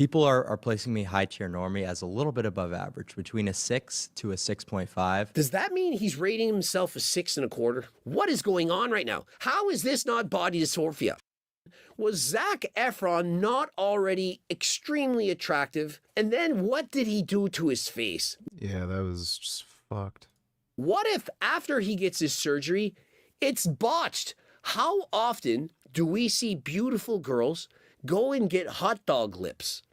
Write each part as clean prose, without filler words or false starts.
People are placing me high tier normie as a little bit above average, between a 6 to a 6.5. Does that mean he's rating himself a 6.25? What is going on right now? How is this not body dysmorphia? Was Zac Efron not already extremely attractive? And then what did he do to his face? Yeah, that was just fucked. What if after he gets his surgery, it's botched? How often do we see beautiful girls go and get hot dog lips?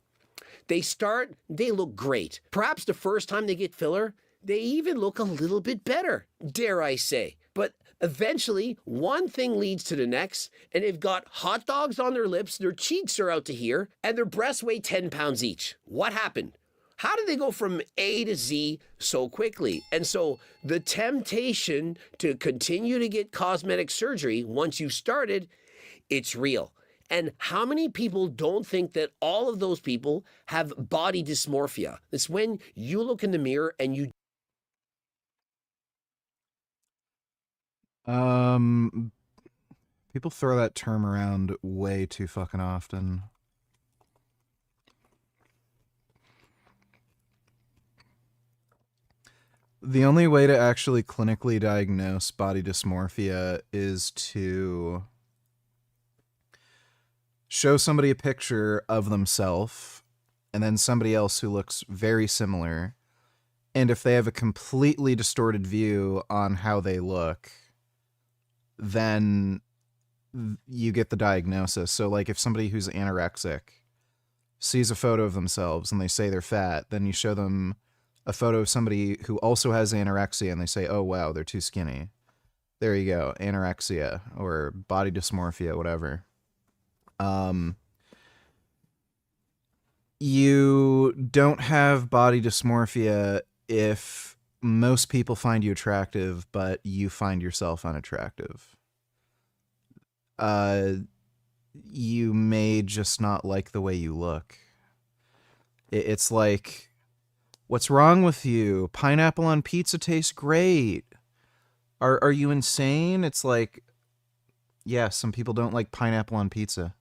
They look great. Perhaps the first time they get filler, they even look a little bit better, dare I say. But eventually, one thing leads to the next, and they've got hot dogs on their lips, their cheeks are out to here, and their breasts weigh 10 pounds each. What happened? How did they go from A to Z so quickly? And so the temptation to continue to get cosmetic surgery, once you started, it's real. And how many people don't think that all of those people have body dysmorphia? It's when you look in the mirror and you... People throw that term around way too fucking often. The only way to actually clinically diagnose body dysmorphia is to show somebody a picture of themselves and then somebody else who looks very similar. And if they have a completely distorted view on how they look, then you get the diagnosis. So like if somebody who's anorexic sees a photo of themselves and they say they're fat, then you show them a photo of somebody who also has anorexia and they say, oh wow, they're too skinny. There you go, anorexia or body dysmorphia, whatever. You don't have body dysmorphia if most people find you attractive, but you find yourself unattractive. You may just not like the way you look. It's like, what's wrong with you? Pineapple on pizza tastes great. Are you insane? It's like, yeah, some people don't like pineapple on pizza.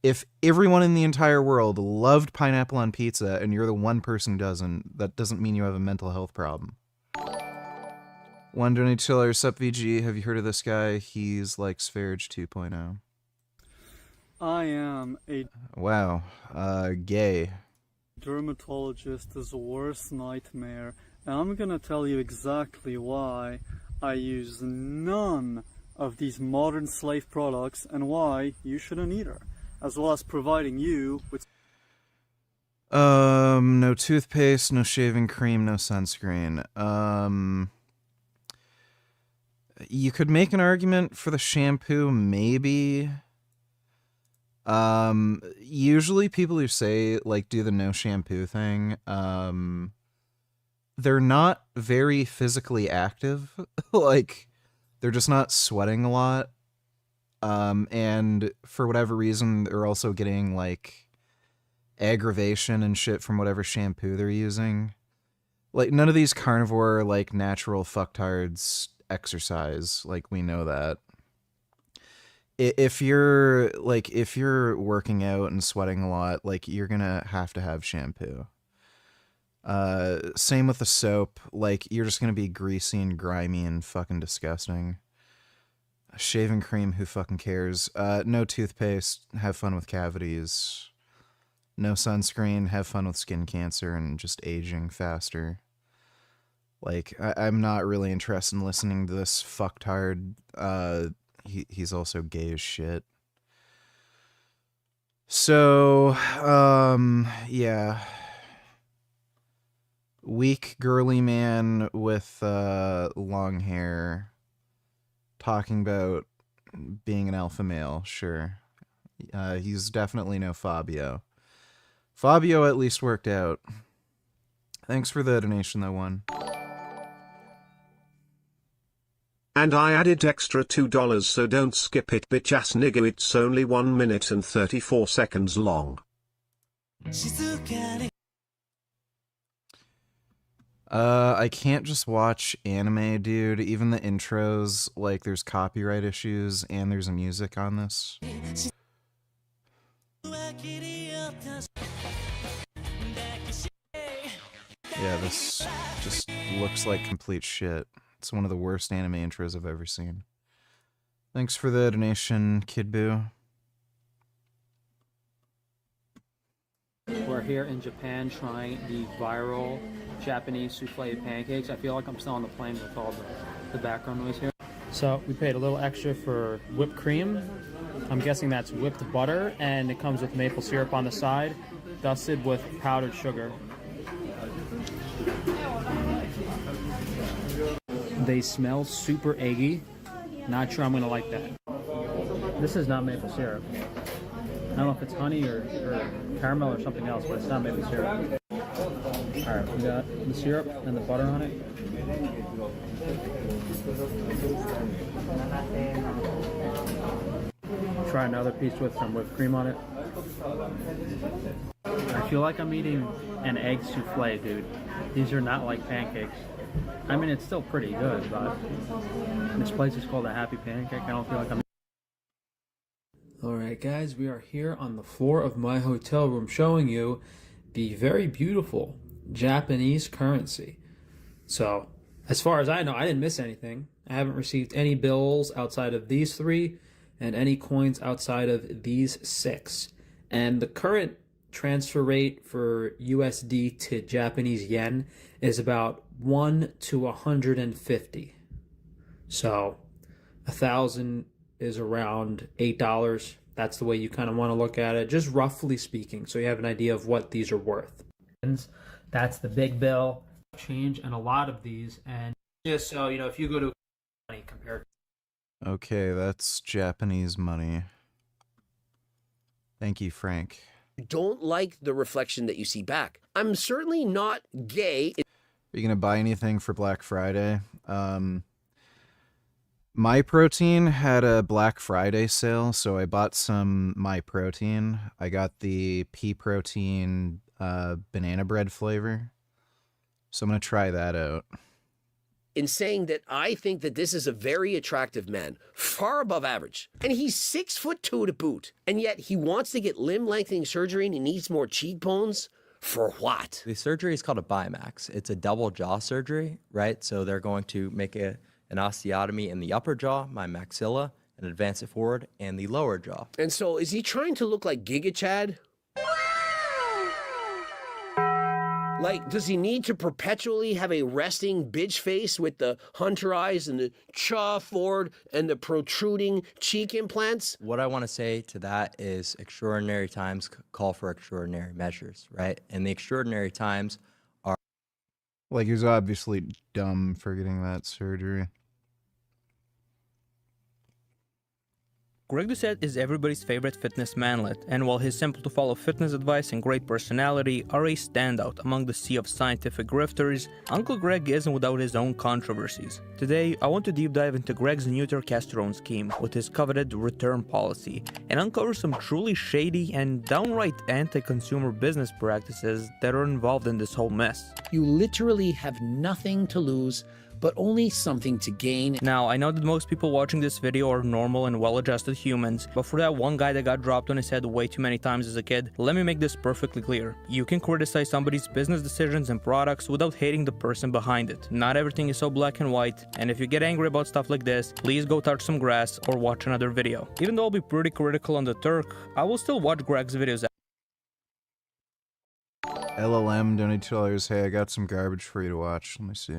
If everyone in the entire world loved pineapple on pizza and you're the one person who doesn't, that doesn't mean you have a mental health problem. $1 Sup VG, have you heard of this guy? He's like Spherge 2.0. I am a... Wow. Gay. Dermatologist's worst nightmare, and I'm gonna tell you exactly why I use none of these modern slave products and why you shouldn't either, as well as providing you with no toothpaste, no shaving cream, no sunscreen. You could make an argument for the shampoo, maybe. Usually people who say, like, do the no shampoo thing, they're not very physically active. Like, they're just not sweating a lot. And for whatever reason, they're also getting, like, aggravation and shit from whatever shampoo they're using. Like, none of these carnivore, like, natural fucktards exercise. Like, we know that. If you're working out and sweating a lot, like, you're gonna have to have shampoo. Same with the soap. Like, you're just gonna be greasy and grimy and fucking disgusting. Shaving cream, who fucking cares? No toothpaste, have fun with cavities. No sunscreen, have fun with skin cancer and just aging faster. Like, I'm not really interested in listening to this fucktard. He's also gay as shit. So, yeah. Weak, girly man with long hair talking about being an alpha male, sure. He's definitely no Fabio. Fabio at least worked out. Thanks for the donation, though, one. And I added extra $2, so don't skip it, bitch ass nigga. It's only 1 minute and 34 seconds long. I can't just watch anime, dude. Even the intros, like, there's copyright issues and there's music on this. Yeah, this just looks like complete shit. It's one of the worst anime intros I've ever seen. Thanks for the donation, Kid Boo. We're here in Japan trying the viral Japanese souffle pancakes. I feel like I'm still on the plane with all the background noise here. So we paid a little extra for whipped cream. I'm guessing that's whipped butter, and it comes with maple syrup on the side, dusted with powdered sugar. They smell super eggy. Not sure I'm gonna like that. This is not maple syrup. I don't know if it's honey or caramel or something else, but it's not maple syrup. Alright, we got the syrup and the butter on it. Try another piece with some whipped cream on it. I feel like I'm eating an egg souffle, dude. These are not like pancakes. I mean, it's still pretty good, but this place is called a Happy Pancake. I don't feel like I'm... Alright guys, we are here on the floor of my hotel room showing you the very beautiful Japanese currency. So, as far as I know, I didn't miss anything. I haven't received any bills outside of these 3 and any coins outside of these 6. And the current transfer rate for USD to Japanese yen is about 1 to 150. So, 1,000 is around $8. That's the way you kind of want to look at it, just roughly speaking, so you have an idea of what these are worth. That's the big bill. Change and a lot of these, and just so you know, if you go to money compared. Okay, that's Japanese money. Thank you, Frank. Don't like the reflection that you see back. I'm certainly not gay. Are you gonna buy anything for Black Friday? My Protein had a Black Friday sale, so I bought some My Protein. I got the pea protein banana bread flavor, so I'm gonna try that out. In saying that I think that this is a very attractive man, far above average. And he's 6'2" to boot. And yet he wants to get limb lengthening surgery and he needs more cheekbones. For what? The surgery is called a Bimax. It's a double jaw surgery, right? So they're going to make an osteotomy in the upper jaw, my maxilla, and advance it forward, and the lower jaw. And so is he trying to look like Giga Chad? Like, does he need to perpetually have a resting bitch face with the hunter eyes and the jaw forward and the protruding cheek implants? What I want to say to that is extraordinary times call for extraordinary measures, right? And the extraordinary times are... Like, he was obviously dumb for getting that surgery. Greg Doucette is everybody's favorite fitness manlet, and while his simple-to-follow fitness advice and great personality are a standout among the sea of scientific grifters, Uncle Greg isn't without his own controversies. Today, I want to deep dive into Greg's new testosterone scheme with his coveted return policy, and uncover some truly shady and downright anti-consumer business practices that are involved in this whole mess. You literally have nothing to lose, but only something to gain. Now, I know that most people watching this video are normal and well-adjusted humans, but for that one guy that got dropped on his head way too many times as a kid, let me make this perfectly clear. You can criticize somebody's business decisions and products without hating the person behind it. Not everything is so black and white, and if you get angry about stuff like this, please go touch some grass or watch another video. Even though I'll be pretty critical on the Turk, I will still watch Greg's videos. LLM donated $2. Hey, I got some garbage for you to watch. Let me see.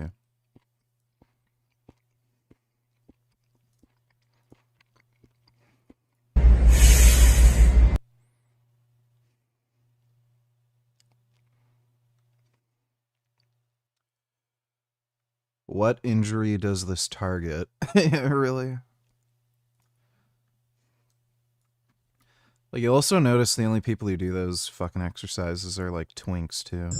What injury does this target? Really? Like, you'll also notice the only people who do those fucking exercises are, like, twinks, too.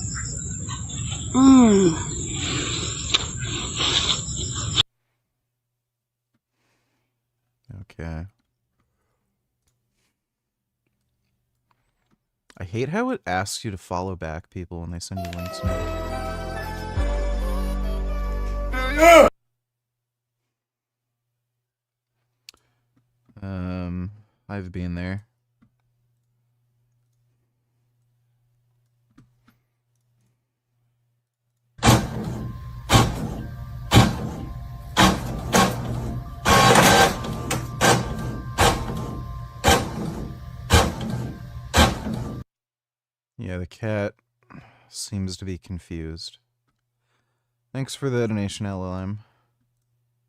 Okay. I hate how it asks you to follow back people when they send you links now. I've been there. Yeah, the cat seems to be confused. Thanks for the donation, LLM.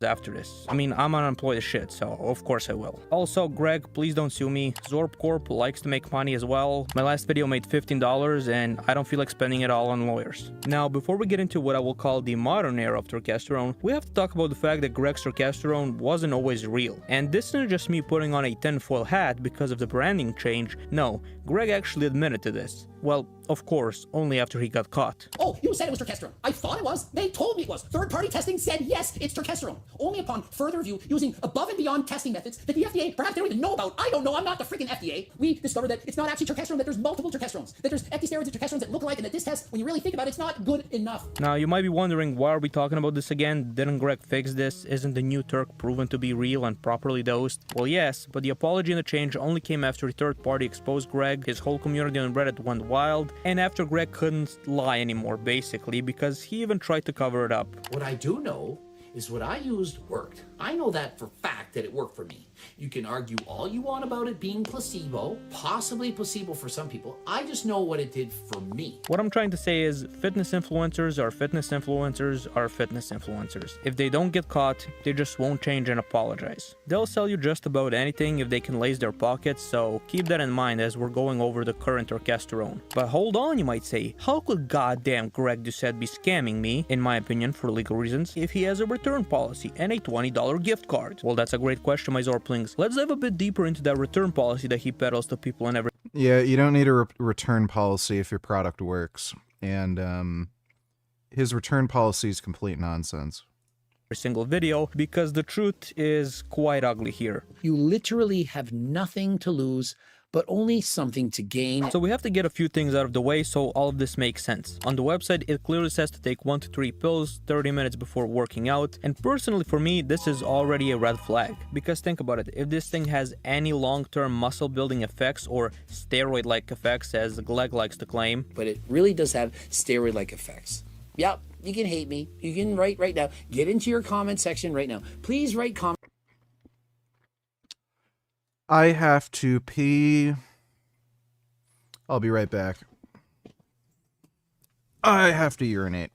after this. I mean, I'm unemployed as shit, so of course I will. Also, Greg, please don't sue me. Zorb Corp likes to make money as well. My last video made $15 and I don't feel like spending it all on lawyers. Now, before we get into what I will call the modern era of testosterone, we have to talk about the fact that Greg's testosterone wasn't always real. And this isn't just me putting on a tinfoil hat because of the branding change. No, Greg actually admitted to this. Well, of course, only after he got caught. Oh, you said it was testosterone. I thought it was. They told me it was. Third-party testing said yes, it's testosterone. Only upon further review, using above and beyond testing methods that the FDA perhaps they don't even know about. I don't know. I'm not the freaking FDA. We discovered that it's not actually testosterone, that there's multiple testosterones, that there's equisteroids and testosterones that look alike, and that this test, when you really think about it, it's not good enough. Now, you might be wondering, why are we talking about this again? Didn't Greg fix this? Isn't the new Turk proven to be real and properly dosed? Well, yes, but the apology and the change only came after a third party exposed Greg, his whole community on Reddit went wild, and after Greg couldn't lie anymore, basically, because he even tried to cover it up. What I do know is what I used worked. I know that for fact that it worked for me. You can argue all you want about it being placebo, possibly placebo for some people. I just know what it did for me. What I'm trying to say is fitness influencers are fitness influencers are fitness influencers. If they don't get caught, they just won't change and apologize. They'll sell you just about anything if they can lace their pockets, so keep that in mind as we're going over the current testosterone. But hold on, you might say, how could goddamn Greg Doucette be scamming me, in my opinion for legal reasons, if he has a return policy and a $20 gift card? Well, that's a great question, my Zorplings. Let's dive a bit deeper into that return policy that he peddles to people and everything. Yeah, you don't need a return policy if your product works. And his return policy is complete nonsense. Single video, because the truth is quite ugly here. You literally have nothing to lose, but only something to gain. So we have to get a few things out of the way so all of this makes sense. On the website, it clearly says to take 1 to 3 pills 30 minutes before working out, and personally for me, this is already a red flag. Because think about it, if this thing has any long-term muscle building effects or steroid-like effects, as Greg likes to claim. But it really does have steroid-like effects. Yep, you can hate me. You can write right now. Get into your comment section right now. Please write comment. I have to pee. I'll be right back. I have to urinate.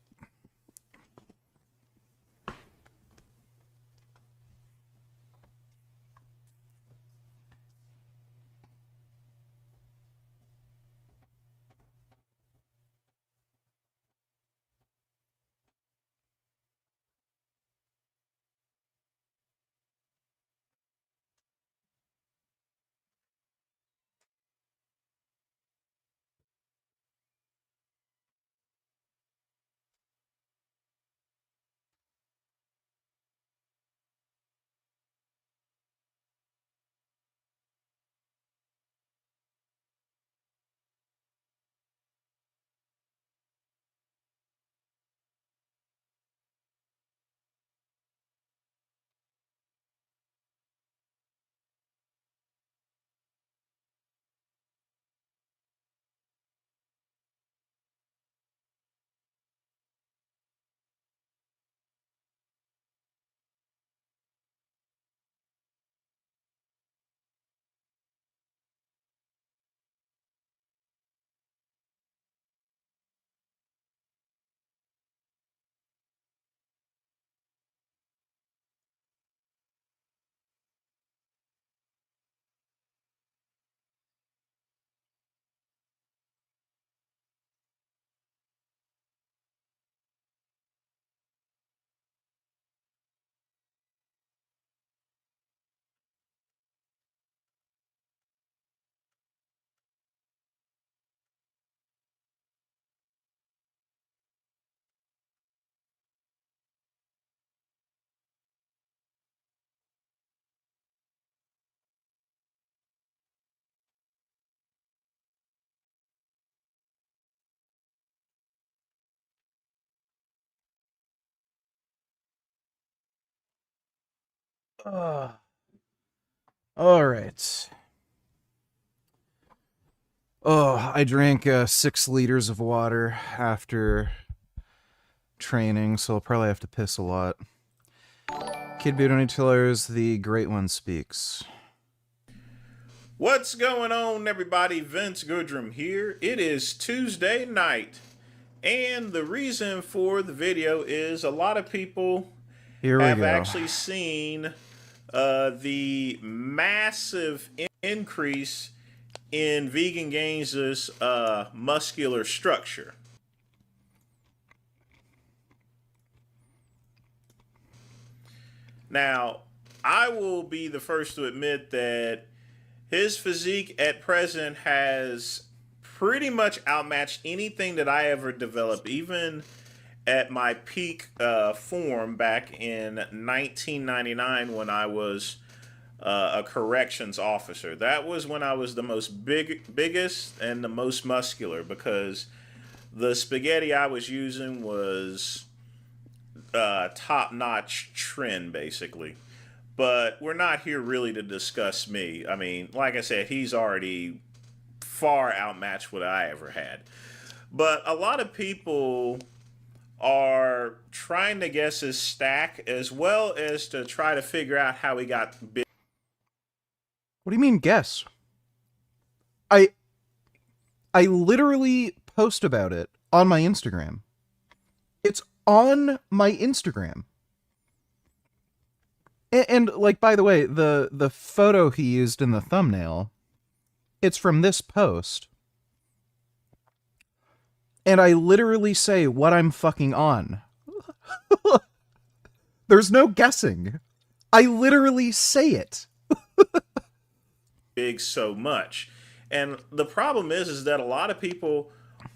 All right. Oh, I drank 6 liters of water after training, so I'll probably have to piss a lot. Kid Beauty Tillers, the Great One speaks. What's going on, everybody? Vince Goodrum here. It is Tuesday night, and the reason for the video is a lot of people Here we have go. actually seen the massive increase in vegangains' muscular structure. Now, I will be the first to admit that his physique at present has pretty much outmatched anything that I ever developed, even at my peak form back in 1999 when I was a corrections officer. That was when I was the biggest and the most muscular, because the spaghetti I was using was top-notch Tren, basically. But we're not here really to discuss me. I mean, like I said, he's already far outmatched what I ever had. But a lot of people are trying to guess his stack, as well as to try to figure out how he got big. What do you mean guess? I literally post about it on my Instagram. It's on my Instagram. And like, by the way, the photo he used in the thumbnail, it's from this post. And I literally say what I'm fucking on. There's no guessing. I literally say it. Big so much. And the problem is that a lot of people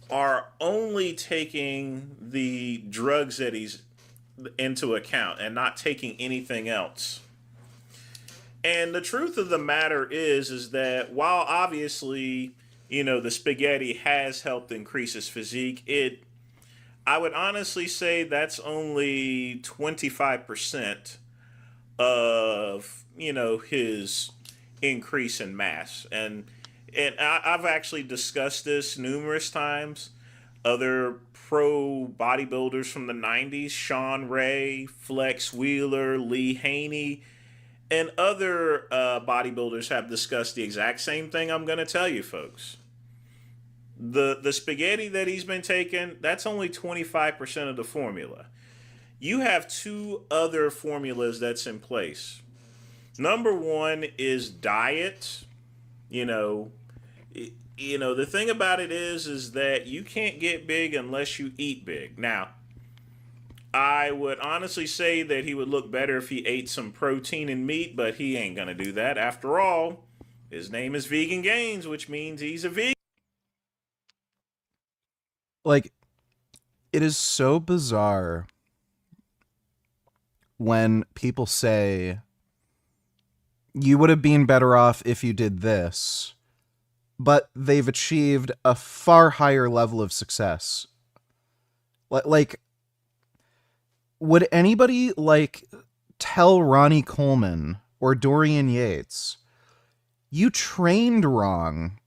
are only taking the drugs that he's into account and not taking anything else. And the truth of the matter is that while obviously, you know, the spaghetti has helped increase his physique, I would honestly say that's only 25% of, you know, his increase in mass. And I've actually discussed this numerous times. Other pro bodybuilders from the 90s, Sean Ray, Flex Wheeler, Lee Haney, and other bodybuilders have discussed the exact same thing I'm going to tell you, folks. The spaghetti that he's been taking, that's only 25% of the formula. You have two other formulas that's in place. Number one is diet. The thing about it is that you can't get big unless you eat big. Now, I would honestly say that he would look better if he ate some protein and meat, but he ain't gonna do that. After all, his name is Vegangains, which means he's a vegan. Like, it is so bizarre when people say, you would have been better off if you did this, but they've achieved a far higher level of success. Like, would anybody, like, tell Ronnie Coleman or Dorian Yates, you trained wrong?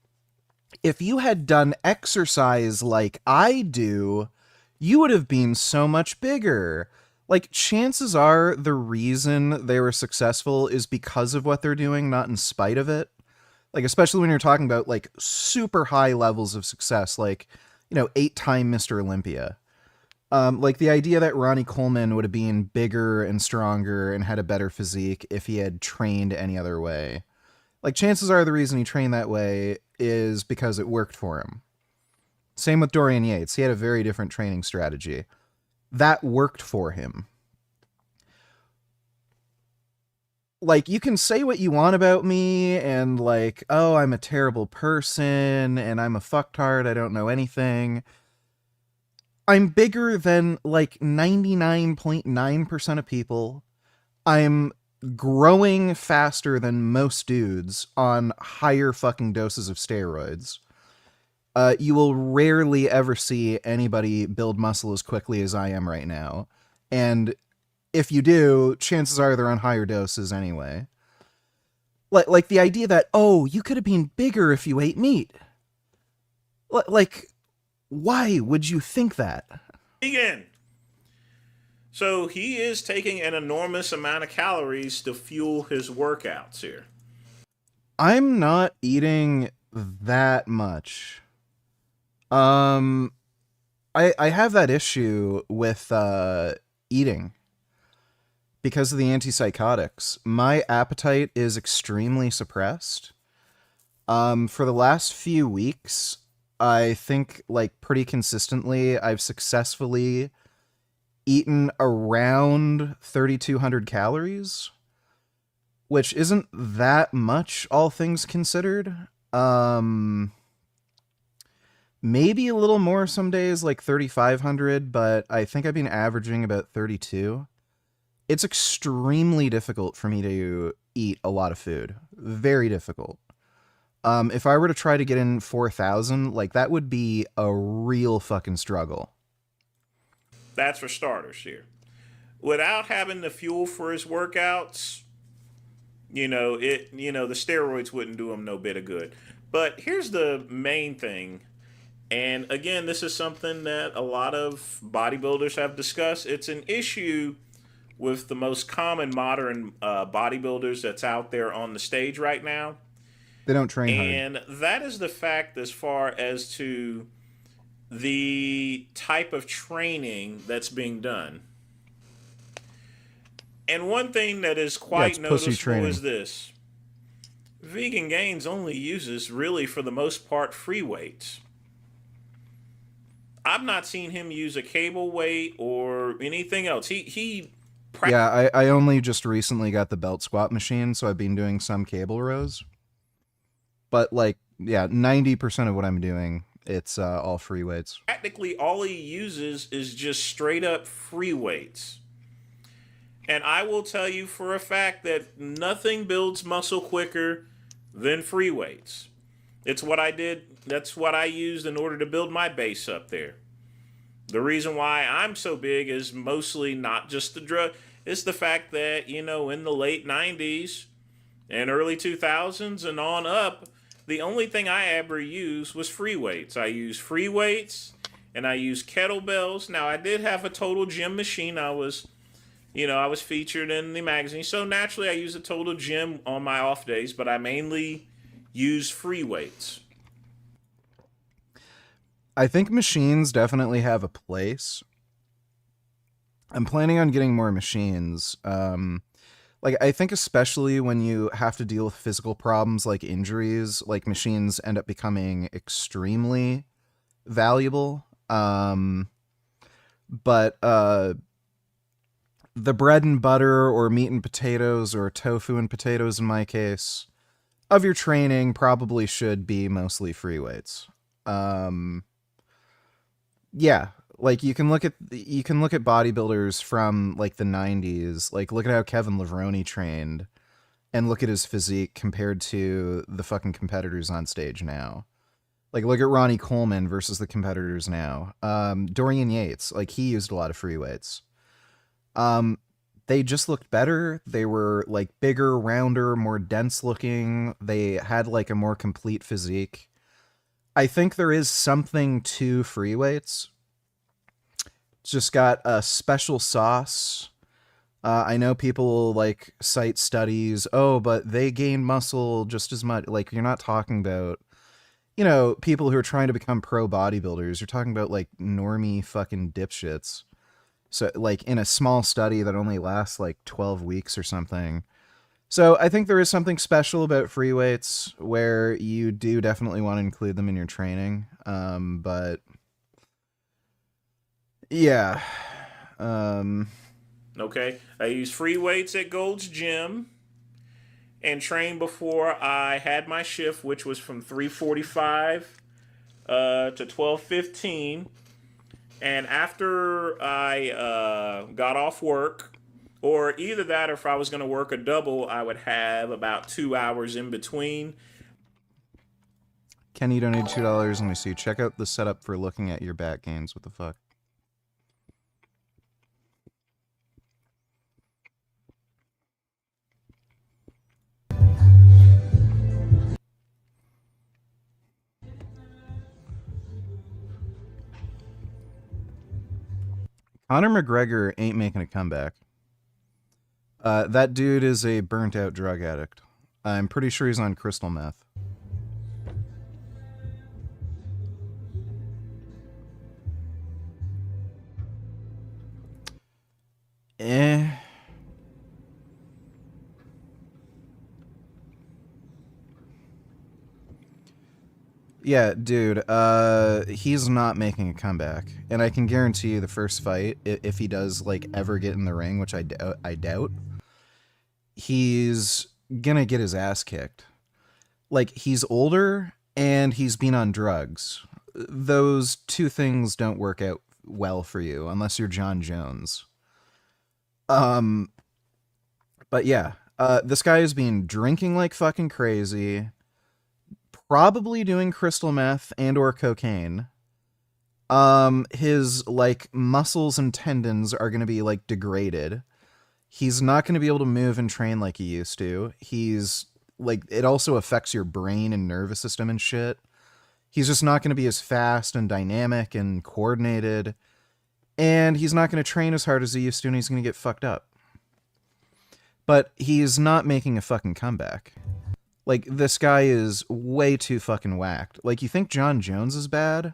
If you had done exercise like I do, you would have been so much bigger. Like, chances are the reason they were successful is because of what they're doing, not in spite of it. Like, especially when you're talking about, like, super high levels of success, like, 8-time Mr. Olympia. Like, the idea that Ronnie Coleman would have been bigger and stronger and had a better physique if he had trained any other way. Like, chances are the reason he trained that way is because it worked for him. Same with Dorian Yates. He had a very different training strategy. That worked for him. Like, you can say what you want about me and, like, oh, I'm a terrible person and I'm a fucktard, I don't know anything. I'm bigger than, like, 99.9% of people. I'm growing faster than most dudes on higher fucking doses of steroids. You will rarely ever see anybody build muscle as quickly as I am right now. And if you do, chances are they're on higher doses anyway. Like the idea that, oh, you could have been bigger if you ate meat. Like, why would you think that? Vegan. So he is taking an enormous amount of calories to fuel his workouts here. I'm not eating that much. I have that issue with eating because of the antipsychotics. My appetite is extremely suppressed. For the last few weeks, I think like pretty consistently, I've successfully eaten around 3,200 calories, which isn't that much, all things considered. Maybe a little more some days, like 3,500, but I think I've been averaging about 32. It's extremely difficult for me to eat a lot of food. Very difficult. If I were to try to get in 4,000, like that would be a real fucking struggle. That's for starters here. Without having the fuel for his workouts, the steroids wouldn't do him no bit of good. But here's the main thing. And again, this is something that a lot of bodybuilders have discussed. It's an issue with the most common modern bodybuilders that's out there on the stage right now. They don't train hard. And that is the fact as far as to the type of training that's being done. And one thing that is quite noticeable is this. Vegangains only uses, really, for the most part, free weights. I've not seen him use a cable weight or anything else. Yeah, I only just recently got the belt squat machine, so I've been doing some cable rows. But, 90% of what I'm doing, it's all free weights. Practically all he uses is just straight up free weights. And I will tell you for a fact that nothing builds muscle quicker than free weights. It's what I did. That's what I used in order to build my base up there. The reason why I'm so big is mostly not just the drug. It's the fact that, in the late 90s and early 2000s and on up, the only thing I ever used was free weights. I used free weights and I used kettlebells. Now, I did have a total gym machine. I was featured in the magazine. So naturally, I use a total gym on my off days, but I mainly use free weights. I think machines definitely have a place. I'm planning on getting more machines. I think especially when you have to deal with physical problems like injuries, like machines end up becoming extremely valuable. But the bread and butter or meat and potatoes or tofu and potatoes in my case of your training probably should be mostly free weights. Yeah, you can look at bodybuilders from the 90s. Look at how Kevin Levrone trained and look at his physique compared to the fucking competitors on stage now. Look at Ronnie Coleman versus the competitors now. Dorian Yates, he used a lot of free weights. They just looked better. They were bigger, rounder, more dense looking. They had a more complete physique. I think there is something to free weights. It's just got a special sauce. I know people cite studies. Oh, but they gain muscle just as much. You're not talking about, people who are trying to become pro bodybuilders. You're talking about normie fucking dipshits. So in a small study that only lasts 12 weeks or something. So I think there is something special about free weights where you do definitely want to include them in your training. But yeah. Okay. I use free weights at Gold's Gym and trained before I had my shift, which was from 3:45 to 12:15. And after I got off work, or either that or if I was going to work a double, I would have about 2 hours in between. Kenny donated $2. Let me see. Check out the setup for looking at your back gains. What the fuck? Conor McGregor ain't making a comeback. That dude is a burnt out drug addict. I'm pretty sure he's on crystal meth. Yeah, dude, he's not making a comeback. And I can guarantee you the first fight, if he does, like, ever get in the ring, which I doubt, he's gonna get his ass kicked. Like, he's older, and he's been on drugs. Those two things don't work out well for you, unless you're John Jones. But yeah, this guy has been drinking like fucking crazy, probably doing crystal meth and or cocaine. His, like, muscles and tendons are going to be, like, degraded. He's not going to be able to move and train like he used to. He's, like, it also affects your brain and nervous system and shit. He's just not going to be as fast and dynamic and coordinated. And he's not going to train as hard as he used to, and he's going to get fucked up. But he's not making a fucking comeback. Like, this guy is way too fucking whacked. Like, you think John Jones is bad?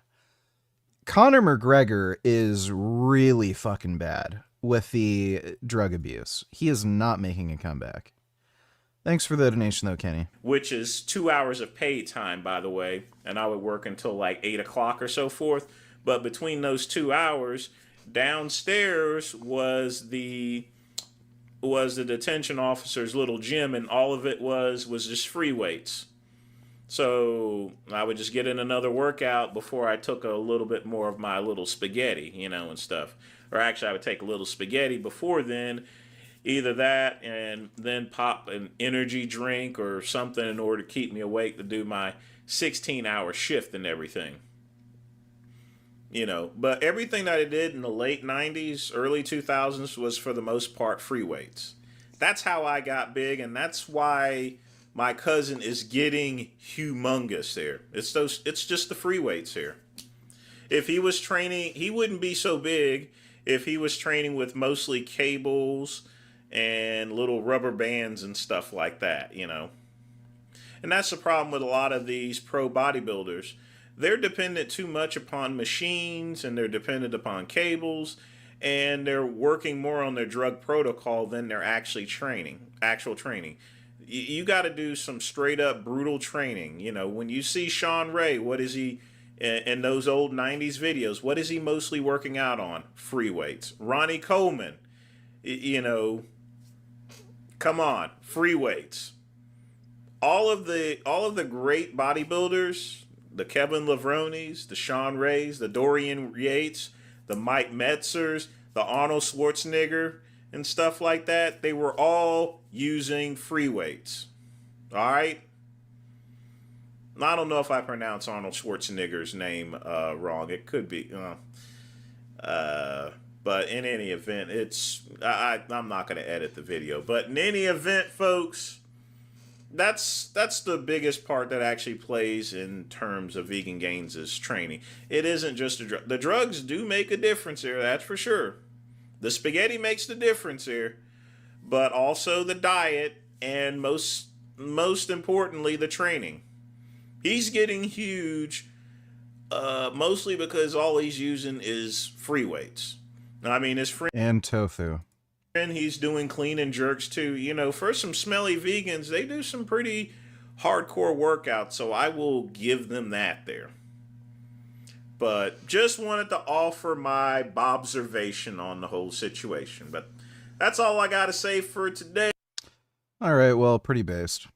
Conor McGregor is really fucking bad with the drug abuse. He is not making a comeback. Thanks for the donation, though, Kenny. Which is 2 hours of paid time, by the way. And I would work until like 8 o'clock or so forth. But between those 2 hours, downstairs was the detention officer's little gym, and all of it was just free weights. So I would just get in another workout before I took a little bit more of my little spaghetti, you know, and stuff. Or actually, I would take a little spaghetti before then, either that and then pop an energy drink or something in order to keep me awake to do my 16-hour shift and everything. You know, but everything that I did in the late 90s, early 2000s was for the most part free weights. That's how I got big, and that's why my cousin is getting humongous there. It's just the free weights here. If he was training, he wouldn't be so big if he was training with mostly cables and little rubber bands and stuff like that, you know. And that's the problem with a lot of these pro bodybuilders. They're dependent too much upon machines, and they're dependent upon cables, and they're working more on their drug protocol than they're actual training. You got to do some straight up brutal training. You know, when you see Sean Ray, what is he in those old 90s videos? What is he mostly working out on? Free weights. Ronnie Coleman, you know, come on, free weights. All of the great bodybuilders, the Kevin Lavronis, the Sean Rays, the Dorian Yates, the Mike Metzers, the Arnold Schwarzenegger, and stuff like that, they were all using free weights. All right? I don't know if I pronounce Arnold Schwarzenegger's name wrong. It could be. But in any event, I'm not going to edit the video. But in any event, folks, that's the biggest part that actually plays in terms of Vegan Gains' training. It isn't just a drug. The drugs do make a difference here, that's for sure. The spaghetti makes the difference here, but also the diet, and most importantly, the training. He's getting huge, mostly because all he's using is free weights. I mean, his friend and tofu. And he's doing clean and jerks too. You know, for some smelly vegans, they do some pretty hardcore workouts, so I will give them that there. But just wanted to offer my observation on the whole situation. But that's all I got to say for today. All right, well, pretty based.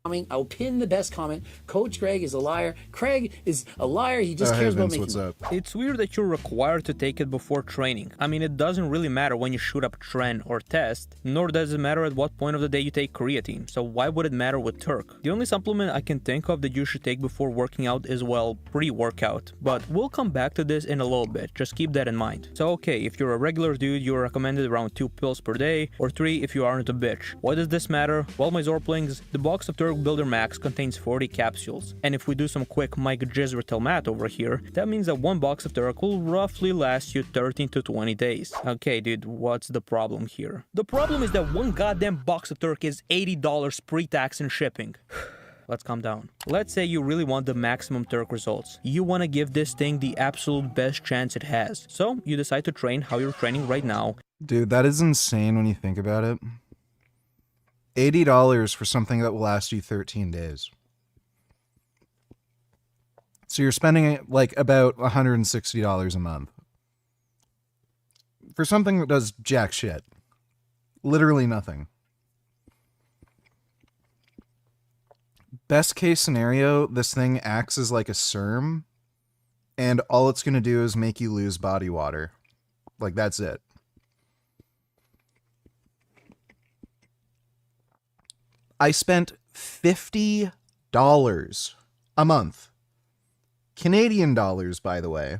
I will pin the best comment. Coach Greg is a liar. Craig is a liar. He just cares about making... What's up? It's weird that you're required to take it before training. I mean, it doesn't really matter when you shoot up Tren or test, nor does it matter at what point of the day you take creatine. So why would it matter with Turk? The only supplement I can think of that you should take before working out is, well, pre-workout. But we'll come back to this in a little bit. Just keep that in mind. So okay, if you're a regular dude, you're recommended around 2 pills per day, or 3 if you aren't a bitch. Why does this matter? Well, my Zorplings, the box of Turk Turk Builder Max contains 40 capsules, and if we do some quick Mike Jizratel math over here, that means that one box of Turk will roughly last you 13 to 20 days. Okay dude, what's the problem here? The problem is that one goddamn box of Turk is $80 pre-tax and shipping. Let's calm down. Let's say you really want the maximum Turk results. You want to give this thing the absolute best chance it has. So you decide to train how you're training right now. Dude, that is insane when you think about it. $80 for something that will last you 13 days. So you're spending like about $160 a month for something that does jack shit. Literally nothing. Best case scenario, this thing acts as like a serum, and all it's going to do is make you lose body water. Like, that's it. I spent $50 a month. Canadian dollars, by the way.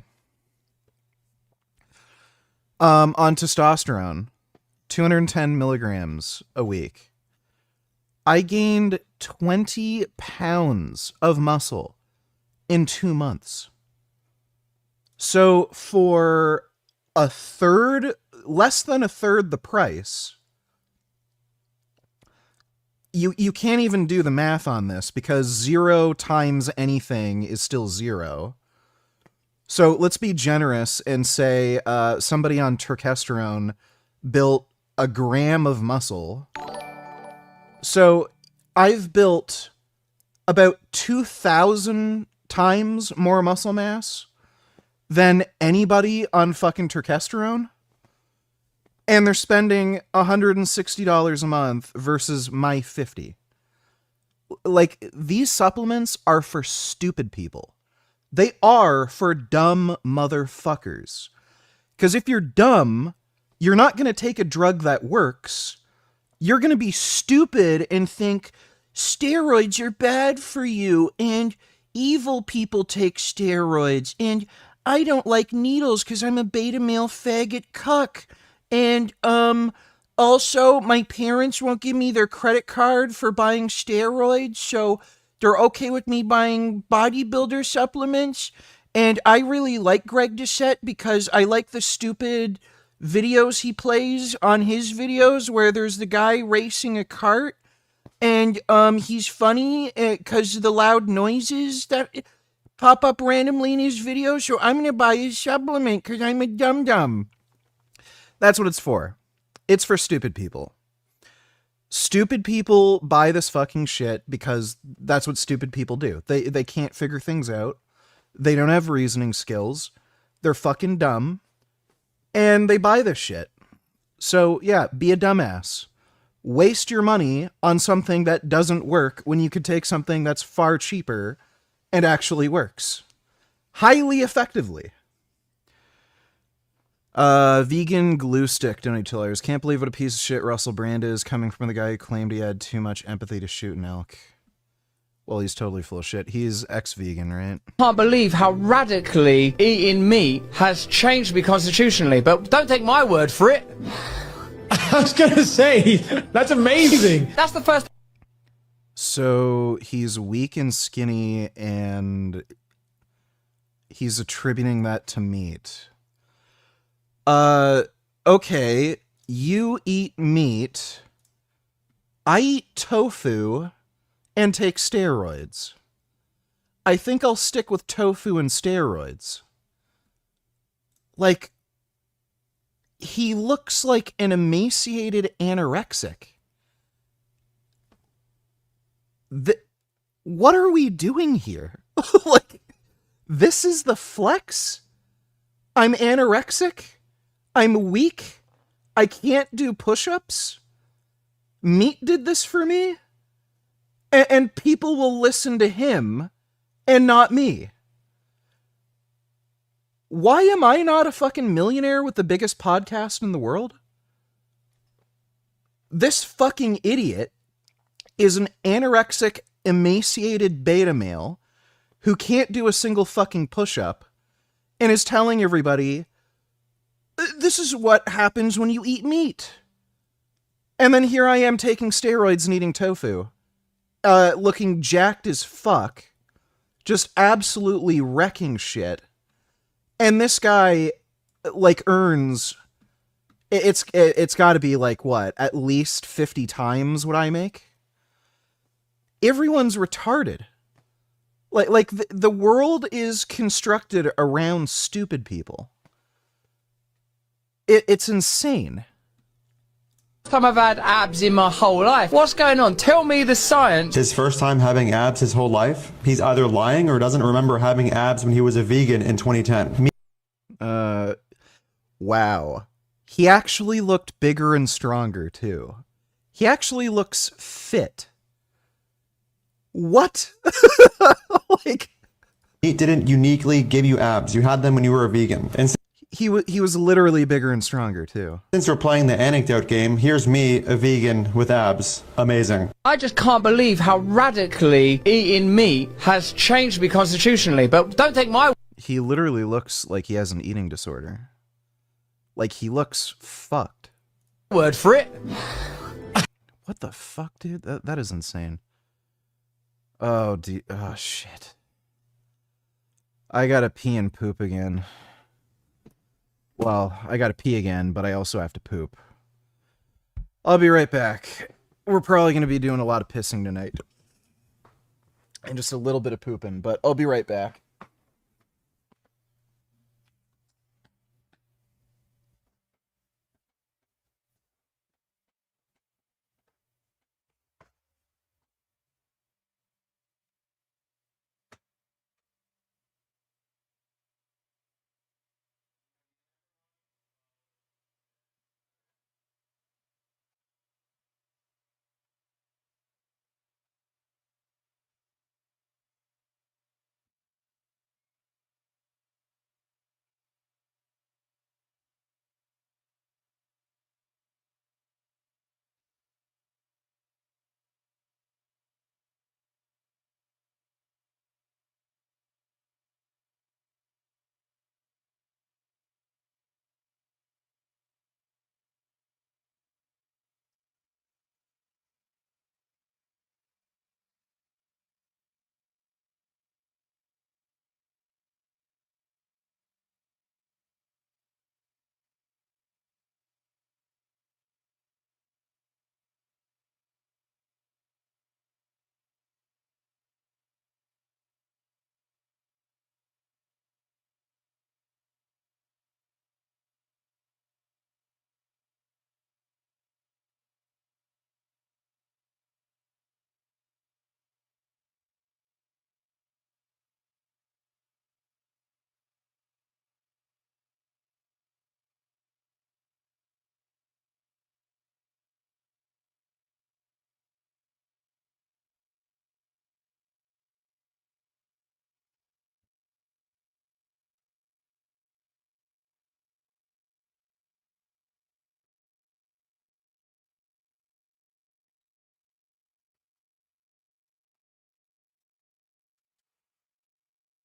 On testosterone. 210 milligrams a week. I gained 20 pounds of muscle in 2 months. So for a third, less than a third the price, you can't even do the math on this because 0 times anything is still 0. So let's be generous and say somebody on turkesterone built a gram of muscle. So I've built about 2,000 times more muscle mass than anybody on fucking turkesterone. And they're spending $160 a month versus my $50. Like, these supplements are for stupid people. They are for dumb motherfuckers. Because if you're dumb, you're not going to take a drug that works. You're going to be stupid and think steroids are bad for you and evil people take steroids and I don't like needles because I'm a beta male faggot cuck. And, also, my parents won't give me their credit card for buying steroids, so they're okay with me buying bodybuilder supplements. And I really like Greg Doucette because I like the stupid videos he plays on his videos where there's the guy racing a cart. And, he's funny because of the loud noises that pop up randomly in his videos. So I'm going to buy his supplement because I'm a dum-dum. That's what it's for. It's for stupid people. Stupid people buy this fucking shit because that's what stupid people do. They can't figure things out. They don't have reasoning skills. They're fucking dumb. And they buy this shit. So, yeah, be a dumbass. Waste your money on something that doesn't work when you could take something that's far cheaper and actually works. Highly effectively. Vegan glue stick donators. Can't believe what a piece of shit Russell Brand is, coming from the guy who claimed he had too much empathy to shoot an elk. Well, he's totally full of shit. He's ex-vegan, right? Can't believe how radically eating meat has changed me constitutionally, but don't take my word for it. I was gonna say, that's amazing. That's the first. So he's weak and skinny, and he's attributing that to meat. Okay, you eat meat, I eat tofu, and take steroids. I think I'll stick with tofu and steroids. Like, he looks like an emaciated anorexic. What are we doing here? Like, this is the flex? I'm anorexic? I'm weak? I can't do push-ups? Meat did this for me? And people will listen to him and not me. Why am I not a fucking millionaire with the biggest podcast in the world? This fucking idiot is an anorexic, emaciated beta male who can't do a single fucking push-up and is telling everybody, this is what happens when you eat meat. And then here I am taking steroids and eating tofu. looking jacked as fuck, just absolutely wrecking shit. And this guy, like, earns... It's got to be, like, what? At least 50 times what I make? Everyone's retarded. Like the world is constructed around stupid people. It's insane. Time I've had abs in my whole life. What's going on? Tell me the science. His first time having abs his whole life. He's either lying or doesn't remember having abs when he was a vegan in 2010. Wow. He actually looked bigger and stronger, too. He actually looks fit. What? Like, He didn't uniquely give you abs. You had them when you were a vegan. And he was literally bigger and stronger, too. since we're playing the anecdote game, here's me, a vegan with abs. Amazing. I just can't believe how radically eating meat has changed me constitutionally, but don't take my... He literally looks like he has an eating disorder. Like, he looks fucked. word for it. What the fuck, dude? That is insane. Oh, oh, shit. I gotta pee and poop again. Well, I gotta pee again, but I also have to poop. I'll be right back. We're probably gonna be doing a lot of pissing tonight. And just a little bit of pooping, but I'll be right back.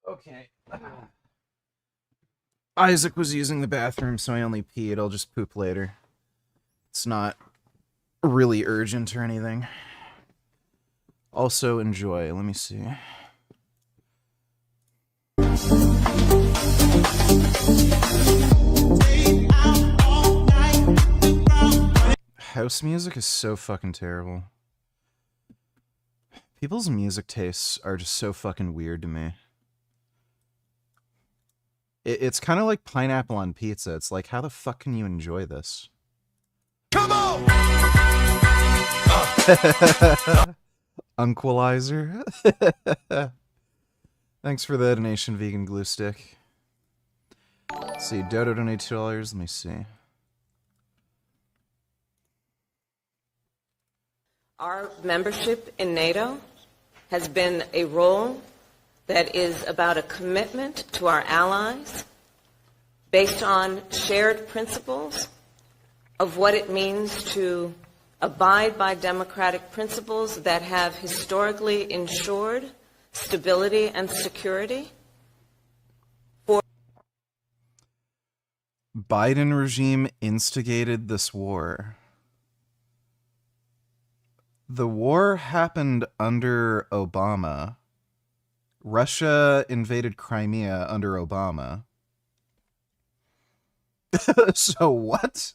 Okay. Isaac was using the bathroom, so I only peed. I'll just poop later. It's not really urgent or anything. Also, enjoy. Let me see. House music is so fucking terrible. People's music tastes are just so fucking weird to me. It's kind of like pineapple on pizza. It's like, how the fuck can you enjoy this? Come on! Unquilizer. Thanks for the donation, Vegan Glue Stick. Let's see, Dodo donated $2. Let me see. Our membership in NATO has been a role that is about a commitment to our allies based on shared principles of what it means to abide by democratic principles that have historically ensured stability and security. Biden regime instigated this war. the war happened under Obama. Russia invaded Crimea under Obama. So what?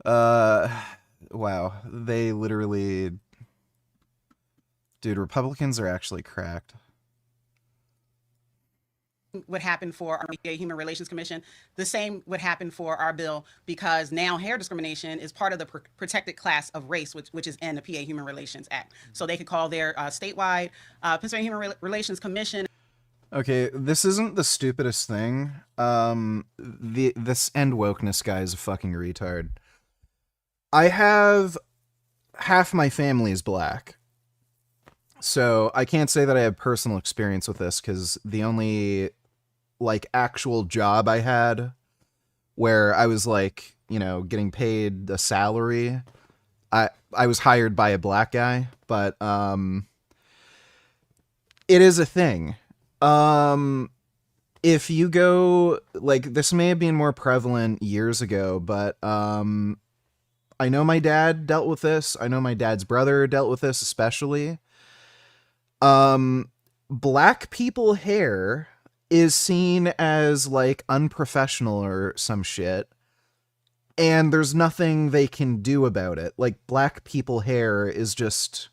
Wow. They literally... Dude, Republicans are actually cracked. Would happen for our PA Human Relations Commission. The same would happen for our bill, because now hair discrimination is part of the protected class of race, which is in the PA Human Relations Act. So they could call their statewide Pennsylvania Human Relations Commission. Okay, this isn't the stupidest thing. This end wokeness guy is a fucking retard. I have half my family is black. So I can't say that I have personal experience with this, because the only like actual job I had where I was like, you know, getting paid a salary, I was hired by a black guy, but it is a thing. If you go, like, this may have been more prevalent years ago, but I know my dad dealt with this. I know my dad's brother dealt with this especially. Black people hair is seen as like unprofessional or some shit, and there's nothing they can do about it. Like, black people hair is just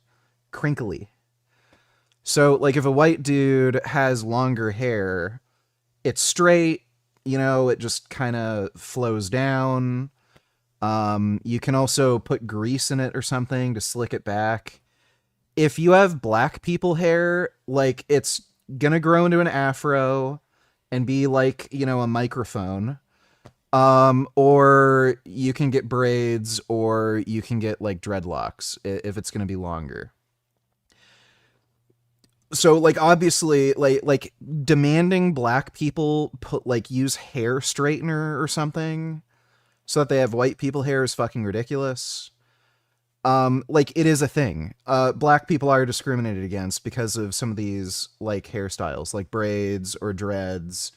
crinkly. So like if a white dude has longer hair, it's straight, you know, it just kind of flows down. You can also put grease in it or something to slick it back. If you have black people hair, like, it's gonna grow into an afro and be like, you know, a microphone. Or you can get braids, or you can get like dreadlocks if it's gonna be longer. So like, obviously, like demanding black people use hair straightener or something so that they have white people hair is fucking ridiculous. Like, it is a thing. Black people are discriminated against because of some of these like hairstyles, like braids or dreads.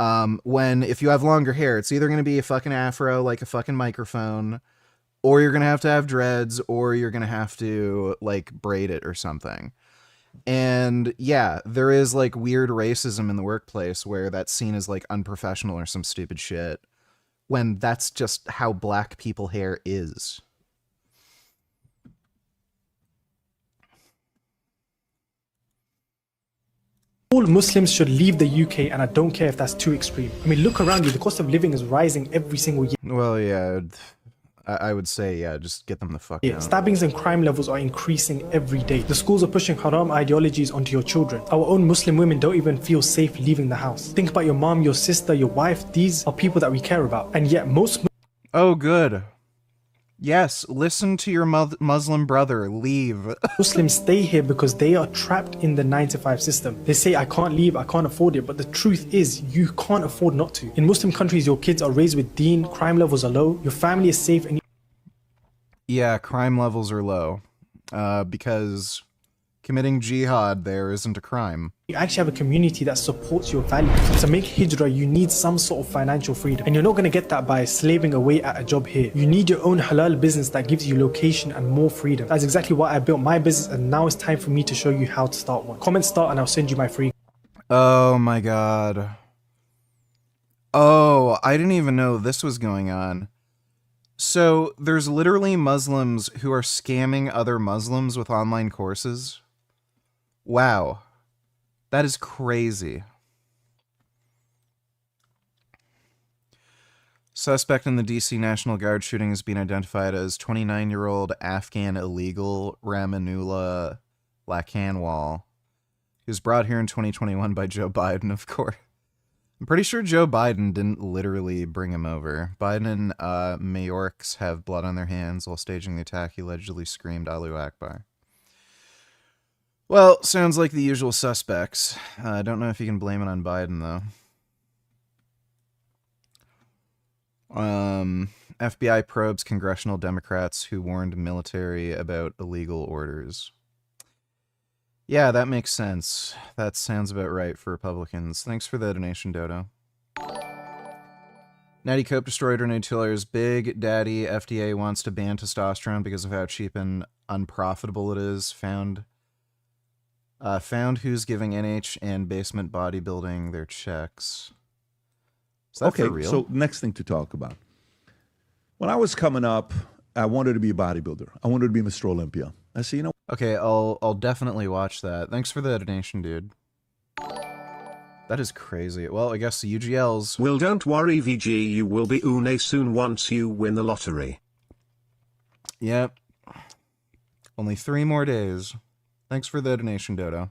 If you have longer hair, it's either going to be a fucking afro, like a fucking microphone, or you're going to have dreads, or you're going to have to like braid it or something. And yeah, there is like weird racism in the workplace where that's seen as like unprofessional or some stupid shit, when that's just how black people hair is. All Muslims should leave the UK, and I don't care if that's too extreme. I mean, look around you, the cost of living is rising every single year. Well, yeah, I would say, yeah, just get them the fuck out. Stabbings and crime levels are increasing every day. The schools are pushing haram ideologies onto your children. Our own Muslim women don't even feel safe leaving the house. Think about your mom, your sister, your wife. These are people that we care about. And yet most... Oh, good. Yes, listen to your Muslim brother. Leave. Muslims stay here because they are trapped in the 9-to-5 system. They say, I can't leave, I can't afford it. But the truth is, you can't afford not to. In Muslim countries, your kids are raised with deen, crime levels are low, your family is safe, and... Yeah, crime levels are low. Because committing jihad there isn't a crime. You actually have a community that supports your values. To make hijrah, you need some sort of financial freedom. And you're not going to get that by slaving away at a job here. You need your own halal business that gives you location and more freedom. That's exactly why I built my business, and now it's time for me to show you how to start one. Comment start and I'll send you my free... Oh my god. Oh, I didn't even know this was going on. So, there's literally Muslims who are scamming other Muslims with online courses. Wow. That is crazy. Suspect in the DC National Guard shooting has been identified as 29-year-old Afghan illegal Ramanullah Lakhanwal, who was brought here in 2021 by Joe Biden, of course. I'm pretty sure Joe Biden didn't literally bring him over. Biden and Mayorkas have blood on their hands while staging the attack. He allegedly screamed Allahu Akbar. Well, sounds like the usual suspects. I don't know if you can blame it on Biden, though. FBI probes congressional Democrats who warned military about illegal orders. Yeah, that makes sense. That sounds about right for Republicans. Thanks for the donation, Dodo. Natty Cope destroyed her new tillers. Big Daddy FDA wants to ban testosterone because of how cheap and unprofitable it is. Found who's giving NH and basement bodybuilding their checks. Is that Okay, for real? so next thing to talk about. When I was coming up, I wanted to be a bodybuilder. I wanted to be Mr. Olympia. I said, you know. Okay, I'll definitely watch that. Thanks for the donation, dude. That is crazy. Well, I guess the UGLs. Well, don't worry, VG, you will be une soon once you win the lottery. Yep. Only 3 more days. Thanks for the donation, Dodo.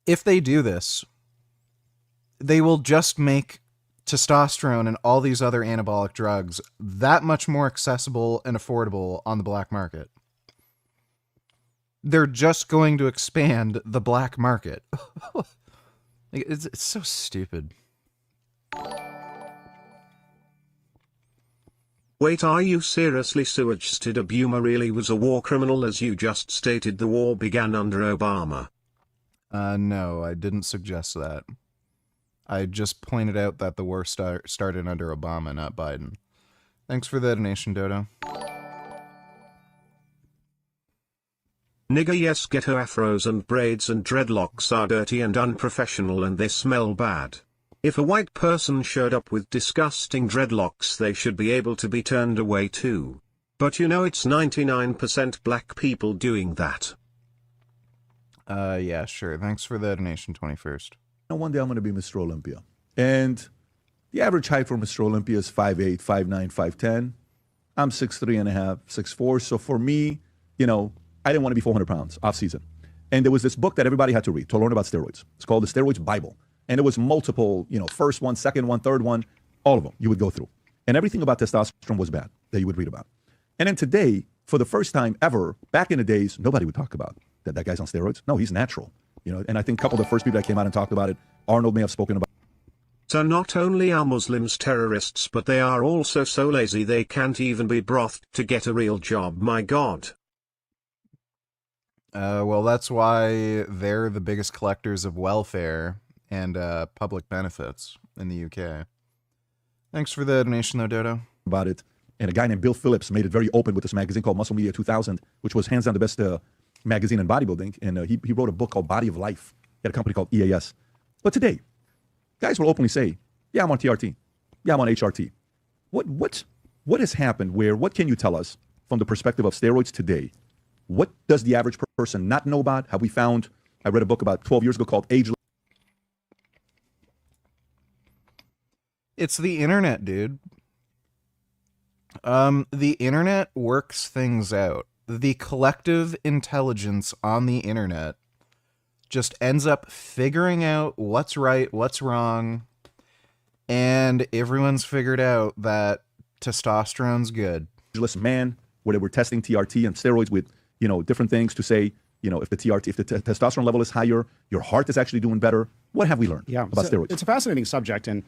If they do this, they will just make testosterone and all these other anabolic drugs that much more accessible and affordable on the black market. They're just going to expand the black market. It's so stupid. Wait, are you seriously suggested Obama really was a war criminal as you just stated the war began under Obama? No, I didn't suggest that. I just pointed out that the war started under Obama, not Biden. Thanks for the donation, Dodo. Nigga, yes, ghetto afros and braids and dreadlocks are dirty and unprofessional and they smell bad. If a white person showed up with disgusting dreadlocks, they should be able to be turned away too. But you know, it's 99% black people doing that. Yeah, sure. Thanks for the donation, 21st. One day I'm going to be Mr. Olympia. And the average height for Mr. Olympia is 5'8", 5'9", 5'10". I'm 6'3.5", 6'4". So for me, you know, I didn't want to be 400 pounds off season. And there was this book that everybody had to read to learn about steroids. It's called the Steroids Bible. And it was multiple, you know, first one, second one, third one, all of them you would go through. And everything about testosterone was bad that you would read about. And then today, for the first time ever, back in the days, nobody would talk about that guy's on steroids. No, he's natural. You know, and I think a couple of the first people that came out and talked about it, Arnold may have spoken about. So not only are Muslims terrorists, but they are also so lazy they can't even be brothed to get a real job. My God. Well, that's why they're the biggest collectors of welfare and public benefits in the UK. Thanks for the donation, though, Dodo. About it. And a guy named Bill Phillips made it very open with this magazine called Muscle Media 2000, which was hands down the best magazine in bodybuilding. And he wrote a book called Body of Life. He had a company called EAS. But today, guys will openly say, yeah, I'm on TRT. Yeah, I'm on HRT. What has happened where, what can you tell us from the perspective of steroids today? What does the average person not know about? Have we found, I read a book about 12 years ago called Age. It's the internet, dude. The internet works things out. The collective intelligence on the internet just ends up figuring out what's right, what's wrong, and everyone's figured out that testosterone's good. Man, where they were testing TRT and steroids with, you know, different things to say, you know, if the testosterone level is higher, your heart is actually doing better. What have we learned about steroids? It's a fascinating subject, and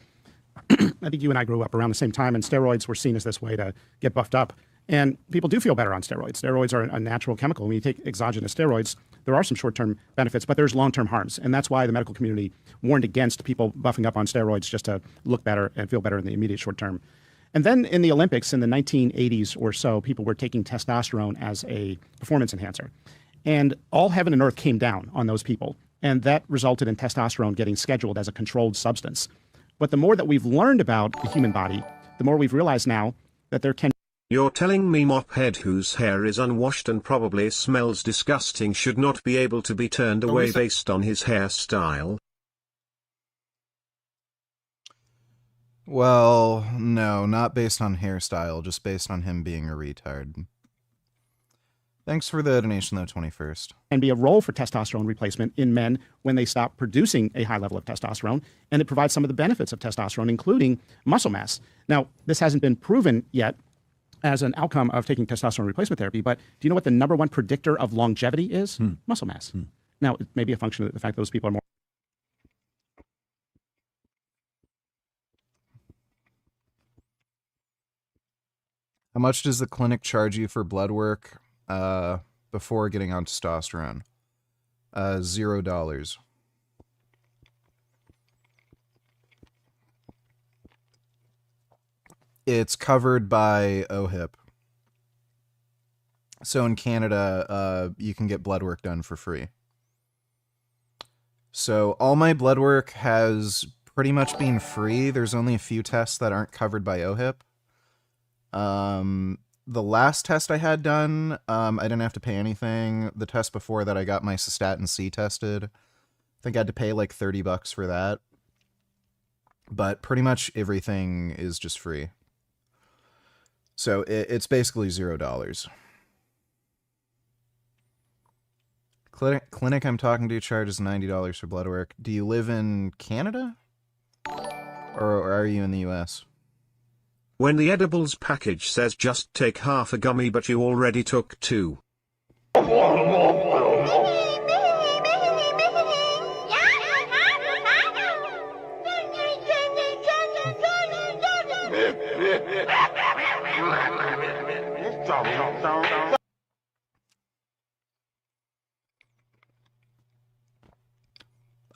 I think you and I grew up around the same time, and steroids were seen as this way to get buffed up. And people do feel better on steroids. Steroids are a natural chemical. When you take exogenous steroids, there are some short-term benefits, but there's long-term harms. And that's why the medical community warned against people buffing up on steroids just to look better and feel better in the immediate short term. And then in the Olympics in the 1980s or so, people were taking testosterone as a performance enhancer. And all heaven and earth came down on those people. And that resulted in testosterone getting scheduled as a controlled substance. But the more that we've learned about the human body, the more we've realized now that there can. You're telling me Mophead, whose hair is unwashed and probably smells disgusting, should not be able to be turned away based on his hairstyle? Well, no, not based on hairstyle, just based on him being a retard. Thanks for the donation, though, 21st. And be a role for testosterone replacement in men when they stop producing a high level of testosterone, and it provides some of the benefits of testosterone, including muscle mass. Now, this hasn't been proven yet as an outcome of taking testosterone replacement therapy, but do you know what the #1 predictor of longevity is? Muscle mass. Now, it may be a function of the fact that those people are more. How much does the clinic charge you for blood work before getting on testosterone? $0. It's covered by OHIP. So in Canada, you can get blood work done for free. So all my blood work has pretty much been free. There's only a few tests that aren't covered by OHIP. The last test I had done, I didn't have to pay anything. The test before that, I got my cystatin C tested. I think I had to pay like $30 for that. But pretty much everything is just free. So it's basically $0. Clinic I'm talking to charges $90 for blood work. Do you live in Canada? Or are you in the US? When the edibles package says just take half a gummy but you already took 2.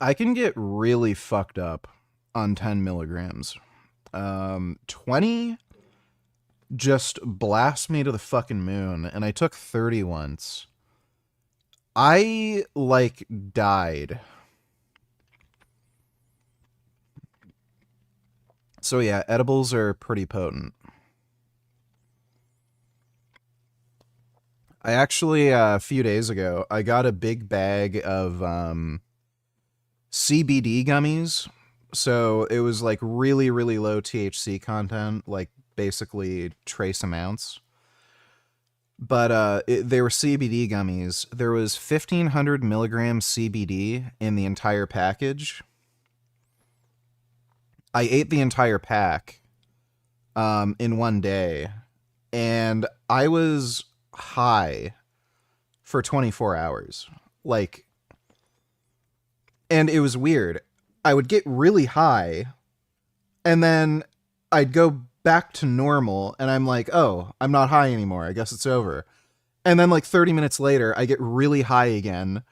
I can get really fucked up on 10 milligrams. 20 just blasts me to the fucking moon, and I took 30 once. I, like, died. So yeah, edibles are pretty potent. I actually, a few days ago, I got a big bag of CBD gummies. So it was like really, really low THC content, like basically trace amounts. But they were CBD gummies. There was 1,500 milligrams CBD in the entire package. I ate the entire pack in one day, and I was high for 24 hours. Like, and it was weird. I would get really high, and then I'd go back to normal, and I'm like, oh, I'm not high anymore. I guess it's over. And then like 30 minutes later, I get really high again,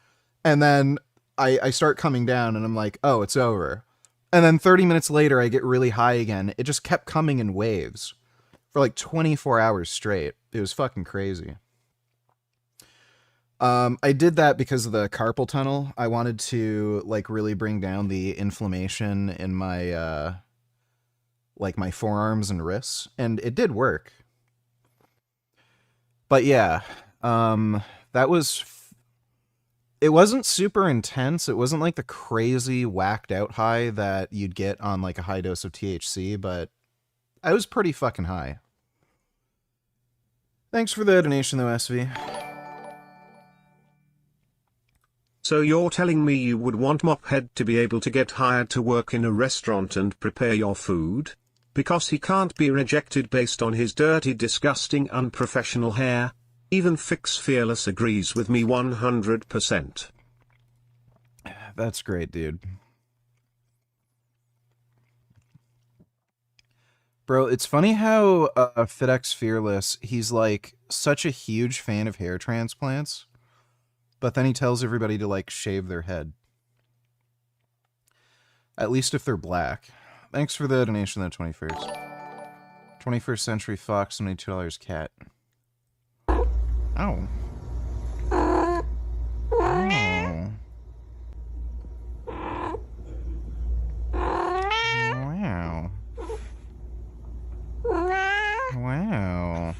and then I start coming down, and I'm like, oh, it's over. And then 30 minutes later, I get really high again. It just kept coming in waves for like 24 hours straight. It was fucking crazy. I did that because of the carpal tunnel. I wanted to like really bring down the inflammation in my like my forearms and wrists, and it did work. But yeah, that was it wasn't super intense. It wasn't like the crazy whacked out high that you'd get on like a high dose of THC, but I was pretty fucking high. Thanks for the donation though, SV. So you're telling me you would want Mophead to be able to get hired to work in a restaurant and prepare your food? Because he can't be rejected based on his dirty, disgusting, unprofessional hair? Even Fix Fearless agrees with me 100%. That's great, dude. Bro, it's funny how FitX Fearless, he's like such a huge fan of hair transplants. But then he tells everybody to, like, shave their head. At least if they're black. Thanks for the donation on the 21st. 21st Century Fox, $72 cat. Oh. Oh. Wow. Wow.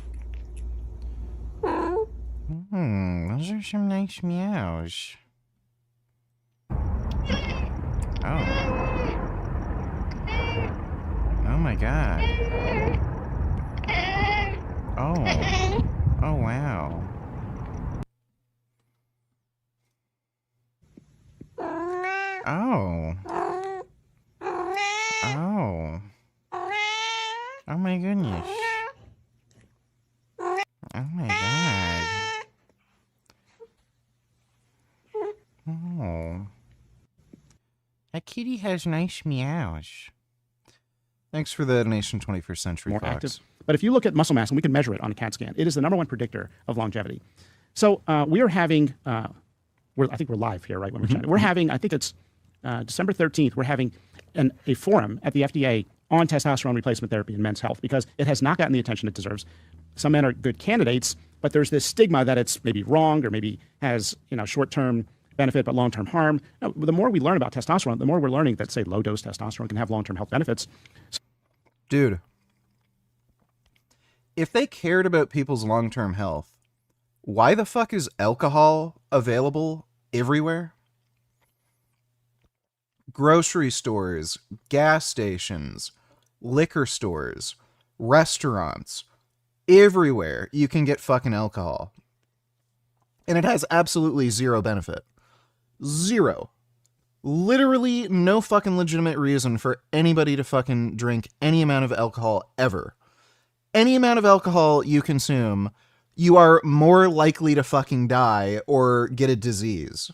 Those are some nice meows. Oh. Oh my god. Oh. Oh wow. Oh. Oh. Oh my goodness. Oh my god. Oh. That kitty has nice meows. Thanks for the donation, 21st Century more Fox. active. But if you look at muscle mass, and we can measure it on a CAT scan, it is the #1 predictor of longevity. So we are having, I think we're live here, right, when we're chatting. We're having, I think it's December 13th, we're having a forum at the FDA on testosterone replacement therapy in men's health because it has not gotten the attention it deserves. Some men are good candidates, but there's this stigma that it's maybe wrong or maybe has, short-term benefit but long-term harm. No, the more we learn about testosterone, the more we're learning that, say, low-dose testosterone can have long-term health benefits. Dude, if they cared about people's long-term health, why the fuck is alcohol available everywhere? Grocery stores, gas stations, liquor stores, restaurants, everywhere you can get fucking alcohol. And it has absolutely zero benefit. Zero. Literally no fucking legitimate reason for anybody to fucking drink any amount of alcohol ever. Any amount of alcohol you consume, you are more likely to fucking die or get a disease.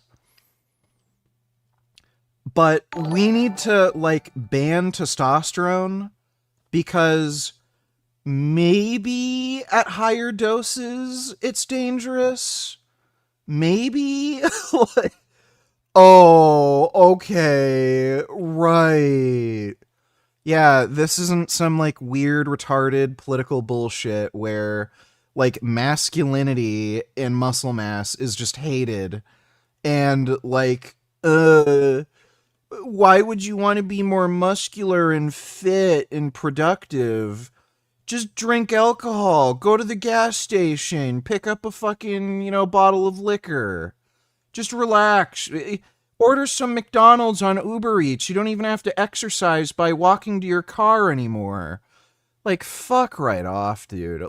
But we need to, ban testosterone because maybe at higher doses it's dangerous. Maybe? Oh, okay, right. Yeah, this isn't some, weird, retarded political bullshit where, masculinity and muscle mass is just hated. And, why would you want to be more muscular and fit and productive? Just drink alcohol, go to the gas station, pick up a fucking, bottle of liquor. Just relax. Order some McDonald's on Uber Eats. You don't even have to exercise by walking to your car anymore. Fuck right off, dude.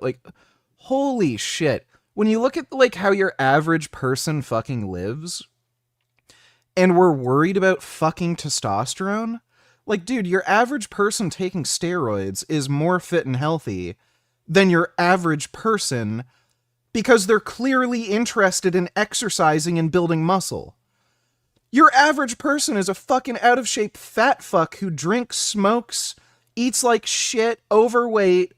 Holy shit. When you look at, how your average person fucking lives, and we're worried about fucking testosterone, dude, your average person taking steroids is more fit and healthy than your average person because they're clearly interested in exercising and building muscle. Your average person is a fucking out-of-shape fat fuck who drinks, smokes, eats like shit, overweight,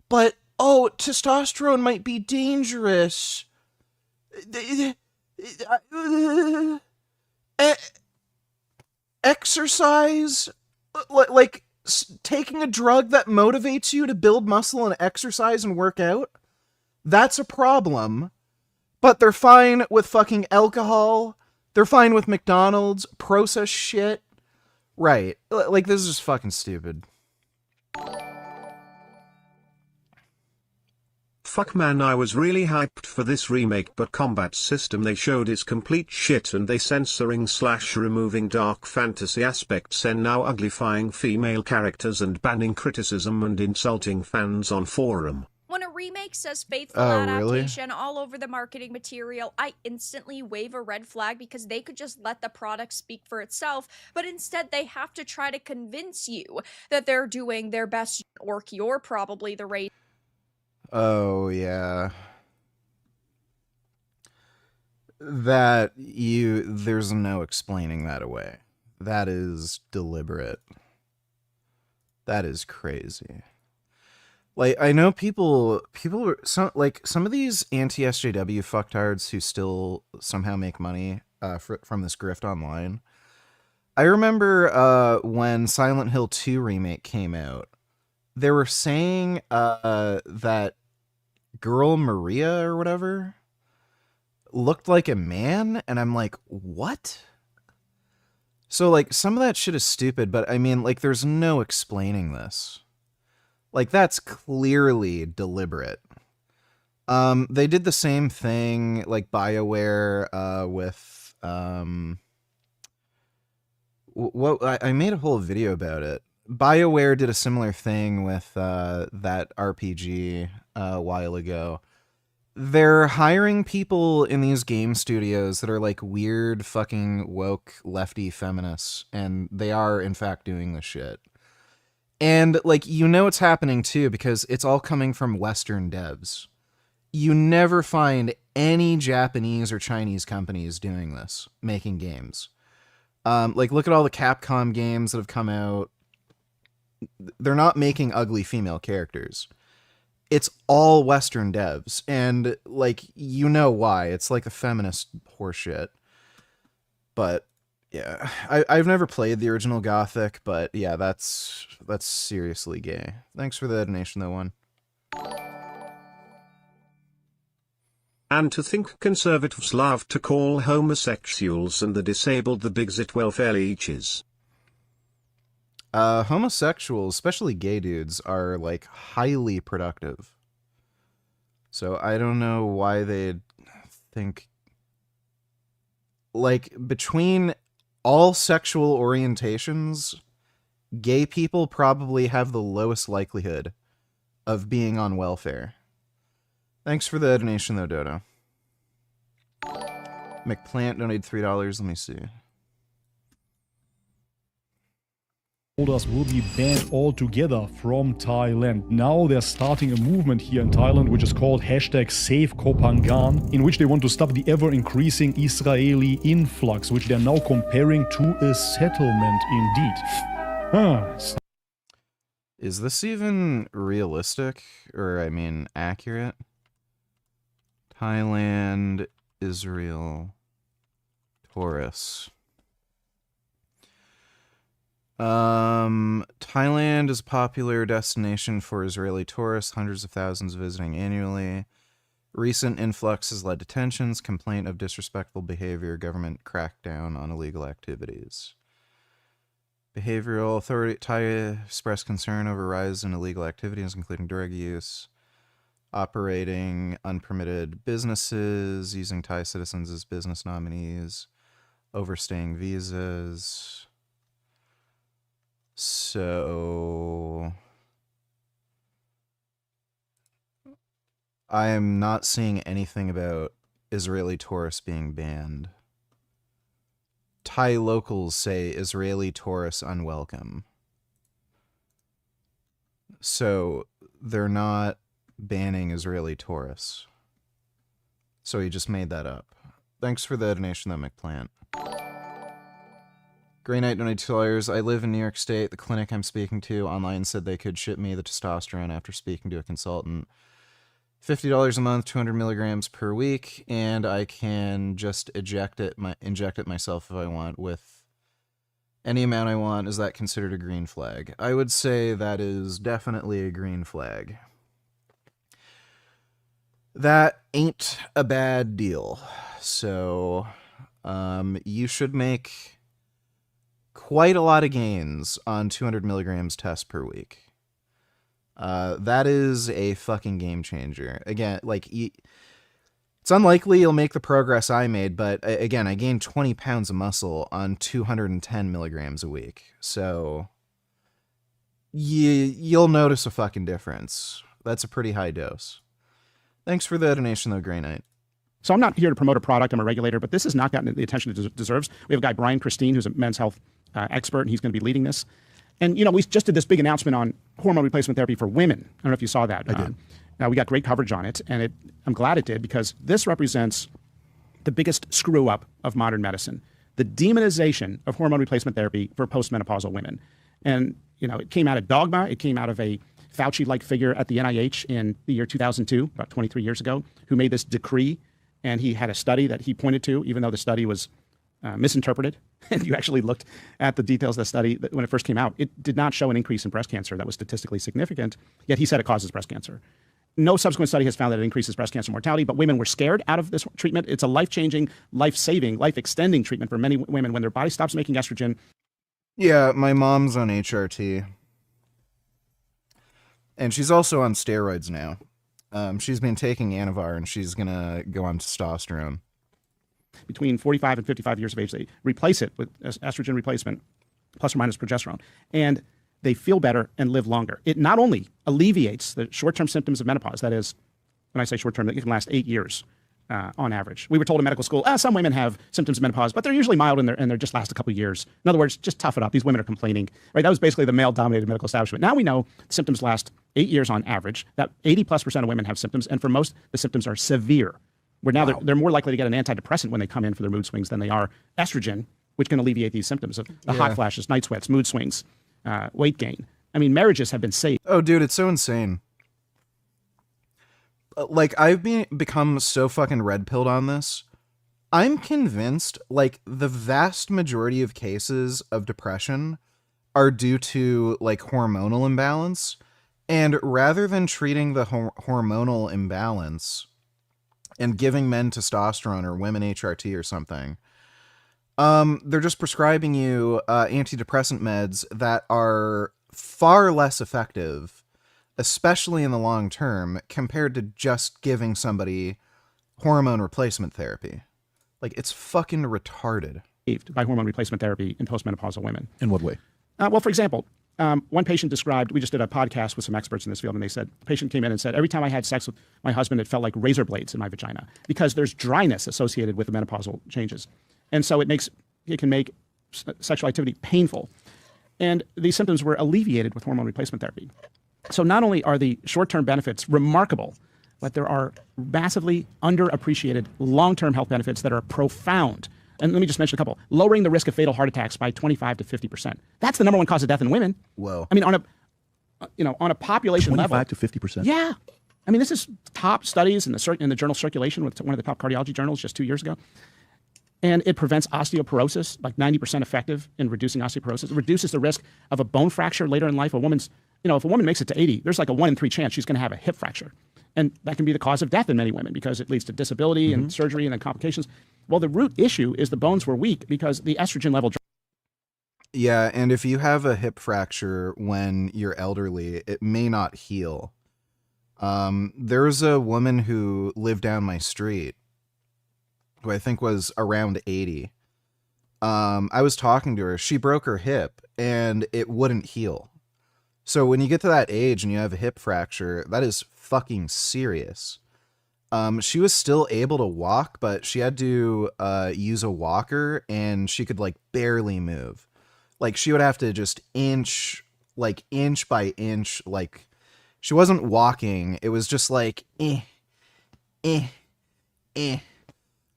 but, testosterone might be dangerous. Exercise? Taking a drug that motivates you to build muscle and exercise and work out? That's a problem. But they're fine with fucking alcohol. They're fine with McDonald's, processed shit. Right. This is just fucking stupid. Fuck man, I was really hyped for this remake, but combat system they showed is complete shit, and they censoring/removing dark fantasy aspects and now uglifying female characters and banning criticism and insulting fans on forum. When a remake says faithful adaptation all over the marketing material, I instantly wave a red flag because they could just let the product speak for itself, but instead they have to try to convince you that they're doing their best, or you're probably the rate. Oh, yeah. There's no explaining that away. That is deliberate. That is crazy. I know people some of these anti-SJW fucktards who still somehow make money from this grift online. I remember when Silent Hill 2 remake came out, they were saying that girl Maria or whatever looked like a man, and I'm like, what? So some of that shit is stupid, but I mean there's no explaining this. That's clearly deliberate. They did the same thing BioWare with I made a whole video about it. BioWare did a similar thing with that RPG a while ago. They're hiring people in these game studios that are weird fucking woke lefty feminists, and they are in fact doing this shit. And it's happening too because it's all coming from Western devs. You never find any Japanese or Chinese companies doing this, making games. Look at all the Capcom games that have come out. They're not making ugly female characters. It's all Western devs, and why? It's a feminist horseshit. But Yeah, I've never played the original Gothic, but yeah, that's seriously gay. Thanks for the donation, though, one. And to think conservatives love to call homosexuals and the disabled the bigs welfare leeches. Homosexuals, especially gay dudes, are like highly productive. So I don't know why they'd think, like, between all sexual orientations, gay people probably have the lowest likelihood of being on welfare. Thanks for the donation, though, Dodo. McPlant donated $3. Let me see. Holders will be banned altogether from Thailand. Now they're starting a movement here in Thailand which is called #SaveKopangan, in which they want to stop the ever-increasing Israeli influx, which they're now comparing to a settlement indeed. Is this even realistic? Or, I mean, accurate? Thailand, Israel, Taurus. Thailand is a popular destination for Israeli tourists, hundreds of thousands visiting annually. Recent influx has led to tensions, complaint of disrespectful behavior, government crackdown on illegal activities. Behavioral authority Thai expressed concern over rise in illegal activities, including drug use, operating unpermitted businesses, using Thai citizens as business nominees, overstaying visas. So I am not seeing anything about Israeli tourists being banned. Thai locals say Israeli tourists unwelcome. So they're not banning Israeli tourists. So he just made that up. Thanks for the donation, though, McPlant. Grey Knight donated $2. I live in New York State. The clinic I'm speaking to online said they could ship me the testosterone after speaking to a consultant. $50 a month, 200 milligrams per week, and I can just inject it myself if I want with any amount I want. Is that considered a green flag? I would say that is definitely a green flag. That ain't a bad deal. So, you should make quite a lot of gains on 200 milligrams test per week. That is a fucking game changer. Again, like, it's unlikely you'll make the progress I made, but again, I gained 20 pounds of muscle on 210 milligrams a week. So you'll notice a fucking difference. That's a pretty high dose. Thanks for the donation, though, Grey Knight. So I'm not here to promote a product. I'm a regulator, but this has not gotten the attention it deserves. We have a guy, Brian Christine, who's a men's health expert, and he's going to be leading this. And, you know, we just did this big announcement on hormone replacement therapy for women. I don't know if you saw that. I did. We got great coverage on it, and I'm glad it did, because this represents the biggest screw-up of modern medicine, the demonization of hormone replacement therapy for postmenopausal women. And, you know, it came out of dogma. It came out of a Fauci-like figure at the NIH in the year 2002, about 23 years ago, who made this decree. And he had a study that he pointed to, even though the study was misinterpreted. And you actually looked at the details of the study when it first came out. It did not show an increase in breast cancer that was statistically significant, yet he said it causes breast cancer. No subsequent study has found that it increases breast cancer mortality, but women were scared out of this treatment. It's a life-changing, life-saving, life-extending treatment for many women when their body stops making estrogen. Yeah, my mom's on HRT. And she's also on steroids now. She's been taking Anavar, and she's going to go on testosterone. Between 45 and 55 years of age, they replace it with estrogen replacement, plus or minus progesterone. And they feel better and live longer. It not only alleviates the short-term symptoms of menopause, that is, when I say short-term, it can last 8 years on average. We were told in medical school, some women have symptoms of menopause, but they're usually mild and they just last a couple of years. In other words, just tough it up. These women are complaining. Right? That was basically the male-dominated medical establishment. Now we know symptoms last 8 years on average, that 80+% of women have symptoms, and for most, the symptoms are severe. Where now they're more likely to get an antidepressant when they come in for their mood swings than they are estrogen, which can alleviate these symptoms of the hot flashes, night sweats, mood swings, weight gain. I mean, marriages have been saved. Oh, dude, it's so insane. Like, I've become so fucking red-pilled on this. I'm convinced, like, the vast majority of cases of depression are due to, like, hormonal imbalance. And rather than treating the hormonal imbalance and giving men testosterone or women HRT or something, they're just prescribing you antidepressant meds that are far less effective, especially in the long term, compared to just giving somebody hormone replacement therapy. Like, it's fucking retarded. By hormone replacement therapy in postmenopausal women. In what way? Well, for example, one patient described, we just did a podcast with some experts in this field, and they said, the patient came in and said, every time I had sex with my husband, it felt like razor blades in my vagina because there's dryness associated with the menopausal changes. And so it can make sexual activity painful. And these symptoms were alleviated with hormone replacement therapy. So not only are the short-term benefits remarkable, but there are massively underappreciated long-term health benefits that are profound. And let me just mention a couple. Lowering the risk of fatal heart attacks by 25 to 50%. That's the number one cause of death in women. Whoa. I mean, on a population level. 25 to 50%? Yeah. I mean, this is top studies in the journal Circulation, with one of the top cardiology journals just 2 years ago. And it prevents osteoporosis, like 90% effective in reducing osteoporosis. It reduces the risk of a bone fracture later in life. If a woman makes it to 80, there's like a 1 in 3 chance she's going to have a hip fracture. And that can be the cause of death in many women because it leads to disability and surgery and then complications. Well, the root issue is the bones were weak because the estrogen level. Yeah, and if you have a hip fracture when you're elderly, it may not heal. There's a woman who lived down my street who I think was around 80. I was talking to her. She broke her hip and it wouldn't heal. So when you get to that age and you have a hip fracture, that is fucking serious. She was still able to walk, but she had to use a walker and she could like barely move. Like she would have to just inch by inch. Like she wasn't walking. It was just like,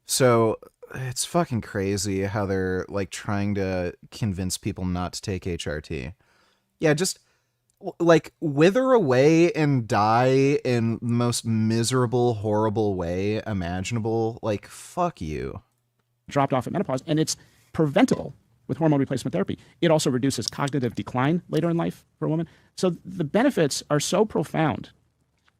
So it's fucking crazy how they're like trying to convince people not to take HRT. Yeah, just like wither away and die in the most miserable, horrible way imaginable. Like, fuck you. Dropped off at menopause, and it's preventable with hormone replacement therapy. It also reduces cognitive decline later in life for a woman. So the benefits are so profound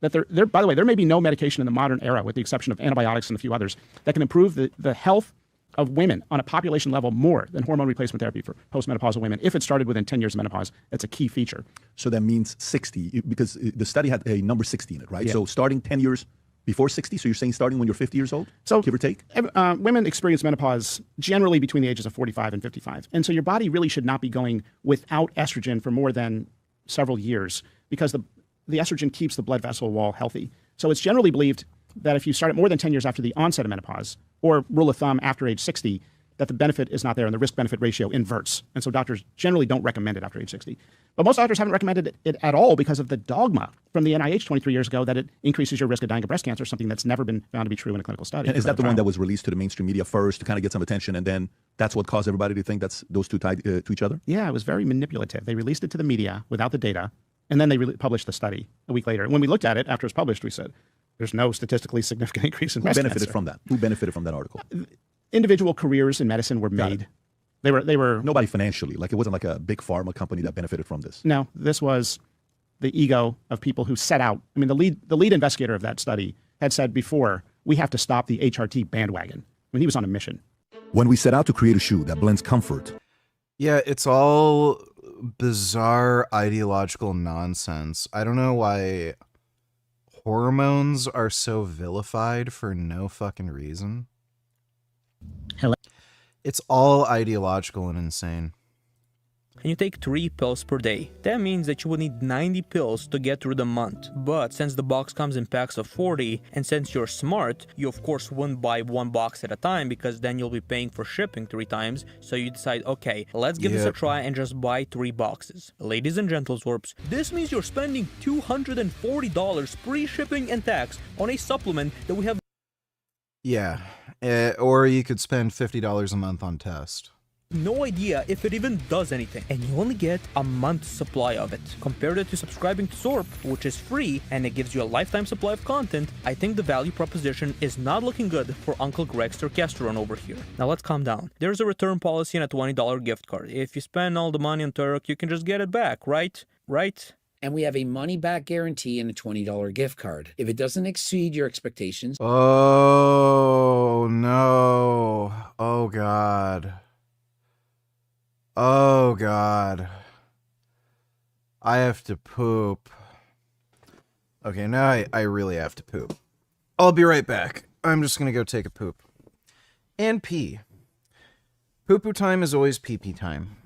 that there, by the way, there may be no medication in the modern era, with the exception of antibiotics and a few others, that can improve the health of women on a population level more than hormone replacement therapy for postmenopausal women. If it started within 10 years of menopause, it's a key feature. So that means 60, because the study had a number 60 in it, right? Yeah. So starting 10 years before 60, so you're saying starting when you're 50 years old, so give or take? Women experience menopause generally between the ages of 45 and 55. And so your body really should not be going without estrogen for more than several years, because the estrogen keeps the blood vessel wall healthy. So it's generally believed that if you start it more than 10 years after the onset of menopause, or rule of thumb after age 60, that the benefit is not there and the risk-benefit ratio inverts. And so doctors generally don't recommend it after age 60. But most doctors haven't recommended it at all because of the dogma from the NIH 23 years ago that it increases your risk of dying of breast cancer, something that's never been found to be true in a clinical study. And is that the one that was released to the mainstream media first to kind of get some attention, and then that's what caused everybody to think that's those two tied to each other? Yeah, it was very manipulative. They released it to the media without the data, and then they published the study a week later. And when we looked at it after it was published, we said, there's no statistically significant increase in breast cancer. Who benefited from that? Who benefited from that article? Individual careers in medicine were made. They were nobody financially. Like it wasn't like a big pharma company that benefited from this. No, this was the ego of people who set out. I mean, the lead investigator of that study had said before, we have to stop the HRT bandwagon. I mean, he was on a mission. When we set out to create a shoe that blends comfort. Yeah, it's all bizarre ideological nonsense. I don't know why hormones are so vilified for no fucking reason. Hello. It's all ideological and insane. And you take 3 pills per day. That means that you would need 90 pills to get through the month. But since the box comes in packs of 40, and since you're smart, you of course wouldn't buy 1 box at a time, because then you'll be paying for shipping 3 times. So you decide, okay, let's give this a try and just buy 3 boxes. Ladies and gentlesorps, this means you're spending $240 pre-shipping and tax on a supplement that we have. Yeah, or you could spend $50 a month on test. No idea if it even does anything, and you only get a month's supply of it. Compared it to subscribing to Sorp, which is free and it gives you a lifetime supply of content, I think the value proposition is not looking good for Uncle Greg's Turkesterone over here. Now let's calm down. There's a return policy and a $20 gift card. If you spend all the money on Turk, you can just get it back, right? Right? And we have a money-back guarantee and a $20 gift card. If it doesn't exceed your expectations... Oh, no. Oh, God. Oh, God. I have to poop. Okay, now I really have to poop. I'll be right back. I'm just gonna go take a poop. And pee. Poo-poo time is always pee-pee time.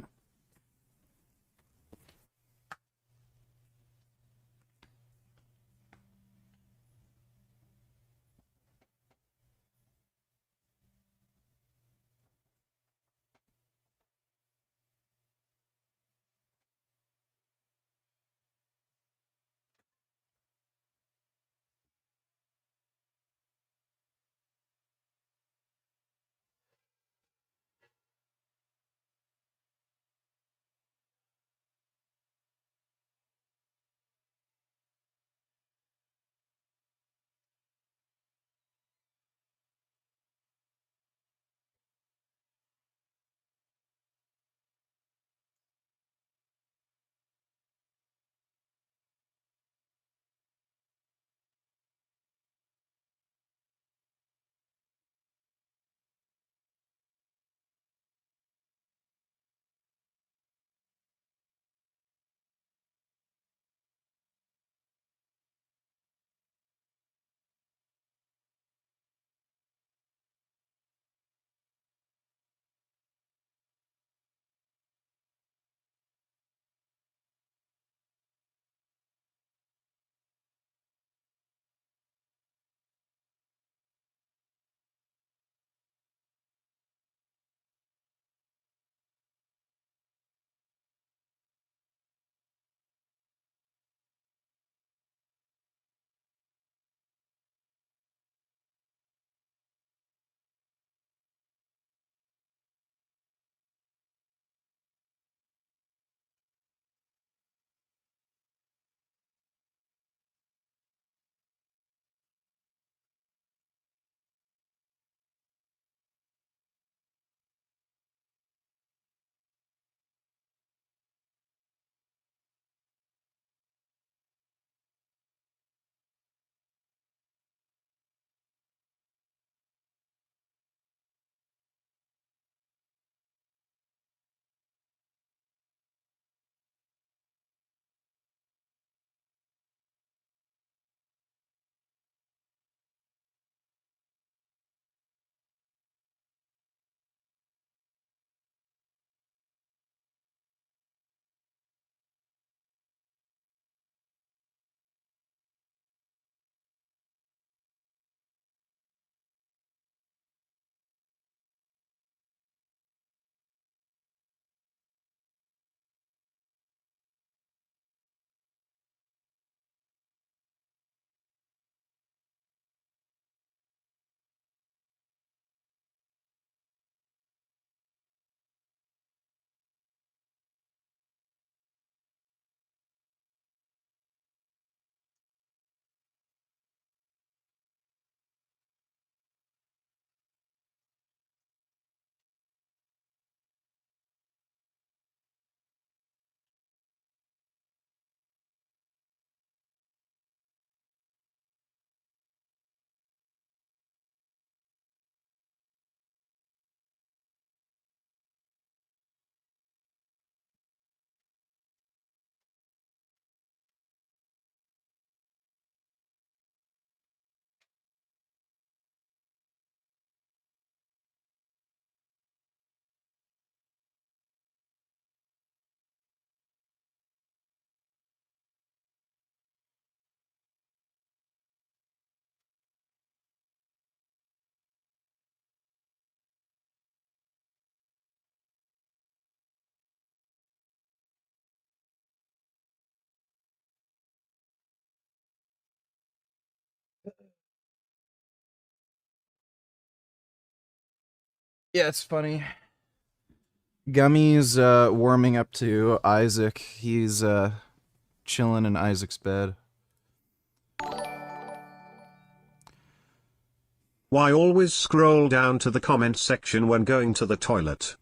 Yeah, it's funny. Gummy's warming up to Isaac. He's chilling in Isaac's bed. Why always scroll down to the comment section when going to the toilet?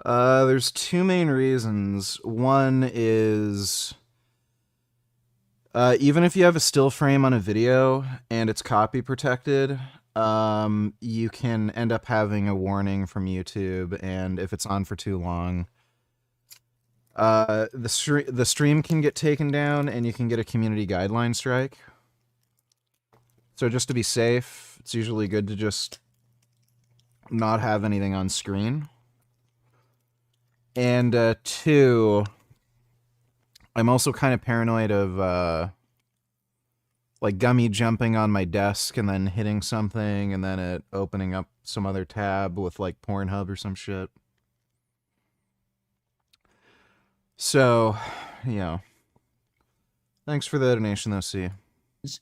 There's two main reasons. One is even if you have a still frame on a video and it's copy protected, you can end up having a warning from YouTube, and if it's on for too long, the stream can get taken down and you can get a community guideline strike. So just to be safe, it's usually good to just not have anything on screen. And two, I'm also kind of paranoid of like Gummy jumping on my desk and then hitting something and then it opening up some other tab with like Pornhub or some shit. So, yeah. Thanks for the donation though, C.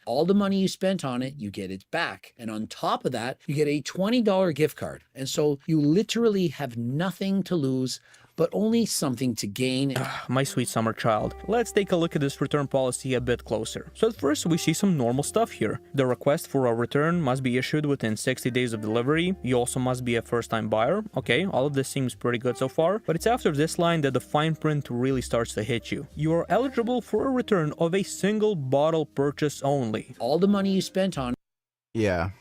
All the money you spent on it, you get it back. And on top of that, you get a $20 gift card. And so you literally have nothing to lose, but only something to gain. My sweet summer child. Let's take a look at this return policy a bit closer. So at first we see some normal stuff here. The request for a return must be issued within 60 days of delivery. You also must be a first-time buyer. Okay, all of this seems pretty good so far, but it's after this line that the fine print really starts to hit you. You are eligible for a return of a single bottle purchase only. All the money you spent on. Yeah.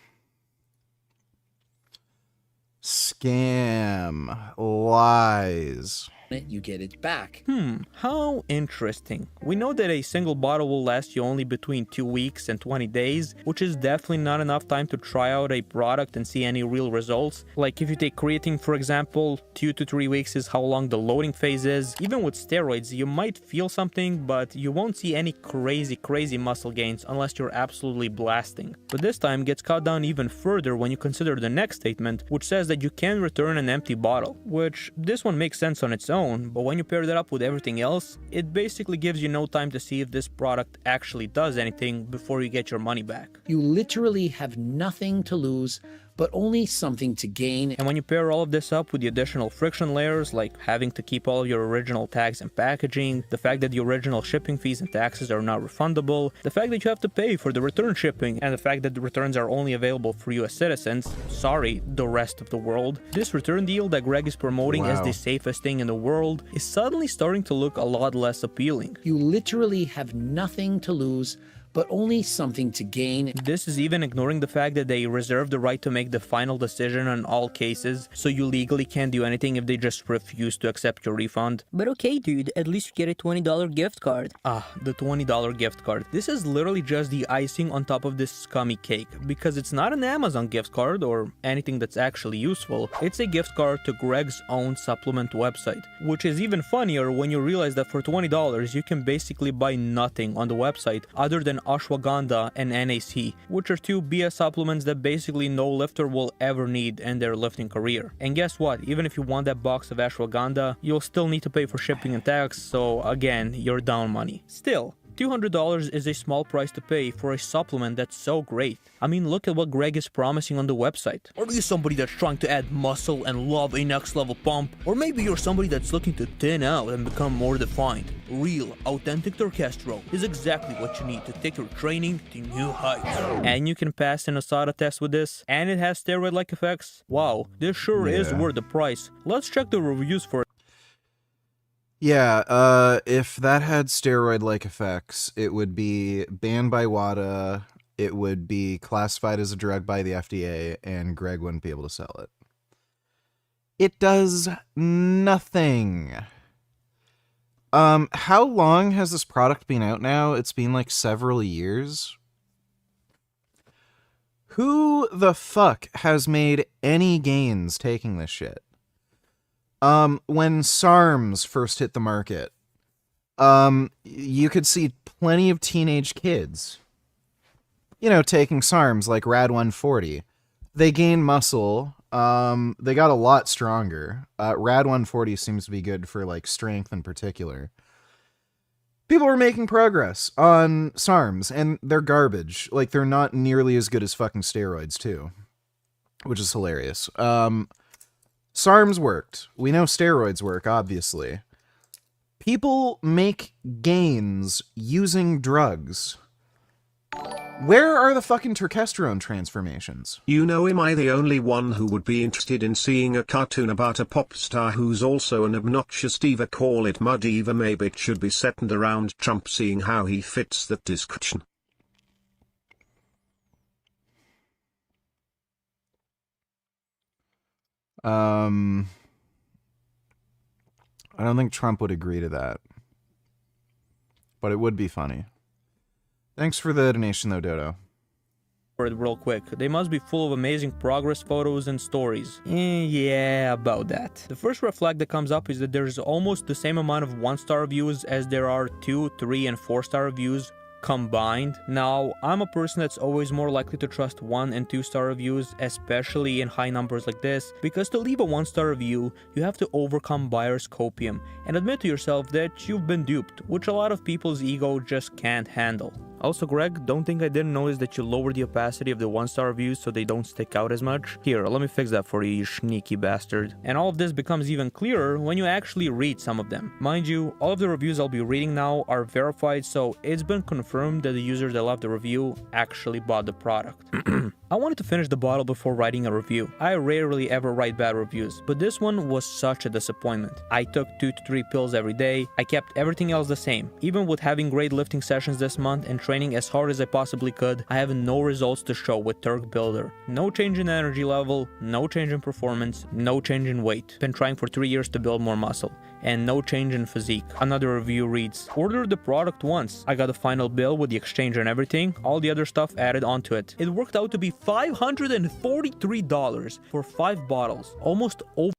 Scam. Lies. You get it back. How interesting. We know that a single bottle will last you only between 2 weeks and 20 days, which is definitely not enough time to try out a product and see any real results. Like if you take creatine, for example, 2 to 3 weeks is how long the loading phase is. Even with steroids, you might feel something, but you won't see any crazy muscle gains unless you're absolutely blasting. But this time gets cut down even further when you consider the next statement, which says that you can return an empty bottle, which this one makes sense on its own. But when you pair that up with everything else, it basically gives you no time to see if this product actually does anything before you get your money back. You literally have nothing to lose, but only something to gain. And when you pair all of this up with the additional friction layers, like having to keep all of your original tags and packaging, the fact that the original shipping fees and taxes are not refundable, the fact that you have to pay for the return shipping, and the fact that the returns are only available for US citizens, sorry, the rest of the world, this return deal that Greg is promoting as the safest thing in the world is suddenly starting to look a lot less appealing. You literally have nothing to lose, but only something to gain. This is even ignoring the fact that they reserve the right to make the final decision on all cases, so you legally can't do anything if they just refuse to accept your refund. But okay, dude, at least you get a $20 gift card. The $20 gift card. This is literally just the icing on top of this scummy cake, because it's not an Amazon gift card or anything that's actually useful. It's a gift card to Greg's own supplement website, which is even funnier when you realize that for $20 you can basically buy nothing on the website other than ashwagandha and NAC, which are two BS supplements that basically no lifter will ever need in their lifting career. And guess what? Even if you want that box of ashwagandha, you'll still need to pay for shipping and tax, so again, you're down money. Still, $200 is a small price to pay for a supplement that's so great. I mean, look at what Greg is promising on the website. Are you somebody that's trying to add muscle and love a next level pump? Or maybe you're somebody that's looking to thin out and become more defined? Real, authentic testosterone is exactly what you need to take your training to new heights. And you can pass an USADA test with this, and it has steroid-like effects. Wow, this sure is worth the price. Let's check the reviews for it. Yeah, if that had steroid-like effects, it would be banned by WADA, it would be classified as a drug by the FDA, and Greg wouldn't be able to sell it. It does nothing. How long has this product been out now? It's been like several years. Who the fuck has made any gains taking this shit? When SARMs first hit the market, you could see plenty of teenage kids, you know, taking SARMs like Rad 140. They gained muscle. They got a lot stronger. Rad 140 seems to be good for like strength in particular. People were making progress on SARMs, and they're garbage. Like, they're not nearly as good as fucking steroids, too, which is hilarious. SARMs worked. We know steroids work, obviously. People make gains using drugs. Where are the fucking testosterone transformations? You know, am I the only one who would be interested in seeing a cartoon about a pop star who's also an obnoxious diva? Call it mud diva. Maybe it should be centered around Trump, seeing how he fits that description. I don't think Trump would agree to that. But it would be funny. Thanks for the donation, though, Dodo. Real quick, they must be full of amazing progress photos and stories. Yeah, about that. The first red flag that comes up is that there's almost the same amount of 1-star reviews as there are 2, 3, and 4-star reviews combined. Now, I'm a person that's always more likely to trust 1 and 2-star reviews, especially in high numbers like this, because to leave a 1-star review, you have to overcome buyer's copium and admit to yourself that you've been duped, which a lot of people's ego just can't handle. Also, Greg, don't think I didn't notice that you lowered the opacity of the 1-star reviews so they don't stick out as much. Here, let me fix that for you, you sneaky bastard. And all of this becomes even clearer when you actually read some of them. Mind you, all of the reviews I'll be reading now are verified, so it's been confirmed that the user that left the review actually bought the product. I wanted to finish the bottle before writing a review. I rarely ever write bad reviews, but this one was such a disappointment. I took 2 to 3 pills every day. I kept everything else the same. Even with having great lifting sessions this month and training as hard as I possibly could, I have no results to show with Turk Builder. No change in energy level, no change in performance, no change in weight. Been trying for 3 years to build more muscle, and no change in physique. Another review reads, ordered the product once. I got a final bill with the exchange and everything, all the other stuff added onto it. It worked out to be $543 for 5 bottles, almost over.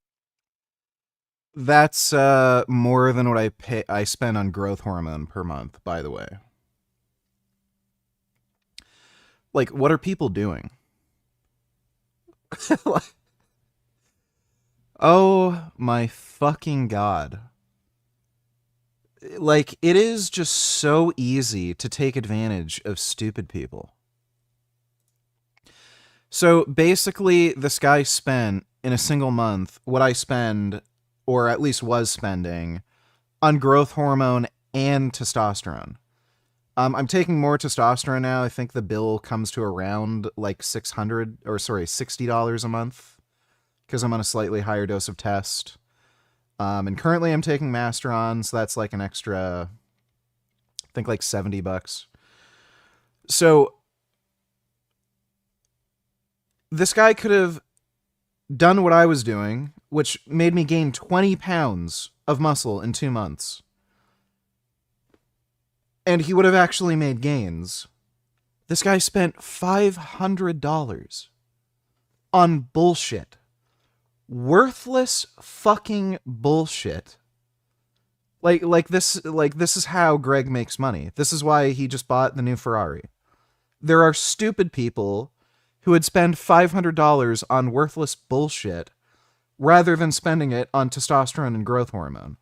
That's more than what I spend on growth hormone per month, by the way. Like, what are people doing? Oh my fucking god. Like, it is just so easy to take advantage of stupid people. So basically, this guy spent in a single month what I spend, or at least was spending, on growth hormone and testosterone. I'm taking more testosterone now. I think the bill comes to around like $60 a month, because I'm on a slightly higher dose of test. And currently I'm taking Masteron, so that's like an extra, I think like $70. So this guy could have done what I was doing, which made me gain 20 pounds of muscle in 2 months. And he would have actually made gains. This guy spent $500 on bullshit. Worthless fucking bullshit. Like this is how Greg makes money. This is why he just bought the new Ferrari. There are stupid people who would spend $500 on worthless bullshit rather than spending it on testosterone and growth hormone.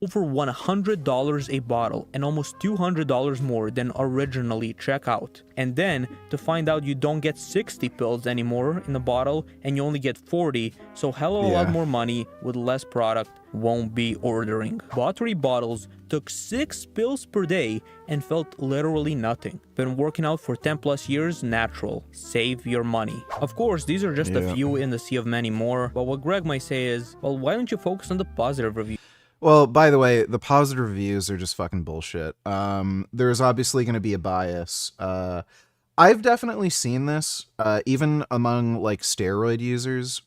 Over $100 a bottle and almost $200 more than originally checkout. And then to find out you don't get 60 pills anymore in the bottle and you only get 40, so hell of a lot more money with less product. Won't be ordering. Bought 3 bottles, took 6 pills per day, and felt literally nothing. Been working out for 10 plus years, natural. Save your money. Of course, these are just a few in the sea of many more, but what Greg might say is, well, why don't you focus on the positive review? Well, by the way, the positive reviews are just fucking bullshit. There's obviously going to be a bias. I've definitely seen this, even among, like, steroid users.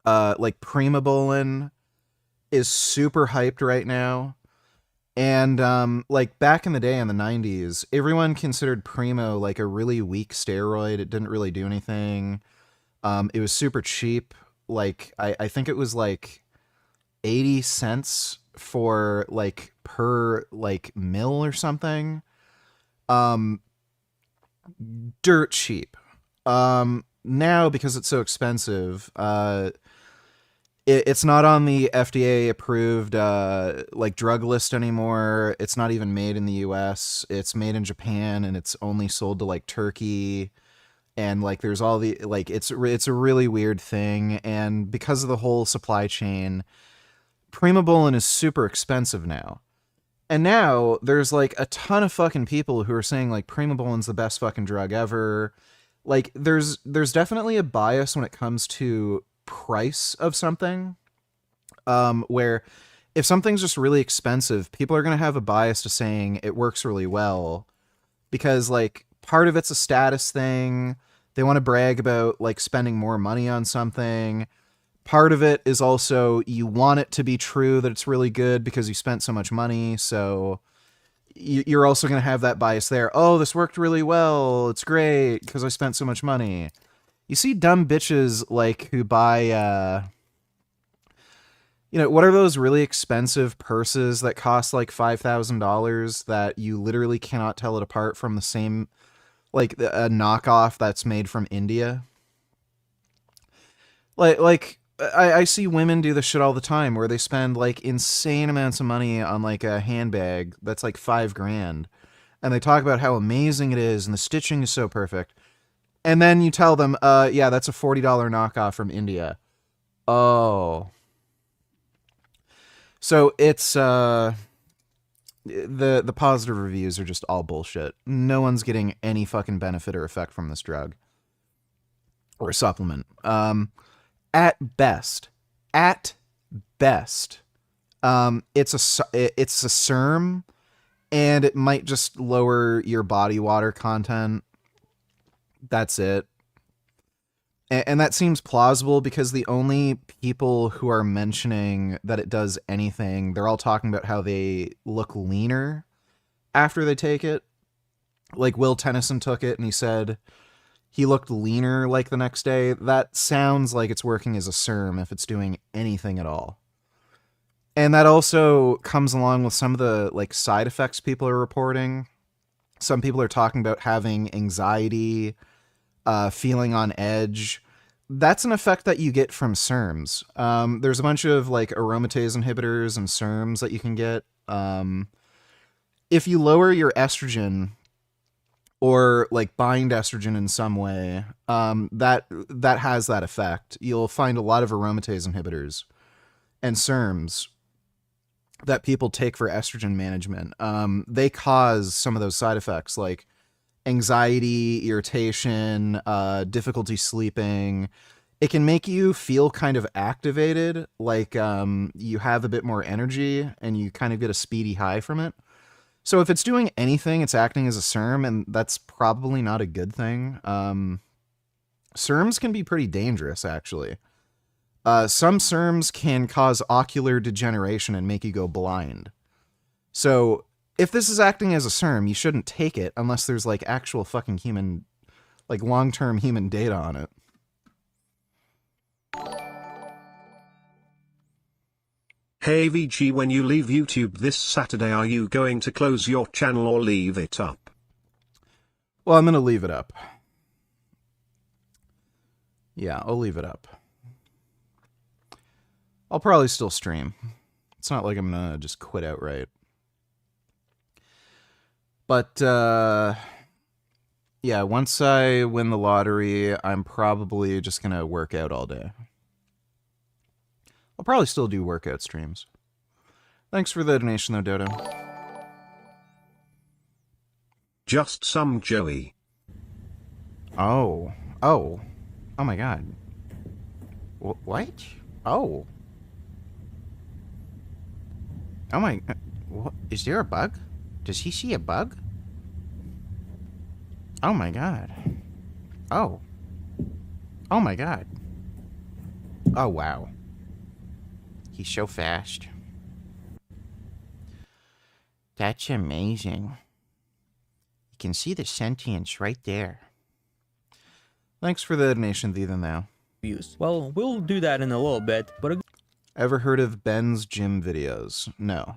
Like, Primobolan is super hyped right now. And, like, back in the day in the 90s, everyone considered Primo, like, a really weak steroid. It didn't really do anything. It was super cheap. Like, I think it was, like, 80 cents for like per like mil or something. Dirt cheap. Now because it's so expensive, it's not on the FDA approved like drug list anymore. It's not even made in the US. It's made in Japan and it's only sold to like Turkey And like there's all the like it's a really weird thing, and because of the whole supply chain, Primobolan is super expensive now. And now there's like a ton of fucking people who are saying like Primobolan's the best fucking drug ever. Like there's definitely a bias when it comes to price of something, where if something's just really expensive, people are going to have a bias to saying it works really well because like part of it's a status thing. They want to brag about like spending more money on something. Part of it is also you want it to be true that it's really good because you spent so much money. So you're also going to have that bias there. Oh, this worked really well. It's great because I spent so much money. You see dumb bitches like who buy, what are those really expensive purses that cost like $5,000 that you literally cannot tell it apart from the same, like a knockoff that's made from India? I see women do this shit all the time where they spend like insane amounts of money on like a handbag that's like $5,000, and they talk about how amazing it is and the stitching is so perfect. And then you tell them, yeah, that's a $40 knockoff from India. Oh. So it's the positive reviews are just all bullshit. No one's getting any fucking benefit or effect from this drug or supplement. At best, it's a serum, and it might just lower your body water content. That's it. And that seems plausible because the only people who are mentioning that it does anything, they're all talking about how they look leaner after they take it. Like Will Tennyson took it and he said he looked leaner like the next day. That sounds like it's working as a serum if it's doing anything at all. And that also comes along with some of the like side effects people are reporting. Some people are talking about having anxiety, feeling on edge. That's an effect that you get from serums. There's a bunch of like aromatase inhibitors and serums that you can get. If you lower your estrogen or like bind estrogen in some way, that has that effect. You'll find a lot of aromatase inhibitors and serums that people take for estrogen management. They cause some of those side effects like anxiety, irritation, difficulty sleeping. It can make you feel kind of activated, like you have a bit more energy and you kind of get a speedy high from it. So if it's doing anything, it's acting as a serum, and that's probably not a good thing. Serums can be pretty dangerous, actually. Some serums can cause ocular degeneration and make you go blind. So if this is acting as a serum, you shouldn't take it unless there's like actual fucking human, like long-term human data on it. Hey VG, when you leave YouTube this Saturday, are you going to close your channel or leave it up? Well, I'm going to leave it up. Yeah, I'll leave it up. I'll probably still stream. It's not like I'm going to just quit outright. But, yeah, once I win the lottery, I'm probably just going to work out all day. I'll probably still do workout streams. Thanks for the donation, though, Dodo. Just some Joey. Oh my god. What? Oh my, what? Is there a bug? Does he see a bug? Oh my god. Oh my god. Oh wow. He's so fast. That's amazing. You can see the sentience right there. Thanks for the donation, Ethan, now. Well, we'll do that in a little bit, but... Ever heard of Ben's gym videos? No.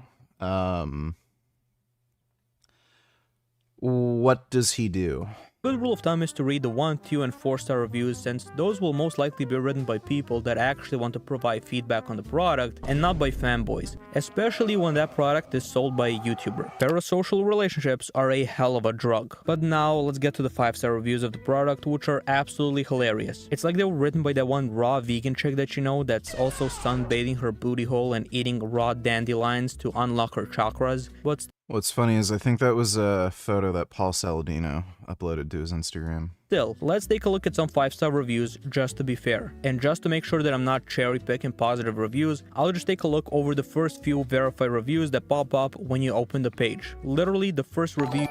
What does he do? Good rule of thumb is to read the 1, 2, and 4-star reviews, since those will most likely be written by people that actually want to provide feedback on the product and not by fanboys, especially when that product is sold by a YouTuber. Parasocial relationships are a hell of a drug. But now let's get to the 5-star reviews of the product, which are absolutely hilarious. It's like they were written by that one raw vegan chick that you know that's also sunbathing her booty hole and eating raw dandelions to unlock her chakras. But what's funny is I think that was a photo that Paul Saladino uploaded to his Instagram. still, let's take a look at some 5-star reviews just to be fair. And just to make sure that I'm not cherry picking positive reviews, I'll just take a look over the first few verified reviews that pop up when you open the page. Literally the first review.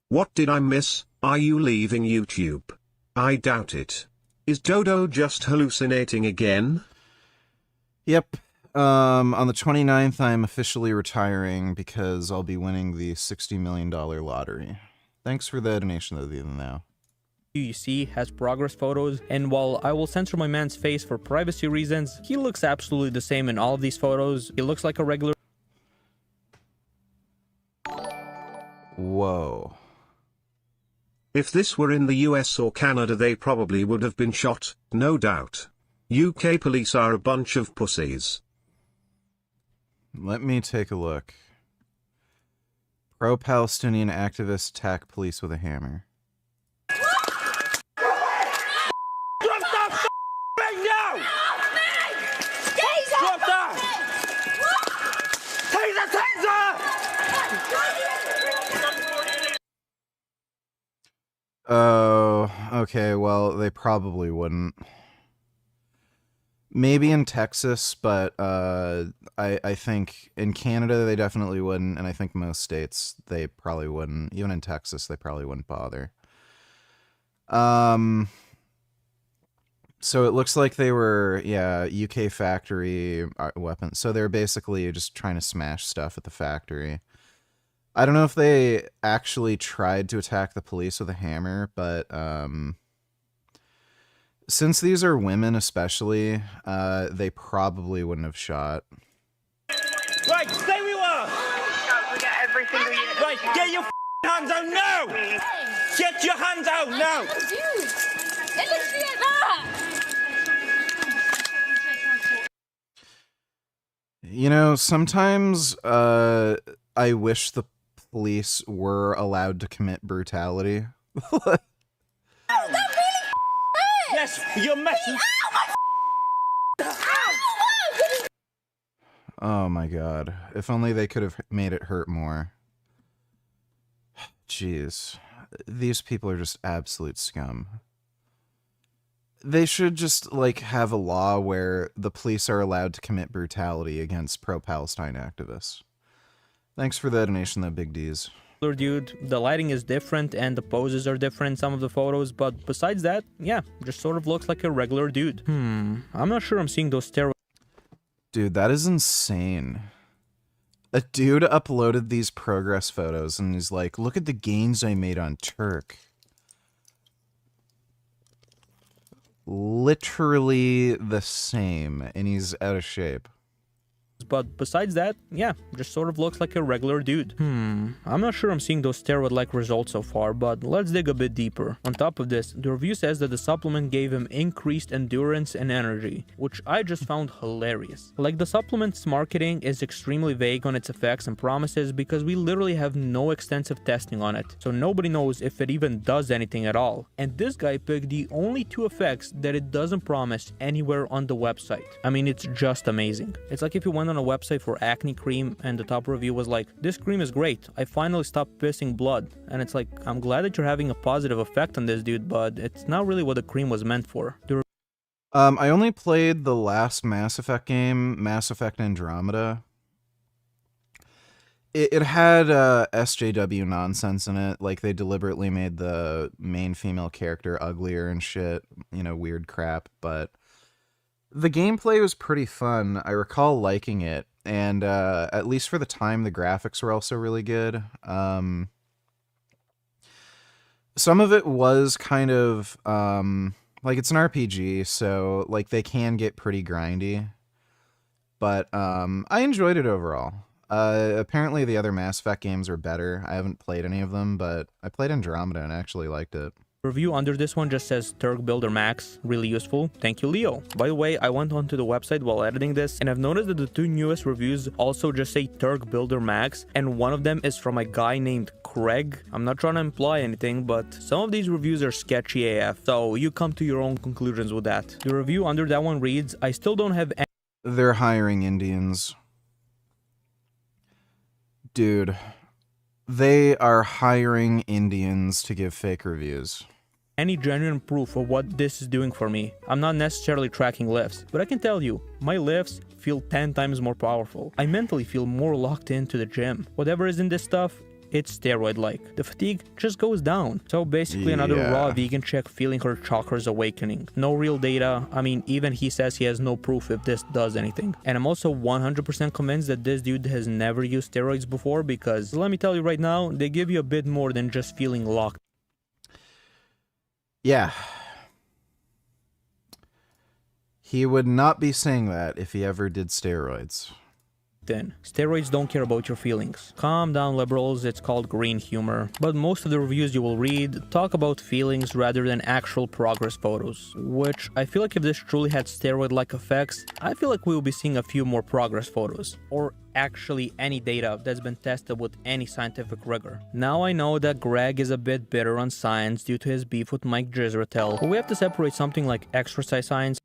What did I miss? Are you leaving YouTube? I doubt it. Is Dodo just hallucinating again? Yep. On the 29th, I'm officially retiring because I'll be winning the $60 million lottery. Thanks for the donation, though, even now. You see has progress photos, and while I will censor my man's face for privacy reasons, he looks absolutely the same in all of these photos. He looks like a regular. Whoa. If this were in the US or Canada, they probably would have been shot, no doubt. UK police are a bunch of pussies. Let me take a look. Pro-Palestinian activists attack police with a hammer. Oh, okay, well, they probably wouldn't. Maybe in Texas, but I think in Canada they definitely wouldn't, and I think most states they probably wouldn't. Even in Texas, they probably wouldn't bother. So it looks like they were, yeah, UK factory weapons. So they're basically just trying to smash stuff at the factory. I don't know if they actually tried to attack the police with a hammer, but since these are women especially, they probably wouldn't have shot. Right, stay where you are! We got every single unit. Right, get your hands out now! Get your hands out now! You know, sometimes I wish the police were allowed to commit brutality. Yes, you're messing. Oh my god. If only they could have made it hurt more. Jeez. These people are just absolute scum. They should just, like, have a law where the police are allowed to commit brutality against pro-Palestine activists. Thanks for the donation, though, Big D's. Dude, the lighting is different and the poses are different in some of the photos, but besides that, yeah, just sort of looks like a regular dude. I'm not sure I'm seeing those steroids. Dude, that is insane. A dude uploaded these progress photos and he's like, look at the gains I made on Turk. Literally the same, and he's out of shape. But besides that, yeah, just sort of looks like a regular dude. I'm not sure I'm seeing those steroid-like results so far, but let's dig a bit deeper. On top of this, the review says that the supplement gave him increased endurance and energy, which I just found hilarious. Like, the supplement's marketing is extremely vague on its effects and promises because we literally have no extensive testing on it, so nobody knows if it even does anything at all. And this guy picked the only 2 effects that it doesn't promise anywhere on the website. I mean, it's just amazing. It's like if you went on a website for acne cream and the top review was like, this cream is great, I finally stopped pissing blood. And it's like, I'm glad that you're having a positive effect on this, dude, but it's not really what the cream was meant for. I only played the last Mass Effect game, Mass Effect Andromeda. It had SJW nonsense in it, like they deliberately made the main female character uglier and shit, you know, weird crap, but the gameplay was pretty fun. I recall liking it, and at least for the time, the graphics were also really good. Some of it was kind of, like, it's an RPG, so, like, they can get pretty grindy, but I enjoyed it overall. Apparently the other Mass Effect games are better. I haven't played any of them, but I played Andromeda and actually liked it. Review under this one just says Turk Builder Max, really useful. Thank you, Leo. By the way, I went onto the website while editing this, and I've noticed that the 2 newest reviews also just say Turk Builder Max, and one of them is from a guy named Craig. I'm not trying to imply anything, but some of these reviews are sketchy AF, so you come to your own conclusions with that. The review under that one reads, I still don't have any— They're hiring Indians. Dude, they are hiring Indians to give fake reviews. Any genuine proof of what this is doing for me. I'm not necessarily tracking lifts, but I can tell you, my lifts feel 10 times more powerful. I mentally feel more locked into the gym. Whatever is in this stuff, it's steroid-like. The fatigue just goes down. So basically another raw vegan chick feeling her chakras awakening. No real data. I mean, even he says he has no proof if this does anything. And I'm also 100% convinced that this dude has never used steroids before, because let me tell you right now, they give you a bit more than just feeling locked. Yeah. He would not be saying that if he ever did steroids. Then, steroids don't care about your feelings. Calm down, liberals, it's called green humor. But most of the reviews you will read talk about feelings rather than actual progress photos. Which, I feel like if this truly had steroid-like effects, I feel like we will be seeing a few more progress photos. Or actually any data that's been tested with any scientific rigor. Now I know that Greg is a bit bitter on science due to his beef with Mike Jizretel, but we have to separate something like exercise science.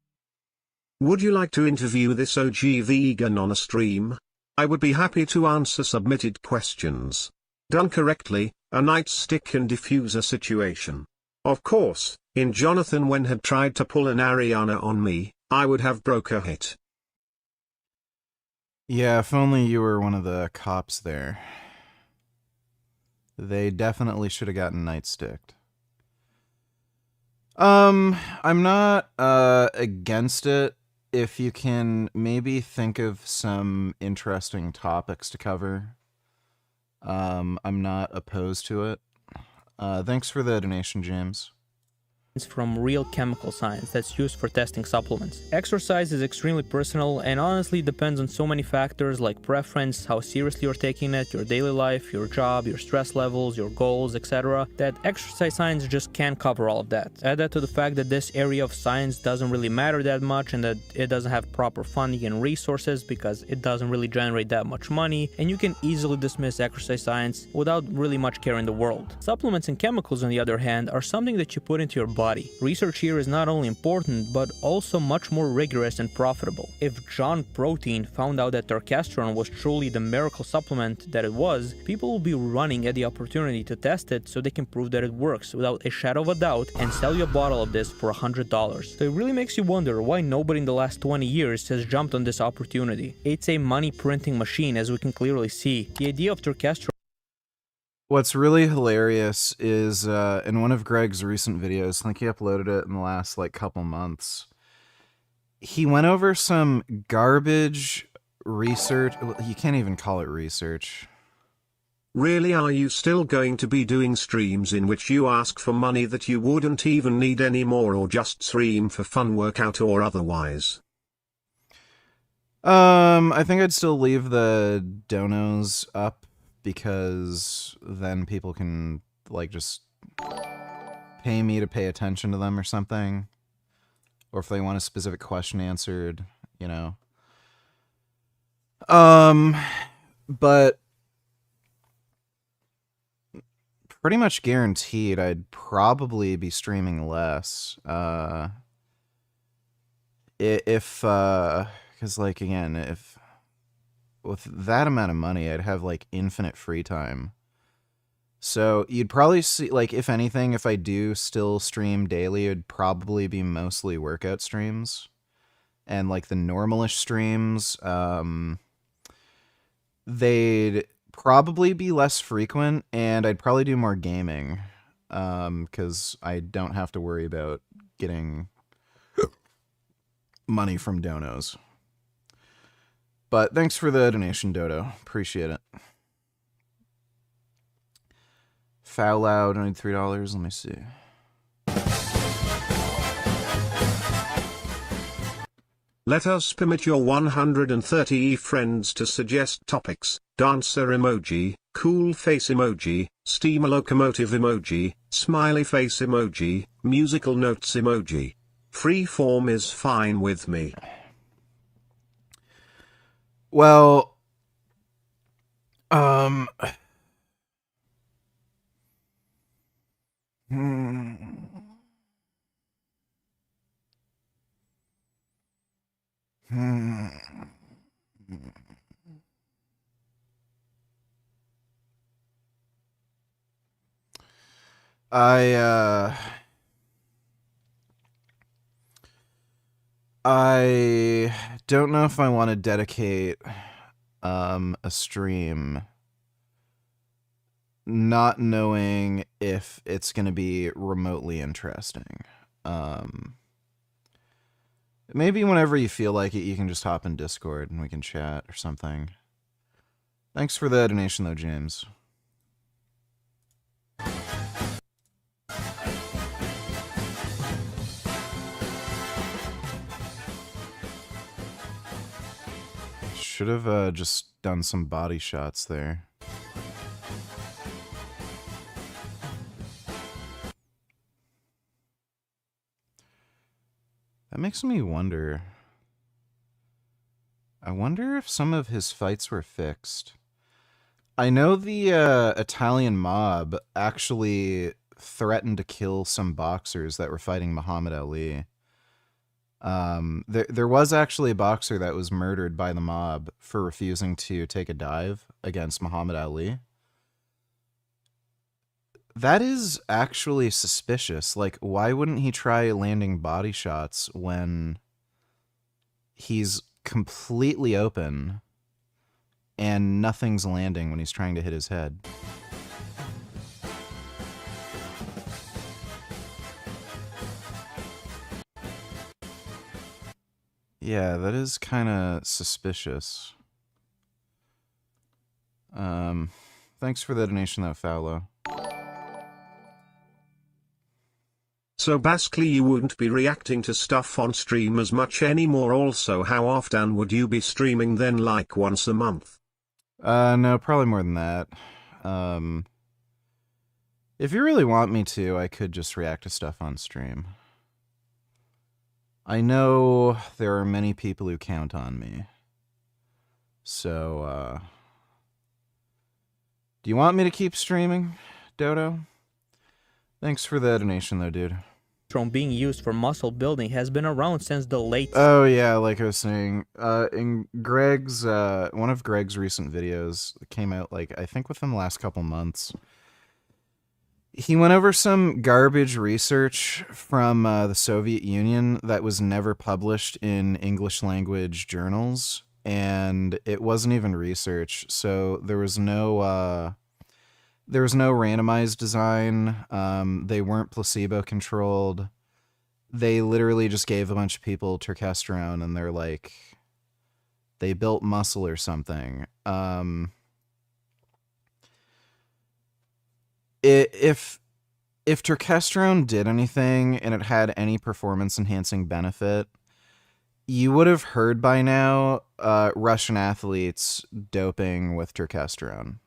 Would you like to interview this OG vegan on a stream? I would be happy to answer submitted questions. Done correctly, a nightstick can diffuse a situation. Of course, in Jonathan when had tried to pull an Ariana on me, I would have broke her hit. Yeah, if only you were one of the cops there. They definitely should have gotten nightsticked. I'm not against it if you can maybe think of some interesting topics to cover. I'm not opposed to it. Thanks for the donation, James. From real chemical science that's used for testing supplements. Exercise is extremely personal and honestly depends on so many factors like preference, how seriously you're taking it, your daily life, your job, your stress levels, your goals, etc. that exercise science just can't cover all of that. Add that to the fact that this area of science doesn't really matter that much and that it doesn't have proper funding and resources because it doesn't really generate that much money, and you can easily dismiss exercise science without really much care in the world. Supplements and chemicals, on the other hand, are something that you put into your body. Research here is not only important, but also much more rigorous and profitable. If John Protein found out that Turkesterone was truly the miracle supplement that it was, people will be running at the opportunity to test it so they can prove that it works without a shadow of a doubt and sell you a bottle of this for $100. So it really makes you wonder why nobody in the last 20 years has jumped on this opportunity. It's a money printing machine, as we can clearly see. The idea of Turkesterone— What's really hilarious is in one of Greg's recent videos, I think he uploaded it in the last couple months, he went over some garbage research. You can't even call it research. Really, are you still going to be doing streams in which you ask for money that you wouldn't even need anymore, or just stream for fun, workout or otherwise? I think I'd still leave the donos up, because then people can just pay me to pay attention to them or something, or if they want a specific question answered, you know. But pretty much guaranteed I'd probably be streaming less if because again, if with that amount of money, I'd have infinite free time. So you'd probably see, if anything, if I do still stream daily, it'd probably be mostly workout streams. And the normalish streams, they'd probably be less frequent, and I'd probably do more gaming, because I don't have to worry about getting money from donos. But thanks for the donation, Dodo. Appreciate it. Foul out, I need $3. Let me see. Let us permit your 130 friends to suggest topics. dancer emoji, cool face emoji, steamer locomotive emoji, smiley face emoji, musical notes emoji. Freeform is fine with me. Well, I don't know if I want to dedicate a stream not knowing if it's going to be remotely interesting. Maybe whenever you feel like it, you can just hop in Discord and we can chat or something. Thanks for the donation though, James. Should have just done some body shots there. That makes me wonder. I wonder if some of his fights were fixed. I know the Italian mob actually threatened to kill some boxers that were fighting Muhammad Ali. There was actually a boxer that was murdered by the mob for refusing to take a dive against Muhammad Ali. That is actually suspicious. Like, why wouldn't he try landing body shots when he's completely open and nothing's landing when he's trying to hit his head? Yeah, that is kind of suspicious. Thanks for the donation though, Fowlo. So basically you wouldn't be reacting to stuff on stream as much anymore. Also, how often would you be streaming then, like once a month? No, probably more than that. If you really want me to, I could just react to stuff on stream. I know there are many people who count on me. So, do you want me to keep streaming, Dodo? Thanks for the donation though, dude. Being used for muscle building has been around since the late... Oh yeah, like I was saying, in Greg's, one of Greg's recent videos that came out, like, I think within the last couple months, he went over some garbage research from the Soviet Union that was never published in English language journals, and it wasn't even research, so there was no randomized design. They weren't placebo controlled. They literally just gave a bunch of people terkestrone and they're like, they built muscle or something. If terkestrone did anything and it had any performance enhancing benefit, you would have heard by now Russian athletes doping with terkestrone.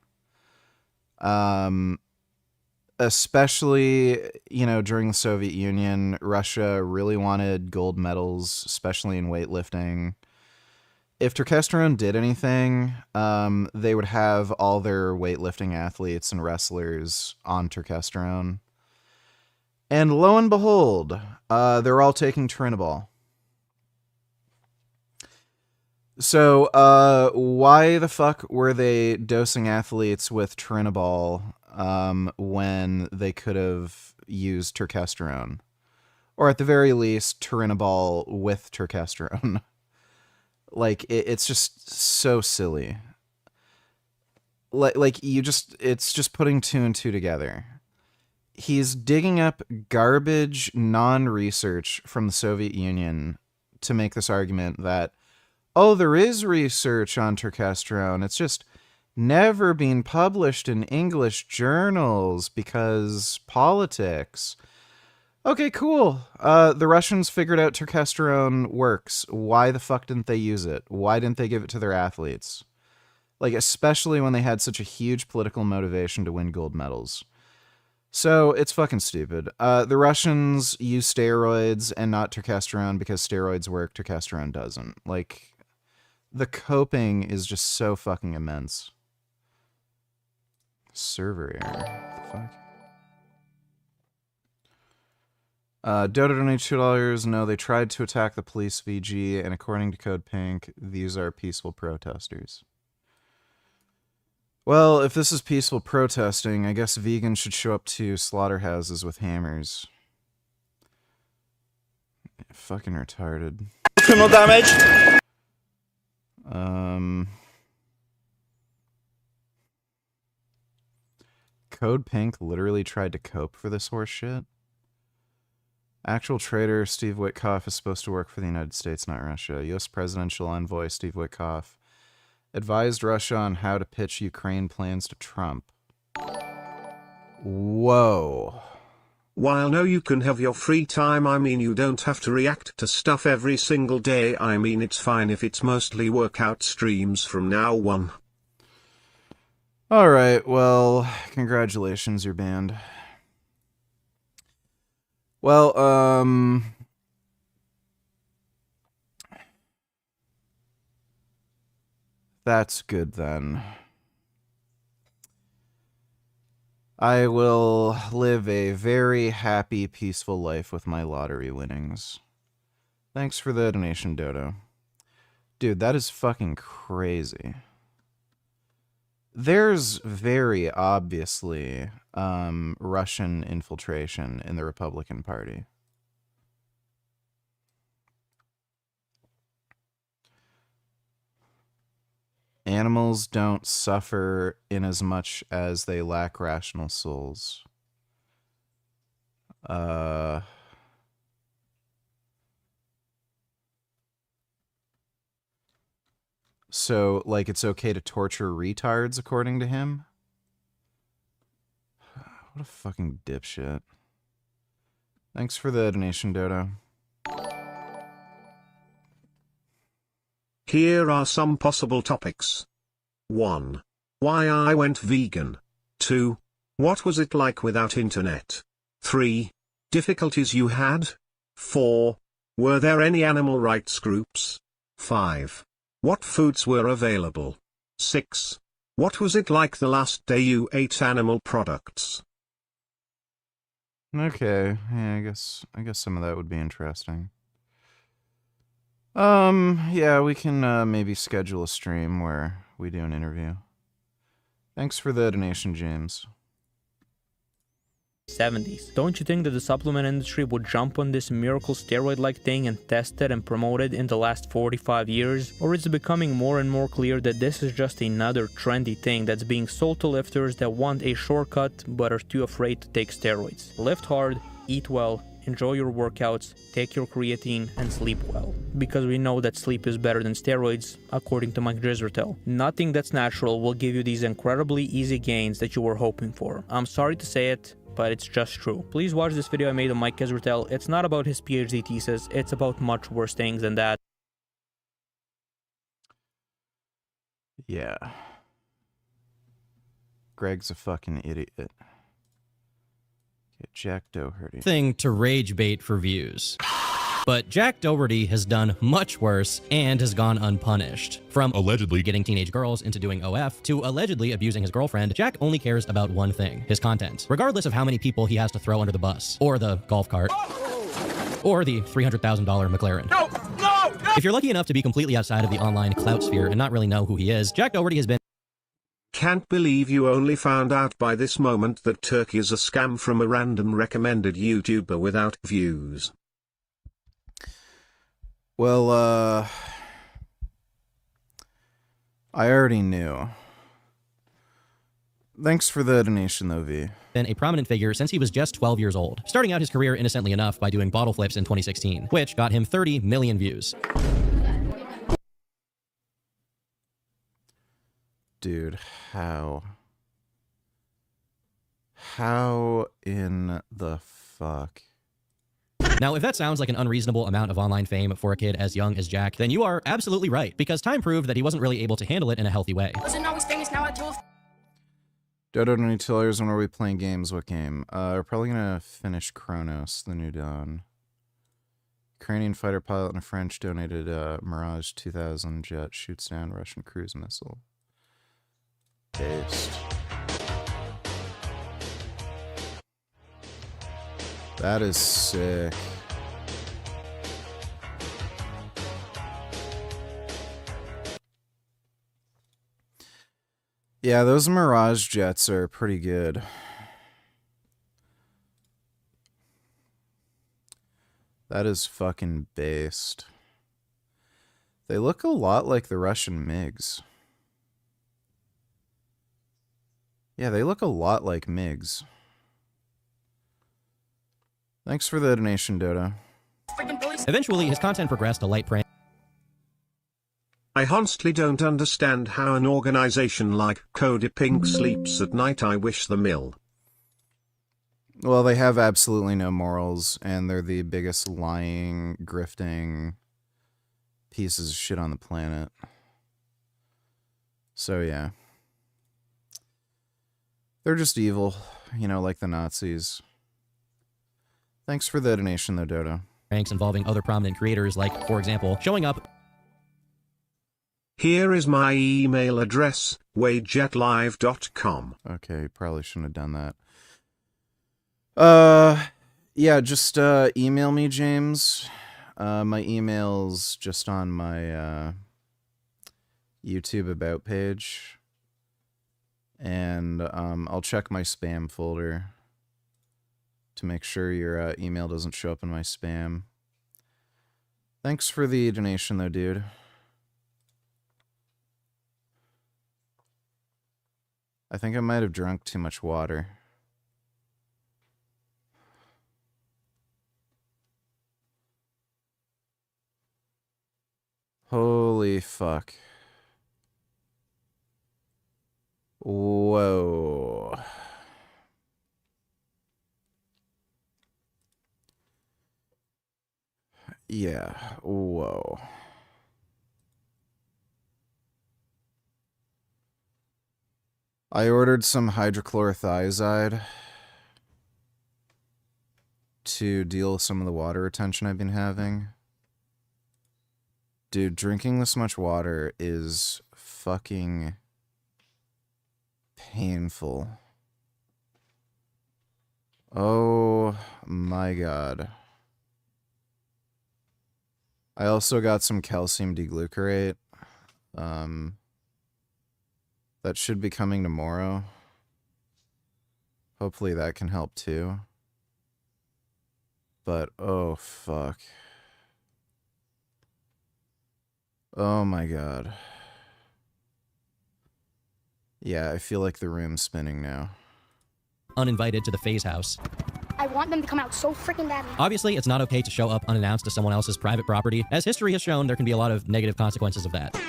Especially, you know, during the Soviet Union, Russia really wanted gold medals, especially in weightlifting. If terkestrone did anything, they would have all their weightlifting athletes and wrestlers on terkestrone. And lo and behold, they're all taking Trinabol. So, why the fuck were they dosing athletes with Trinabol when they could have used terkestrone? Or at the very least, Trinabol with terkestrone. Like, it's just so silly. Like, it's just putting two and two together. He's digging up garbage non-research from the Soviet Union to make this argument that, oh, there is research on terkestrone. It's just never been published in English journals because politics. Okay, cool. The Russians figured out terkestrone works. Why the fuck didn't they use it? Why didn't they give it to their athletes? Like, especially when they had such a huge political motivation to win gold medals. So, it's fucking stupid. The Russians use steroids and not testosterone because steroids work, testosterone doesn't. Like, the coping is just so fucking immense. Server error. What the fuck? Dota donates $2. No, they tried to attack the police VG, and according to Code Pink, these are peaceful protesters. Well, if this is peaceful protesting, I guess vegans should show up to slaughterhouses with hammers. Fucking retarded. Criminal damage. Code Pink literally tried to cope for this horse shit. Actual traitor Steve Witkoff is supposed to work for the United States, not Russia. U.S. Presidential Envoy Steve Witkoff advised Russia on how to pitch Ukraine plans to Trump. Whoa. While no, you can have your free time, I mean you don't have to react to stuff every single day, I mean it's fine if it's mostly workout streams from now on. Alright, well, congratulations, you're banned. Well, that's good then. I will live a very happy, peaceful life with my lottery winnings. Thanks for the donation, Dodo. Dude, that is fucking crazy. There's very obviously Russian infiltration in the Republican Party. Animals don't suffer in as much as they lack rational souls. So, like, it's okay to torture retards, according to him? What a fucking dipshit. Thanks for the donation, Dodo. Here are some possible topics. 1. Why I went vegan. 2. What was it like without internet? 3. Difficulties you had? 4. Were there any animal rights groups? 5. What foods were available? 6. What was it like the last day you ate animal products? Okay, yeah, I guess some of that would be interesting. Yeah, we can maybe schedule a stream where we do an interview. Thanks for the donation, James. 70s. Don't you think that the supplement industry would jump on this miracle steroid-like thing and test it and promote it in the last 45 years? Or is it becoming more and more clear that this is just another trendy thing that's being sold to lifters that want a shortcut but are too afraid to take steroids? Lift hard, eat well, enjoy your workouts, take your creatine, and sleep well. Because we know that sleep is better than steroids, according to Mike Drizertel. Nothing that's natural will give you these incredibly easy gains that you were hoping for. I'm sorry to say it, but it's just true. Please watch this video I made on Mike Drizertel. It's not about his PhD thesis, it's about much worse things than that. Yeah. Greg's a fucking idiot. Okay, Jack Doherty. Thing to rage bait for views. But Jack Doherty has done much worse and has gone unpunished. From allegedly getting teenage girls into doing OF to allegedly abusing his girlfriend, Jack only cares about one thing, his content. Regardless of how many people he has to throw under the bus, or the golf cart, or the $300,000 McLaren. No! If you're lucky enough to be completely outside of the online clout sphere and not really know who he is, Jack Doherty has been... Can't believe you only found out by this moment that Turkey is a scam from a random recommended YouTuber without views. Well, I already knew. Thanks for the donation, though, V. Been a prominent figure since he was just 12 years old, starting out his career innocently enough by doing bottle flips in 2016, which got him 30 million views. Dude, how? How in the fuck? Now, if that sounds like an unreasonable amount of online fame for a kid as young as Jack, then you are absolutely right, because time proved that he wasn't really able to handle it in a healthy way. Wasn't always famous, now I do. Dodo, new tellers, when are we playing games? What game? We're probably gonna finish Kronos, The New Dawn. Ukrainian fighter pilot and a French donated Mirage 2000 jet, shoots down Russian cruise missile. Paste. That is sick. Yeah, those Mirage jets are pretty good. That is fucking based. They look a lot like the Russian MiGs. Yeah, they look a lot like MiGs. Thanks for the donation, Dodo. Eventually, his content progressed to light prank. I honestly don't understand how an organization like Cody Pink sleeps at night. I wish the mill. Well, they have absolutely no morals, and they're the biggest lying, grifting pieces of shit on the planet. So, yeah. They're just evil, you know, like the Nazis. Thanks for the donation, though, Dodo. Pranks involving other prominent creators, like, for example, showing up. Here is my email address, wadejetlive.com. Okay, probably shouldn't have done that. Yeah, just email me, James. My email's just on my YouTube About page. And I'll check my spam folder to make sure your email doesn't show up in my spam. Thanks for the donation, though, dude. I think I might have drunk too much water. Holy fuck. Whoa. Yeah, whoa. I ordered some hydrochlorothiazide to deal with some of the water retention I've been having. Dude, drinking this much water is fucking painful. Oh my god. I also got some calcium deglucarate. That should be coming tomorrow. Hopefully that can help too. But, oh fuck. Oh my god. Yeah, I feel like the room's spinning now. Uninvited to the Phase house. I want them to come out so freaking badly. Obviously, it's not okay to show up unannounced to someone else's private property. As history has shown, there can be a lot of negative consequences of that.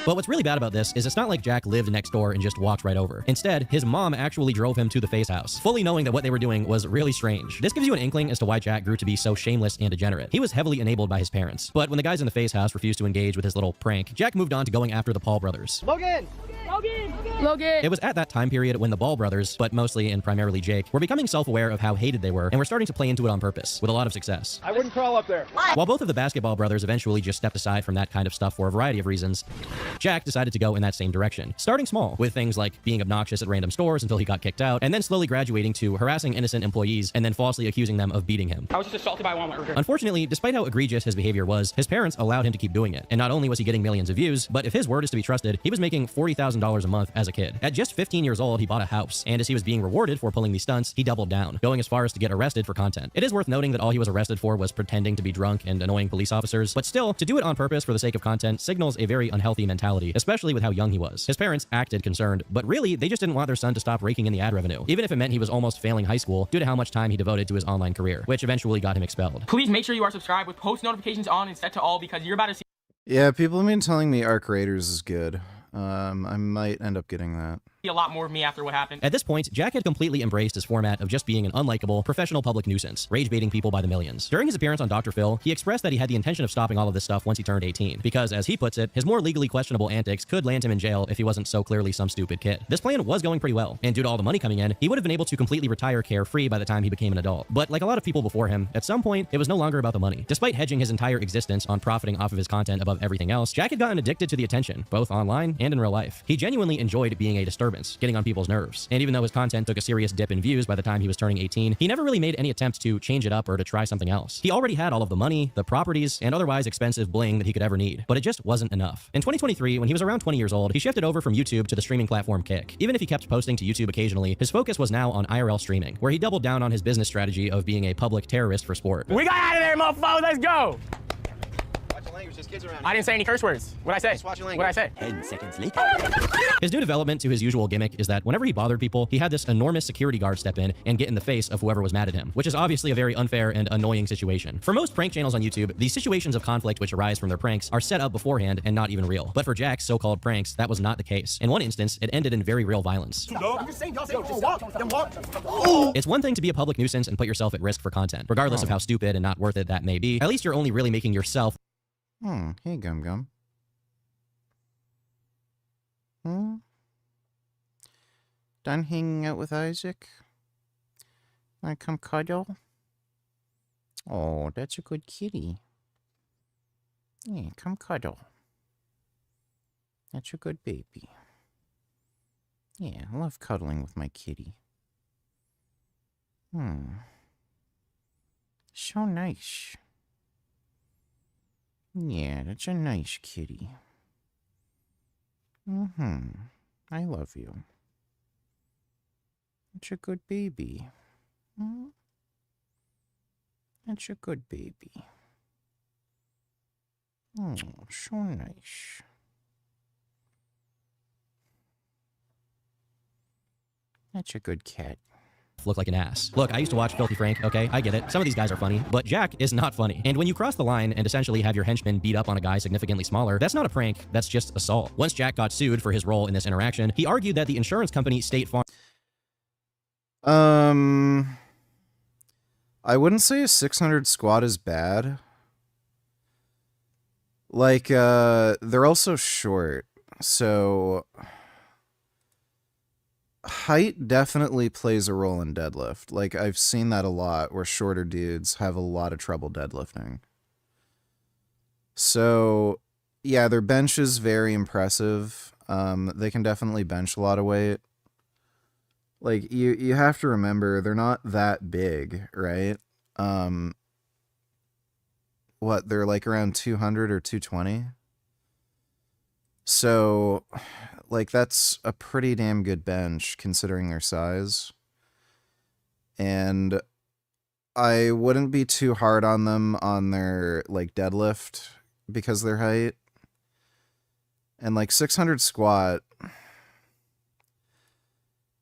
But what's really bad about this is it's not like Jack lived next door and just walked right over. Instead, his mom actually drove him to the Phase house, fully knowing that what they were doing was really strange. This gives you an inkling as to why Jack grew to be so shameless and degenerate. He was heavily enabled by his parents. But when the guys in the Phase house refused to engage with his little prank, Jack moved on to going after the Paul brothers. Logan! Logan! Logan! It was at that time period when the Ball brothers, but mostly and primarily Jake, were becoming self-aware of how hated they were and were starting to play into it on purpose, with a lot of success. I wouldn't crawl up there. While both of the basketball brothers eventually just stepped aside from that kind of stuff for a variety of reasons, Jack decided to go in that same direction, starting small, with things like being obnoxious at random stores until he got kicked out, and then slowly graduating to harassing innocent employees and then falsely accusing them of beating him. I was just assaulted by a Walmart worker. Unfortunately, despite how egregious his behavior was, his parents allowed him to keep doing it. And not only was he getting millions of views, but if his word is to be trusted, he was making $40,000 a month as a kid. At just 15 years old, he bought a house, and as he was being rewarded for pulling these stunts, he doubled down, going as far as to get arrested for content. It is worth noting that all he was arrested for was pretending to be drunk and annoying police officers, but still, to do it on purpose for the sake of content signals a very unhealthy mentality, especially with how young he was. His parents acted concerned, but really, they just didn't want their son to stop raking in the ad revenue, even if it meant he was almost failing high school due to how much time he devoted to his online career, which eventually got him expelled. Please make sure you are subscribed with post notifications on and set to all because you're about to see. Yeah, people have been telling me Arc Raiders is good. I might end up getting that. a lot more of me after what happened. At this point, Jack had completely embraced his format of just being an unlikable, professional public nuisance, rage-baiting people by the millions. During his appearance on Dr. Phil, he expressed that he had the intention of stopping all of this stuff once he turned 18, because, as he puts it, his more legally questionable antics could land him in jail if he wasn't so clearly some stupid kid. This plan was going pretty well, and due to all the money coming in, he would have been able to completely retire carefree by the time he became an adult. But like a lot of people before him, at some point, it was no longer about the money. Despite hedging his entire existence on profiting off of his content above everything else, Jack had gotten addicted to the attention, both online and in real life. He genuinely enjoyed being a disturbance, getting on people's nerves. And even though his content took a serious dip in views by the time he was turning 18, he never really made any attempt to change it up or to try something else. He already had all of the money, the properties, and otherwise expensive bling that he could ever need, but it just wasn't enough. In 2023, when he was around 20 years old, he shifted over from YouTube to the streaming platform Kick. Even if he kept posting to YouTube occasionally, his focus was now on IRL streaming, where he doubled down on his business strategy of being a public terrorist for sport. We got out of there, motherfucker. Let's go. I didn't say any curse words. What'd I say? What'd I say? 10 seconds later. His new development to his usual gimmick is that whenever he bothered people, he had this enormous security guard step in and get in the face of whoever was mad at him, which is obviously a very unfair and annoying situation. For most prank channels on YouTube, these situations of conflict which arise from their pranks are set up beforehand and not even real. But for Jack's so-called pranks, that was not the case. In one instance, it ended in very real violence. It's one thing to be a public nuisance and put yourself at risk for content, regardless of how stupid and not worth it that may be. At least you're only really making yourself. Hey, Gum Gum. Done hanging out with Isaac? Wanna come cuddle? Oh, that's a good kitty. Yeah, come cuddle. That's a good baby. Yeah, I love cuddling with my kitty. So nice. Yeah, that's a nice kitty. I love you. That's a good baby. That's a good baby. Oh, so nice. That's a good cat. Look like an ass. Look, I used to watch Filthy Frank, okay? I get it. Some of these guys are funny, but Jack is not funny. And when you cross the line and essentially have your henchman beat up on a guy significantly smaller, that's not a prank, that's just assault. Once Jack got sued for his role in this interaction, he argued that the insurance company State Farm... I wouldn't say a 600 squat is bad. Like, they're also short, so... Height definitely plays a role in deadlift. Like, I've seen that a lot, where shorter dudes have a lot of trouble deadlifting. So, yeah, their bench is very impressive. They can definitely bench a lot of weight. Like, you have to remember, they're not that big, right? What, they're like around 200 or 220? So... like, that's a pretty damn good bench, considering their size. And I wouldn't be too hard on them on their, like, deadlift because of their height. And, like, 600 squat,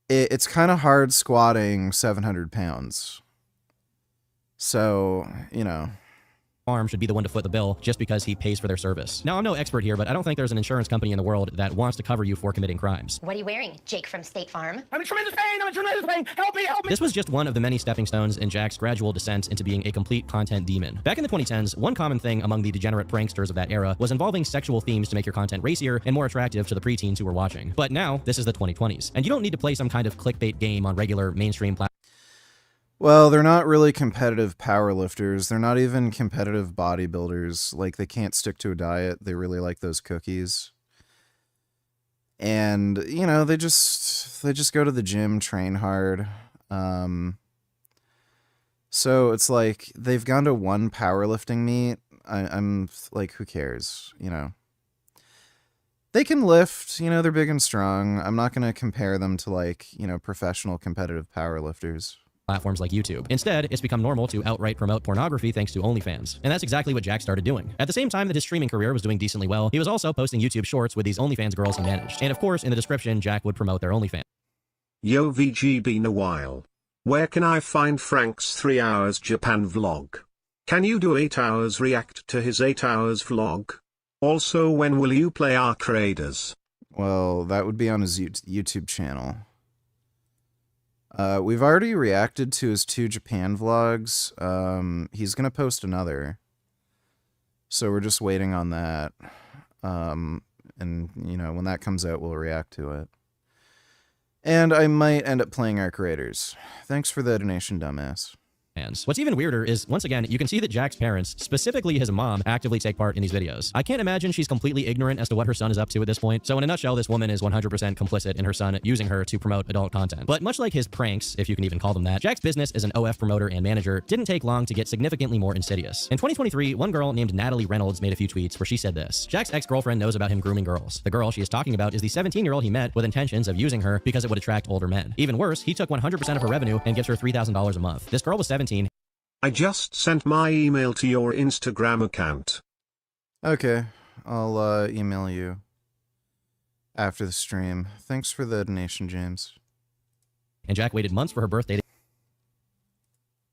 it's kind of hard squatting 700 pounds. So, you know... Farm should be the one to foot the bill just because he pays for their service. Now, I'm no expert here, but I don't think there's an insurance company in the world that wants to cover you for committing crimes. What are you wearing, Jake from State Farm? I'm in tremendous pain! I'm in tremendous pain! Help me! Help me! This was just one of the many stepping stones in Jack's gradual descent into being a complete content demon. Back in the 2010s, one common thing among the degenerate pranksters of that era was involving sexual themes to make your content racier and more attractive to the preteens who were watching. But now, this is the 2020s, and you don't need to play some kind of clickbait game on regular mainstream platforms. Well, they're not really competitive powerlifters. They're not even competitive bodybuilders. Like, they can't stick to a diet. They really like those cookies. And, you know, they just go to the gym, train hard. So it's like, they've gone to one powerlifting meet. I'm like, who cares, you know? They can lift, you know, they're big and strong. I'm not going to compare them to, like, you know, professional competitive powerlifters. Platforms like YouTube. Instead, it's become normal to outright promote pornography thanks to OnlyFans. And that's exactly what Jack started doing. At the same time that his streaming career was doing decently well, he was also posting YouTube shorts with these OnlyFans girls he managed. And of course, in the description, Jack would promote their OnlyFans. Yo VG been a while. Where can I find Frank's 3 hours Japan vlog? Can you do 8 hours react to his 8 hours vlog? Also, when will you play Arc Raiders? Well, that would be on his YouTube channel. We've already reacted to his 2 Japan vlogs. He's gonna post another. So we're just waiting on that. And, you know, when that comes out, we'll react to it. And I might end up playing Arc Raiders. Thanks for the donation, dumbass. What's even weirder is, once again, you can see that Jack's parents, specifically his mom, actively take part in these videos. I can't imagine she's completely ignorant as to what her son is up to at this point. So in a nutshell, this woman is 100% complicit in her son using her to promote adult content. But much like his pranks, if you can even call them that, Jack's business as an OF promoter and manager didn't take long to get significantly more insidious. In 2023, one girl named Natalie Reynolds made a few tweets where she said this: Jack's ex-girlfriend knows about him grooming girls. The girl she is talking about is the 17-year-old he met with intentions of using her because it would attract older men. Even worse, he took 100% of her revenue and gives her $3,000 a month. This girl was 17. I just sent my email to your Instagram account. Okay, I'll email you after the stream. Thanks for the donation, James. And Jack waited months for her birthday to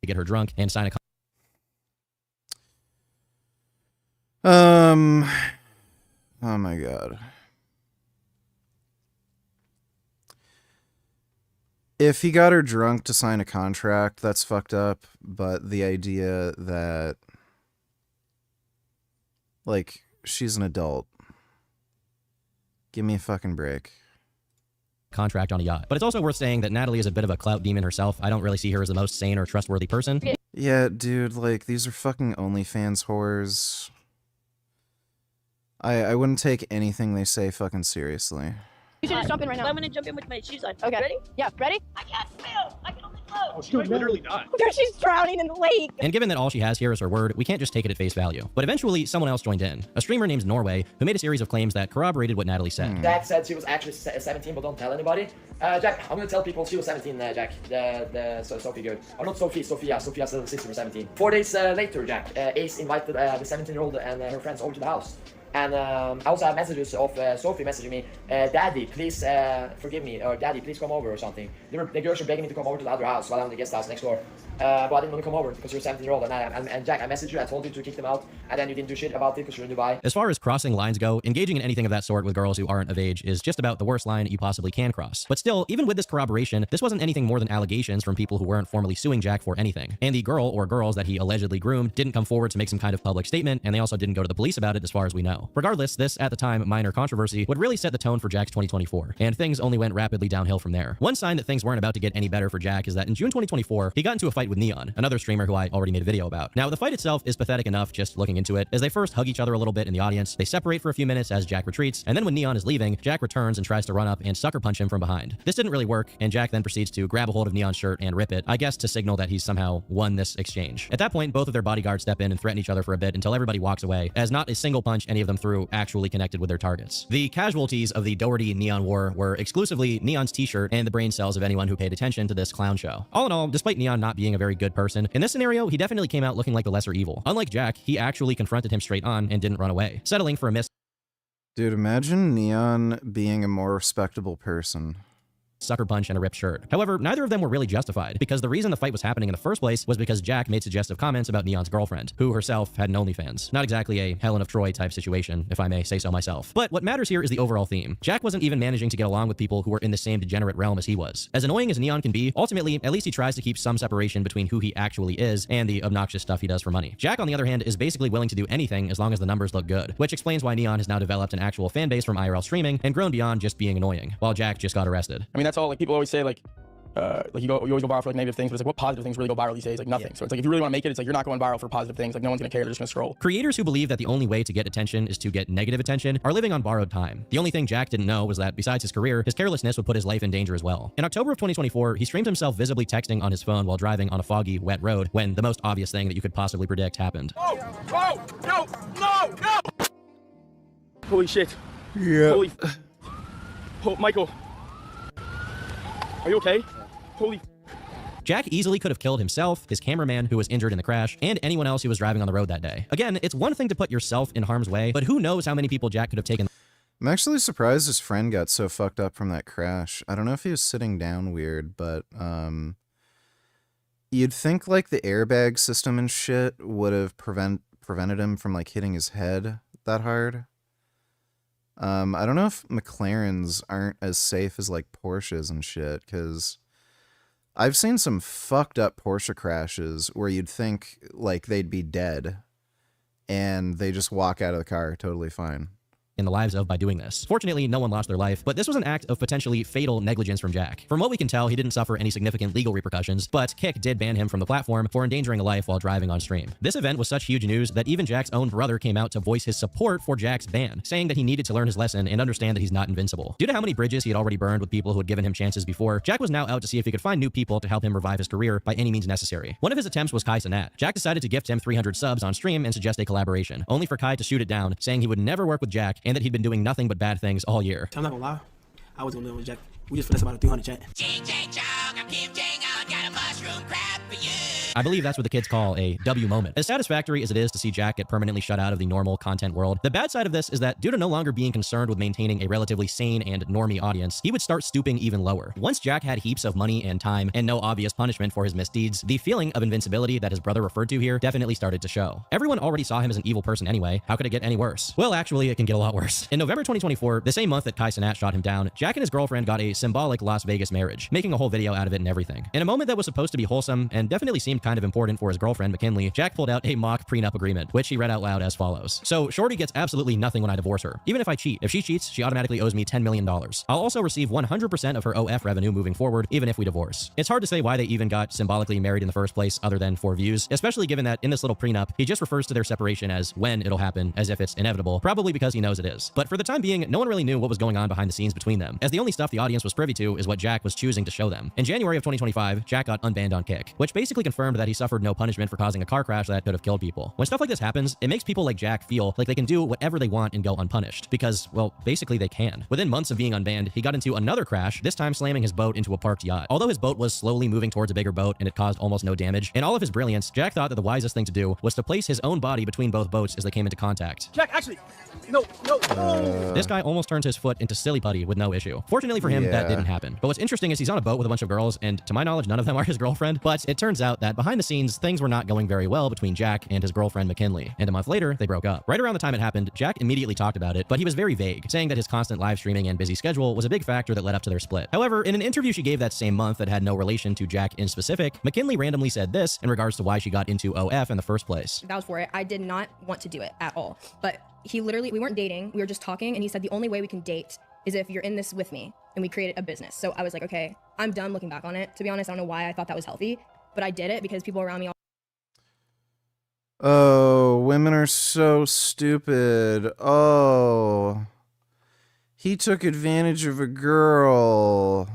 get her drunk and sign a Oh my god. If he got her drunk to sign a contract, that's fucked up, but the idea that, like, she's an adult. Give me a fucking break. Contract on a yacht. But it's also worth saying that Natalie is a bit of a clout demon herself. I don't really see her as the most sane or trustworthy person. Yeah, dude, like, these are fucking OnlyFans whores. I wouldn't take anything they say fucking seriously. You should just jump in right now. I'm gonna jump in with my shoes on. Okay. Ready? Yeah, ready? I can't swim. I can only float. Oh, she literally died. Dude, she's drowning in the lake. And given that all she has here is her word, we can't just take it at face value. But eventually, someone else joined in. A streamer named Norway, who made a series of claims that corroborated what Natalie said. Jack said she was actually 17, but don't tell anybody. Jack, I'm gonna tell people she was 17, Jack. Sophie good. Or not Sophie, Sophia's little sister was 17. 4 days later, Jack, Ace invited the 17-year-old and her friends over to the house. And I also have messages of Sophie messaging me, Daddy, please forgive me, or Daddy, please come over, or something. The girls were begging me to come over to the other house while I'm in the guest house next door. But I didn't want to come over because you're 17-year-old. And Jack, I messaged you, I told you to kick them out, and then you didn't do shit about it because you're in Dubai. As far as crossing lines go, engaging in anything of that sort with girls who aren't of age is just about the worst line you possibly can cross. But still, even with this corroboration, this wasn't anything more than allegations from people who weren't formally suing Jack for anything. And the girl or girls that he allegedly groomed didn't come forward to make some kind of public statement, and they also didn't go to the police about it as far as we know. Regardless, this, at the time, minor controversy would really set the tone for Jack's 2024, and things only went rapidly downhill from there. One sign that things weren't about to get any better for Jack is that in June 2024, he got into a fight with Neon, another streamer who I already made a video about. Now, the fight itself is pathetic enough just looking into it, as they first hug each other a little bit in the audience, they separate for a few minutes as Jack retreats, and then when Neon is leaving, Jack returns and tries to run up and sucker punch him from behind. This didn't really work, and Jack then proceeds to grab a hold of Neon's shirt and rip it, I guess to signal that he's somehow won this exchange. At that point, both of their bodyguards step in and threaten each other for a bit until everybody walks away, as not a single punch any of them threw actually connected with their targets. The casualties of the Doherty Neon war were exclusively Neon's t-shirt and the brain cells of anyone who paid attention to this clown show. All in all, despite Neon not being a very good person, in this scenario, he definitely came out looking like the lesser evil. Unlike Jack, he actually confronted him straight on and didn't run away, settling for a miss. Dude, imagine Neon being a more respectable person. Sucker punch and a ripped shirt. However, neither of them were really justified, because the reason the fight was happening in the first place was because Jack made suggestive comments about Neon's girlfriend, who herself had an OnlyFans. Not exactly a Helen of Troy type situation, if I may say so myself. But what matters here is the overall theme. Jack wasn't even managing to get along with people who were in the same degenerate realm as he was. As annoying as Neon can be, ultimately, at least he tries to keep some separation between who he actually is and the obnoxious stuff he does for money. Jack, on the other hand, is basically willing to do anything as long as the numbers look good, which explains why Neon has now developed an actual fan base from IRL streaming and grown beyond just being annoying, while Jack just got arrested. I mean, that's all, like, people always say, like you always go viral for like negative things, but it's like what positive things really go viral these days? Like nothing. Yeah. So it's like if you really want to make it, it's like you're not going viral for positive things. Like no one's gonna care. They're just gonna scroll. Creators who believe that the only way to get attention is to get negative attention are living on borrowed time. The only thing Jack didn't know was that besides his career, his carelessness would put his life in danger as well. In October of 2024, he streamed himself visibly texting on his phone while driving on a foggy, wet road when the most obvious thing that you could possibly predict happened. Oh, no! Holy shit. Yeah. Holy. Oh, Michael. Are you okay? Holy. Jack easily could have killed himself, his cameraman who was injured in the crash, and anyone else who was driving on the road that day. Again, it's one thing to put yourself in harm's way, but who knows how many people Jack could have taken. I'm actually surprised his friend got so fucked up from that crash. I don't know if he was sitting down weird, but you'd think like the airbag system and shit would have prevented him from like hitting his head that hard. I don't know if McLarens aren't as safe as like Porsches and shit, because I've seen some fucked up Porsche crashes where you'd think like they'd be dead and they just walk out of the car totally fine. In the lives of by doing this. Fortunately, no one lost their life, but this was an act of potentially fatal negligence from Jack. From what we can tell, he didn't suffer any significant legal repercussions, but Kik did ban him from the platform for endangering a life while driving on stream. This event was such huge news that even Jack's own brother came out to voice his support for Jack's ban, saying that he needed to learn his lesson and understand that he's not invincible. Due to how many bridges he had already burned with people who had given him chances before, Jack was now out to see if he could find new people to help him revive his career by any means necessary. One of his attempts was Kai Cenat. Jack decided to gift him 300 subs on stream and suggest a collaboration, only for Kai to shoot it down, saying he would never work with Jack and that he'd been doing nothing but bad things all year. I'm not gonna lie, I was gonna do it with Jack. We just finessed about a 300 chat. I believe that's what the kids call a W moment. As satisfactory as it is to see Jack get permanently shut out of the normal content world, the bad side of this is that due to no longer being concerned with maintaining a relatively sane and normie audience, he would start stooping even lower. Once Jack had heaps of money and time and no obvious punishment for his misdeeds, the feeling of invincibility that his brother referred to here definitely started to show. Everyone already saw him as an evil person anyway. How could it get any worse? Well, actually, it can get a lot worse. In November 2024, the same month that Kai Cenat shot him down, Jack and his girlfriend got a symbolic Las Vegas marriage, making a whole video out of it and everything. In a moment that was supposed to be wholesome and definitely seemed kind of important for his girlfriend McKinley, Jack pulled out a mock prenup agreement, which he read out loud as follows. So, Shorty gets absolutely nothing when I divorce her. Even if I cheat. If she cheats, she automatically owes me $10 million. I'll also receive 100% of her OF revenue moving forward, even if we divorce. It's hard to say why they even got symbolically married in the first place other than for views, especially given that in this little prenup, he just refers to their separation as when it'll happen, as if it's inevitable, probably because he knows it is. But for the time being, no one really knew what was going on behind the scenes between them, as the only stuff the audience was privy to is what Jack was choosing to show them. In January of 2025, Jack got unbanned on Kik, which basically confirmed that he suffered no punishment for causing a car crash that could have killed people. When stuff like this happens, it makes people like Jack feel like they can do whatever they want and go unpunished, because, well, basically they can. Within months of being unbanned, he got into another crash, this time slamming his boat into a parked yacht. Although his boat was slowly moving towards a bigger boat and it caused almost no damage, in all of his brilliance, Jack thought that the wisest thing to do was to place his own body between both boats as they came into contact. Jack, actually, no. This guy almost turns his foot into silly putty with no issue. Fortunately for him, that didn't happen. But what's interesting is he's on a boat with a bunch of girls, and to my knowledge, none of them are his girlfriend. But it turns out that behind the scenes, things were not going very well between Jack and his girlfriend McKinley. And a month later, they broke up. Right around the time it happened, Jack immediately talked about it, but he was very vague, saying that his constant live streaming and busy schedule was a big factor that led up to their split. However, in an interview she gave that same month that had no relation to Jack in specific, McKinley randomly said this in regards to why she got into OF in the first place. That was for it. I did not want to do it at all. But he literally, we weren't dating, we were just talking, and he said the only way we can date is if you're in this with me, and we created a business. So I was like, okay, I'm done looking back on it. To be honest, I don't know why I thought that was healthy, but I did it because people around me all Oh, women are so stupid. Oh, he took advantage of a girl.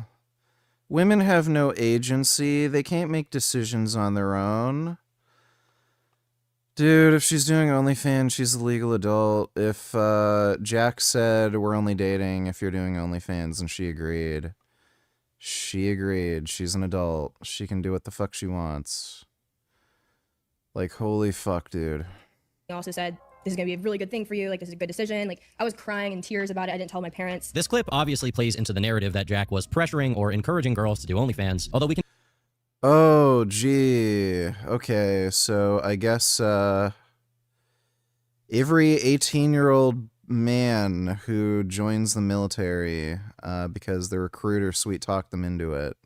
Women have no agency. They can't make decisions on their own. Dude, if she's doing OnlyFans, she's a legal adult. If Jack said we're only dating if you're doing OnlyFans and she agreed. She agreed. She's an adult. She can do what the fuck she wants. Like, holy fuck, dude. He also said, this is going to be a really good thing for you. Like, this is a good decision. Like, I was crying in tears about it. I didn't tell my parents. This clip obviously plays into the narrative that Jack was pressuring or encouraging girls to do OnlyFans, although we can... Oh, gee. Okay, so I guess every 18-year-old man who joins the military because the recruiter sweet-talked them into it,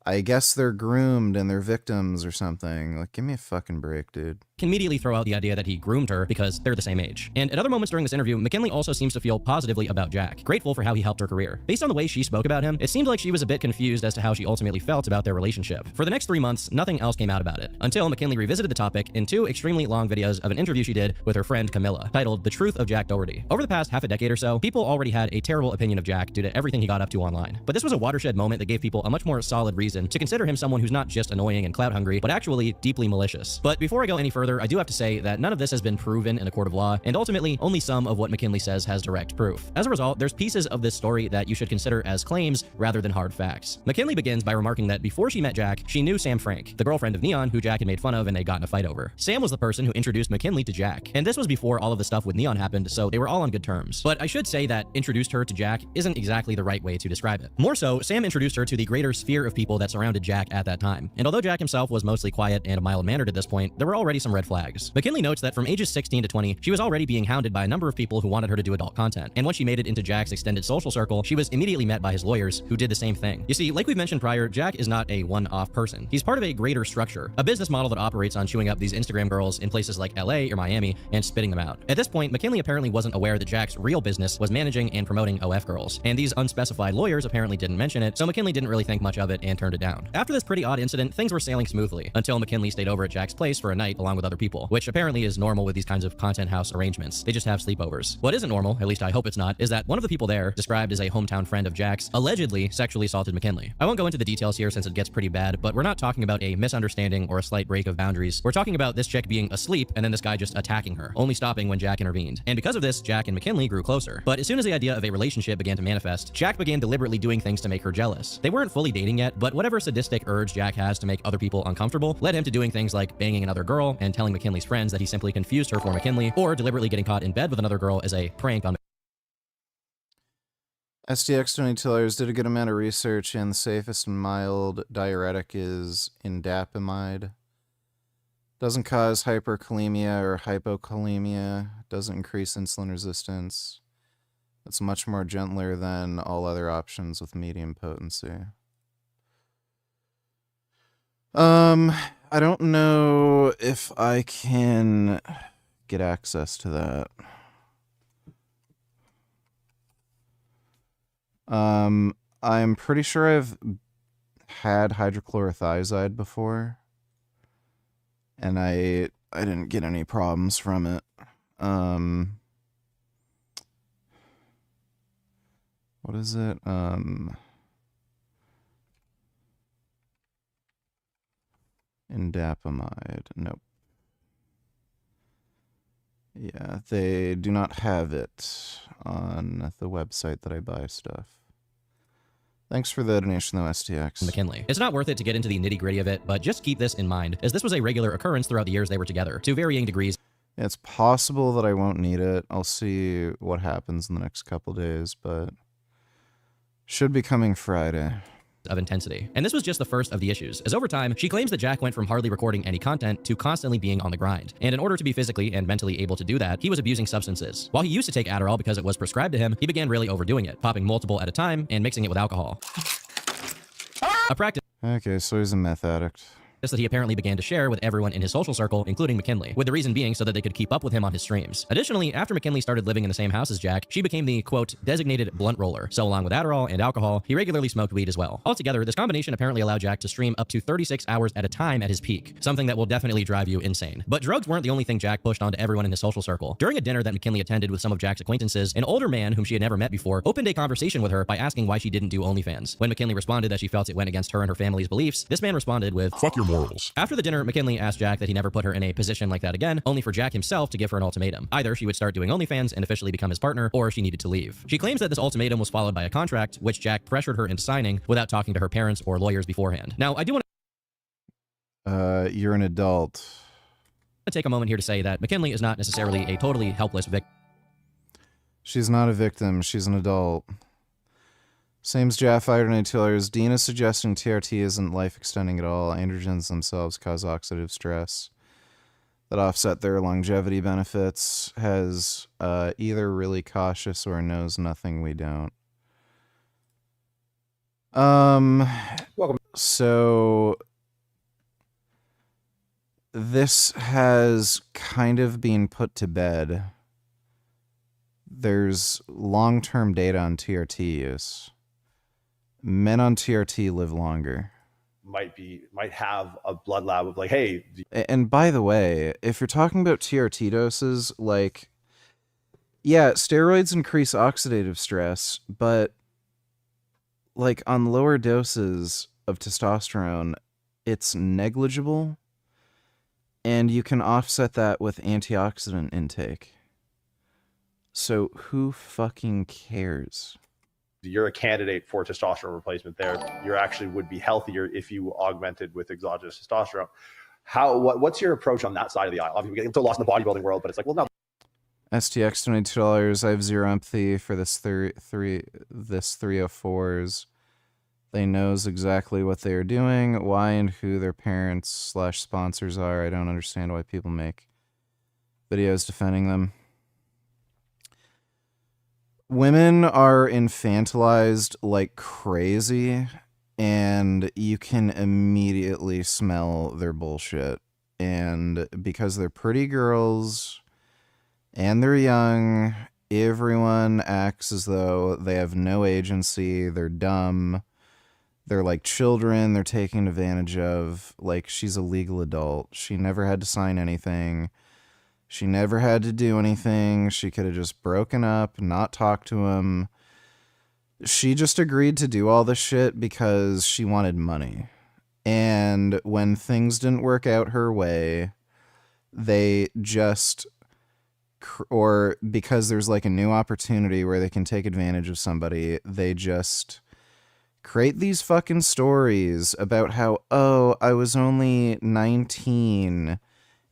I guess they're groomed and they're victims or something. Like, give me a fucking break, dude. Can immediately throw out the idea that he groomed her because they're the same age. And at other moments during this interview, McKinley also seems to feel positively about Jack, grateful for how he helped her career. Based on the way she spoke about him, it seemed like she was a bit confused as to how she ultimately felt about their relationship. For the next 3 months, nothing else came out about it, until McKinley revisited the topic in 2 extremely long videos of an interview she did with her friend Camilla, titled The Truth of Jack Doherty. Over the past half a decade or so, people already had a terrible opinion of Jack due to everything he got up to online. But this was a watershed moment that gave people a much more solid reason to consider him someone who's not just annoying and clout hungry, but actually deeply malicious. But before I go any further, I do have to say that none of this has been proven in a court of law, and ultimately, only some of what McKinley says has direct proof. As a result, there's pieces of this story that you should consider as claims rather than hard facts. McKinley begins by remarking that before she met Jack, she knew Sam Frank, the girlfriend of Neon who Jack had made fun of and they got in a fight over. Sam was the person who introduced McKinley to Jack, and this was before all of the stuff with Neon happened, so they were all on good terms. But I should say that introduced her to Jack isn't exactly the right way to describe it. More so, Sam introduced her to the greater sphere of people that that surrounded Jack at that time. And although Jack himself was mostly quiet and mild-mannered at this point, there were already some red flags. McKinley notes that from ages 16 to 20, she was already being hounded by a number of people who wanted her to do adult content. And once she made it into Jack's extended social circle, she was immediately met by his lawyers, who did the same thing. You see, like we've mentioned prior, Jack is not a one-off person. He's part of a greater structure, a business model that operates on chewing up these Instagram girls in places like LA or Miami and spitting them out. At this point, McKinley apparently wasn't aware that Jack's real business was managing and promoting OF girls, and these unspecified lawyers apparently didn't mention it, so McKinley didn't really think much of it and turned it down. After this pretty odd incident, things were sailing smoothly, until McKinley stayed over at Jack's place for a night along with other people, which apparently is normal with these kinds of content house arrangements. They just have sleepovers. What isn't normal, at least I hope it's not, is that one of the people there, described as a hometown friend of Jack's, allegedly sexually assaulted McKinley. I won't go into the details here since it gets pretty bad, but we're not talking about a misunderstanding or a slight break of boundaries. We're talking about this chick being asleep and then this guy just attacking her, only stopping when Jack intervened. And because of this, Jack and McKinley grew closer. But as soon as the idea of a relationship began to manifest, Jack began deliberately doing things to make her jealous. They weren't fully dating yet, but whatever sadistic urge Jack has to make other people uncomfortable led him to doing things like banging another girl and telling McKinley's friends that he simply confused her for McKinley, or deliberately getting caught in bed with another girl as a prank on STX22 did a good amount of research, and the safest and mild diuretic is indapamide. Doesn't cause hyperkalemia or hypokalemia. Doesn't increase insulin resistance. It's much more gentler than all other options with medium potency. I don't know if I can get access to that. I'm pretty sure I've had hydrochlorothiazide before, and I didn't get any problems from it. What is it? Indapamide. Nope. Yeah, they do not have it on the website that I buy stuff. Thanks for the donation, though, STX. McKinley. It's not worth it to get into the nitty-gritty of it, but just keep this in mind, as this was a regular occurrence throughout the years they were together, to varying degrees. It's possible that I won't need it. I'll see what happens in the next couple days, but should be coming Friday. Of intensity. And this was just the first of the issues, as over time, she claims that Jack went from hardly recording any content to constantly being on the grind. And in order to be physically and mentally able to do that, he was abusing substances. While he used to take Adderall because it was prescribed to him, he began really overdoing it, popping multiple at a time and mixing it with alcohol. A practice. Okay, so he's a meth addict. That he apparently began to share with everyone in his social circle, including McKinley, with the reason being so that they could keep up with him on his streams. Additionally, after McKinley started living in the same house as Jack, she became the, quote, designated blunt roller. So along with Adderall and alcohol, he regularly smoked weed as well. Altogether, this combination apparently allowed Jack to stream up to 36 hours at a time at his peak, something that will definitely drive you insane. But drugs weren't the only thing Jack pushed onto everyone in his social circle. During a dinner that McKinley attended with some of Jack's acquaintances, an older man whom she had never met before opened a conversation with her by asking why she didn't do OnlyFans. When McKinley responded that she felt it went against her and her family's beliefs, this man responded with, "Fuck your morals." After the dinner, McKinley asked Jack that he never put her in a position like that again, only for Jack himself to give her an ultimatum. Either she would start doing OnlyFans and officially become his partner, or she needed to leave. She claims that this ultimatum was followed by a contract, which Jack pressured her into signing without talking to her parents or lawyers beforehand. Now, I do want to... You're an adult. to take a moment here to say that McKinley is not necessarily a totally helpless victim. She's not a victim. She's an adult. Same as Jaff Fighter $2. Dean is suggesting TRT isn't life-extending at all. Androgens themselves cause oxidative stress that offset their longevity benefits. Has either really cautious or knows nothing we don't. Welcome. So this has kind of been put to bed. There's long-term data on TRT use. Men on TRT live longer. Might have a blood lab of like, hey. And by the way, if you're talking about TRT doses, like, yeah, steroids increase oxidative stress, but like on lower doses of testosterone, it's negligible, and you can offset that with antioxidant intake. So who fucking cares? You're a candidate for testosterone replacement there. You actually would be healthier if you augmented with exogenous testosterone. What's your approach on that side of the aisle? Obviously, we get so lost in the bodybuilding world, but it's like, well, no. STX $22. I have zero empathy for this 304's They knows exactly what they are doing, why and who their parents / sponsors are. I don't understand why people make videos defending them. Women are infantilized like crazy, and you can immediately smell their bullshit. And because they're pretty girls and they're young, everyone acts as though they have no agency, they're dumb, they're like children, they're taken advantage of. Like, she's a legal adult. She never had to sign anything. She never had to do anything. She could have just broken up, not talked to him. She just agreed to do all this shit because she wanted money. And when things didn't work out her way, they just, or because there's like a new opportunity where they can take advantage of somebody, they just create these fucking stories about how, oh, I was only 19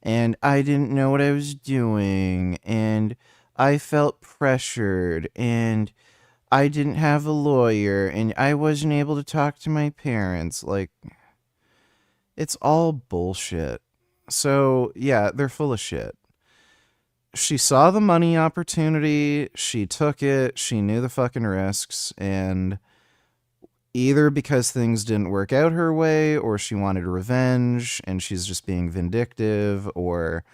and I didn't know what I was doing and I felt pressured and I didn't have a lawyer and I wasn't able to talk to my parents. Like, it's all bullshit. So, yeah, they're full of shit. She saw the money opportunity, she took it, she knew the fucking risks, and either because things didn't work out her way, or she wanted revenge, and she's just being vindictive, or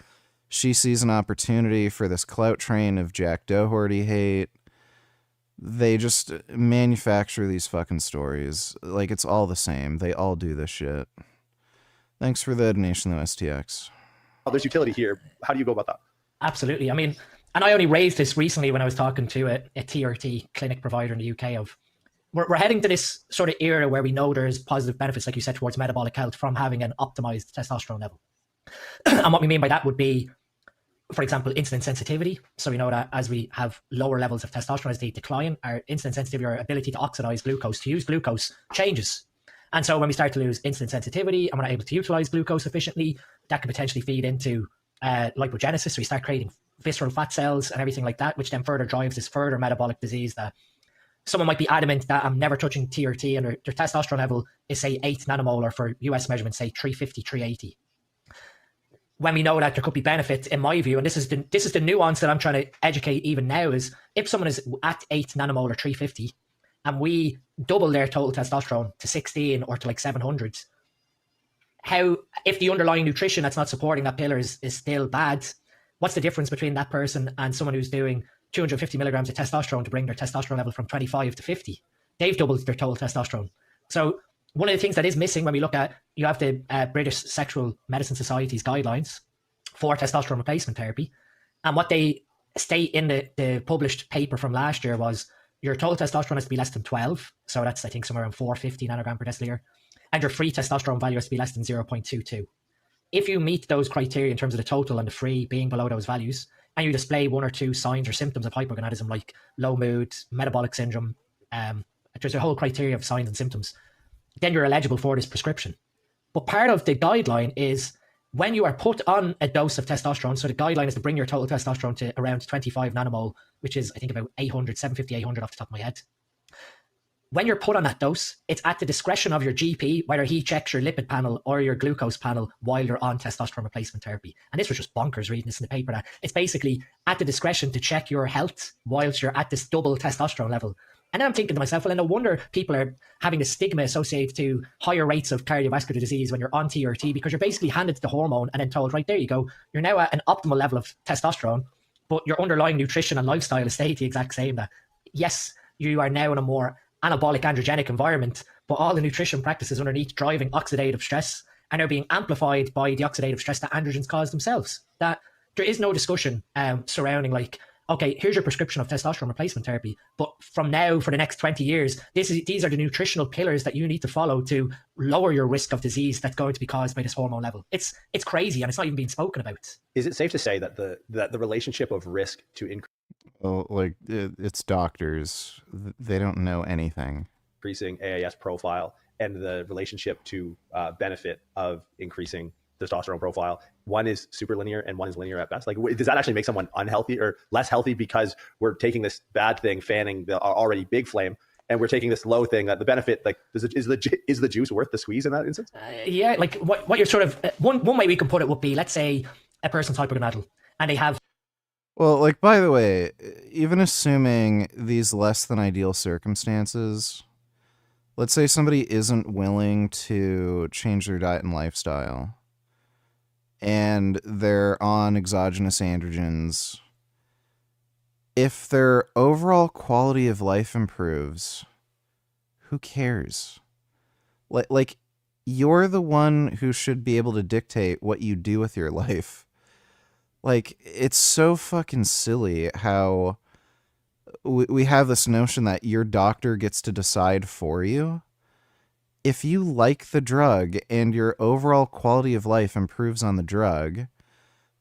she sees an opportunity for this clout train of Jack Doherty hate. They just manufacture these fucking stories. Like, it's all the same. They all do this shit. Thanks for the donation, though, STX. Oh, there's utility here. How do you go about that? Absolutely. I mean, and I only raised this recently when I was talking to a TRT clinic provider in the UK of, we're heading to this sort of era where we know there's positive benefits, like you said, towards metabolic health from having an optimized testosterone level. And what we mean by that would be, for example, insulin sensitivity. So we know that as we have lower levels of testosterone, as they decline, our insulin sensitivity, our ability to oxidize glucose, to use glucose, changes. And so when we start to lose insulin sensitivity and we're not able to utilize glucose efficiently, that can potentially feed into lipogenesis. So we start creating visceral fat cells and everything like that, which then further drives this further metabolic disease that someone might be adamant that I'm never touching TRT and their testosterone level is, say, 8 nanomolar for US measurements, say 350, 380. When we know that there could be benefits, in my view, and this is the nuance that I'm trying to educate even now, is if someone is at 8 nanomolar 350 and we double their total testosterone to 16 or to like 700, how, if the underlying nutrition that's not supporting that pillar is still bad, what's the difference between that person and someone who's doing 250 milligrams of testosterone to bring their testosterone level from 25 to 50? They've doubled their total testosterone. So one of the things that is missing when we look at, you have the British Sexual Medicine Society's guidelines for testosterone replacement therapy. And what they state in the published paper from last year was your total testosterone has to be less than 12. So that's, I think, somewhere around 450 nanogram per deciliter. And your free testosterone value has to be less than 0.22. If you meet those criteria in terms of the total and the free being below those values, and you display one or two signs or symptoms of hypogonadism like low mood, metabolic syndrome, there's a whole criteria of signs and symptoms, then you're eligible for this prescription. But part of the guideline is when you are put on a dose of testosterone, so the guideline is to bring your total testosterone to around 25 nanomole, which is, I think, about 750, 800 off the top of my head. When you're put on that dose, it's at the discretion of your GP whether he checks your lipid panel or your glucose panel while you're on testosterone replacement therapy. And this was just bonkers reading this in the paper. That it's basically at the discretion to check your health whilst you're at this double testosterone level. And then I'm thinking to myself, well, no wonder people are having the stigma associated to higher rates of cardiovascular disease when you're on TRT, because you're basically handed the hormone and then told, right, there you go, you're now at an optimal level of testosterone, but your underlying nutrition and lifestyle is stayed the exact same. That yes, you are now in a more anabolic androgenic environment, but all the nutrition practices underneath driving oxidative stress and are being amplified by the oxidative stress that androgens cause themselves. That there is no discussion surrounding like, okay, here's your prescription of testosterone replacement therapy, but from now for the next 20 years, these are the nutritional pillars that you need to follow to lower your risk of disease that's going to be caused by this hormone level. It's crazy, and it's not even being spoken about. Is it safe to say that the relationship of risk to Well, like, it's doctors. They don't know anything. increasing AAS profile and the relationship to benefit of increasing testosterone profile, one is super linear and one is linear at best? Like, does that actually make someone unhealthy or less healthy because we're taking this bad thing, fanning the already big flame, and we're taking this low thing, that the benefit, like, is the juice worth the squeeze in that instance? Yeah, like what you're sort of, one way we can put it would be, let's say a person's hypergonadal and they have. Well, like, by the way, even assuming these less than ideal circumstances, let's say somebody isn't willing to change their diet and lifestyle, and they're on exogenous androgens. If their overall quality of life improves, who cares? Like, you're the one who should be able to dictate what you do with your life. Like, it's so fucking silly how we have this notion that your doctor gets to decide for you. If you like the drug and your overall quality of life improves on the drug,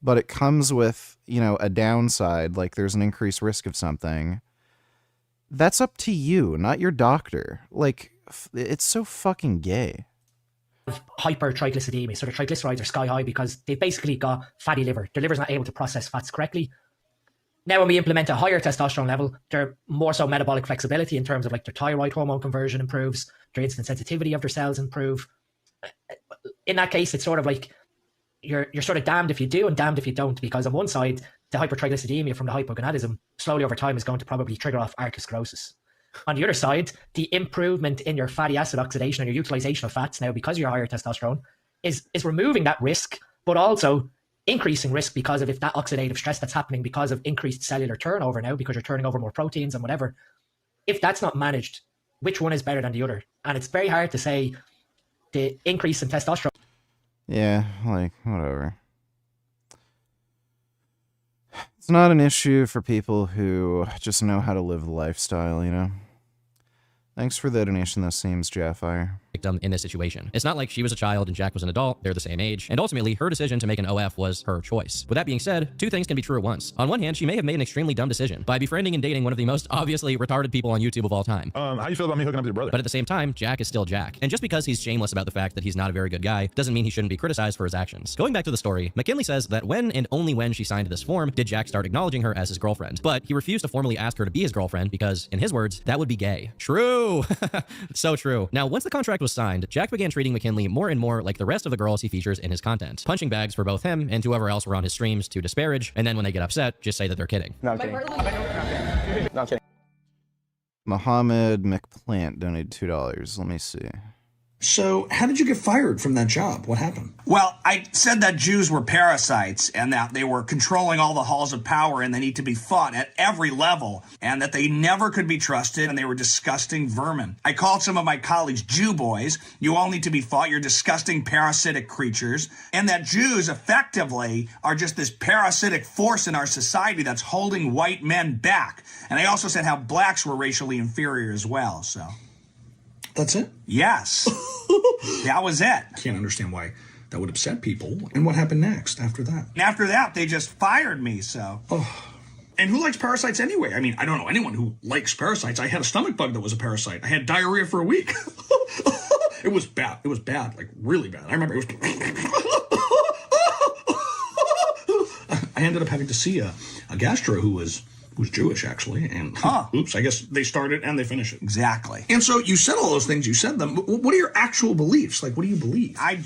but it comes with, you know, a downside, like there's an increased risk of something, that's up to you, not your doctor. Like, it's so fucking gay. Hypertriglyceridemia, so the triglycerides are sky high because they've basically got fatty liver. Their liver's not able to process fats correctly. Now, when we implement a higher testosterone level, they're more so metabolic flexibility in terms of like their thyroid hormone conversion improves, their insulin sensitivity of their cells improve. In that case, it's sort of like you're sort of damned if you do and damned if you don't, because on one side, the hypertriglyceridemia from the hypogonadism slowly over time is going to probably trigger off atherosclerosis. On the other side, the improvement in your fatty acid oxidation and your utilization of fats now because of your higher testosterone is removing that risk, but also increasing risk because of if that oxidative stress that's happening because of increased cellular turnover now, because you're turning over more proteins and whatever. If that's not managed, which one is better than the other? And it's very hard to say the increase in testosterone. Yeah, like, whatever. It's not an issue for people who just know how to live the lifestyle, you know? Thanks for the donation, though, seems Jaffire. Victim in this situation. It's not like she was a child and Jack was an adult, they're the same age, and ultimately her decision to make an OF was her choice. With that being said, two things can be true at once. On one hand, she may have made an extremely dumb decision by befriending and dating one of the most obviously retarded people on YouTube of all time. How you feel about me hooking up with your brother? But at the same time, Jack is still Jack. And just because he's shameless about the fact that he's not a very good guy doesn't mean he shouldn't be criticized for his actions. Going back to the story, McKinley says that when and only when she signed this form did Jack start acknowledging her as his girlfriend. But he refused to formally ask her to be his girlfriend because, in his words, that would be gay. True! So true. Now, once the contract was signed, Jack began treating McKinley more and more like the rest of the girls he features in his content. Punching bags for both him and whoever else were on his streams to disparage, and then when they get upset, just say that they're kidding. No, I'm kidding. No, I'm kidding. Mohammed McPlant donated $2. Let me see. So, how did you get fired from that job? What happened? Well, I said that Jews were parasites and that they were controlling all the halls of power and they need to be fought at every level and that they never could be trusted and they were disgusting vermin. I called some of my colleagues Jew boys. You all need to be fought. You're disgusting parasitic creatures. And that Jews effectively are just this parasitic force in our society that's holding white men back. And I also said how blacks were racially inferior as well, so... That's it? Yes. That was it. Can't understand why that would upset people. And what happened next after that? And after that, they just fired me, so. Oh. And who likes parasites anyway? I mean, I don't know anyone who likes parasites. I had a stomach bug that was a parasite. I had diarrhea for a week. It was bad. It was bad, like really bad. I remember it was... I ended up having to see a gastro who was Jewish, actually, and oops, I guess they start it and they finish it. Exactly. And so you said all those things, you said them. What are your actual beliefs? Like, what do you believe? I'm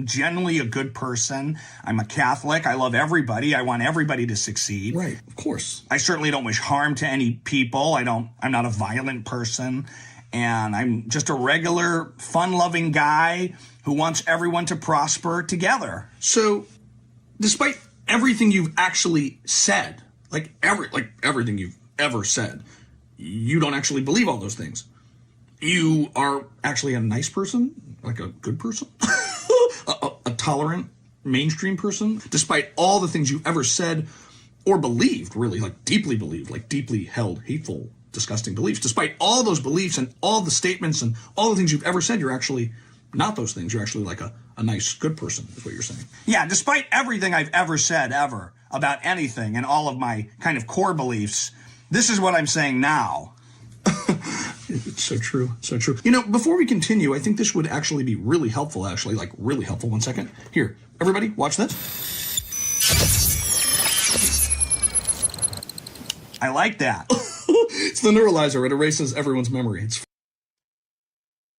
generally a good person. I'm a Catholic. I love everybody. I want everybody to succeed. Right, of course. I certainly don't wish harm to any people. I'm not a violent person. And I'm just a regular, fun-loving guy who wants everyone to prosper together. So, despite everything you've actually said, like everything you've ever said, you don't actually believe all those things. You are actually a nice person, like a good person, a tolerant, mainstream person, despite all the things you've ever said or believed, really, like deeply held, hateful, disgusting beliefs. Despite all those beliefs and all the statements and all the things you've ever said, you're actually not those things. You're actually like a nice, good person, is what you're saying. Yeah, despite everything I've ever said, ever, about anything and all of my kind of core beliefs, this is what I'm saying now. It's so true, so true. You know, before we continue, I think this would actually be really helpful, actually, like really helpful. 1 second. Here, everybody, watch this. I like that. It's the neuralizer. It erases everyone's memory. It's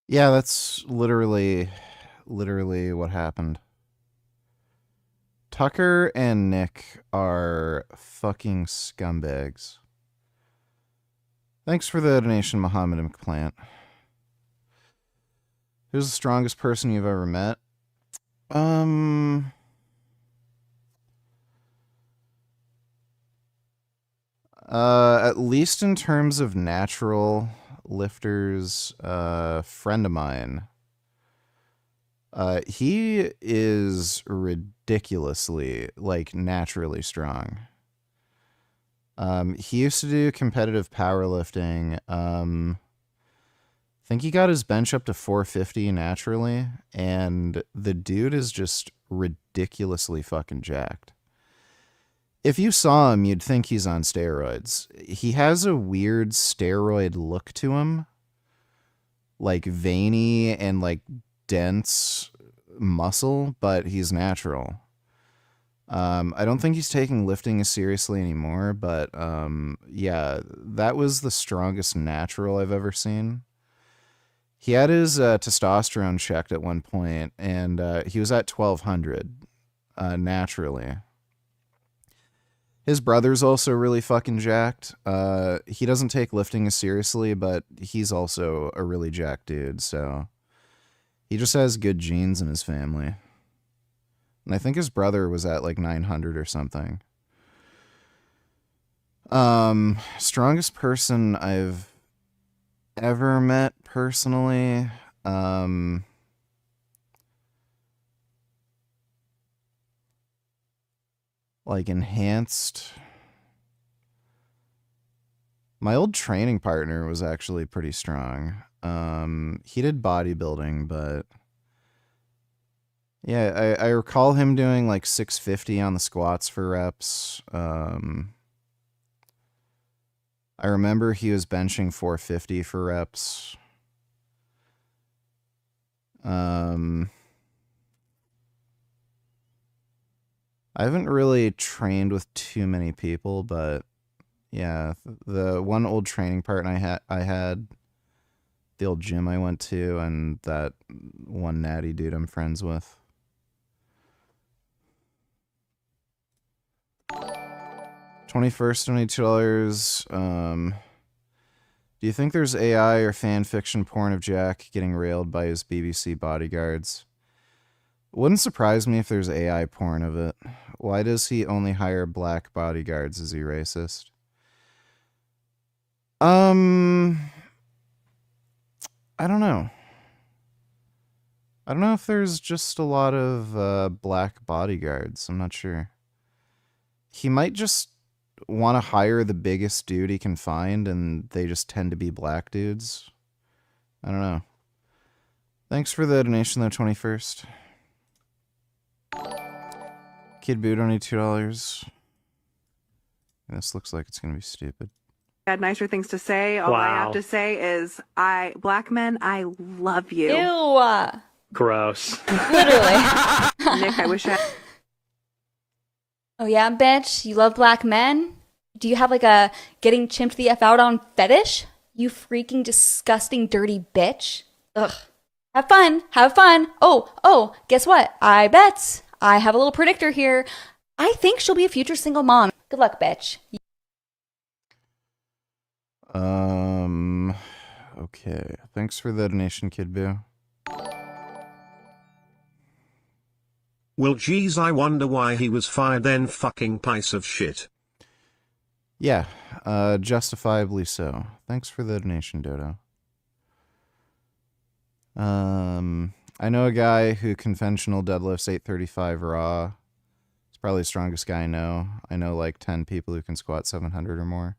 Yeah, that's literally what happened. Tucker and Nick are fucking scumbags. Thanks for the donation, Muhammad McPlant. Who's the strongest person you've ever met? At least in terms of natural lifters, friend of mine. He is ridiculously, like, naturally strong. He used to do competitive powerlifting. I think he got his bench up to 450 naturally, and the dude is just ridiculously fucking jacked. If you saw him, you'd think he's on steroids. He has a weird steroid look to him, like veiny and like dense muscle, but he's natural. I don't think he's taking lifting as seriously anymore, but yeah, that was the strongest natural I've ever seen. He had his testosterone checked at one point, and he was at 1200 naturally. His brother's also really fucking jacked. He doesn't take lifting as seriously, but he's also a really jacked dude, so he just has good genes in his family. And I think his brother was at like 900 or something. Strongest person I've ever met personally. Like enhanced. My old training partner was actually pretty strong. He did bodybuilding, but yeah, I recall him doing like 650 on the squats for reps. I remember he was benching 450 for reps. I haven't really trained with too many people, but yeah, the one old training partner I had, the old gym I went to, and that one natty dude I'm friends with. $21st, $22. Do you think there's AI or fan fiction porn of Jack getting railed by his BBC bodyguards? Wouldn't surprise me if there's AI porn of it. Why does he only hire black bodyguards? Is he racist? I don't know. I don't know if there's just a lot of black bodyguards. I'm not sure. He might just want to hire the biggest dude he can find, and they just tend to be black dudes. I don't know. Thanks for the donation, though, 21st. Kid Boo, only $2. This looks like it's going to be stupid. Had nicer things to say. All I have to say is, black men, I love you. Ew. Gross. Literally. Nick, I wish I... Oh yeah, bitch? You love black men? Do you have like a getting chimped the F out on fetish? You freaking disgusting dirty bitch. Ugh. Have fun. Have fun. Oh, guess what? I bet I have a little predictor here. I think she'll be a future single mom. Good luck, bitch. Okay. Thanks for the donation, Kid Boo. Well, geez, I wonder why he was fired then, fucking piece of shit. Yeah, justifiably so. Thanks for the donation, Dodo. I know a guy who conventional deadlifts 835 raw. He's probably the strongest guy I know. I know like 10 people who can squat 700 or more.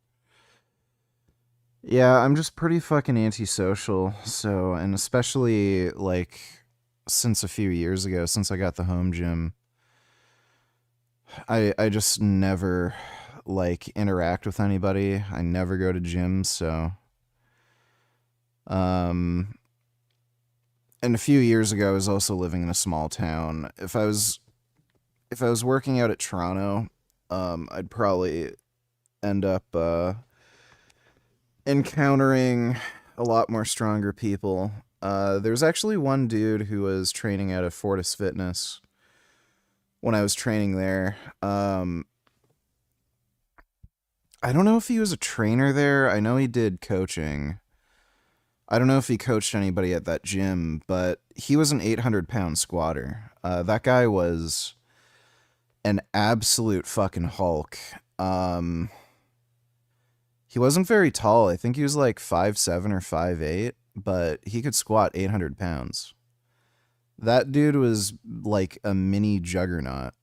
Yeah, I'm just pretty fucking antisocial. So, and especially like since a few years ago, since I got the home gym, I just never like interact with anybody. I never go to gyms, so and a few years ago I was also living in a small town. If I was working out at Toronto, I'd probably end up encountering a lot more stronger people. There's actually one dude who was training out of Fortis Fitness when I was training there. I don't know if he was a trainer there. I know he did coaching. I don't know if he coached anybody at that gym, but he was an 800-pound squatter. That guy was an absolute fucking Hulk. He wasn't very tall. I think he was like 5'7" or 5'8", but he could squat 800 pounds. That dude was like a mini juggernaut.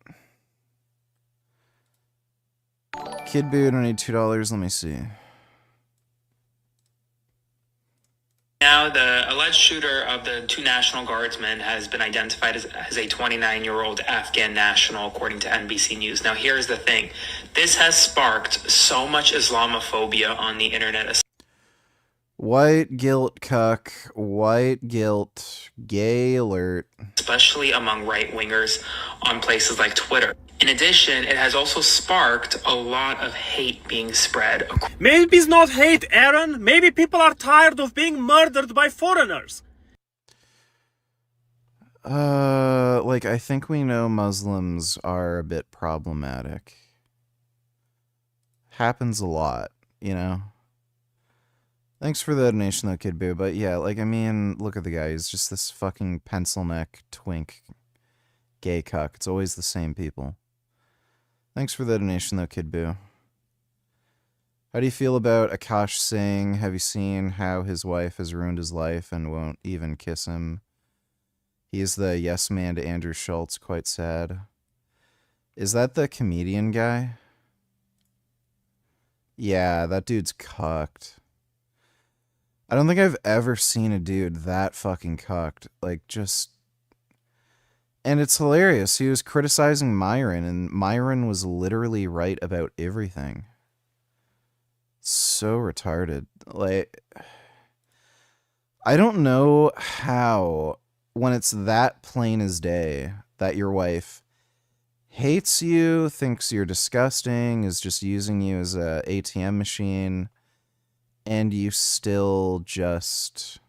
Kid Boo donated $2. Let me see. Now, the alleged shooter of the two National Guardsmen has been identified as a 29-year-old Afghan national, according to NBC News. Now, here's the thing. This has sparked so much Islamophobia on the internet. White guilt cuck, white guilt, gay alert. Especially among right-wingers on places like Twitter. In addition, it has also sparked a lot of hate being spread. Maybe it's not hate, Aaron. Maybe people are tired of being murdered by foreigners. Like, I think we know Muslims are a bit problematic. Happens a lot, you know? Thanks for the donation though, Kid Boo, but yeah, like, I mean, look at the guy. He's just this fucking pencil neck twink gay cuck. It's always the same people. Thanks for the donation though, Kid Boo. How do you feel about Akash Singh? Have you seen how his wife has ruined his life and won't even kiss him? He is the yes man to Andrew Schultz. Quite sad. Is that the comedian guy? Yeah, that dude's cucked. I don't think I've ever seen a dude that fucking cucked. Like, just... And it's hilarious. He was criticizing Myron, and Myron was literally right about everything. So retarded. Like, I don't know how, when it's that plain as day, that your wife hates you, thinks you're disgusting, is just using you as a ATM machine, and you still just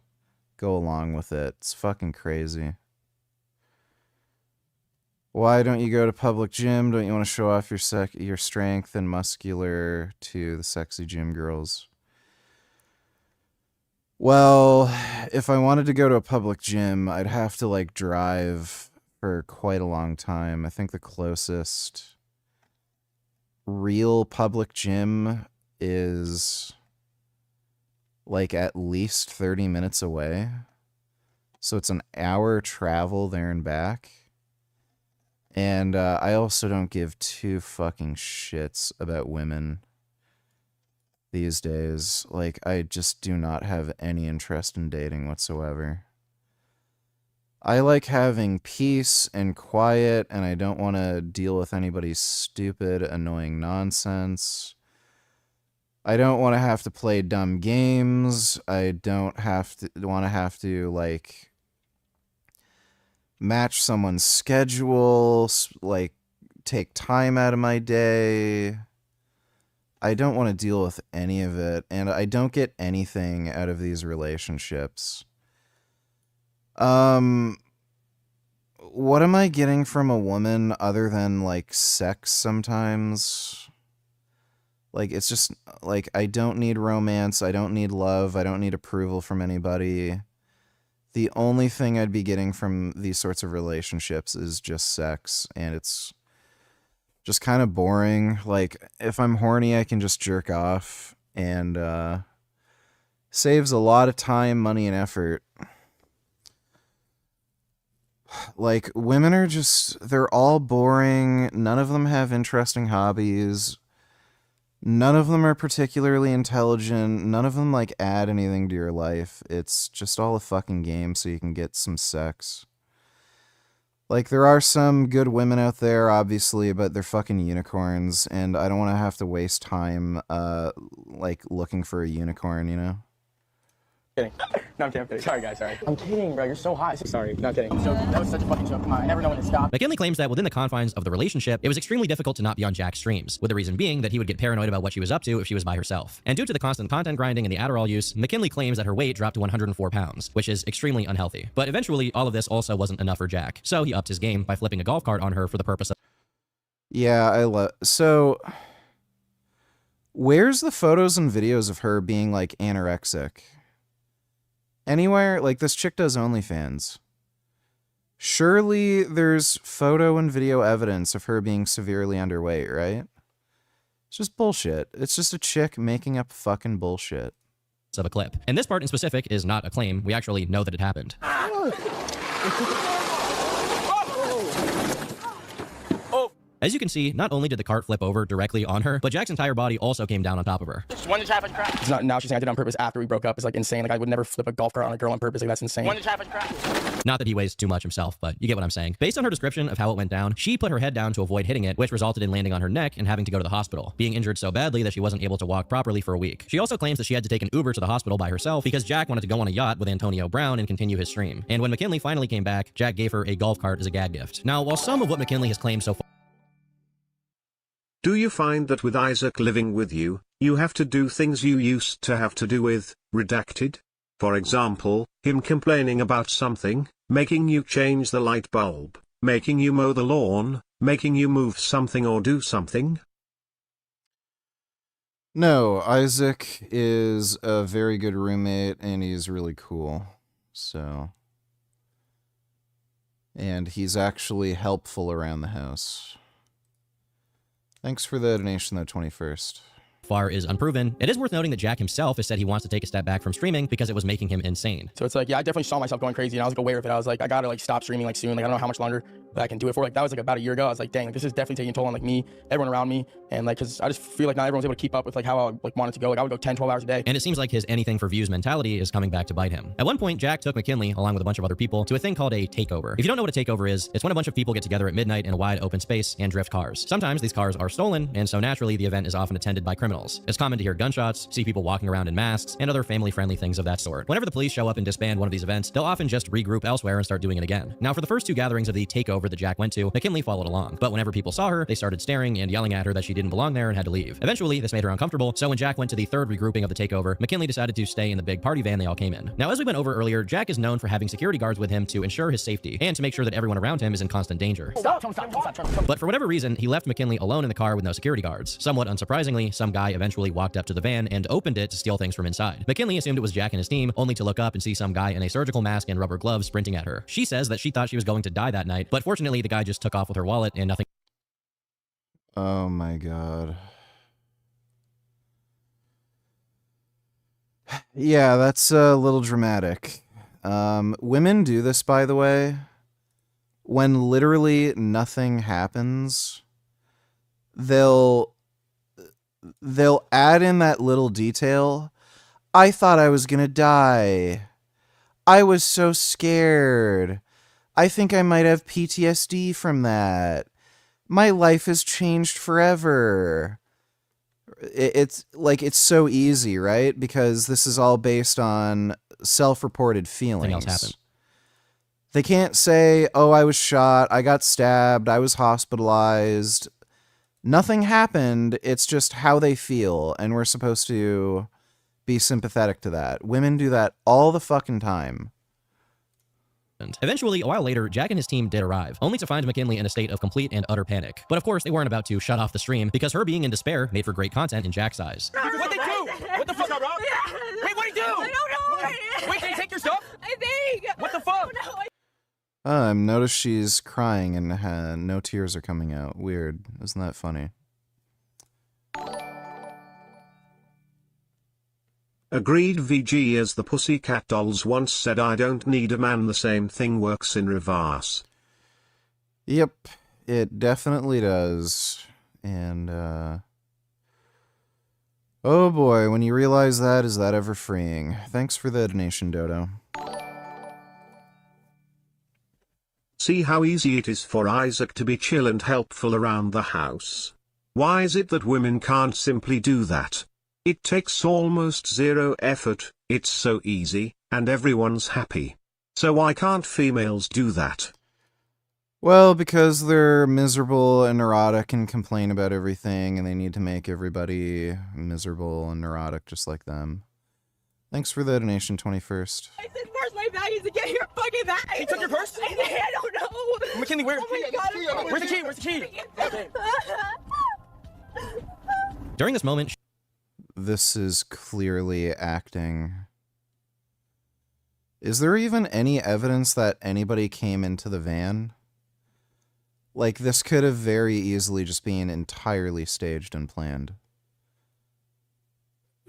go along with it. It's fucking crazy. Why don't you go to public gym? Don't you want to show off your strength and muscular to the sexy gym girls? Well, if I wanted to go to a public gym, I'd have to, like, drive for quite a long time. I think the closest real public gym is, like, at least 30 minutes away. So it's an hour travel there and back. And I also don't give two fucking shits about women these days. Like, I just do not have any interest in dating whatsoever. I like having peace and quiet, and I don't want to deal with anybody's stupid, annoying nonsense. I don't want to have to play dumb games. I don't want to have to, like, match someone's schedule, like, take time out of my day. I don't want to deal with any of it, and I don't get anything out of these relationships. What am I getting from a woman other than, like, sex sometimes? Like, it's just, like, I don't need romance, I don't need love, I don't need approval from anybody. The only thing I'd be getting from these sorts of relationships is just sex, and it's just kind of boring. Like, if I'm horny, I can just jerk off, and saves a lot of time, money, and effort. Like, women are just, they're all boring. None of them have interesting hobbies. None of them are particularly intelligent. None of them, like, add anything to your life. It's just all a fucking game so you can get some sex. Like, there are some good women out there, obviously, but they're fucking unicorns, and I don't want to have to waste time, like, looking for a unicorn, you know? Kidding. No, I'm kidding. Sorry, guys. Sorry. I'm kidding, bro. You're so hot. Sorry. No, I'm kidding. So that was such a fucking joke. Come on. I never know when to stop. McKinley claims that within the confines of the relationship, it was extremely difficult to not be on Jack's streams, with the reason being that he would get paranoid about what she was up to if she was by herself. And due to the constant content grinding and the Adderall use, McKinley claims that her weight dropped to 104 pounds, which is extremely unhealthy. But eventually, all of this also wasn't enough for Jack, so he upped his game by flipping a golf cart on her for the purpose of... Yeah, so... Where's the photos and videos of her being, like, anorexic? Anywhere? Like, this chick does OnlyFans. Surely there's photo and video evidence of her being severely underweight, right? It's just bullshit. It's just a chick making up fucking bullshit. Of a clip. And this part in specific is not a claim. We actually know that it happened. As you can see, not only did the cart flip over directly on her, but Jack's entire body also came down on top of her. When the traffic crash. It's not now. She's saying I did it on purpose after we broke up. It's like insane. Like I would never flip a golf cart on a girl on purpose. Like that's insane. When the traffic crash. Not that he weighs too much himself, but you get what I'm saying. Based on her description of how it went down, she put her head down to avoid hitting it, which resulted in landing on her neck and having to go to the hospital, being injured so badly that she wasn't able to walk properly for a week. She also claims that she had to take an Uber to the hospital by herself because Jack wanted to go on a yacht with Antonio Brown and continue his stream. And when McKinley finally came back, Jack gave her a golf cart as a gag gift. Now, while some of what McKinley has claimed so far... Do you find that with Isaac living with you, you have to do things you used to have to do with, redacted? For example, him complaining about something, making you change the light bulb, making you mow the lawn, making you move something or do something? No, Isaac is a very good roommate and he's really cool. So... And he's actually helpful around the house. Thanks for the donation, though, 21st. Far is unproven. It is worth noting that Jack himself has said he wants to take a step back from streaming because it was making him insane. So it's like, yeah, I definitely saw myself going crazy and I was like aware of it. I was like, I gotta like stop streaming like soon. Like I don't know how much longer that I can do it for. Like that was like about a year ago. I was like, dang, like, this is definitely taking a toll on like me, everyone around me. And like, cause I just feel like not everyone's able to keep up with like how I like wanted to go. Like I would go 10, 12 hours a day. And it seems like his anything for views mentality is coming back to bite him. At one point, Jack took McKinley, along with a bunch of other people, to a thing called a takeover. If you don't know what a takeover is, it's when a bunch of people get together at midnight in a wide open space and drift cars. Sometimes these cars are stolen, and so naturally the event is often attended by criminals. It's common to hear gunshots, see people walking around in masks, and other family-friendly things of that sort. Whenever the police show up and disband one of these events, they'll often just regroup elsewhere and start doing it again. Now, for the first two gatherings of the takeover that Jack went to, McKinley followed along, but whenever people saw her, they started staring and yelling at her that she didn't belong there and had to leave. Eventually, this made her uncomfortable, so when Jack went to the third regrouping of the takeover, McKinley decided to stay in the big party van they all came in. Now, as we went over earlier, Jack is known for having security guards with him to ensure his safety and to make sure that everyone around him is in constant danger. Stop. But for whatever reason, he left McKinley alone in the car with no security guards. Somewhat unsurprisingly, some guy eventually walked up to the van and opened it to steal things from inside. McKinley assumed it was Jack and his team, only to look up and see some guy in a surgical mask and rubber gloves sprinting at her. She says that she thought she was going to die that night, but fortunately the guy just took off with her wallet and nothing. Oh my god. Yeah, that's a little dramatic. Women do this, by the way. When literally nothing happens, they'll add in that little detail. I thought I was gonna die. I was so scared. I think I might have PTSD from that. My life has changed forever. It's like, it's so easy, right? Because this is all based on self-reported feelings. Nothing else happened. They can't say, oh, I was shot, I got stabbed, I was hospitalized. Nothing happened. It's just how they feel, and we're supposed to be sympathetic to that. Women do that all the fucking time. Eventually, a while later, Jack and his team did arrive, only to find McKinley in a state of complete and utter panic. But of course, they weren't about to shut off the stream, because her being in despair made for great content in Jack's eyes. What'd they do? What the fuck, Rob? Wait, what'd he do? I don't know. Wait, can he take your stuff? I think. What the fuck? Notice she's crying and no tears are coming out. Weird. Isn't that funny? Agreed. VG, as the Pussycat Dolls once said, I don't need a man. The same thing works in reverse. Yep, it definitely does. And, oh boy, when you realize that, is that ever freeing? Thanks for the donation, Dodo. See how easy it is for Isaac to be chill and helpful around the house. Why is it that women can't simply do that? It takes almost zero effort, it's so easy, and everyone's happy. So why can't females do that? Well, because they're miserable and neurotic and complain about everything, and they need to make everybody miserable and neurotic just like them. Thanks for the donation, 21st. I said, where's my bag? To get your fucking bag. He took your purse? I don't know. McKinley, where? Oh my God, Where's the key? Where's the key? Okay. During this moment, This is clearly acting. Is there even any evidence that anybody came into the van? Like, this could have very easily just been entirely staged and planned.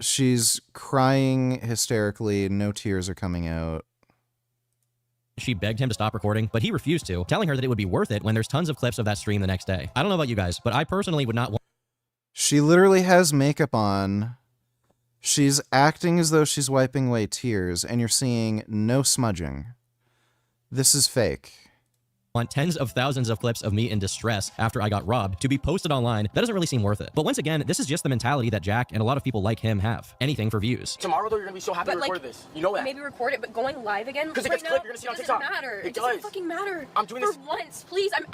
She's crying hysterically, no tears are coming out. she begged him to stop recording, but he refused to, telling her that it would be worth it when there's tons of clips of that stream the next day. I don't know about you guys, but I personally would not want... She literally has makeup on. She's acting as though she's wiping away tears, and you're seeing no smudging. This is fake. Want tens of thousands of clips of me in distress after I got robbed to be posted online. That doesn't really seem worth it. But once again, this is just the mentality that Jack and a lot of people like him have. Anything for views. Tomorrow, though, you're gonna be so happy to record this. You know that. Maybe record it, but going live again because it right gets now, clipped. You're gonna see it on TikTok. Doesn't matter. It doesn't does. fucking matter. I'm doing for this once, please. I'm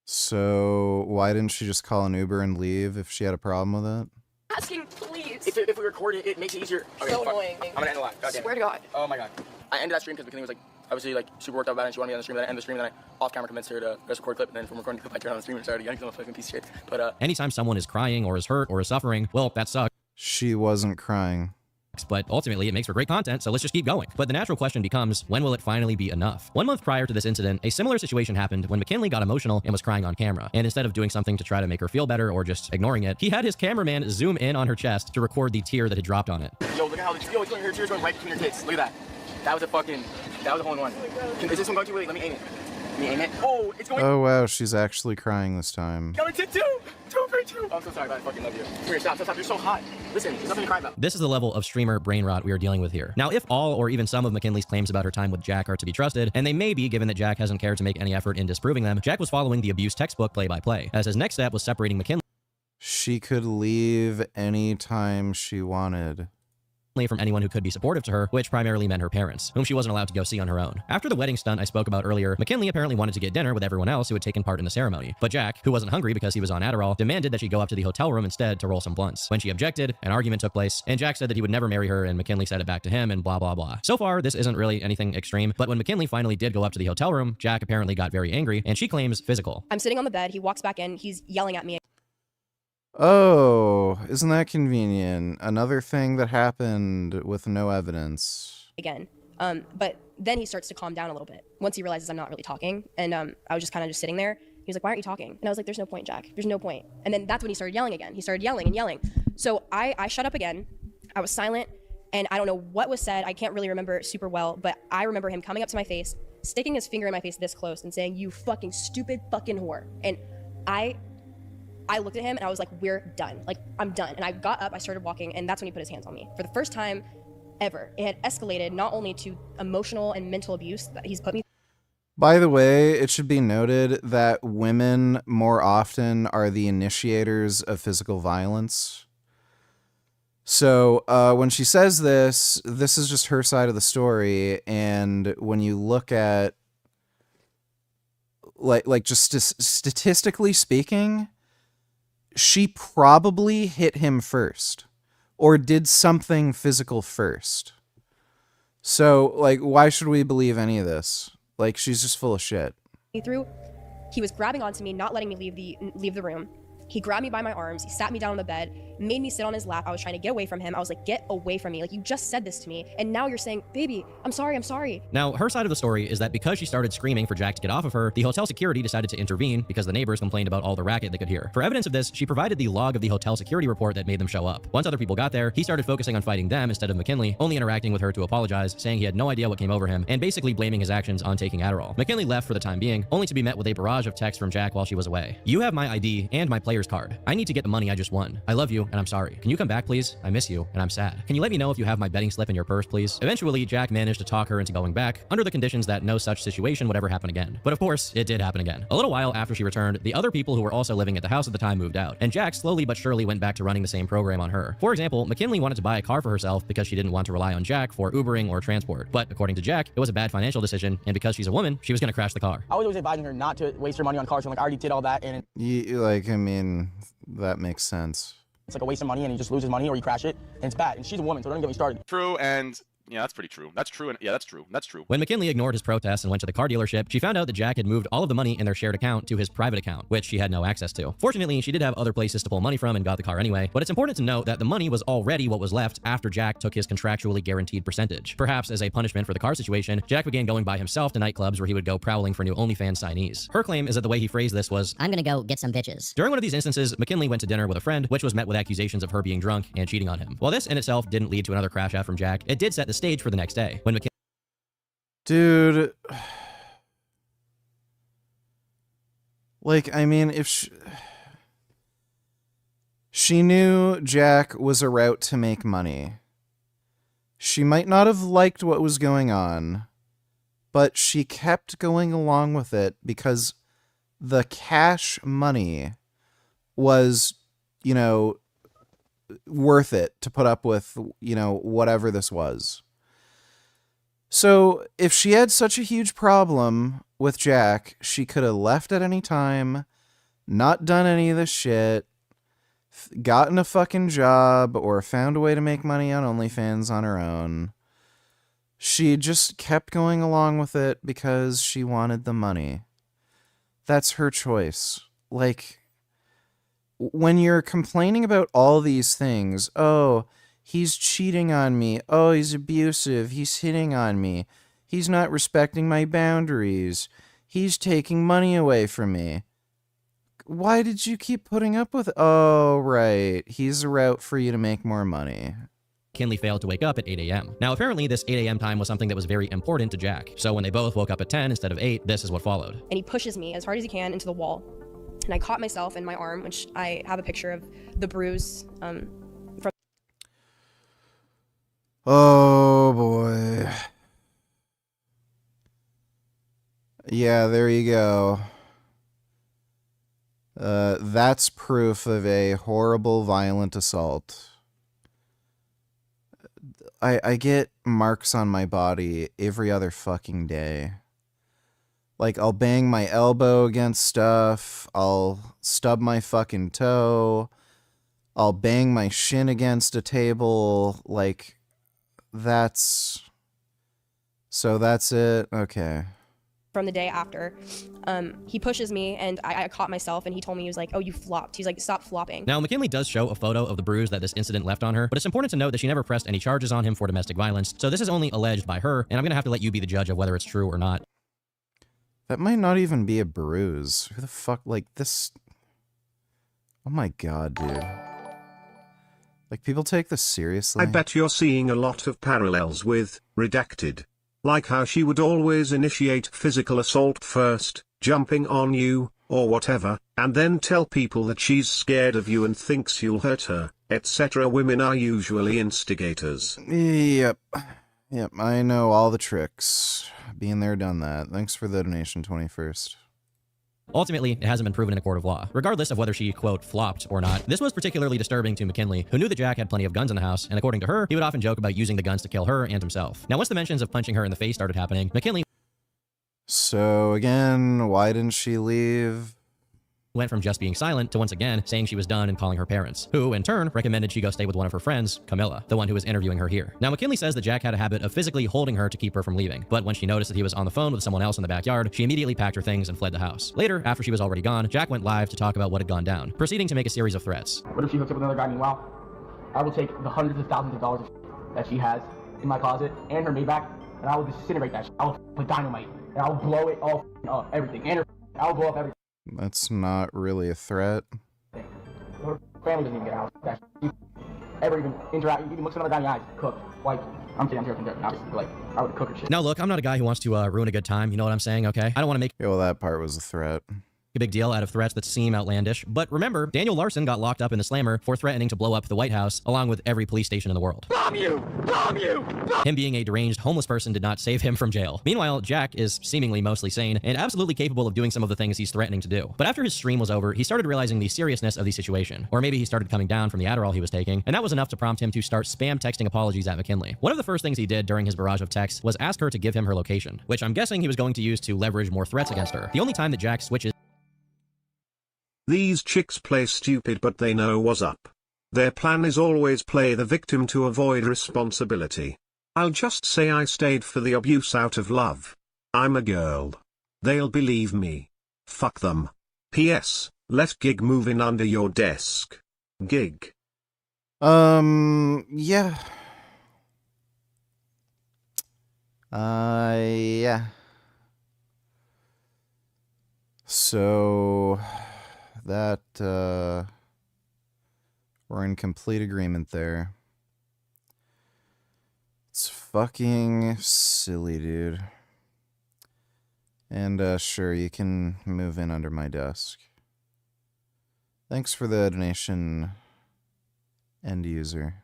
So why didn't she just call an Uber and leave if she had a problem with it? asking, please. If we record it, it makes it easier. Okay, So fuck. annoying. I'm gonna end the live. Swear to God. Oh my God. I ended that stream because McKinley was like, obviously, like, super worked out about it, and she wanted me on the stream. Then I ended the stream, and then I off camera convinced her to just record a clip, and then from recording the clip, I turned on the stream and started again because I'm a fucking piece of shit. But anytime someone is crying or is hurt or is suffering, well, that sucks. She wasn't crying. But ultimately, it makes for great content, so let's just keep going. But the natural question becomes, when will it finally be enough? 1 month prior to this incident, a similar situation happened when McKinley got emotional and was crying on camera. And instead of doing something to try to make her feel better or just ignoring it, he had his cameraman zoom in on her chest to record the tear that had dropped on it. yo, look at how it's going. Her tears going right between her tits. Look at that. That was a hole in one. Is this one going to? Wait, let me aim it. Let me aim it. Oh, it's going. Oh wow, she's actually crying this time. Got a tit too. 2 for 2. I'm so sorry, but I fucking love you. Come here, stop. You're so hot. Listen, there's nothing to cry about. This is the level of streamer brain rot we are dealing with here. Now, if all or even some of McKinley's claims about her time with Jack are to be trusted, and they may be given that Jack hasn't cared to make any effort in disproving them, Jack was following the abuse textbook play-by-play, as his next step was separating McKinley She could leave anytime she wanted. from anyone who could be supportive to her, which primarily meant her parents, whom she wasn't allowed to go see on her own. After the wedding stunt I spoke about earlier, McKinley apparently wanted to get dinner with everyone else who had taken part in the ceremony. But Jack, who wasn't hungry because he was on Adderall, demanded that she go up to the hotel room instead to roll some blunts. When she objected, an argument took place, and Jack said that he would never marry her, and McKinley said it back to him, and blah blah blah. So far, this isn't really anything extreme, but when McKinley finally did go up to the hotel room, Jack apparently got very angry, and she claims physical. I'm sitting on the bed. He walks back in. He's yelling at me. Oh, isn't that convenient? Another thing that happened with no evidence. Again. But then he starts to calm down a little bit once he realizes I'm not really talking. And I was just kind of just sitting there. He was like, why aren't you talking? And I was like, there's no point, Jack. There's no point. And then that's when he started yelling again. He started yelling and yelling. So I shut up again. I was silent. And I don't know what was said. I can't really remember super well. But I remember him coming up to my face, sticking his finger in my face this close and saying, you fucking stupid fucking whore. And I looked at him and I was like, we're done. Like, I'm done. And I got up, I started walking, and that's when he put his hands on me. For the first time ever, it had escalated not only to emotional and mental abuse that he's put me. By the way, it should be noted that women more often are the initiators of physical violence. So when she says this is just her side of the story. And when you look at, like just statistically speaking, she probably hit him first or did something physical first. So, like, why should we believe any of this? Like, she's just full of shit. He was grabbing onto me, not letting me leave the room. He grabbed me by my arms. He sat me down on the bed, made me sit on his lap. I was trying to get away from him. I was like, get away from me. Like, you just said this to me. And now you're saying, baby, I'm sorry, I'm sorry. Now, her side of the story is that because she started screaming for Jack to get off of her, the hotel security decided to intervene because the neighbors complained about all the racket they could hear. For evidence of this, she provided the log of the hotel security report that made them show up. Once other people got there, he started focusing on fighting them instead of McKinley, only interacting with her to apologize, saying he had no idea what came over him, and basically blaming his actions on taking Adderall. McKinley left for the time being, only to be met with a barrage of texts from Jack while she was away. You have my ID and my player player's card. I need to get the money I just won. I love you, and I'm sorry. Can you come back, please? I miss you, and I'm sad. Can you let me know if you have my betting slip in your purse, please? Eventually, Jack managed to talk her into going back, under the conditions that no such situation would ever happen again. But of course, it did happen again. A little while after she returned, the other people who were also living at the house at the time moved out, and Jack slowly but surely went back to running the same program on her. For example, McKinley wanted to buy a car for herself because she didn't want to rely on Jack for Ubering or transport. But according to Jack, it was a bad financial decision, and because she's a woman, she was going to crash the car. I was always advising her not to waste her money on cars. So like, I already did all that, and I mean, that makes sense. it's like a waste of money, and you just lose his money or you crash it, and it's bad. And she's a woman, so don't get me started. True, and yeah, that's pretty true. That's true, and yeah, that's true. That's true. When McKinley ignored his protests and went to the car dealership, she found out that Jack had moved all of the money in their shared account to his private account, which she had no access to. Fortunately, she did have other places to pull money from and got the car anyway, but it's important to note that the money was already what was left after Jack took his contractually guaranteed percentage. Perhaps as a punishment for the car situation, Jack began going by himself to nightclubs where he would go prowling for new OnlyFans signees. Her claim is that the way he phrased this was, I'm gonna go get some bitches. During one of these instances, McKinley went to dinner with a friend, which was met with accusations of her being drunk and cheating on him. While this in itself didn't lead to another crash out from Jack, it did set the stage for the next day. When McKinley Dude, like, I mean, if she knew Jack was a route to make money, she might not have liked what was going on, but she kept going along with it because the cash money was, you know, worth it to put up with, you know, whatever this was. So if she had such a huge problem with Jack, she could have left at any time, not done any of this shit, gotten a fucking job, or found a way to make money on OnlyFans on her own. She just kept going along with it because she wanted the money. That's her choice. Like, when you're complaining about all these things, oh, he's cheating on me. Oh, he's abusive. He's hitting on me. He's not respecting my boundaries. He's taking money away from me. Why did you keep putting up with it? Oh, right. He's a route for you to make more money. McKinley failed to wake up at 8 a.m. Now, apparently, this 8 a.m. time was something that was very important to Jack. So when they both woke up at 10 instead of 8, this is what followed. And he pushes me as hard as he can into the wall. And I caught myself in my arm, which I have a picture of the bruise from. Oh, boy. Yeah, there you go. That's proof of a horrible, violent assault. I get marks on my body every other fucking day. Like, I'll bang my elbow against stuff. I'll stub my fucking toe. I'll bang my shin against a table. Like, that's it. Okay. From the day after, he pushes me, and I caught myself, and he told me, he was like, oh, you flopped. He's like, stop flopping. Now, McKinley does show a photo of the bruise that this incident left on her, but it's important to note that she never pressed any charges on him for domestic violence, so this is only alleged by her, and I'm gonna have to let you be the judge of whether it's true or not. That might not even be a bruise. Who the fuck, like, this... Oh my god, dude. Like, people take this seriously? I bet you're seeing a lot of parallels with Redacted. Like how she would always initiate physical assault first, jumping on you, or whatever, and then tell people that she's scared of you and thinks you'll hurt her, etc. Women are usually instigators. Yep. Yep, I know all the tricks. Been there, done that. Thanks for the donation, 21st. Ultimately, it hasn't been proven in a court of law. Regardless of whether she, quote, flopped or not, this was particularly disturbing to McKinley, who knew that Jack had plenty of guns in the house, and according to her, he would often joke about using the guns to kill her and himself. Now, once the mentions of punching her in the face started happening, McKinley... So, again, why didn't she leave? Went from just being silent to once again saying she was done and calling her parents, who, in turn, recommended she go stay with one of her friends, Camilla, the one who was interviewing her here. Now, McKinley says that Jack had a habit of physically holding her to keep her from leaving, but when she noticed that he was on the phone with someone else in the backyard, she immediately packed her things and fled the house. Later, after she was already gone, Jack went live to talk about what had gone down, proceeding to make a series of threats. What if she hooks up with another guy meanwhile? I will take the hundreds of thousands of dollars that she has in my closet and her Maybach, and I will disintegrate that shit. I will put dynamite, and I will blow it all up, everything, and I will blow up everything. That's not really a threat. Her family doesn't even get out. That you ever even interact, you even look another guy in the eyes, cook. Like, I'm joking, obviously, but like, I would cook her shit. Now look, I'm not a guy who wants to ruin a good time, you know what I'm saying, okay? I don't want to make... Yeah, well, that part was a threat. a big deal out of threats that seem outlandish. But remember, Daniel Larson got locked up in the Slammer for threatening to blow up the White House, along with every police station in the world. Bomb you! Bomb you! Him being a deranged homeless person did not save him from jail. Meanwhile, Jack is seemingly mostly sane and absolutely capable of doing some of the things he's threatening to do. But after his stream was over, he started realizing the seriousness of the situation. Or maybe he started coming down from the Adderall he was taking, and that was enough to prompt him to start spam texting apologies at McKinley. One of the first things he did during his barrage of texts was ask her to give him her location, which I'm guessing he was going to use to leverage more threats against her. The only time that Jack switches. These chicks play stupid, but they know what's up. Their plan is always play the victim to avoid responsibility. I'll just say I stayed for the abuse out of love. I'm a girl. They'll believe me. Fuck them. P.S. Let Gig move in under your desk. Gig. Yeah. Yeah. So that, we're in complete agreement there. It's fucking silly, dude. And, sure, you can move in under my desk. Thanks for the donation, end user.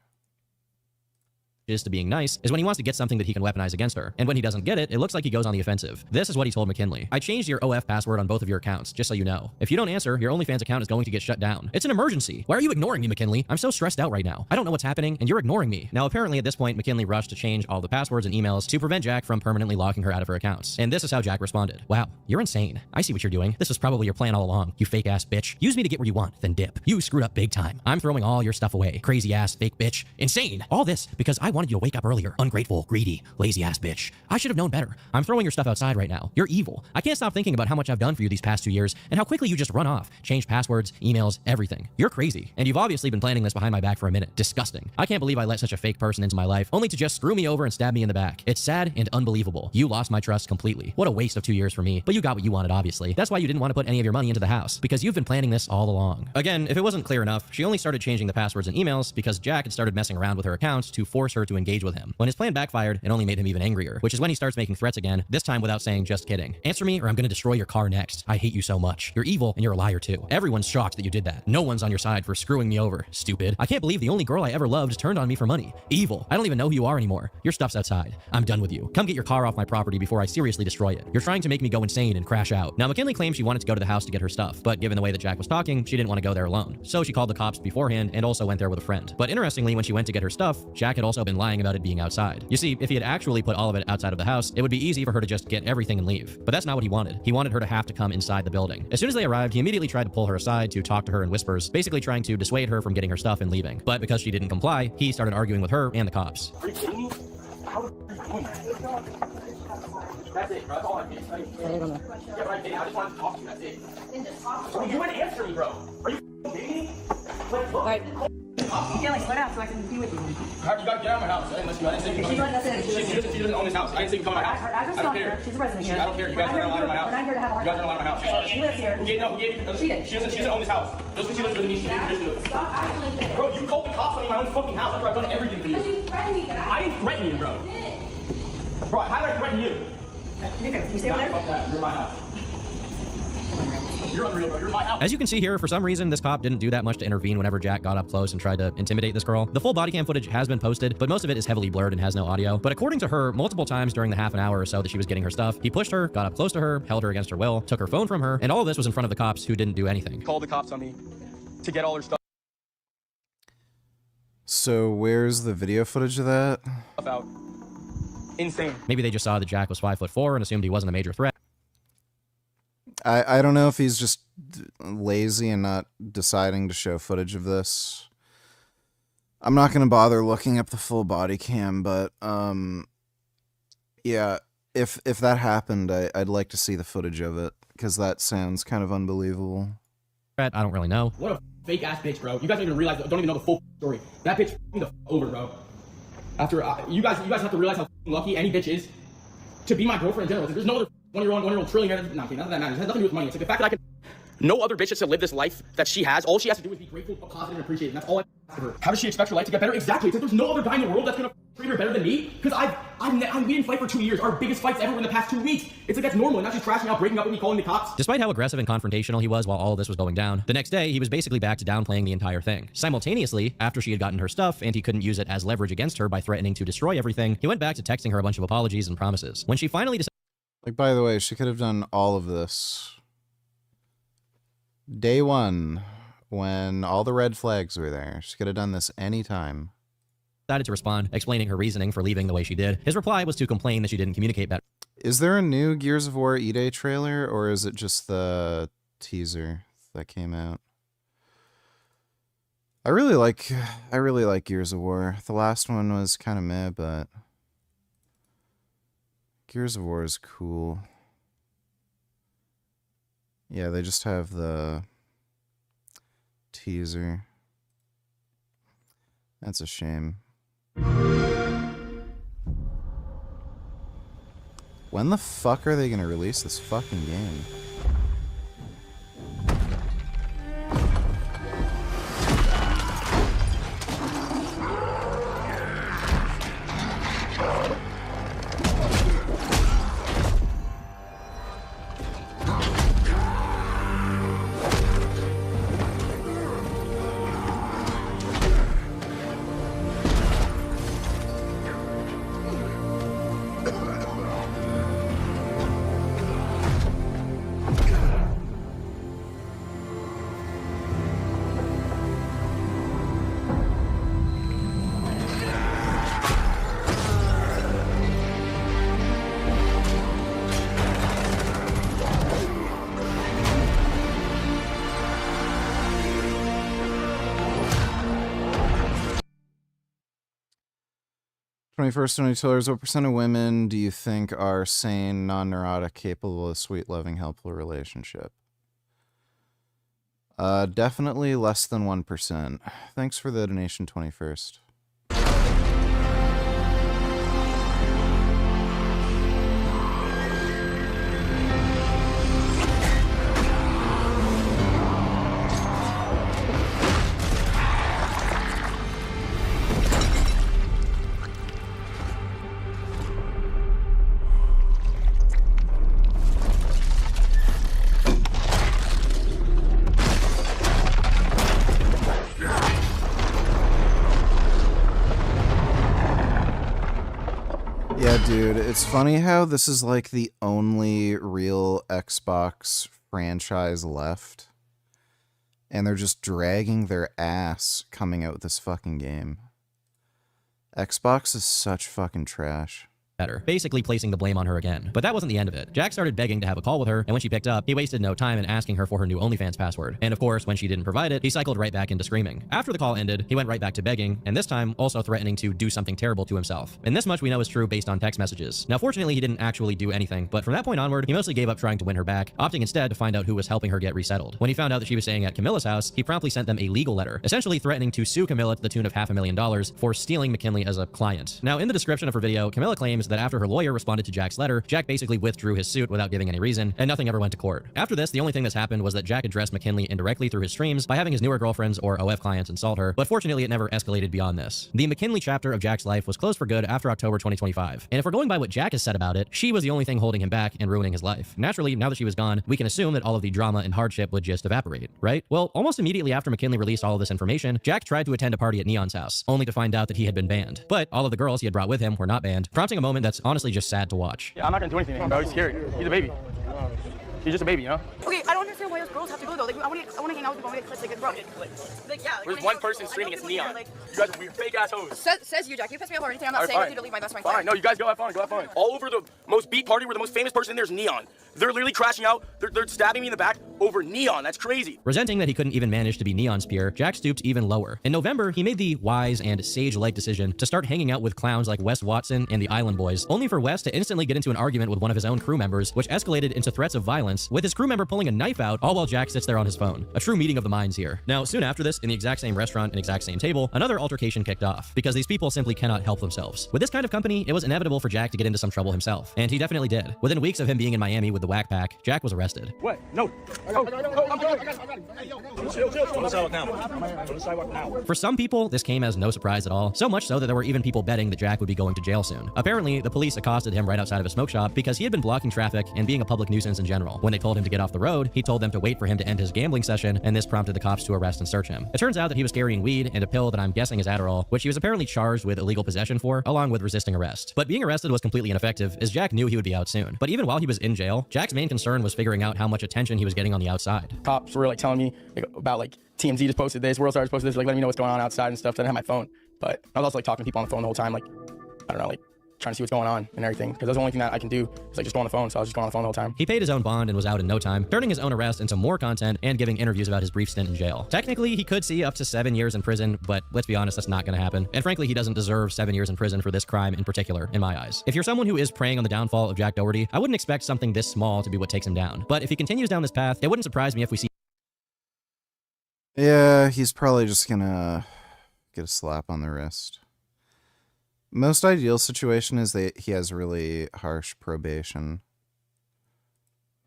To being nice is when he wants to get something that he can weaponize against her. And when he doesn't get it, it looks like he goes on the offensive. This is what he told McKinley. I changed your OF password on both of your accounts, just so you know. If you don't answer, your OnlyFans account is going to get shut down. It's an emergency. Why are you ignoring me, McKinley? I'm so stressed out right now. I don't know what's happening, and you're ignoring me. Now, apparently at this point, McKinley rushed to change all the passwords and emails to prevent Jack from permanently locking her out of her accounts. And this is how Jack responded. Wow, you're insane. I see what you're doing. This was probably your plan all along, you fake ass bitch. Use me to get where you want, then dip. You screwed up big time. I'm throwing all your stuff away. Crazy ass fake bitch. Insane. All this because I wanted you to wake up earlier. Ungrateful, greedy, lazy ass bitch. I should have known better. I'm throwing your stuff outside right now. You're evil. I can't stop thinking about how much I've done for you these past 2 years and how quickly you just run off, change passwords, emails, everything. You're crazy. And you've obviously been planning this behind my back for a minute. Disgusting. I can't believe I let such a fake person into my life only to just screw me over and stab me in the back. It's sad and unbelievable. You lost my trust completely. What a waste of 2 years for me. But you got what you wanted, obviously. That's why you didn't want to put any of your money into the house, because you've been planning this all along. Again, if it wasn't clear enough, she only started changing the passwords and emails because Jack had started messing around with her accounts to force her to engage with him. When his plan backfired, it only made him even angrier, which is when he starts making threats again, this time without saying just kidding. Answer me or I'm gonna destroy your car next. I hate you so much. You're evil and you're a liar too. Everyone's shocked that you did that. No one's on your side for screwing me over. Stupid. I can't believe the only girl I ever loved turned on me for money. Evil. I don't even know who you are anymore. Your stuff's outside. I'm done with you. Come get your car off my property before I seriously destroy it. You're trying to make me go insane and crash out. Now, McKinley claimed she wanted to go to the house to get her stuff, but given the way that Jack was talking, she didn't want to go there alone. So she called the cops beforehand and also went there with a friend. But interestingly, when she went to get her stuff, Jack had also been lying about it being outside. You see, if he had actually put all of it outside of the house, it would be easy for her to just get everything and leave. But that's not what he wanted. He wanted her to have to come inside the building. As soon as they arrived, he immediately tried to pull her aside to talk to her in whispers, basically trying to dissuade her from getting her stuff and leaving. But because she didn't comply, he started arguing with her and the cops. Are you kidding me? How the f*** are you doing that? That's it, bro. That's all I'm getting. Yeah, but I'm kidding. I just wanted to talk to you. That's it. Well, you wouldn't answer me, bro. Are you kidding me? Like, look. Alright. Yeah, like, slow down so I can be with you. You gotta get out of my house. I didn't say you come in. She doesn't own this house. I didn't say you come to my house. I don't care. She's a resident here. I don't care. You guys are not allowed in my house. We're not here to have a hard time. You guys are not allowed in my house. She lives here. No, she doesn't own this house. Just because she lives with me, she didn't do it. Stop acting like Bro, you called the cops on me in my own fucking house after I've done everything for you. Because you threatened me. I didn't threaten you, bro. Bro, how did I threaten you? Can you stay over there? Fuck that. You're my house. You're unreal, bro. You're my house. As you can see here, for some reason, this cop didn't do that much to intervene whenever Jack got up close and tried to intimidate this girl. The full body cam footage has been posted, but most of it is heavily blurred and has no audio. But according to her, multiple times during the half an hour or so that she was getting her stuff, he pushed her, got up close to her, held her against her will, took her phone from her, and all of this was in front of the cops who didn't do anything. Called the cops on me to get all her stuff So where's the video footage of that? out. Insane. Maybe they just saw that Jack was 5'4" and assumed he wasn't a major threat. I don't know if he's just lazy and not deciding to show footage of this. I'm not going to bother looking up the full body cam, but yeah, if that happened, I'd like to see the footage of it, because that sounds kind of unbelievable. I don't really know. What a fake ass bitch, bro. You guys don't even realize, don't even know the full story. That bitch the over, bro. After you guys have to realize how lucky any bitch is to be my girlfriend in general. There's no other one-year-old trillionaire. No, okay, none of that matters. It has nothing to do with money. It's like the fact that I can No other bitch has to live this life that she has. All she has to do is be grateful, positive, and appreciative. And that's all I ask of her. How does she expect her life to get better? Exactly. It's like there's no other guy in the world that's gonna treat her better than me. Because we didn't fight for 2 years. Our biggest fights ever were in the past 2 weeks. It's like that's normal. And now she's crashing out, breaking up with me, calling the cops. Despite how aggressive and confrontational he was while all of this was going down, the next day he was basically back to downplaying the entire thing. Simultaneously, after she had gotten her stuff and he couldn't use it as leverage against her by threatening to destroy everything, he went back to texting her a bunch of apologies and promises. When she finally decided, Like, by the way, she could have done all of this day one when all the red flags were there. She could have done this anytime. decided to respond, explaining her reasoning for leaving the way she did, his reply was to complain that she didn't communicate better. Is there a new Gears of War E-Day trailer, or is it just the teaser that came out? I really like Gears of War. The last one was kind of meh, but Gears of War is cool. Yeah, they just have the teaser. That's a shame. When the fuck are they gonna release this fucking game? First, what percent of women do you think are sane, non-neurotic, capable of a sweet, loving, helpful relationship? Definitely less than 1%. Thanks for the donation, 21st. Dude, it's funny how this is like the only real Xbox franchise left, and they're just dragging their ass coming out with this fucking game. Xbox is such fucking trash. Better, basically placing the blame on her again. But that wasn't the end of it. Jack started begging to have a call with her, and when she picked up, he wasted no time in asking her for her new OnlyFans password. And of course, when she didn't provide it, he cycled right back into screaming. After the call ended, he went right back to begging, and this time also threatening to do something terrible to himself. And this much we know is true based on text messages. Now fortunately, he didn't actually do anything, but from that point onward, he mostly gave up trying to win her back, opting instead to find out who was helping her get resettled. When he found out that she was staying at Camilla's house, he promptly sent them a legal letter, essentially threatening to sue Camilla to the tune of $500,000 for stealing McKinley as a client. Now in the description of her video, Camilla claims that after her lawyer responded to Jack's letter, Jack basically withdrew his suit without giving any reason, and nothing ever went to court. After this, the only thing that's happened was that Jack addressed McKinley indirectly through his streams by having his newer girlfriends or OF clients insult her, but fortunately it never escalated beyond this. The McKinley chapter of Jack's life was closed for good after October 2025, and if we're going by what Jack has said about it, she was the only thing holding him back and ruining his life. Naturally, now that she was gone, we can assume that all of the drama and hardship would just evaporate, right? Well, almost immediately after McKinley released all of this information, Jack tried to attend a party at Neon's house, only to find out that he had been banned. But all of the girls he had brought with him were not banned, prompting a moment that's honestly just sad to watch. Yeah, I'm not gonna do anything, bro. He's scared. He's a baby. He's just a baby, you know? Okay, I don't understand why those girls have to go though. Like, I want to hang out with people. Like, bro. Like, yeah. There's one person streaming, it's Neon. You guys are weird, fake ass hoes. Says you, Jack. You piss me off or anything. I'm not saying you to leave my best friend. Fine. No, you guys go have fun. Go have fun. All over the most beat party where the most famous person in there is Neon. They're literally crashing out. They're stabbing me in the back over Neon. That's crazy. Resenting that he couldn't even manage to be Neon's peer, Jack stooped even lower. In November, he made the wise and sage-like decision to start hanging out with clowns like Wes Watson and the Island Boys, only for Wes to instantly get into an argument with one of his own crew members, which escalated into threats of violence, with his crew member pulling a knife out, all all while Jack sits there on his phone. A true meeting of the minds here. Now, soon after this, in the exact same restaurant and exact same table, another altercation kicked off, because these people simply cannot help themselves. With this kind of company, it was inevitable for Jack to get into some trouble himself, and he definitely did. Within weeks of him being in Miami with the whack pack, Jack was arrested. What? No. For some people, this came as no surprise at all, so much so that there were even people betting that Jack would be going to jail soon. Apparently, the police accosted him right outside of a smoke shop because he had been blocking traffic and being a public nuisance in general. When they told him to get off the road, he told them to wait for him to end his gambling session, and this prompted the cops to arrest and search him. It turns out that he was carrying weed and a pill that I'm guessing is Adderall, which he was apparently charged with illegal possession for, along with resisting arrest. But being arrested was completely ineffective, as Jack knew he would be out soon. But even while he was in jail, Jack's main concern was figuring out how much attention he was getting on the outside. Cops were like telling me about like TMZ just posted this, World Star just posted this, like letting me know what's going on outside and stuff. I didn't have my phone, but I was also like talking to people on the phone the whole time, like I don't know, like trying to see what's going on and everything, because that's the only thing that I can do is like just go on the phone. So I was just going on the phone the whole time. He paid his own bond and was out in no time, turning his own arrest into more content and giving interviews about his brief stint in jail. Technically, he could see up to 7 years in prison, but let's be honest, that's not going to happen. And frankly, he doesn't deserve 7 years in prison for this crime in particular, in my eyes. If you're someone who is preying on the downfall of Jack Doherty, I wouldn't expect something this small to be what takes him down. But if he continues down this path, it wouldn't surprise me if we see. Yeah, he's probably just gonna get a slap on the wrist. Most ideal situation is that he has really harsh probation.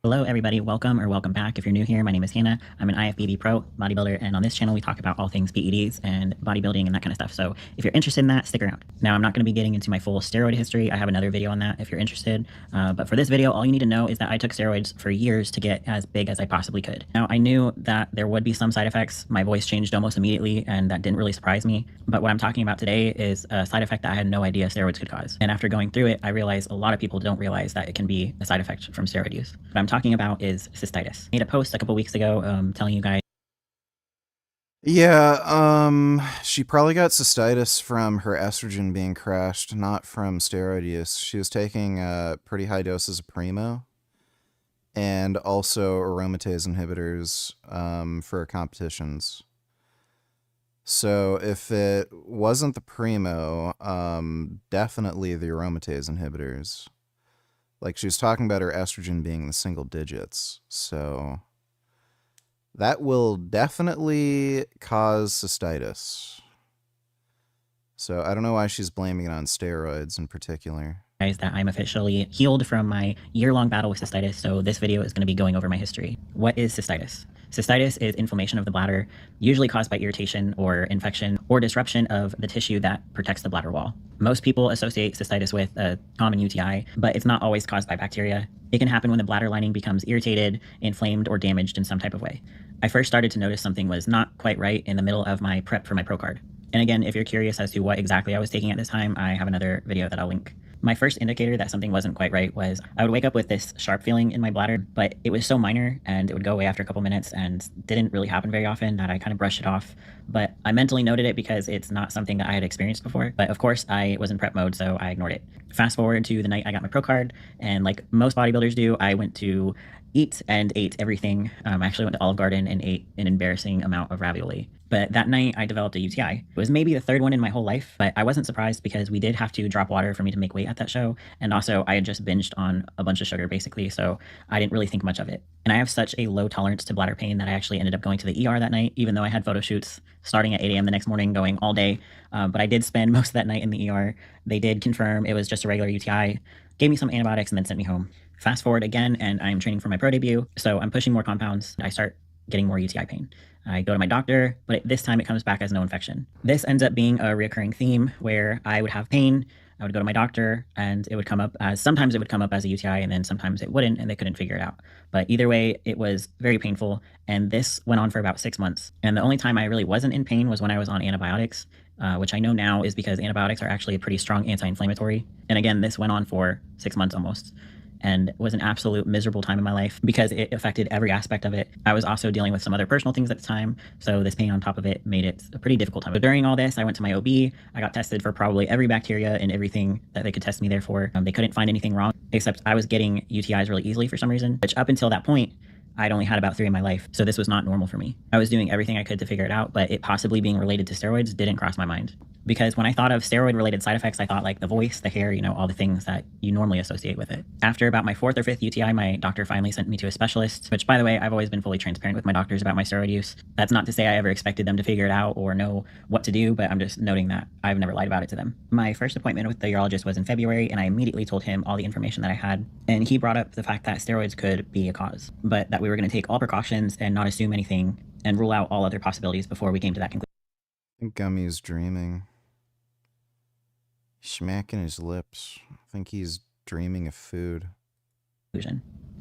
Hello everybody, welcome or welcome back. If you're new here, my name is Hannah. I'm an IFBB pro bodybuilder, and on this channel we talk about all things PEDs and bodybuilding and that kind of stuff. So if you're interested in that, stick around. Now I'm not going to be getting into my full steroid history. I have another video on that if you're interested. But for this video, all you need to know is that I took steroids for years to get as big as I possibly could. Now I knew that there would be some side effects. My voice changed almost immediately, and that didn't really surprise me. But what I'm talking about today is a side effect that I had no idea steroids could cause. And after going through it, I realized a lot of people don't realize that it can be a side effect from steroid use. What I'm talking about is cystitis. I made a post a couple weeks ago telling you guys. Yeah, she probably got cystitis from her estrogen being crashed, not from steroid use. She was taking pretty high doses of Primo and also aromatase inhibitors for competitions. So if it wasn't the Primo, definitely the aromatase inhibitors. Like, she was talking about her estrogen being in the single digits, so that will definitely cause cystitis. So I don't know why she's blaming it on steroids in particular. That I'm officially healed from my year-long battle with cystitis, so this video is going to be going over my history. What is cystitis? Cystitis is inflammation of the bladder, usually caused by irritation or infection or disruption of the tissue that protects the bladder wall. Most people associate cystitis with a common UTI, but it's not always caused by bacteria. It can happen when the bladder lining becomes irritated, inflamed, or damaged in some type of way. I first started to notice something was not quite right in the middle of my prep for my pro card. And again, if you're curious as to what exactly I was taking at this time, I have another video that I'll link. My first indicator that something wasn't quite right was I would wake up with this sharp feeling in my bladder, but it was so minor and it would go away after a couple minutes and didn't really happen very often that I kind of brushed it off. But I mentally noted it because it's not something that I had experienced before. But of course, I was in prep mode, so I ignored it. Fast forward to the night I got my pro card, and like most bodybuilders do, I went to eat and ate everything. I actually went to Olive Garden and ate an embarrassing amount of ravioli. But that night I developed a UTI. It was maybe the third one in my whole life, but I wasn't surprised because we did have to drop water for me to make weight at that show. And also I had just binged on a bunch of sugar basically, so I didn't really think much of it. And I have such a low tolerance to bladder pain that I actually ended up going to the ER that night, even though I had photo shoots starting at 8 a.m. the next morning, going all day. But I did spend most of that night in the ER. They did confirm it was just a regular UTI, gave me some antibiotics, and then sent me home. Fast forward again, and I'm training for my pro debut, so I'm pushing more compounds. I start getting more UTI pain. I go to my doctor, but this time it comes back as no infection. This ends up being a recurring theme where I would have pain, I would go to my doctor, and it would come up as, sometimes it would come up as a UTI, and then sometimes it wouldn't, and they couldn't figure it out. But either way, it was very painful, and this went on for about 6 months. And the only time I really wasn't in pain was when I was on antibiotics, which I know now is because antibiotics are actually a pretty strong anti-inflammatory. And again, this went on for 6 months almost, and was an absolute miserable time in my life because it affected every aspect of it. I was also dealing with some other personal things at the time, so this pain on top of it made it a pretty difficult time. But during all this, I went to my OB. I got tested for probably every bacteria and everything that they could test me there for. They couldn't find anything wrong, except I was getting UTIs really easily for some reason, which up until that point, I'd only had about 3 in my life, so this was not normal for me. I was doing everything I could to figure it out, but it possibly being related to steroids didn't cross my mind. because when I thought of steroid-related side effects, I thought like the voice, the hair, you know, all the things that you normally associate with it. After about my 4th or 5th UTI, my doctor finally sent me to a specialist, which, by the way, I've always been fully transparent with my doctors about my steroid use. That's not to say I ever expected them to figure it out or know what to do, but I'm just noting that I've never lied about it to them. My first appointment with the urologist was in February, and I immediately told him all the information that I had, and he brought up the fact that steroids could be a cause, but that we were going to take all precautions and not assume anything and rule out all other possibilities before we came to that conclusion. Gummy's dreaming. Smacking his lips. I think he's dreaming of food.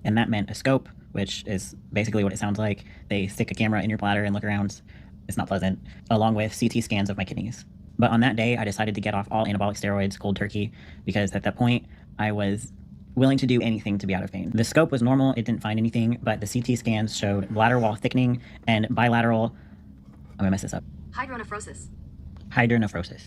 And that meant a scope, which is basically what it sounds like. They stick a camera in your bladder and look around. It's not pleasant. Along with CT scans of my kidneys. But on that day, I decided to get off all anabolic steroids cold turkey because at that point, I was willing to do anything to be out of pain. The scope was normal. It didn't find anything, but the CT scans showed bladder wall thickening and bilateral... I'm gonna mess this up. Hydronephrosis. Hydronephrosis.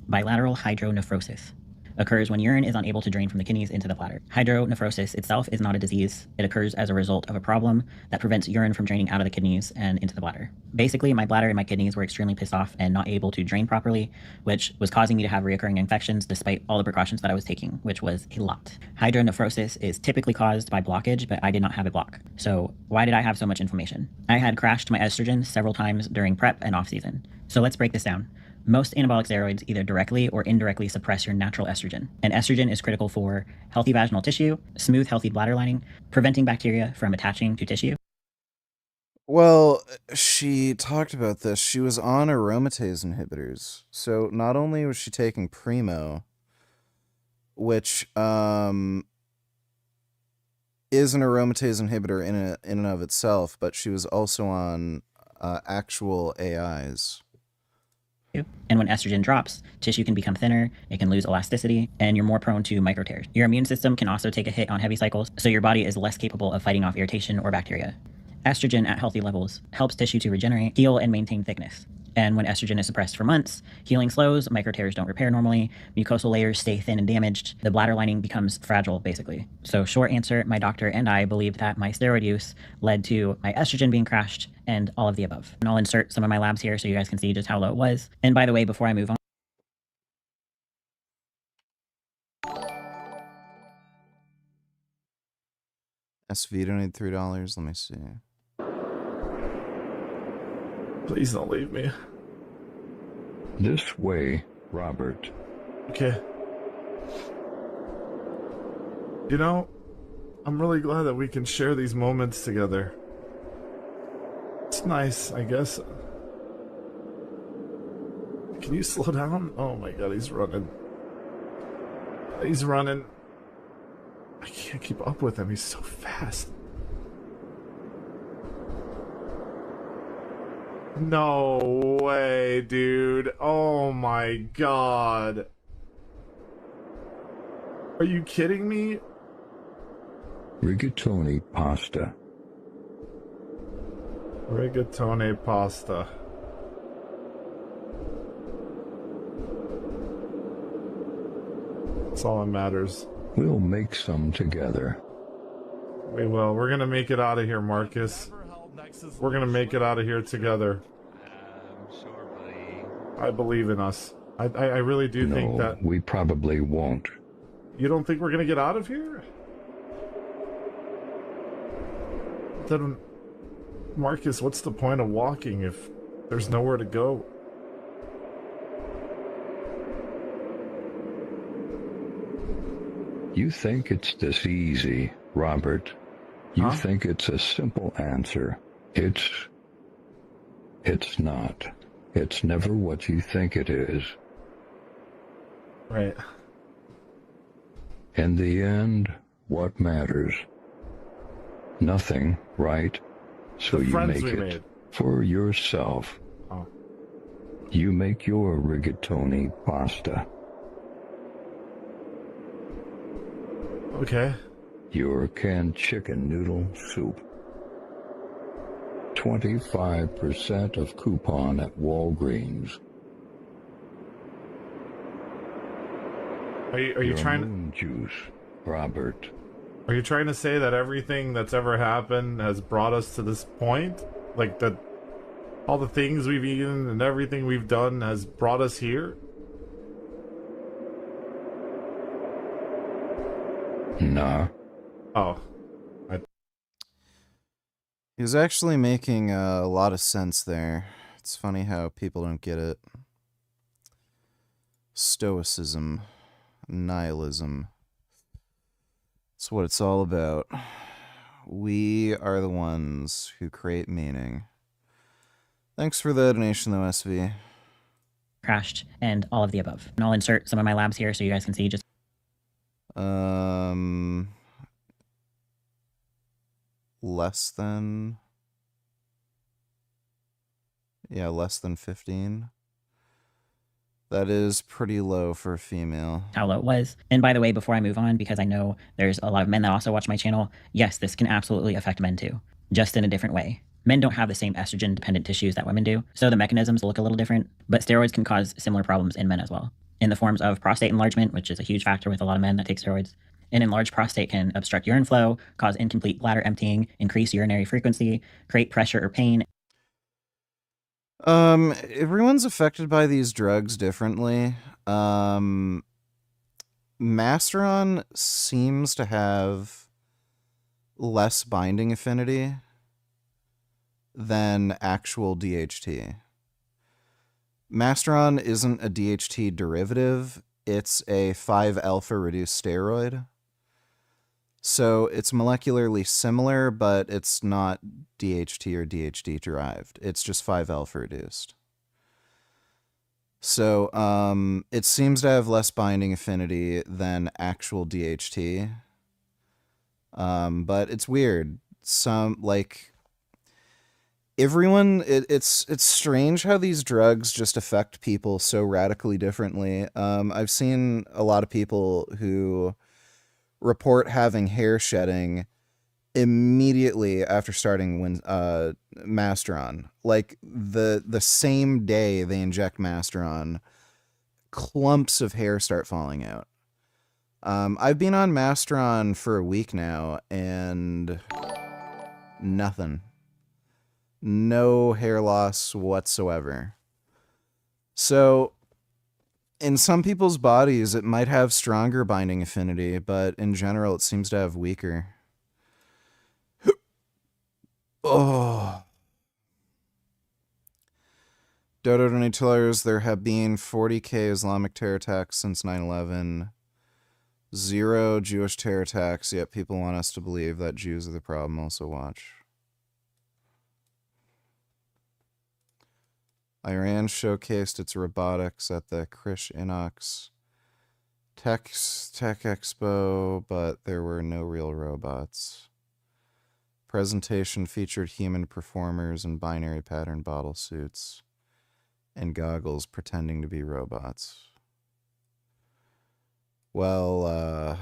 Bilateral hydronephrosis occurs when urine is unable to drain from the kidneys into the bladder. Hydronephrosis itself is not a disease. It occurs as a result of a problem that prevents urine from draining out of the kidneys and into the bladder. Basically, my bladder and my kidneys were extremely pissed off and not able to drain properly, which was causing me to have recurring infections despite all the precautions that I was taking, which was a lot. Hydronephrosis is typically caused by blockage, but I did not have a block. So why did I have so much inflammation? I had crashed my estrogen several times during prep and off season. So let's break this down. Most anabolic steroids either directly or indirectly suppress your natural estrogen. And estrogen is critical for healthy vaginal tissue, smooth, healthy bladder lining, preventing bacteria from attaching to tissue. Well, she talked about this. She was on aromatase inhibitors. So not only was she taking Primo, which is an aromatase inhibitor in and of itself, but she was also on actual AIs. And when estrogen drops, tissue can become thinner, it can lose elasticity, and you're more prone to micro tears. Your immune system can also take a hit on heavy cycles, so your body is less capable of fighting off irritation or bacteria. Estrogen at healthy levels helps tissue to regenerate, heal, and maintain thickness. And when estrogen is suppressed for months, healing slows, micro tears don't repair normally, mucosal layers stay thin and damaged, the bladder lining becomes fragile, basically. So short answer, my doctor and I believed that my steroid use led to my estrogen being crashed and all of the above. And I'll insert some of my labs here so you guys can see just how low it was. And by the way, before I move on, SV donated $3. Let me see. Please don't leave me. This way, Robert. Okay. You know, I'm really glad that we can share these moments together. It's nice, I guess. Can you slow down? Oh my god, he's running. He's running. I can't keep up with him, he's so fast. No way, dude. Oh my god. Are you kidding me? Rigatoni pasta. Rigatoni pasta. That's all that matters. We'll make some together. We will. We're gonna make it out of here, Marcus. We're gonna make it out of here together. Sure, buddy. I believe in us. I really do think that... we probably won't. You don't think we're gonna get out of here? Then, Marcus, what's the point of walking if there's nowhere to go? You think it's this easy, Robert. You think it's a simple answer. It's not. It's never what you think it is. Right. In the end, what matters? Nothing, right? So The you friends make we it made. for yourself. Oh. You make your rigatoni pasta. Okay. Your canned chicken noodle soup. 25% of coupon at Walgreens. Are you Your trying to... moon juice, Robert. Are you trying to say that everything that's ever happened has brought us to this point? Like that All the things we've eaten and everything we've done has brought us here? No. Oh. He was actually making a lot of sense there. It's funny how people don't get it. Stoicism, nihilism. That's what it's all about. We are the ones who create meaning. Thanks for the donation, though, SV. Crashed, and all of the above. And I'll insert some of my labs here so you guys can see just Less than... Yeah, less than 15. That is pretty low for a female. how low it was. And by the way, before I move on, because I know there's a lot of men that also watch my channel, yes, this can absolutely affect men too, just in a different way. Men don't have the same estrogen-dependent tissues that women do, so the mechanisms look a little different, but steroids can cause similar problems in men as well, in the forms of prostate enlargement, which is a huge factor with a lot of men that take steroids. An enlarged prostate can obstruct urine flow, cause incomplete bladder emptying, increase urinary frequency, create pressure or pain. Everyone's affected by these drugs differently. Masteron seems to have less binding affinity than actual DHT. Masteron isn't a DHT derivative, it's a 5-alpha reduced steroid. So it's molecularly similar, but it's not DHT or DHD derived. It's just 5-alpha reduced. So it seems to have less binding affinity than actual DHT. But it's weird. Some, like, everyone, it's strange how these drugs just affect people so radically differently. I've seen a lot of people who report having hair shedding immediately after starting Masteron. Like the same day they inject Masteron, clumps of hair start falling out. I've been on Masteron for a week now and nothing. No hair loss whatsoever. So in some people's bodies, it might have stronger binding affinity, but in general, it seems to have weaker. Oh. Dodo donators, there have been 40k Islamic terror attacks since 9/11. 0 Jewish terror attacks, yet people want us to believe that Jews are the problem. Also watch. Iran showcased its robotics at the Krish Inox Tech Expo, but there were no real robots. Presentation featured human performers in binary pattern bottle suits and goggles pretending to be robots. Well,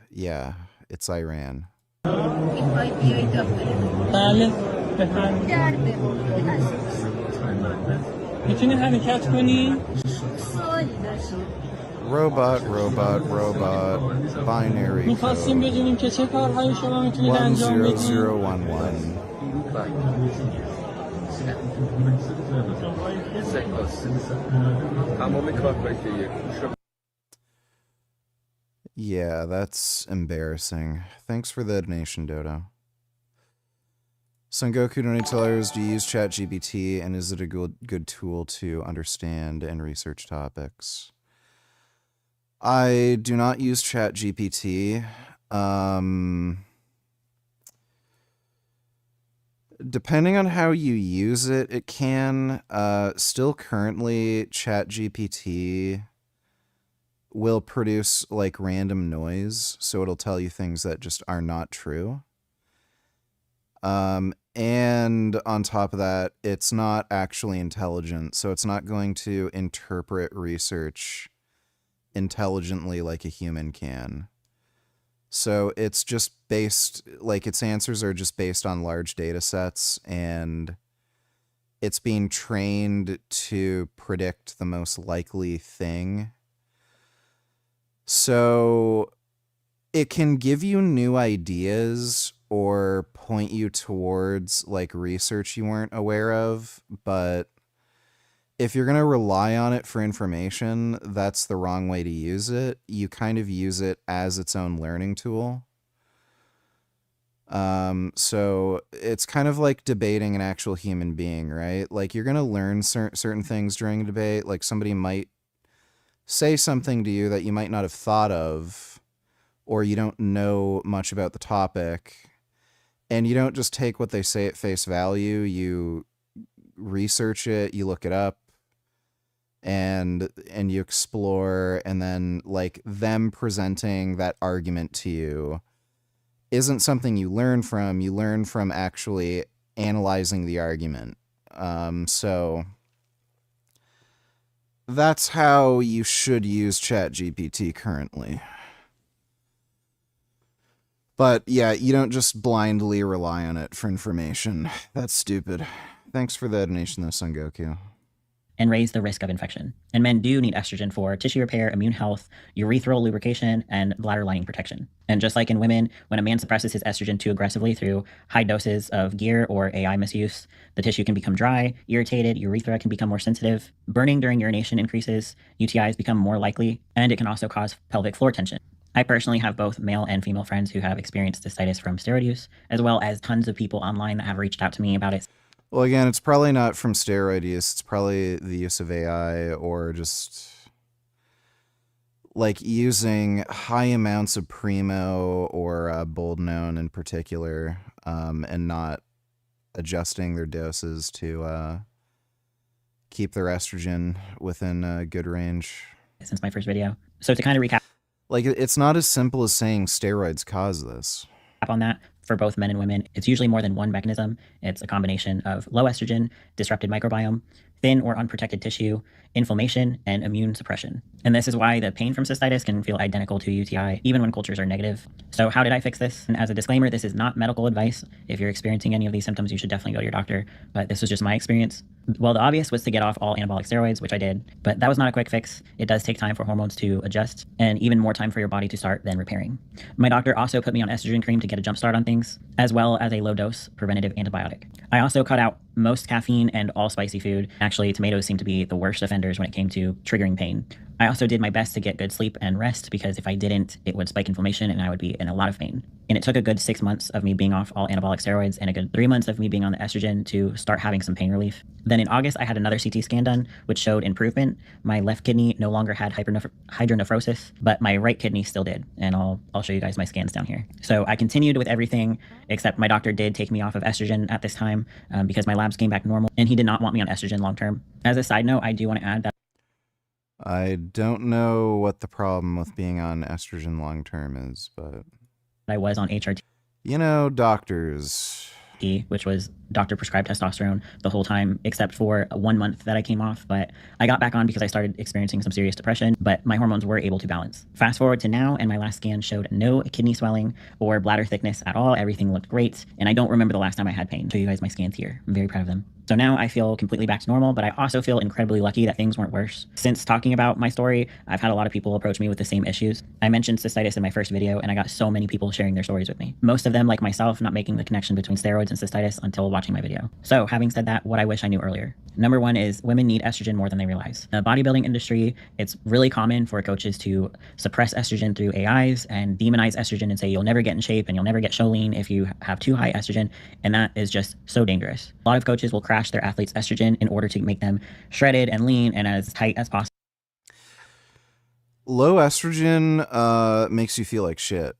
yeah, it's Iran. Robot, binary code 10011. Yeah, that's embarrassing. Thanks for the donation, Dodo. Sengoku donators, do you use ChatGPT, and is it a good tool to understand and research topics? I do not use ChatGPT. Depending on how you use it, it can. Still currently, ChatGPT will produce like random noise, so it'll tell you things that just are not true. And on top of that, it's not actually intelligent, so it's not going to interpret research intelligently like a human can. So it's just based, like, its answers are just based on large data sets, and it's being trained to predict the most likely thing. So it can give you new ideas, or point you towards like research you weren't aware of, but if you're going to rely on it for information, that's the wrong way to use it. You kind of use it as its own learning tool. So it's kind of like debating an actual human being, right? Like you're going to learn certain things during a debate. Like somebody might say something to you that you might not have thought of, or you don't know much about the topic, and you don't just take what they say at face value. You research it, you look it up, and you explore, and then like them presenting that argument to you isn't something you learn from actually analyzing the argument. So that's how you should use ChatGPT currently. But yeah, you don't just blindly rely on it for information. That's stupid. Thanks for the donation though, Son Goku. And raise the risk of infection. And men do need estrogen for tissue repair, immune health, urethral lubrication, and bladder lining protection. And just like in women, when a man suppresses his estrogen too aggressively through high doses of gear or AI misuse, the tissue can become dry, irritated, urethra can become more sensitive, burning during urination increases, UTIs become more likely, and it can also cause pelvic floor tension. I personally have both male and female friends who have experienced cystitis from steroid use, as well as tons of people online that have reached out to me about it. Well, again, it's probably not from steroid use. It's probably the use of AI or just like using high amounts of Primo or Boldenone in particular, and not adjusting their doses to keep their estrogen within a good range. Since my first video. So to kind of recap, like it's not as simple as saying steroids cause this. On that, for both men and women, it's usually more than one mechanism. It's a combination of low estrogen, disrupted microbiome, thin or unprotected tissue, inflammation, and immune suppression. And this is why the pain from cystitis can feel identical to UTI, even when cultures are negative. So how did I fix this? And as a disclaimer, this is not medical advice. If you're experiencing any of these symptoms, you should definitely go to your doctor. But this was just my experience. Well, the obvious was to get off all anabolic steroids, which I did. But that was not a quick fix. It does take time for hormones to adjust, and even more time for your body to start than repairing. My doctor also put me on estrogen cream to get a jump start on things, as well as a low-dose preventative antibiotic. I also cut out most caffeine and all spicy food. Actually, tomatoes seem to be the worst offenders when it came to triggering pain. I also did my best to get good sleep and rest, because if I didn't, it would spike inflammation and I would be in a lot of pain. And it took a good 6 months of me being off all anabolic steroids and a good 3 months of me being on the estrogen to start having some pain relief. Then in August, I had another CT scan done, which showed improvement. My left kidney no longer had hydronephrosis, but my right kidney still did. And I'll show you guys my scans down here. So I continued with everything, except my doctor did take me off of estrogen at this time because my labs came back normal, and he did not want me on estrogen long term. As a side note, I do want to add that I don't know what the problem with being on estrogen long term is, but I was on HRT. You know, doctors. Which was doctor prescribed testosterone the whole time, except for 1 month that I came off. But I got back on because I started experiencing some serious depression, but my hormones were able to balance. Fast forward to now, and my last scan showed no kidney swelling or bladder thickness at all. Everything looked great, and I don't remember the last time I had pain. I'll show you guys my scans here. I'm very proud of them. So now I feel completely back to normal, but I also feel incredibly lucky that things weren't worse. Since talking about my story, I've had a lot of people approach me with the same issues. I mentioned cystitis in my first video, and I got so many people sharing their stories with me. Most of them, like myself, not making the connection between steroids and cystitis until watching my video. So having said that, what I wish I knew earlier. Number one is women need estrogen more than they realize. The bodybuilding industry, it's really common for coaches to suppress estrogen through AIs and demonize estrogen and say you'll never get in shape and you'll never get show lean if you have too high estrogen, and that is just so dangerous. A lot of coaches will crash their athletes' estrogen in order to make them shredded and lean and as tight as possible. Low estrogen makes you feel like shit.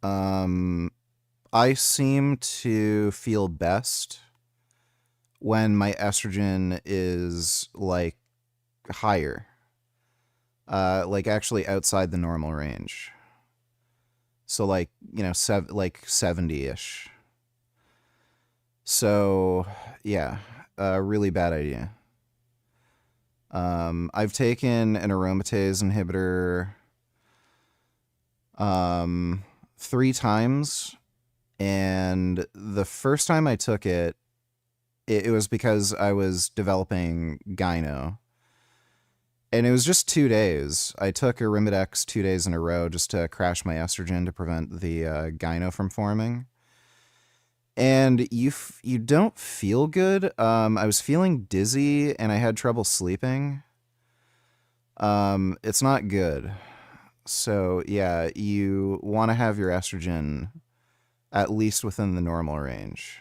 I seem to feel best when my estrogen is like higher, like actually outside the normal range. So like, you know, like 70-ish. So yeah, really bad idea. I've taken an aromatase inhibitor 3 times, and the first time I took it, it was because I was developing gyno. And it was just 2 days. I took Arimidex 2 days in a row just to crash my estrogen to prevent the gyno from forming. and you don't feel good. I was feeling dizzy and I had trouble sleeping. It's not good. So yeah, you want to have your estrogen at least within the normal range.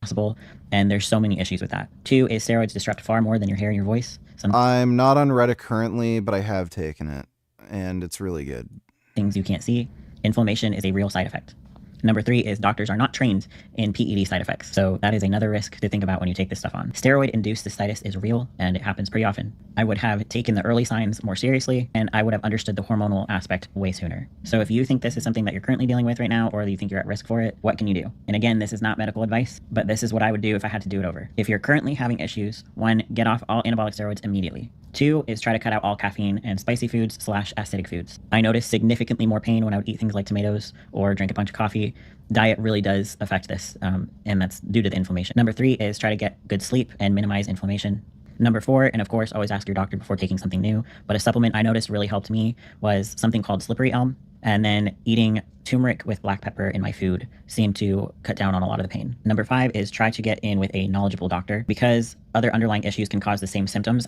Possible, and there's so many issues with that. 2 is steroids disrupt far more than your hair and your voice. I'm not on Reddit currently, but I have taken it, and it's really good. Things you can't see. Inflammation is a real side effect. Number 3 is doctors are not trained in PED side effects, so that is another risk to think about when you take this stuff on. Steroid-induced cystitis is real, and it happens pretty often. I would have taken the early signs more seriously, and I would have understood the hormonal aspect way sooner. So if you think this is something that you're currently dealing with right now, or you think you're at risk for it, what can you do? And again, this is not medical advice, but this is what I would do if I had to do it over. If you're currently having issues, 1, get off all anabolic steroids immediately. 2 is try to cut out all caffeine and spicy foods / acidic foods. I noticed significantly more pain when I would eat things like tomatoes or drink a bunch of coffee. Diet really does affect this, and that's due to the inflammation. Number 3 is try to get good sleep and minimize inflammation. Number 4, and of course, always ask your doctor before taking something new, but a supplement I noticed really helped me was something called slippery elm, and then eating turmeric with black pepper in my food seemed to cut down on a lot of the pain. Number 5 is try to get in with a knowledgeable doctor because other underlying issues can cause the same symptoms.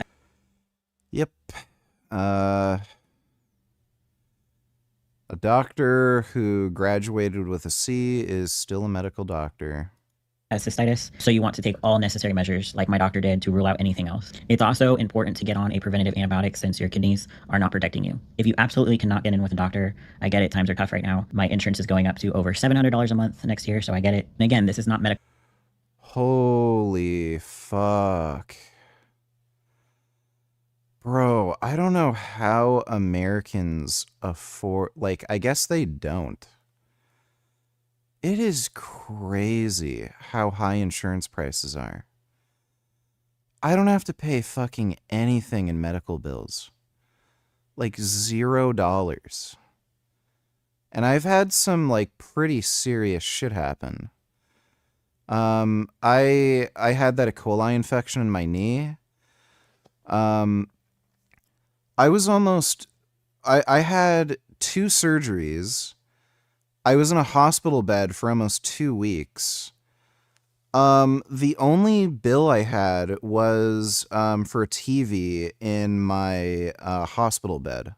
Yep. A doctor who graduated with a C is still a medical doctor. As cystitis, so you want to take all necessary measures like my doctor did to rule out anything else. It's also important to get on a preventative antibiotic since your kidneys are not protecting you. If you absolutely cannot get in with a doctor, I get it, times are tough right now. My insurance is going up to over $700 a month next year, so I get it. And again, this is not medical. Holy fuck. Bro, I don't know how Americans afford, like, I guess they don't. It is crazy how high insurance prices are. I don't have to pay fucking anything in medical bills. Like $0. And I've had some like pretty serious shit happen. I had that E. coli infection in my knee. I had 2 surgeries. I was in a hospital bed for almost 2 weeks. The only bill I had was for a TV in my hospital bed.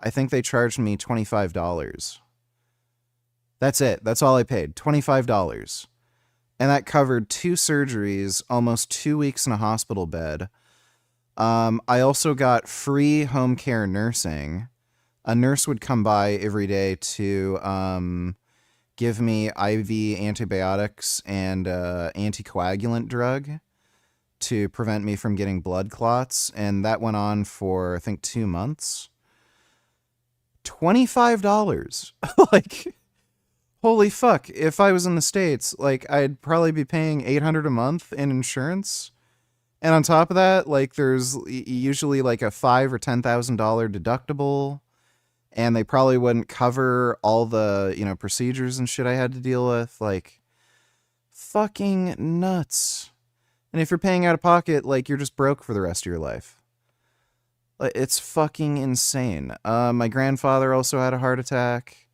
I think they charged me $25. That's it. That's all I paid. $25. And that covered 2 surgeries, almost 2 weeks in a hospital bed. I also got free home care nursing. A nurse would come by every day to give me IV antibiotics and anticoagulant drug to prevent me from getting blood clots. And that went on for, I think, 2 months. $25. Like, holy fuck. If I was in the States, like, I'd probably be paying $800 a month in insurance. And on top of that, like, there's usually like a $5,000 or $10,000 deductible, and they probably wouldn't cover all the, you know, procedures and shit I had to deal with. Like, fucking nuts. And if you're paying out of pocket, like, you're just broke for the rest of your life. Like, it's fucking insane. My grandfather also had a heart attack.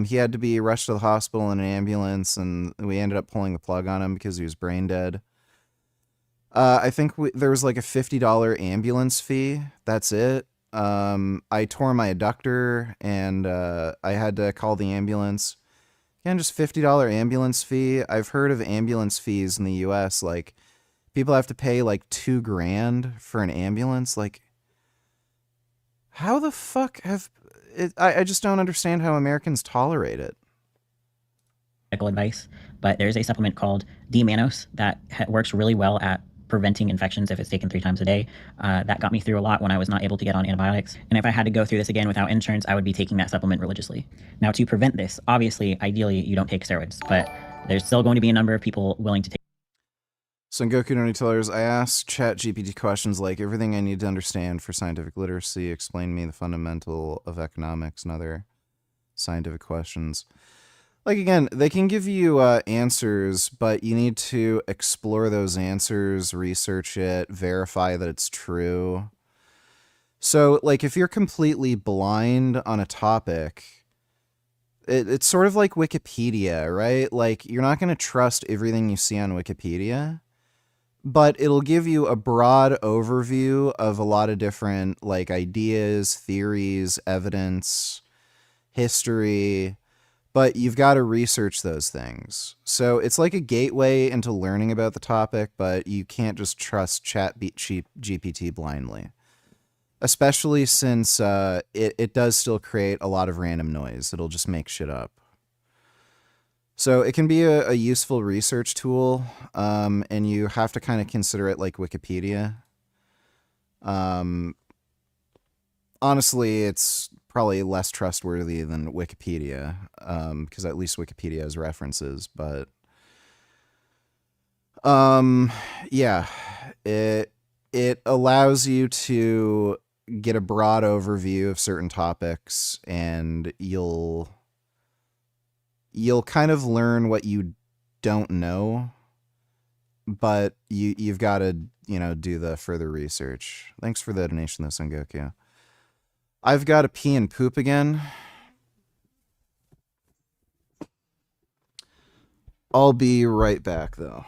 He had to be rushed to the hospital in an ambulance, and we ended up pulling the plug on him because he was brain dead. I think there was like a $50 ambulance fee. That's it. I tore my adductor and I had to call the ambulance. Again, just $50 ambulance fee. I've heard of ambulance fees in the US. Like, people have to pay like $2,000 for an ambulance. Like, how the fuck have it? I just don't understand how Americans tolerate it. Medical advice, but there's a supplement called D-mannose that works really well at preventing infections if it's taken 3 times a day. That got me through a lot when I was not able to get on antibiotics. And if I had to go through this again without insurance, I would be taking that supplement religiously. Now, to prevent this, obviously, ideally, you don't take steroids, but there's still going to be a number of people willing to take. Sengoku Nonitellers, I asked ChatGPT questions like, everything I need to understand for scientific literacy, explain me the fundamental of economics and other scientific questions. Like, again, they can give you answers, but you need to explore those answers, research it, verify that it's true. So, like, if you're completely blind on a topic, it's sort of like Wikipedia, right? Like, you're not going to trust everything you see on Wikipedia, but it'll give you a broad overview of a lot of different, like, ideas, theories, evidence, history, but you've got to research those things. So it's like a gateway into learning about the topic, but you can't just trust GPT blindly. Especially since it does still create a lot of random noise. It'll just make shit up. So it can be a useful research tool, and you have to kind of consider it like Wikipedia. Honestly, it's probably less trustworthy than Wikipedia, because at least Wikipedia has references. But yeah, it allows you to get a broad overview of certain topics, and you'll kind of learn what you don't know, but you've got to, do the further research. Thanks for the donation, though, Son Goku. I've got to pee and poop again. I'll be right back, though.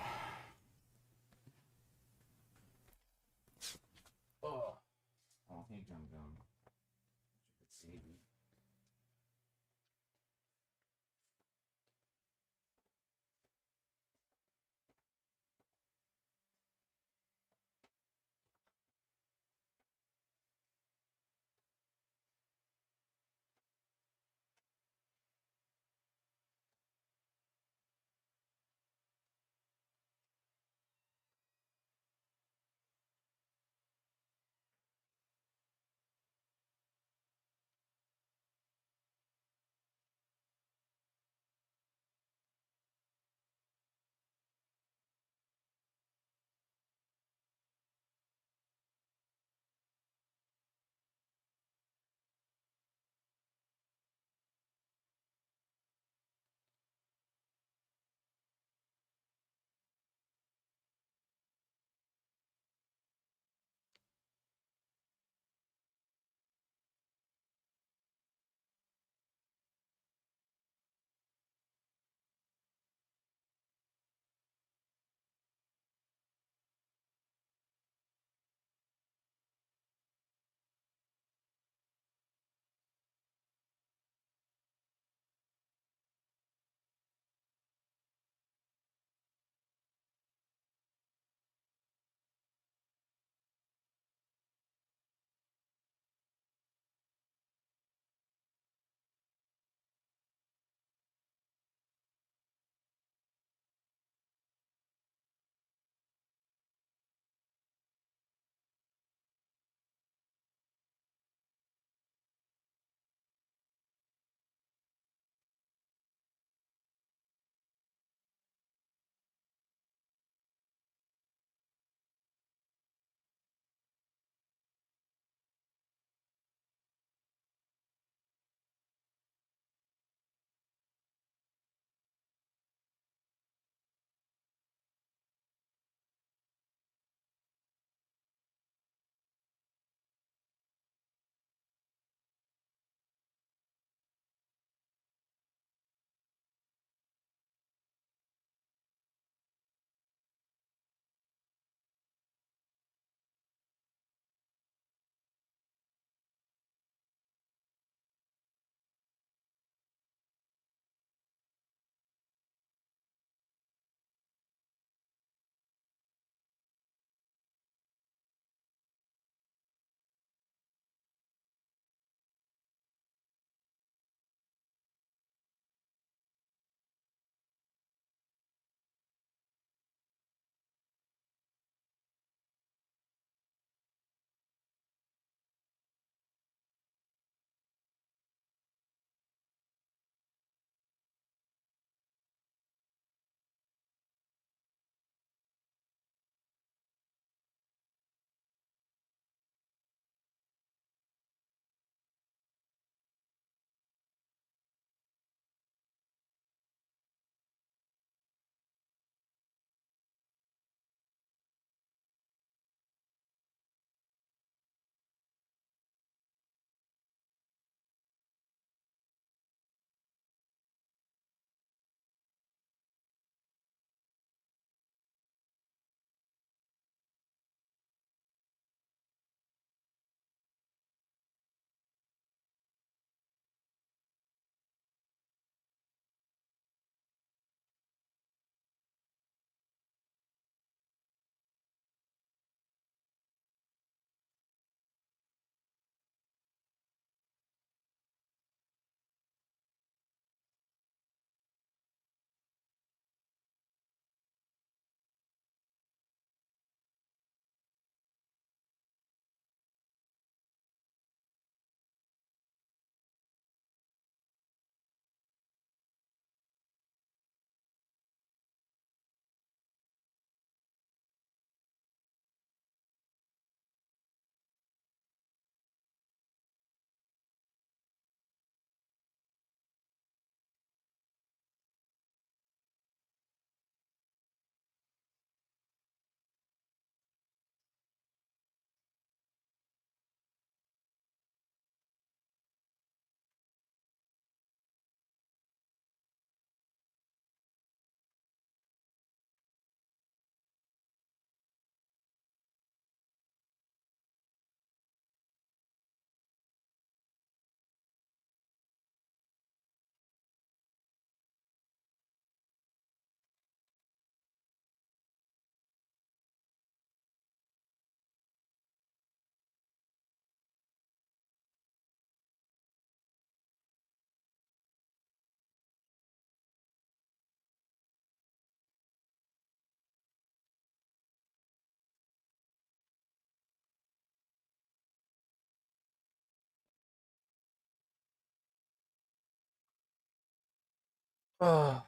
Oh.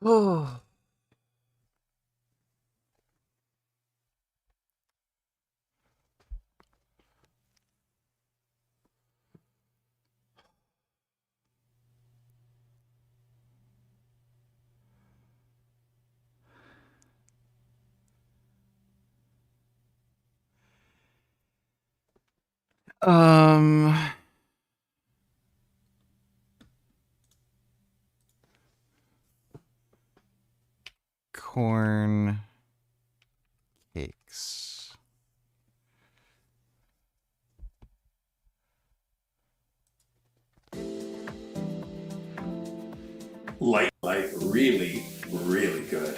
Oh. Corn cakes. Like really, really good.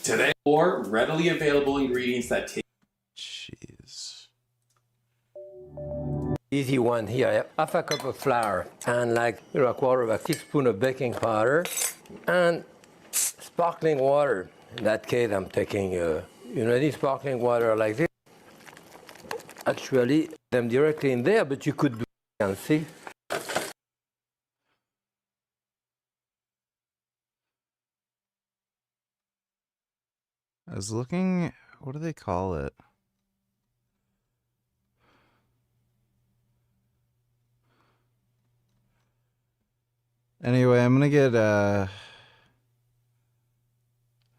Today, 4 readily available ingredients that take. Jeez. Easy one here. Half a cup of flour and a quarter of a teaspoon of baking powder and sparkling water. In that case, I'm taking any sparkling water like this. Actually, them directly in there, but you could do and see. I was looking, what do they call it? Anyway, I'm gonna get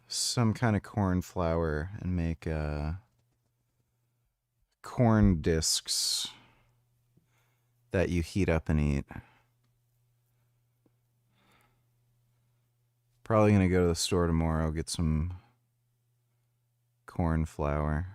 some kind of corn flour and make corn discs that you heat up and eat. Probably gonna go to the store tomorrow, get some corn flour.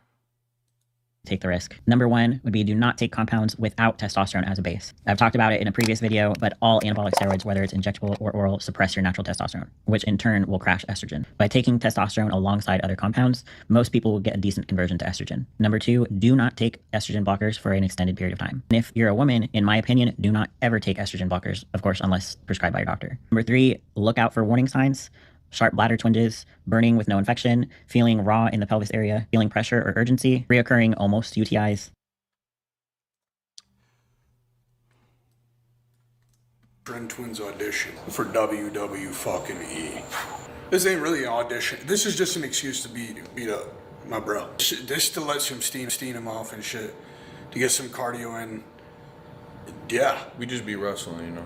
Take the risk. Number 1 would be do not take compounds without testosterone as a base. I've talked about it in a previous video, but all anabolic steroids, whether it's injectable or oral, suppress your natural testosterone, which in turn will crash estrogen. By taking testosterone alongside other compounds, most people will get a decent conversion to estrogen. Number 2, do not take estrogen blockers for an extended period of time. And if you're a woman, in my opinion, do not ever take estrogen blockers, of course, unless prescribed by your doctor. Number 3, look out for warning signs. Sharp bladder twinges, burning with no infection, feeling raw in the pelvis area, feeling pressure or urgency, reoccurring almost UTIs. Tren Twins audition for WWE. This ain't really an audition. This is just an excuse to beat up my bro. This to let some steam him off and shit, to get some cardio in. Yeah, we just be wrestling, you know.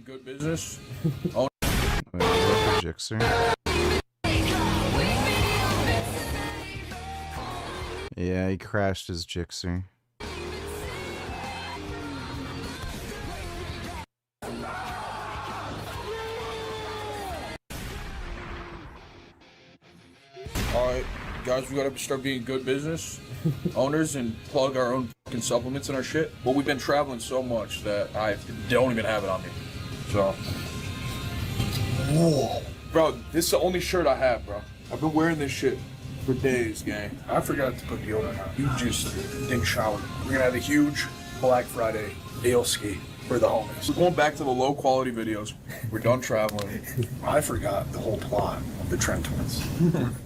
Good business. Oh. Wait, is that the Jixer? Yeah, he crashed his Jixer. Alright, guys, we gotta start being good business owners and plug our own fucking supplements and our shit. Well, we've been traveling so much that I don't even have it on me. So. Whoa. Bro, this is the only shirt I have, bro. I've been wearing this shit for days, gang. I forgot to put deodorant on. You just didn't shower. We're gonna have a huge Black Friday ale ski for the homies. We're going back to the low quality videos. We're done traveling. I forgot the whole plot of the Tren Twins.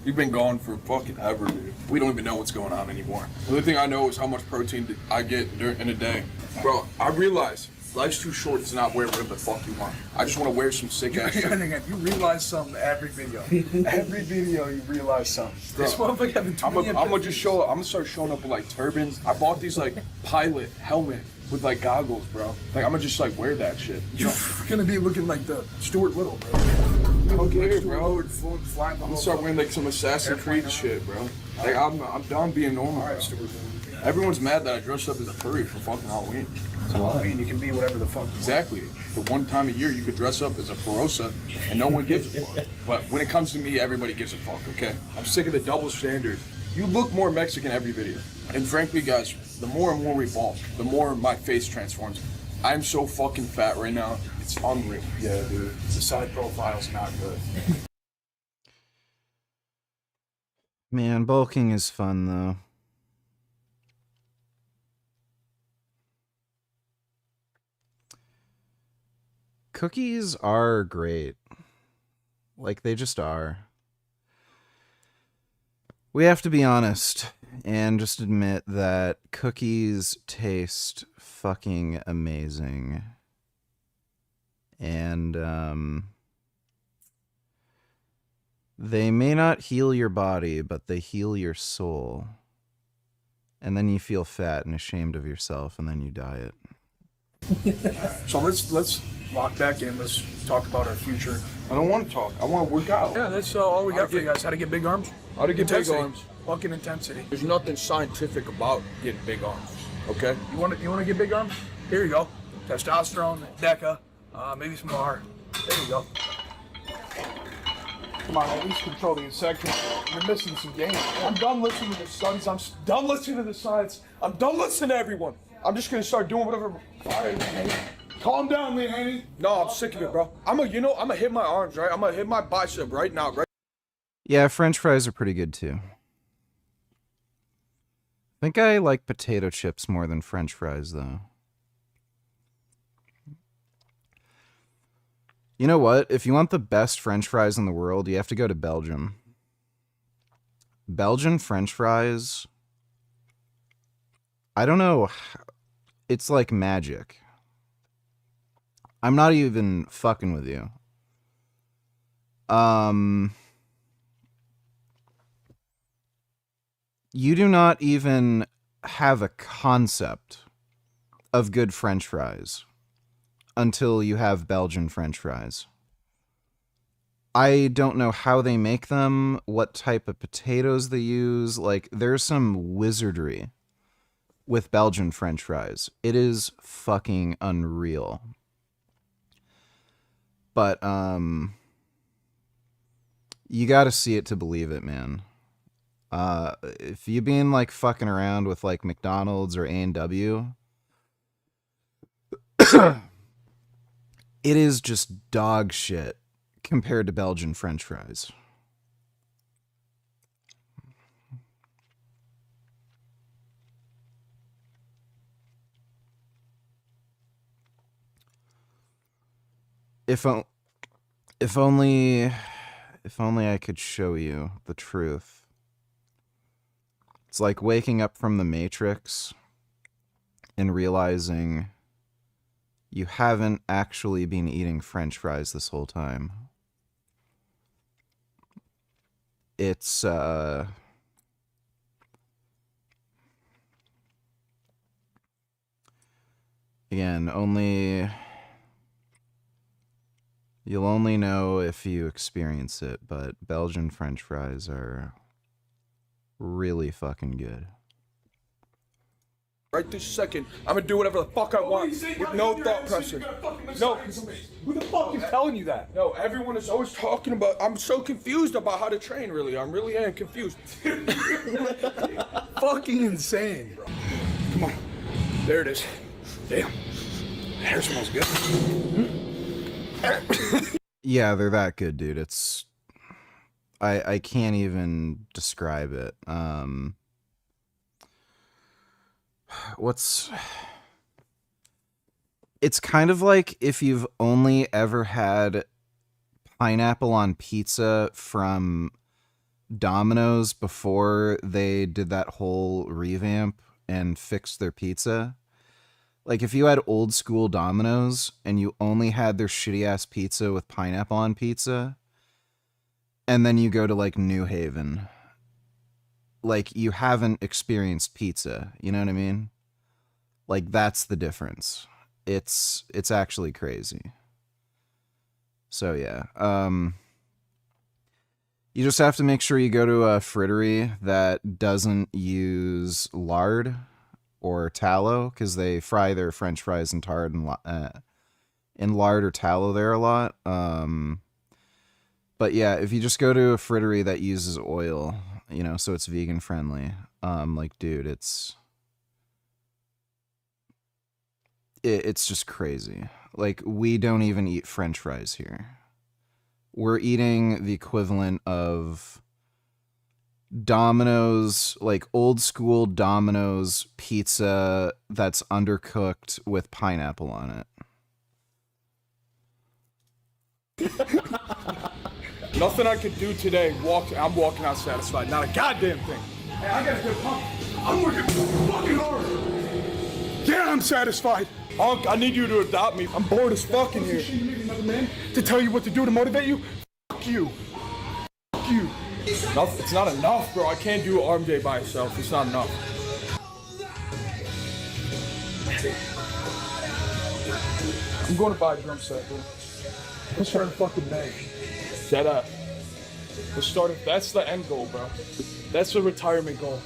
We've been gone for fucking ever, dude. We don't even know what's going on anymore. The only thing I know is how much protein I get in a day. Bro, I realize life's too short to not wear whatever the fuck you want. I just want to wear some sick ass shit. You realize something every video. Every video you realize something. This motherfucker having too many I'm gonna start showing up with like turbans. I bought these like pilot helmet with like goggles, bro. Like I'm gonna just like wear that shit. You're gonna be looking like the Stuart Little, bro. Okay, bro. I'm gonna start wearing like some Assassin's Creed shit, bro. Like I'm done being normal. Everyone's mad that I dressed up as a furry for fucking Halloween. It's a lie. I mean, you can be whatever the fuck. Exactly. The one time a year you could dress up as a Barossa and no one gives a fuck. But when it comes to me, everybody gives a fuck, okay? I'm sick of the double standard. You look more Mexican every video. And frankly, guys, the more and more we bulk, the more my face transforms. I'm so fucking fat right now. It's unreal. Yeah, dude. The side profile's not good. Man, bulking is fun, though. Cookies are great. Like, they just are. We have to be honest and just admit that cookies taste fucking amazing. And, they may not heal your body, but they heal your soul. And then you feel fat and ashamed of yourself, and then you diet. So let's lock back in. Let's talk about our future. I don't want to talk. I want to work out. Yeah, that's all we got for you guys. How to get big arms? How to get big arms? Fucking intensity. There's nothing scientific about getting big arms. Okay? You want to get big arms? Here you go. Testosterone, DECA, maybe some bar. There you go. Come on, at least control the section. You're missing some gains. I'm done listening to the sons. I'm done listening to the science. I'm done listening to everyone. I'm just gonna start doing whatever. All right, Haney. Calm down, Lee Haney. No, I'm sick of it, bro. I'm gonna hit my arms, right? I'm gonna hit my bicep right now, right? Yeah, French fries are pretty good too. I think I like potato chips more than French fries, though. You know what? If you want the best French fries in the world, you have to go to Belgium. Belgian French fries, I don't know, it's like magic. I'm not even fucking with you. You do not even have a concept of good French fries until you have Belgian French fries. I don't know how they make them, what type of potatoes they use. Like, there's some wizardry with Belgian French fries. It is fucking unreal. But, you gotta see it to believe it, man. If you been, like, fucking around with, like, McDonald's or A&W, it is just dog shit compared to Belgian French fries. If only I could show you the truth. It's like waking up from the Matrix and realizing you haven't actually been eating French fries this whole time. It's, again, you'll only know if you experience it, but Belgian French fries are really fucking good. Right this second, I'm gonna do whatever the fuck I want with no thought pressure. No, who the fuck is telling you that? No, everyone is always talking about. I'm so confused about how to train. Really, I really am confused. Fucking insane, bro. Come on, there it is. Damn, hair smells good. Yeah, they're that good, dude. It's I can't even describe it. It's kind of like if you've only ever had pineapple on pizza from Domino's before they did that whole revamp and fixed their pizza. Like if you had old school Domino's and you only had their shitty ass pizza with pineapple on pizza, and then you go to like New Haven, like you haven't experienced pizza, you know what I mean? Like that's the difference. It's actually crazy. So yeah, you just have to make sure you go to a frittery that doesn't use lard or tallow, because they fry their French fries in lard or tallow there a lot. But yeah, if you just go to a frittery that uses oil, you know, so it's vegan friendly, like, dude, it's just crazy. Like, we don't even eat French fries here. We're eating the equivalent of Domino's, like old school Domino's pizza that's undercooked with pineapple on it. Nothing I could do today. I'm walking out satisfied. Not a goddamn thing. Hey, I got a good pump. I'm working fucking hard. Yeah, I'm satisfied. I need you to adopt me. I'm bored as fuck in here. To tell you what to do to motivate you? Fuck you. Fuck you. It's not enough, bro. I can't do arm day by itself. It's not enough. I'm going to buy a drum set, bro. Let's start a fucking day. Set up. Let's start it. That's the end goal, bro. That's the retirement goal.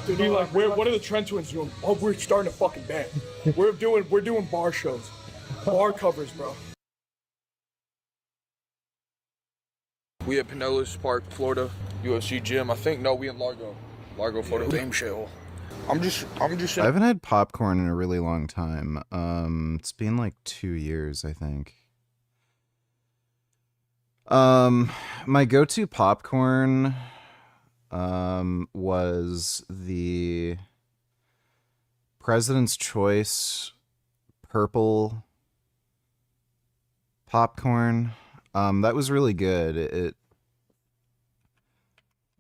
To be like, what are the Tren twins doing? Oh, we're starting a fucking band. We're doing bar shows. Bar covers, bro. We at Pinellas Park, Florida, UFC gym. I think, no, we in Largo, Florida. Same shithole. I'm just. I haven't had popcorn in a really long time. It's been like 2 years, I think. My go-to popcorn, was the President's Choice purple popcorn. That was really good.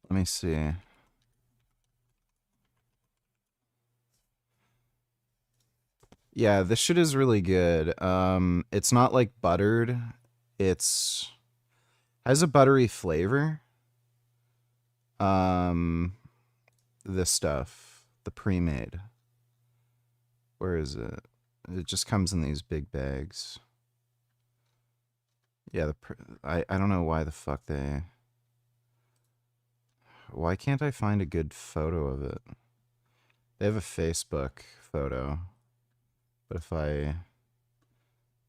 Let me see. Yeah, this shit is really good. It's not like buttered. It's has a buttery flavor. This stuff, the pre-made. Where is it? It just comes in these big bags. Yeah, I don't know why the fuck they... Why can't I find a good photo of it? They have a Facebook photo. But if I...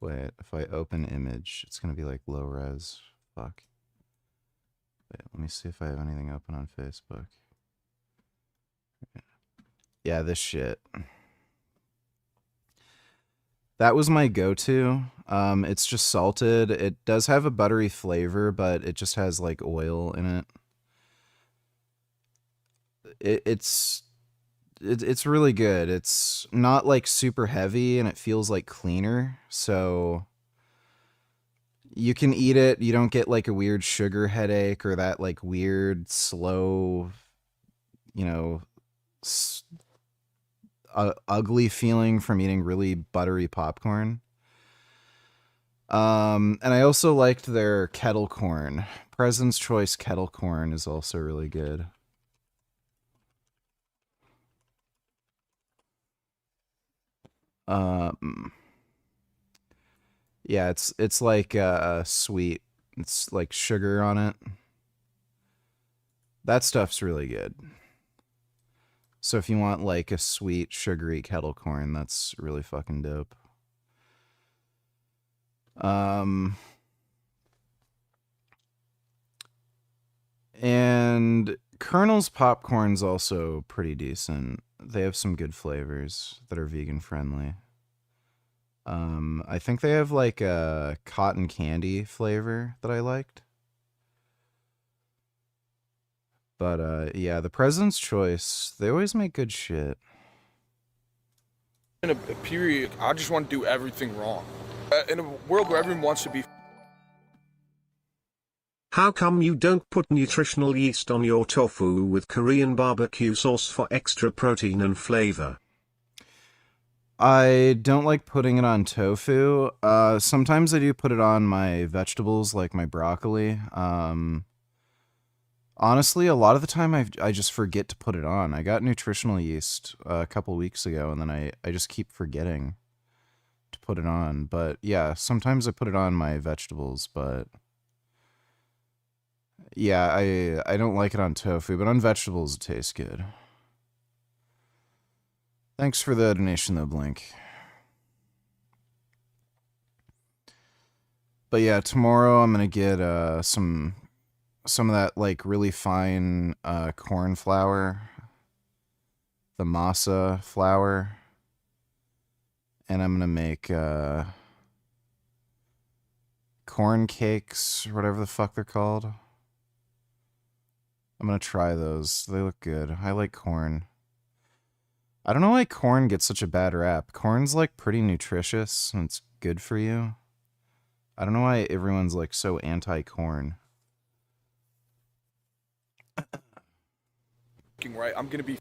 Wait, if I open image, it's gonna be like low res. Fuck. Wait, let me see if I have anything open on Facebook. Yeah, this shit. That was my go-to. It's just salted. It does have a buttery flavor, but it just has like oil in it. It's really good. It's not like super heavy and it feels like cleaner. So you can eat it. You don't get like a weird sugar headache or that like weird slow, you know, ugly feeling from eating really buttery popcorn. And I also liked their kettle corn. President's Choice kettle corn is also really good. Yeah, it's like sweet. It's like sugar on it. That stuff's really good. So if you want like a sweet, sugary kettle corn, that's really fucking dope. And Colonel's popcorn's also pretty decent. They have some good flavors that are vegan friendly. I think they have like a cotton candy flavor that I liked. But yeah, the President's Choice, they always make good shit. In a period, I just want to do everything wrong. In a world where everyone wants to be... How come you don't put nutritional yeast on your tofu with Korean barbecue sauce for extra protein and flavor? I don't like putting it on tofu. Sometimes I do put it on my vegetables, like my broccoli. Honestly, a lot of the time I just forget to put it on. I got nutritional yeast a couple weeks ago, and then I just keep forgetting to put it on. But yeah, sometimes I put it on my vegetables, but yeah, I don't like it on tofu, but on vegetables it tastes good. Thanks for the donation, though, Blink. But yeah, tomorrow I'm gonna get some of that like really fine corn flour, the masa flour, and I'm gonna make corn cakes, or whatever the fuck they're called. I'm gonna try those. They look good. I like corn. I don't know why corn gets such a bad rap. Corn's like pretty nutritious and it's good for you. I don't know why everyone's like so anti-corn. Right, I'm gonna be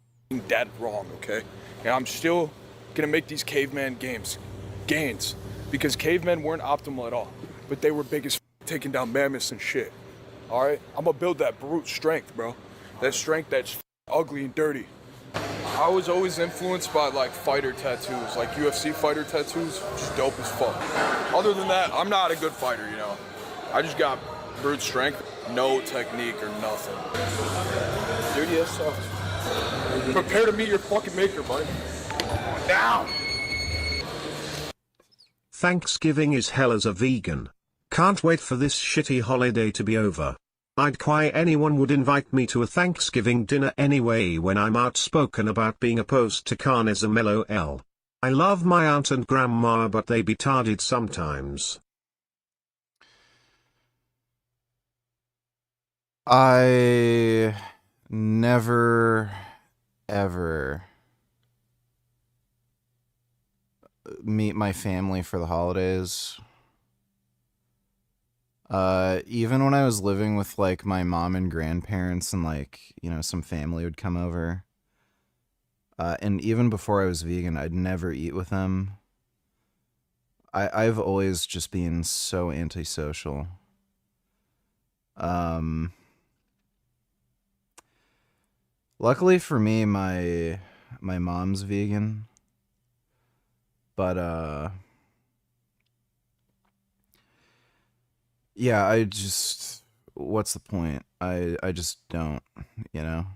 dead wrong, okay? And I'm still gonna make these caveman gains, because cavemen weren't optimal at all, but they were big as taking down mammoths and shit. All right, I'm gonna build that brute strength, bro. That strength that's ugly and dirty. I was always influenced by like fighter tattoos, like UFC fighter tattoos, just dope as fuck. Other than that, I'm not a good fighter, you know. I just got brute strength, no technique or nothing. Dirty ass sucks. Prepare to meet your fucking maker, buddy. Down. Thanksgiving is hell as a vegan. Can't wait for this shitty holiday to be over. I'd cry anyone would invite me to a Thanksgiving dinner anyway when I'm outspoken about being opposed to carnism LOL. I love my aunt and grandma but they be tarded sometimes. I never, ever meet my family for the holidays. Even when I was living with like my mom and grandparents and like, you know, some family would come over. And even before I was vegan, I'd never eat with them. I've always just been so antisocial. Luckily for me, my mom's vegan. But yeah, I just, what's the point? I just don't, you know?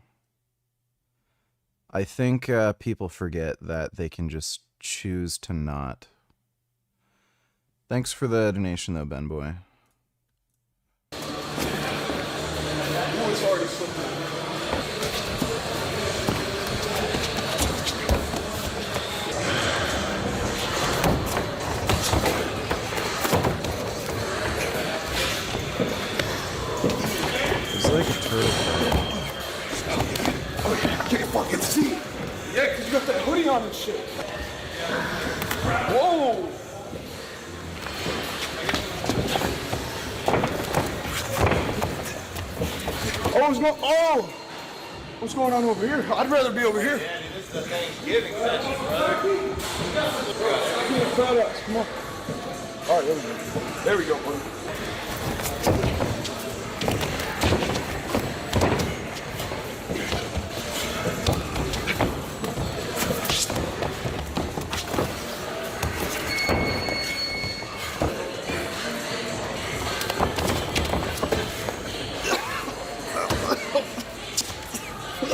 I think people forget that they can just choose to not. Thanks for the donation though, Ben Boy. Ooh, it's already slipping. It's like a turtle. Oh yeah, I can't fucking see. Yeah, because you got that hoodie on and shit. Whoa! What's going on over here? I'd rather be over here. Yeah, this is the Thanksgiving session, brother. Come on. All right, there we go. There we go, buddy.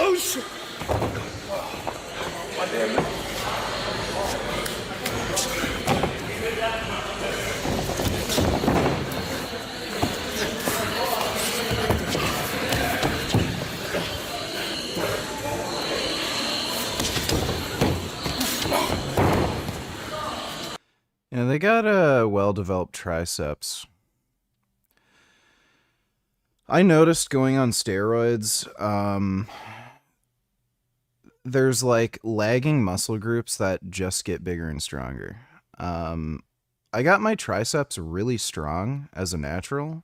Oh shit! My damn. Yeah, they got well-developed triceps. I noticed going on steroids, there's like lagging muscle groups that just get bigger and stronger. I got my triceps really strong as a natural,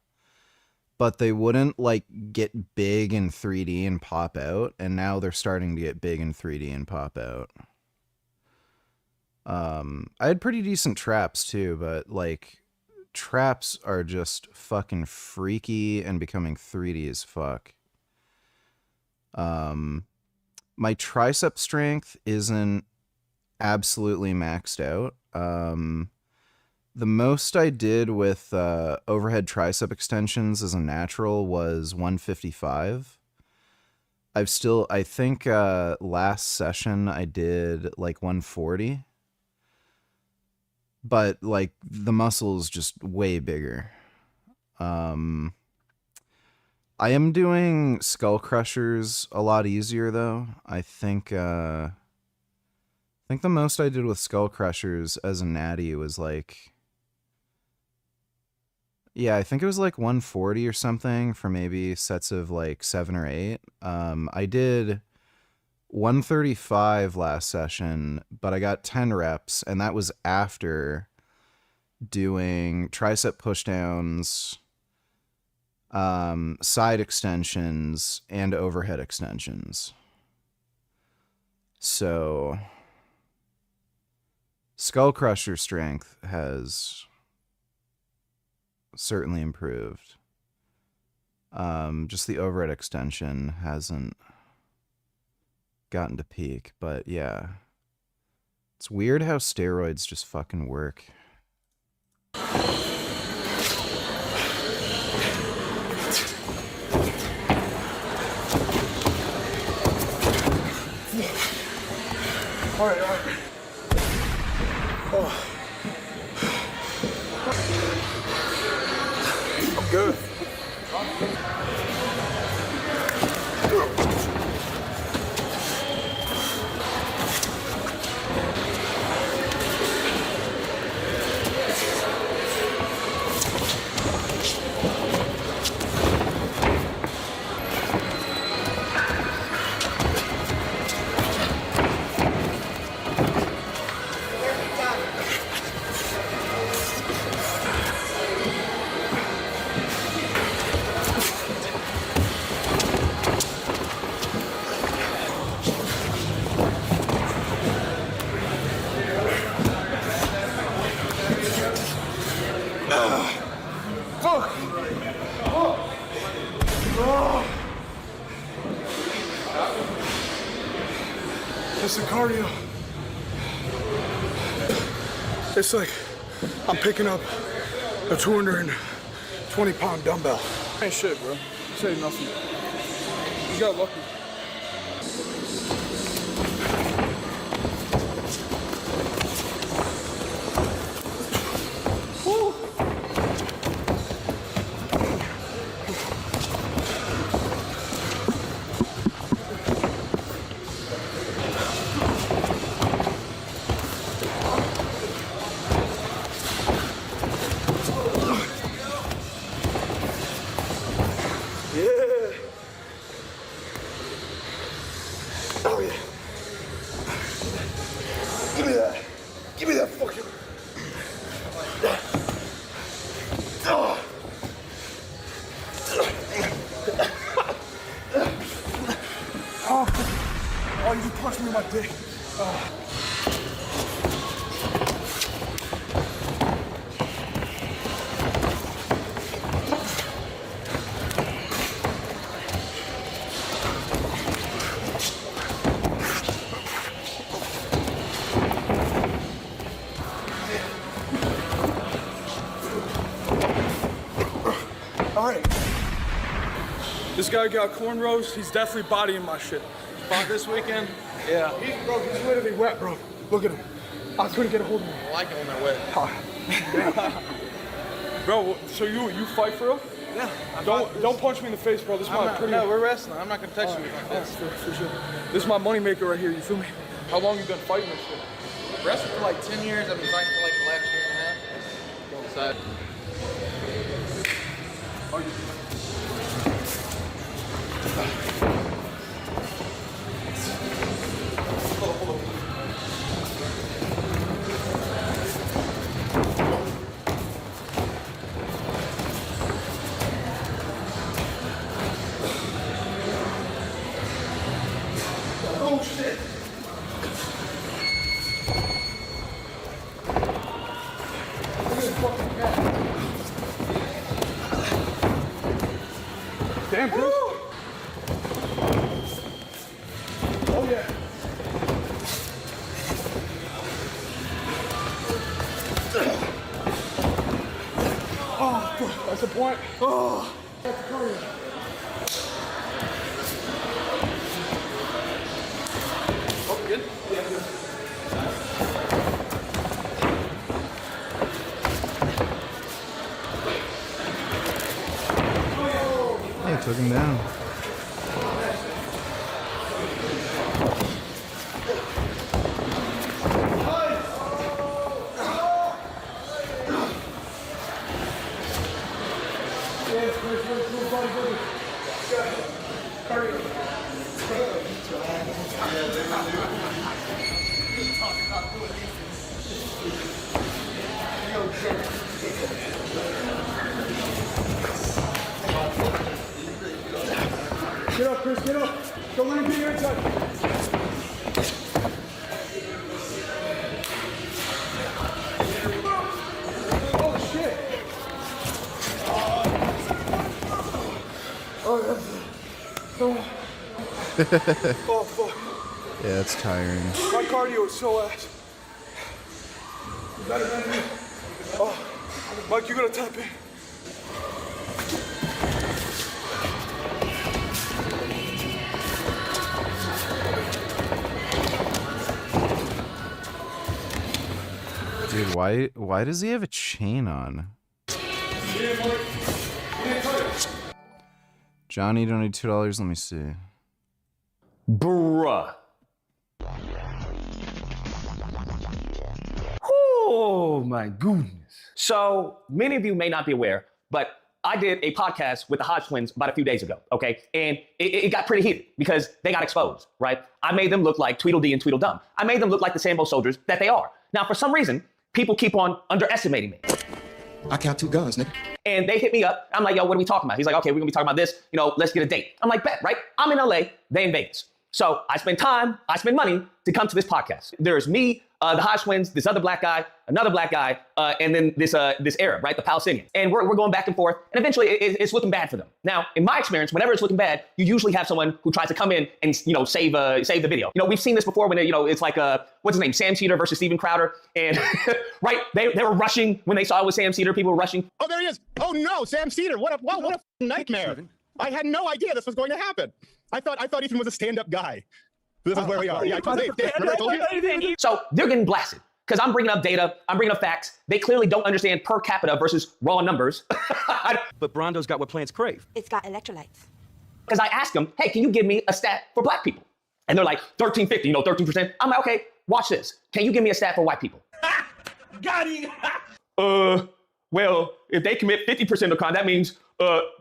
but they wouldn't like get big in 3D and pop out, and now they're starting to get big in 3D and pop out. I had pretty decent traps too, but like traps are just fucking freaky and becoming 3D as fuck. My tricep strength isn't absolutely maxed out. The most I did with overhead tricep extensions as a natural was 155. I think last session I did like 140. But like the muscle is just way bigger. I am doing skull crushers a lot easier though. I think the most I did with skull crushers as a natty was like, yeah, I think it was like 140 or something for maybe sets of like 7 or 8. I did 135 last session, but I got 10 reps, and that was after doing tricep pushdowns, side extensions, and overhead extensions. So skull crusher strength has certainly improved. Just the overhead extension hasn't gotten to peak, but yeah. It's weird how steroids just fucking work. All right. Oh. I'm good. It's the cardio. It's like I'm picking up a 220-pound dumbbell. Ain't shit, bro. This ain't nothing. You got lucky. Oh, you just punched me in my dick. All right. This guy got cornrows. He's definitely bodying my shit. Fought this weekend? Yeah. He's literally wet, bro. Look at him. I couldn't get a hold of him. I like it when they're wet. Bro, so you fight for real? Yeah. Don't punch me in the face, bro. This is my pretty... No, we're wrestling. I'm not gonna touch you with my fist. For sure. This is my moneymaker right here. You feel me? How long you been fighting this shit? Wrestled for like 10 years. I've been fighting for like the last year and a half. Go inside. Oh shit! Look at this fucking cat. Damn, Bruce. Oh yeah. Oh, that's a point. Oh, that's a Get up, Chris, get up. Don't let him get your inside. Oh, shit. Oh, oh, fuck. Yeah, it's tiring. My cardio is so ass. Oh, Mike, you gotta tap in. Dude, why does he have a chain on? Johnny, don't need $2. Let me see. Bruh. Oh my goodness. So many of you may not be aware, but I did a podcast with the Hodge twins about a few days ago, okay? And it got pretty heated because they got exposed, right? I made them look like Tweedledee and Tweedledum. I made them look like the Sambo soldiers that they are. Now, for some reason, people keep on underestimating me. I count 2 guns, nigga. And they hit me up. I'm like, yo, what are we talking about? He's like, okay, we're gonna be talking about this. You know, let's get a date. I'm like, bet, right? I'm in LA, they in Vegas. So I spend time, I spend money to come to this podcast. There's me, the Hodge twins, this other black guy, another black guy, and then this Arab, right, the Palestinian. And we're going back and forth, and eventually it's looking bad for them. Now, in my experience, whenever it's looking bad, you usually have someone who tries to come in and, you know, save the video. You know, we've seen this before when, it's like, what's his name, Sam Cedar versus Steven Crowder, and, right, they were rushing when they saw it was Sam Cedar, people were rushing. Oh, there he is. Oh, no, Sam Cedar. What a nightmare. I had no idea this was going to happen. I thought Ethan was a stand-up guy. This is where we are. Yeah, I told you. So they're getting blasted because I'm bringing up data, I'm bringing up facts. They clearly don't understand per capita versus raw numbers. But Brondo's got what plants crave. It's got electrolytes. Because I asked them, hey, can you give me a stat for black people? And they're like, 1350, 13%. I'm like, okay, watch this. Can you give me a stat for white people? Got him. Well, if they commit 50% of crime, that means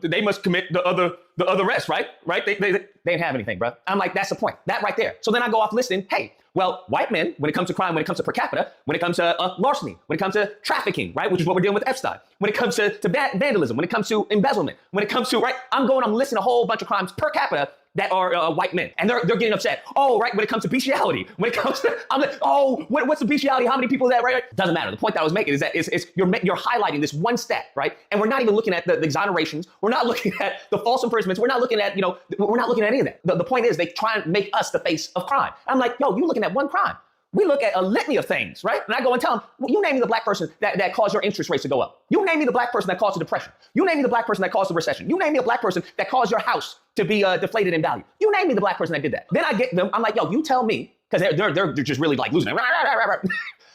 they must commit the other rest, right? Right? They didn't have anything, bro. I'm like, that's the point. That right there. So then I go off listening. Hey, well, white men, when it comes to crime, when it comes to per capita, when it comes to larceny, when it comes to trafficking, right, which is what we're dealing with Epstein, when it comes to vandalism, when it comes to embezzlement, when it comes to, right, I'm listing a whole bunch of crimes per capita that are white men, and they're getting upset. Oh, right, when it comes to bestiality, when it comes to, I'm like, oh, what's the bestiality? How many people is that, right? Doesn't matter. The point that I was making is that you're highlighting this one stat, right? And we're not even looking at the exonerations. We're not looking at the false imprisonments. We're not looking at, we're not looking at any of that. The point is they try and make us the face of crime. I'm like, yo, you looking at one crime. We look at a litany of things, right? And I go and tell them, well, you name me the black person that caused your interest rates to go up. You name me the black person that caused the depression. You name me the black person that caused the recession. You name me a black person that caused your house to be deflated in value. You name me the black person that did that. Then I get them, I'm like, yo, you tell me, because they're just really like losing it.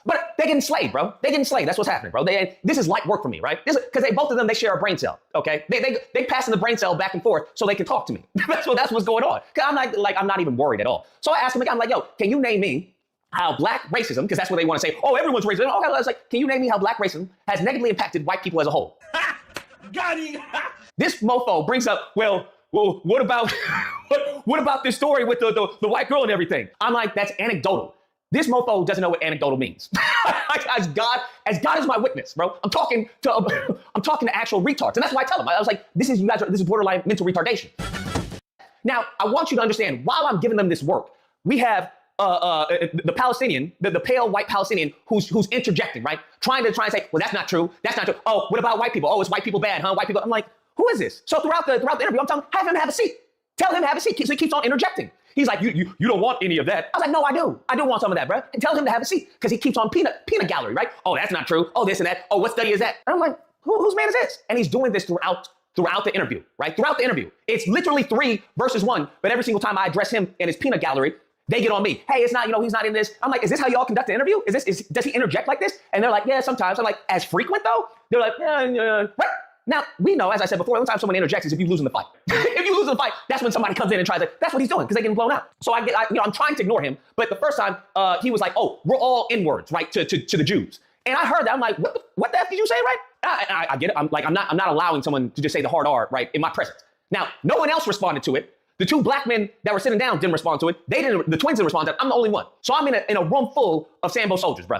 But they're getting slayed, bro. They're getting slayed. That's what's happening, bro. This is light work for me, right? Because both of them, they share a brain cell, okay? They passing the brain cell back and forth so they can talk to me. that's what's going on. Because I'm not even worried at all. So I asked him again, I'm like, yo, can you name me how black racism, because that's what they want to say, oh, everyone's racist. Okay, I was like, can you name me how black racism has negatively impacted white people as a whole? Got him. This mofo brings up, well, what about what about this story with the white girl and everything? I'm like, that's anecdotal. This mofo doesn't know what anecdotal means. as God is my witness, bro. I'm talking to actual retards, and that's why I tell them. I was like, this is borderline mental retardation. Now, I want you to understand, while I'm giving them this work, we have the Palestinian, the pale white Palestinian who's interjecting, right? Trying to say, well, that's not true. That's not true. Oh, what about white people? Oh, it's white people bad, huh? White people. I'm like, who is this? So throughout the interview, I'm telling him, have him have a seat. Tell him to have a seat. So he keeps on interjecting. He's like, you don't want any of that. I was like, no, I do. I do want some of that, bro. And tell him to have a seat because he keeps on peanut gallery, right? Oh, that's not true. Oh, this and that. Oh, what study is that? And I'm like, whose man is this? And he's doing this throughout the interview, right? Throughout the interview. It's literally 3 versus 1, but every single time I address him in his peanut gallery, they get on me. Hey, it's not, he's not in this. I'm like, is this how y'all conduct the interview? Does he interject like this? And they're like, yeah, sometimes. I'm like, as frequent though? They're like, yeah. Right? Now, we know, as I said before, the only time someone interjects is if you lose in the fight. If you lose in the fight, that's when somebody comes in and tries to, that's what he's doing, because they're getting blown out. So I'm trying to ignore him, but the first time, he was like, oh, we're all N-words, right, to the Jews. And I heard that, I'm like, what the F did you say, right? I get it, I'm not allowing someone to just say the hard R, right, in my presence. Now, no one else responded to it. The two black men that were sitting down didn't respond to it. The twins didn't respond to it. I'm the only one. So I'm in a room full of Sambo soldiers, bro.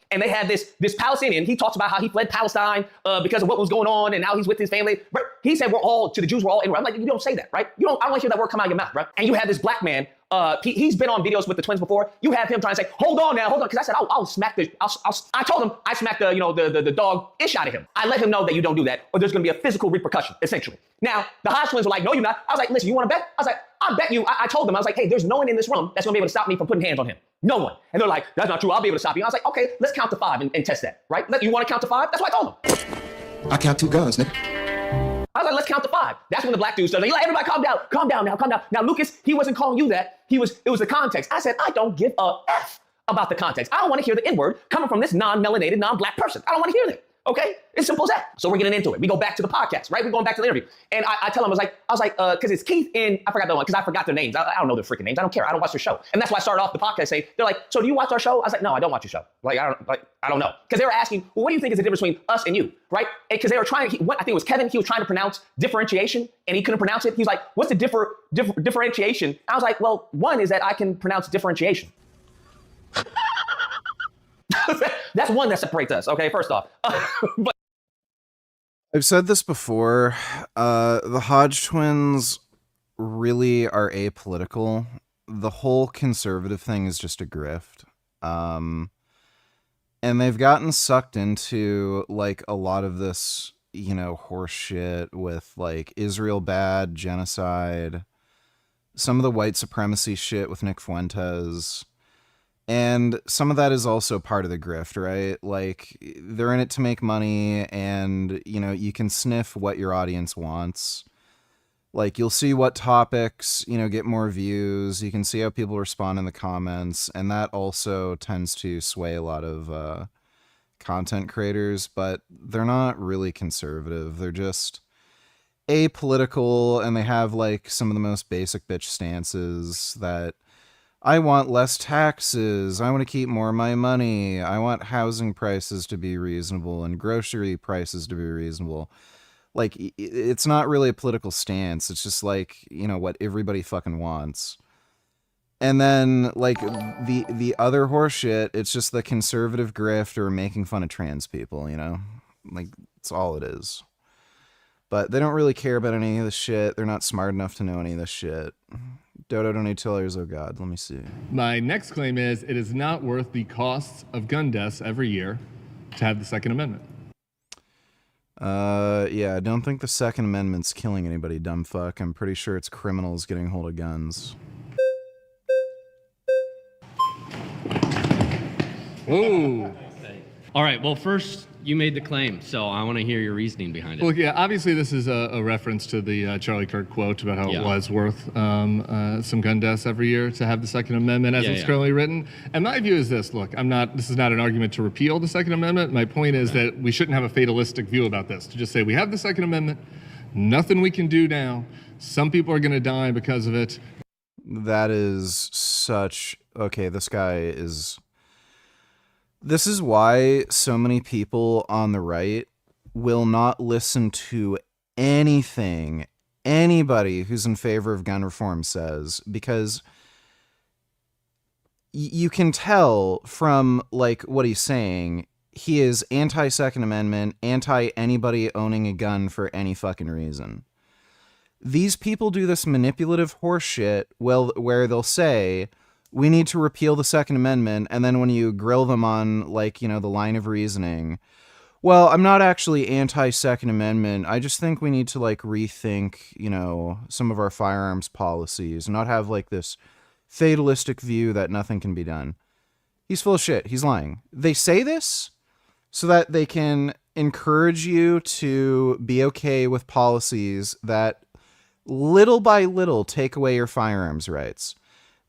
And they had this Palestinian. He talks about how he fled Palestine because of what was going on, and now he's with his family. Bro, he said the Jews were all in. I'm like, you don't say that, right? I don't want to hear that word come out of your mouth, bro. And you have this black man. He's been on videos with the twins before. You have him trying to say, hold on, because I said I'll smack the. I told him I smacked the dog ish out of him. I let him know that you don't do that, or there's going to be a physical repercussion, essentially. Now the Hodge twins were like, no, you're not. I was like, listen, you want to bet? I was like, I bet you. I told them, I was like, hey, there's no one in this room that's going to be able to stop me from putting hands on him. No one. And they're like, that's not true. I'll be able to stop you. I was like, okay, let's count to 5 and test that, right? You want to count to 5? That's what I told them. I count 2 guns, nigga. I was like, let's count to 5. That's when the black dude started like, everybody calm down now. Now, Lucas, he wasn't calling you that. It was the context. I said, I don't give a F about the context. I don't want to hear the N-word coming from this non-melanated, non-black person. I don't want to hear that. Okay? It's simple as that. So we're getting into it. We go back to the podcast, right? We're going back to the interview. And I tell him, I was like, because it's Keith and I forgot the one, because I forgot their names. I don't know their freaking names. I don't care. I don't watch their show. And that's why I started off the podcast saying, they're like, so do you watch our show? I was like, no, I don't watch your show. I don't know. Because they were asking, well, what do you think is the difference between us and you, right? Because they were trying, I think it was Kevin, he was trying to pronounce differentiation and he couldn't pronounce it. He was like, what's the differentiation? I was like, well, one is that I can pronounce differentiation. That's one that separates us, okay, first off. But I've said this before, the Hodge twins really are apolitical. The whole conservative thing is just a grift. And they've gotten sucked into, like, a lot of this, horse shit with, like, Israel bad, genocide, some of the white supremacy shit with Nick Fuentes. And some of that is also part of the grift, right? Like, they're in it to make money, and, you can sniff what your audience wants. Like, you'll see what topics, get more views. You can see how people respond in the comments, and that also tends to sway a lot of content creators, but they're not really conservative. They're just apolitical, and they have, like, some of the most basic bitch stances that I want less taxes. I want to keep more of my money. I want housing prices to be reasonable and grocery prices to be reasonable. Like, it's not really a political stance. It's just like, what everybody fucking wants. And then, like, the other horseshit, it's just the conservative grift or making fun of trans people, Like, that's all it is. But they don't really care about any of this shit. They're not smart enough to know any of this shit. Dodo don't need tillers, oh god, let me see. My next claim is it is not worth the costs of gun deaths every year to have the Second Amendment. Yeah, I don't think the Second Amendment's killing anybody, dumb fuck. I'm pretty sure it's criminals getting hold of guns. Ooh. All right, well, first, you made the claim, so I want to hear your reasoning behind it. Well, yeah, obviously this is a reference to the Charlie Kirk quote about how it was worth some gun deaths every year to have the Second Amendment as it's currently written. And my view is this, look, this is not an argument to repeal the Second Amendment. My point is that we shouldn't have a fatalistic view about this, to just say we have the Second Amendment, nothing we can do now, some people are going to die because of it. That is such... Okay, this guy is... This is why so many people on the right will not listen to anything anybody who's in favor of gun reform says, because you can tell from, like, what he's saying, he is anti-Second Amendment, anti-anybody owning a gun for any fucking reason. These people do this manipulative horseshit where they'll say, we need to repeal the Second Amendment, and then when you grill them on, like, the line of reasoning, well, I'm not actually anti-Second Amendment, I just think we need to, like, rethink, some of our firearms policies, and not have, like, this fatalistic view that nothing can be done. He's full of shit. He's lying. They say this so that they can encourage you to be okay with policies that little by little take away your firearms rights.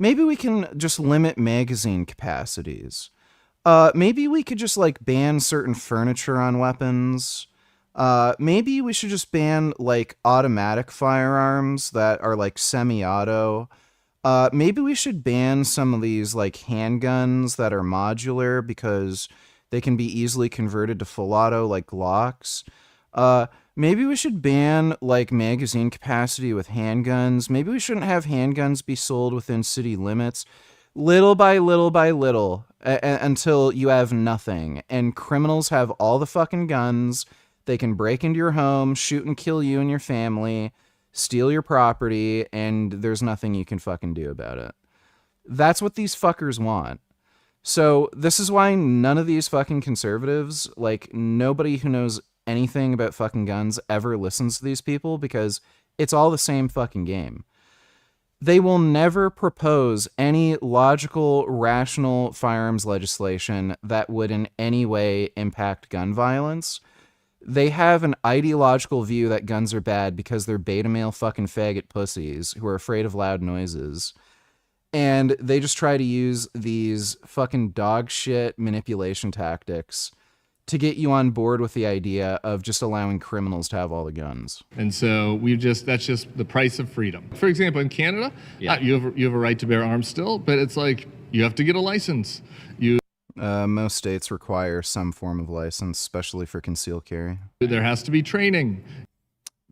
Maybe we can just limit magazine capacities. Maybe we could just, like, ban certain furniture on weapons. Maybe we should just ban, like, automatic firearms that are, like, semi-auto. Maybe we should ban some of these, like, handguns that are modular because they can be easily converted to full auto, like Glocks. Maybe we should ban, like, magazine capacity with handguns. Maybe we shouldn't have handguns be sold within city limits. Little by little by little, until you have nothing. And criminals have all the fucking guns. They can break into your home, shoot and kill you and your family, steal your property, and there's nothing you can fucking do about it. That's what these fuckers want. So this is why none of these fucking conservatives, like, nobody who knows anything about fucking guns ever listens to these people, because it's all the same fucking game. They will never propose any logical, rational firearms legislation that would in any way impact gun violence. They have an ideological view that guns are bad because they're beta male fucking faggot pussies who are afraid of loud noises. And they just try to use these fucking dog shit manipulation tactics to get you on board with the idea of just allowing criminals to have all the guns. And so that's just the price of freedom. For example, in Canada, you have a right to bear arms still, but it's like you have to get a license. Most states require some form of license, especially for concealed carry. There has to be training.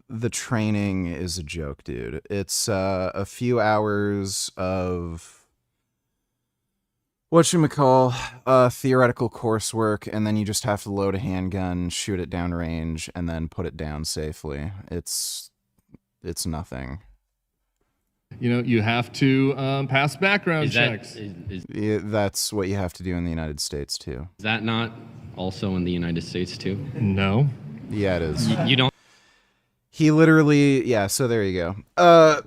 The training is a joke, dude. It's a few hours of whatchamacall, theoretical coursework, and then you just have to load a handgun, shoot it downrange, and then put it down safely. It's nothing. You know, you have to pass background checks. Yeah, that's what you have to do in the United States, too. Is that not also in the United States, too? No. Yeah, it is. You don't? He literally... Yeah, so there you go.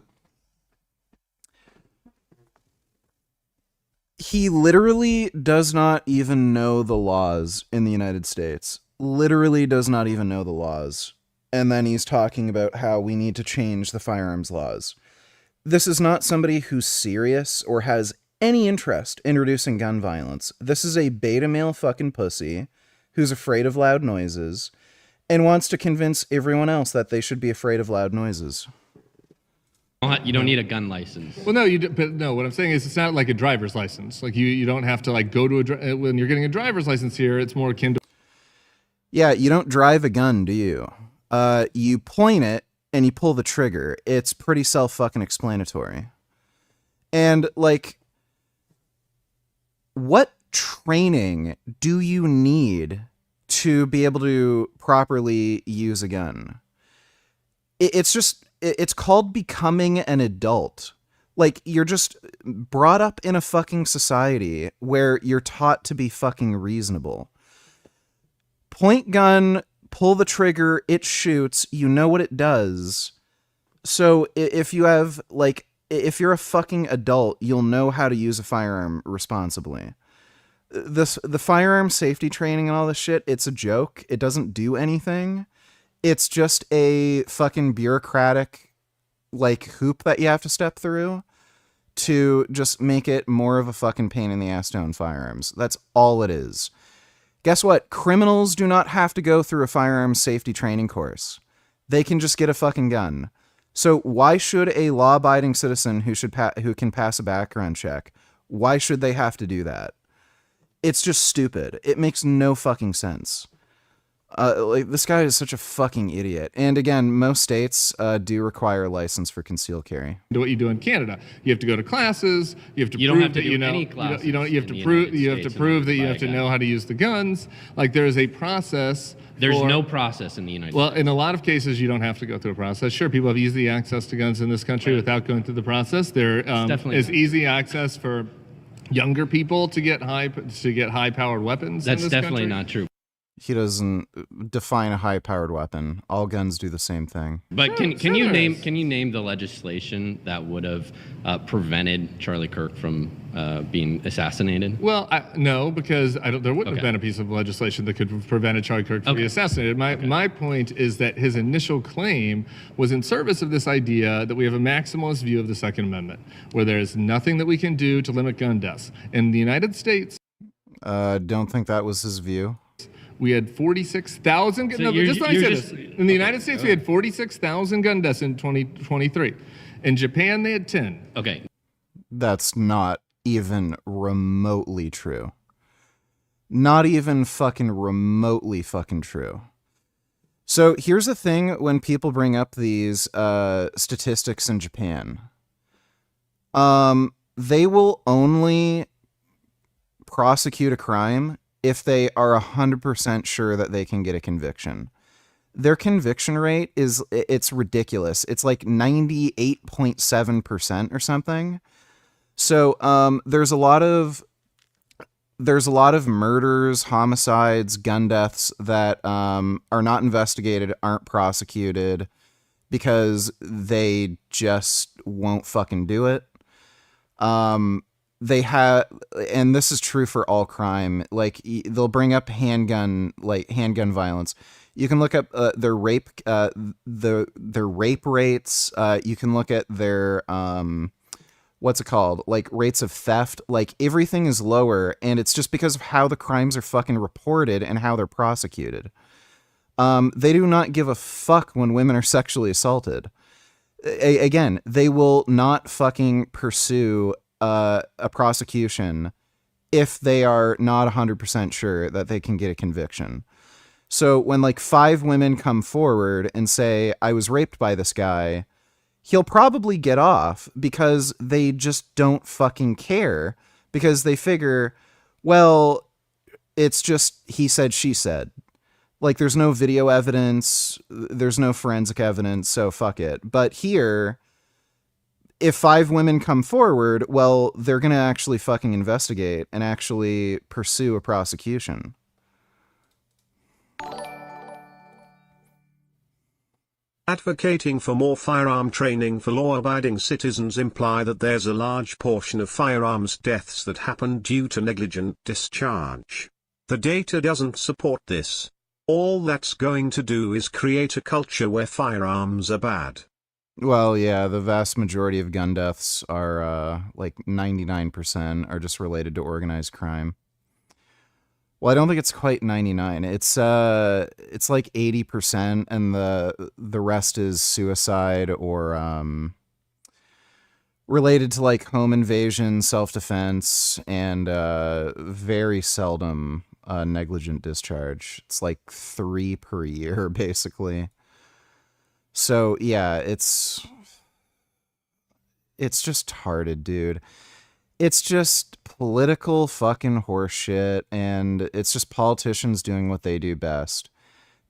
He literally does not even know the laws in the United States. Literally does not even know the laws. And then he's talking about how we need to change the firearms laws. This is not somebody who's serious or has any interest in reducing gun violence. This is a beta male fucking pussy who's afraid of loud noises and wants to convince everyone else that they should be afraid of loud noises. You don't need a gun license. Well, no, but no, what I'm saying is it's not like a driver's license. Like you don't have to like go to when you're getting a driver's license here, it's more akin to... Yeah, you don't drive a gun, do you? You point it and you pull the trigger. It's pretty self-fucking-explanatory. And, like, what training do you need to be able to properly use a gun? It's called becoming an adult. Like, you're just brought up in a fucking society where you're taught to be fucking reasonable. Point gun, pull the trigger, it shoots, you know what it does. So if you have, like, if you're a fucking adult, you'll know how to use a firearm responsibly. The firearm safety training and all this shit, it's a joke. It doesn't do anything. It's just a fucking bureaucratic, like, hoop that you have to step through to just make it more of a fucking pain in the ass to own firearms. That's all it is. Guess what? Criminals do not have to go through a firearms safety training course. They can just get a fucking gun. So why should a law-abiding citizen who can pass a background check, why should they have to do that? It's just stupid. It makes no fucking sense. Like, this guy is such a fucking idiot. And again, most states do require a license for concealed carry. Do what you do in Canada. You have to go to classes. You have to prove that you know. You have to prove that you have to know how to use the guns. Like, there is a process. There's no process in the United States. Well, in a lot of cases, you don't have to go through a process. Sure, people have easy access to guns in this country without going through the process. There is easy access for younger people to get high-powered weapons. That's in this definitely country. not true. He doesn't define a high-powered weapon. All guns do the same thing. But can you name the legislation that would have prevented Charlie Kirk from being assassinated? Well, no, because there wouldn't have been a piece of legislation that could have prevented Charlie Kirk from being assassinated. My point is that his initial claim was in service of this idea that we have a maximalist view of the Second Amendment, where there is nothing that we can do to limit gun deaths. In the United States... don't think that was his view. We had 46,000. In the United States, we had 46,000 gun deaths in 2023. In Japan, they had 10. Okay. That's not even remotely true. Not even fucking remotely fucking true. So here's the thing when people bring up these statistics in Japan. They will only prosecute a crime if they are 100% sure that they can get a conviction. Their conviction rate it's ridiculous. It's like 98.7% or something. So there's a lot of murders, homicides, gun deaths that are not investigated, aren't prosecuted because they just won't fucking do it. They have, and this is true for all crime. Like they'll bring up handgun violence. You can look up their rape, their rape rates. You can look at their what's it called? Like rates of theft. Like everything is lower, and it's just because of how the crimes are fucking reported and how they're prosecuted. They do not give a fuck when women are sexually assaulted. Again, they will not fucking pursue a prosecution if they are not 100% sure that they can get a conviction. So when like 5 women come forward and say, I was raped by this guy, he'll probably get off because they just don't fucking care, because they figure, well, it's just he said, she said. Like there's no video evidence, there's no forensic evidence, so fuck it. But here, if 5 women come forward, well, they're going to actually fucking investigate and actually pursue a prosecution. Advocating for more firearm training for law-abiding citizens imply that there's a large portion of firearms deaths that happen due to negligent discharge. The data doesn't support this. All that's going to do is create a culture where firearms are bad. Well, yeah, the vast majority of gun deaths are, like 99% are just related to organized crime. Well, I don't think it's quite 99. It's like 80%, and the rest is suicide or related to like home invasion, self-defense, and very seldom negligent discharge. It's like 3 per year, basically. So yeah, it's just retarded, dude. It's just political fucking horseshit, and it's just politicians doing what they do best.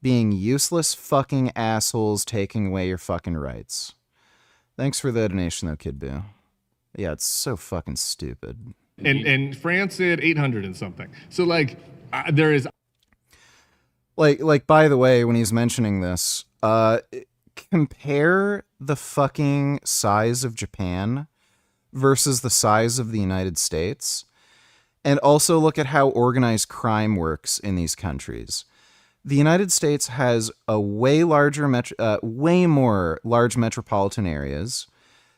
Being useless fucking assholes taking away your fucking rights. Thanks for the donation though, Kid Boo. Yeah, it's so fucking stupid. And France said 800 and something. So like, there is... Like, by the way, when he's mentioning this, compare the fucking size of Japan versus the size of the United States, and also look at how organized crime works in these countries. The United States has a way more large metropolitan areas.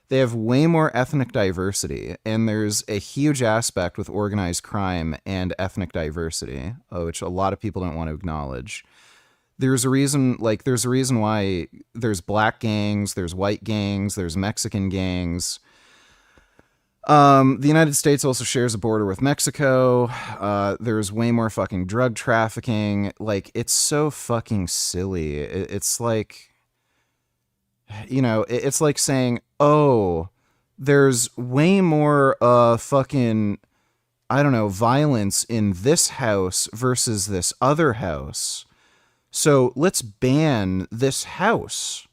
They have way more ethnic diversity, and there's a huge aspect with organized crime and ethnic diversity, which a lot of people don't want to acknowledge. There's a reason why there's black gangs, there's white gangs, there's Mexican gangs. The United States also shares a border with Mexico. There's way more fucking drug trafficking. Like, it's so fucking silly. It's like, you know, it's like saying, oh, there's way more fucking, I don't know, violence in this house versus this other house, so let's ban this house.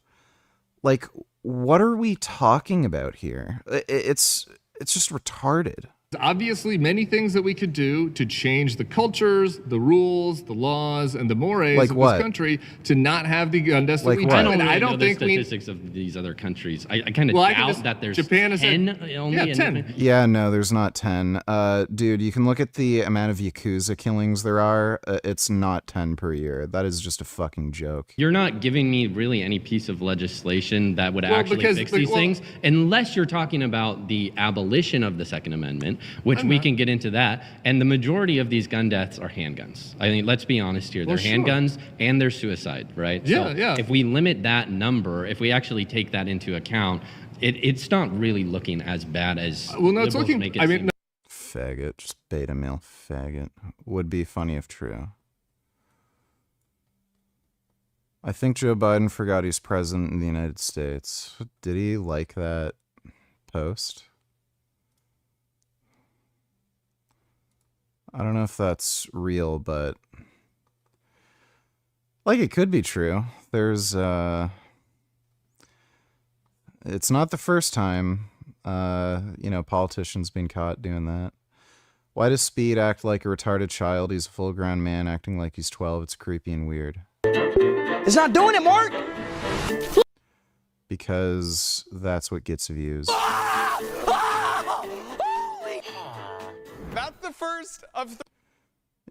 Like, what are we talking about here? It's just retarded. Obviously many things that we could do to change the cultures, the rules, the laws, and the mores of this country to not have the gun deaths that we do. I don't think the statistics of these other countries. I kind of doubt that there's Japan is 10 only. 10. Yeah, no, there's not 10. Dude, you can look at the amount of Yakuza killings there are. It's not 10 per year. That is just a fucking joke. You're not giving me really any piece of legislation that would actually fix these things, unless you're talking about the abolition of the Second Amendment, which we can get into that. And the majority of these gun deaths are handguns. I mean, let's be honest here. They're handguns and they're suicide, right? Yeah, so if we limit that number, if we actually take that into account, it's not really looking as bad as it's looking, make it seem. Faggot, just beta male faggot. Would be funny if true. I think Joe Biden forgot he's president in the United States. Did he like that post? I don't know if that's real, but like it could be true. There's it's not the first time politicians been caught doing that. Why does Speed act like a retarded child? He's a full-grown man acting like he's 12. It's creepy and weird. It's not doing it, Mark! Because that's what gets views. That's the first of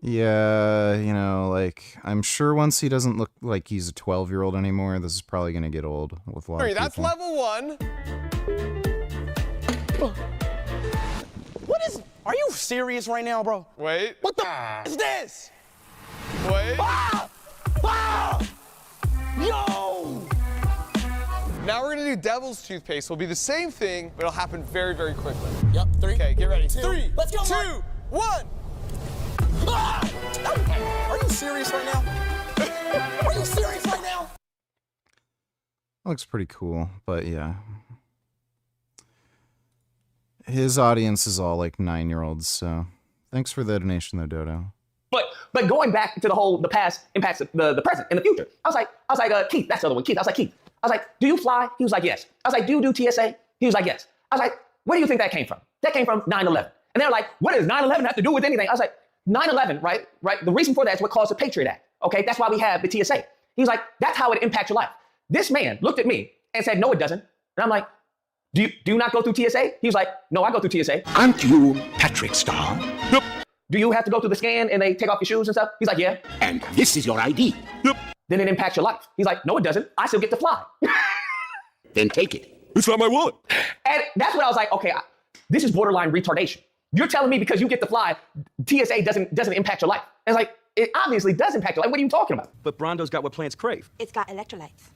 Yeah, I'm sure once he doesn't look like he's a 12-year-old anymore, this is probably going to get old with a lot of people. That's level 1. What is... Are you serious right now, bro? Wait. What the is this? Wait. Ah! Ah! Yo! Now we're gonna do devil's toothpaste. It'll be the same thing, but it'll happen very, very quickly. Yep, 3. Okay, get ready. 2. 3, let's go, 2, Mark. 1. Ah! Are you serious right now? Are you serious right now? Looks pretty cool, but yeah. His audience is all like 9-year-olds, so thanks for the donation though, Dodo. But going back to the past impacts the present and the future. I was like, Keith, that's the other one, Keith. I was like, Keith. I was like, do you fly? He was like, yes. I was like, do you do TSA? He was like, yes. I was like, where do you think that came from? That came from 9/11. And they're like, what does 9/11 have to do with anything? I was like, 9/11, right? The reason for that is what caused the Patriot Act. Okay, that's why we have the TSA. He was like, that's how it impacts your life. This man looked at me and said, no, it doesn't. And I'm like, do you not go through TSA? He was like, no, I go through TSA. Aren't you Patrick Star? Nope. Do you have to go through the scan and they take off your shoes and stuff? He's like, yeah. And this is your ID. Nope. Then it impacts your life. He's like, no, it doesn't. I still get to fly. Then take it. It's not my wallet. And that's when I was like, okay, this is borderline retardation. You're telling me because you get to fly, TSA doesn't impact your life. And it's like, it obviously does impact your life. What are you talking about? But Brondo's got what plants crave. It's got electrolytes.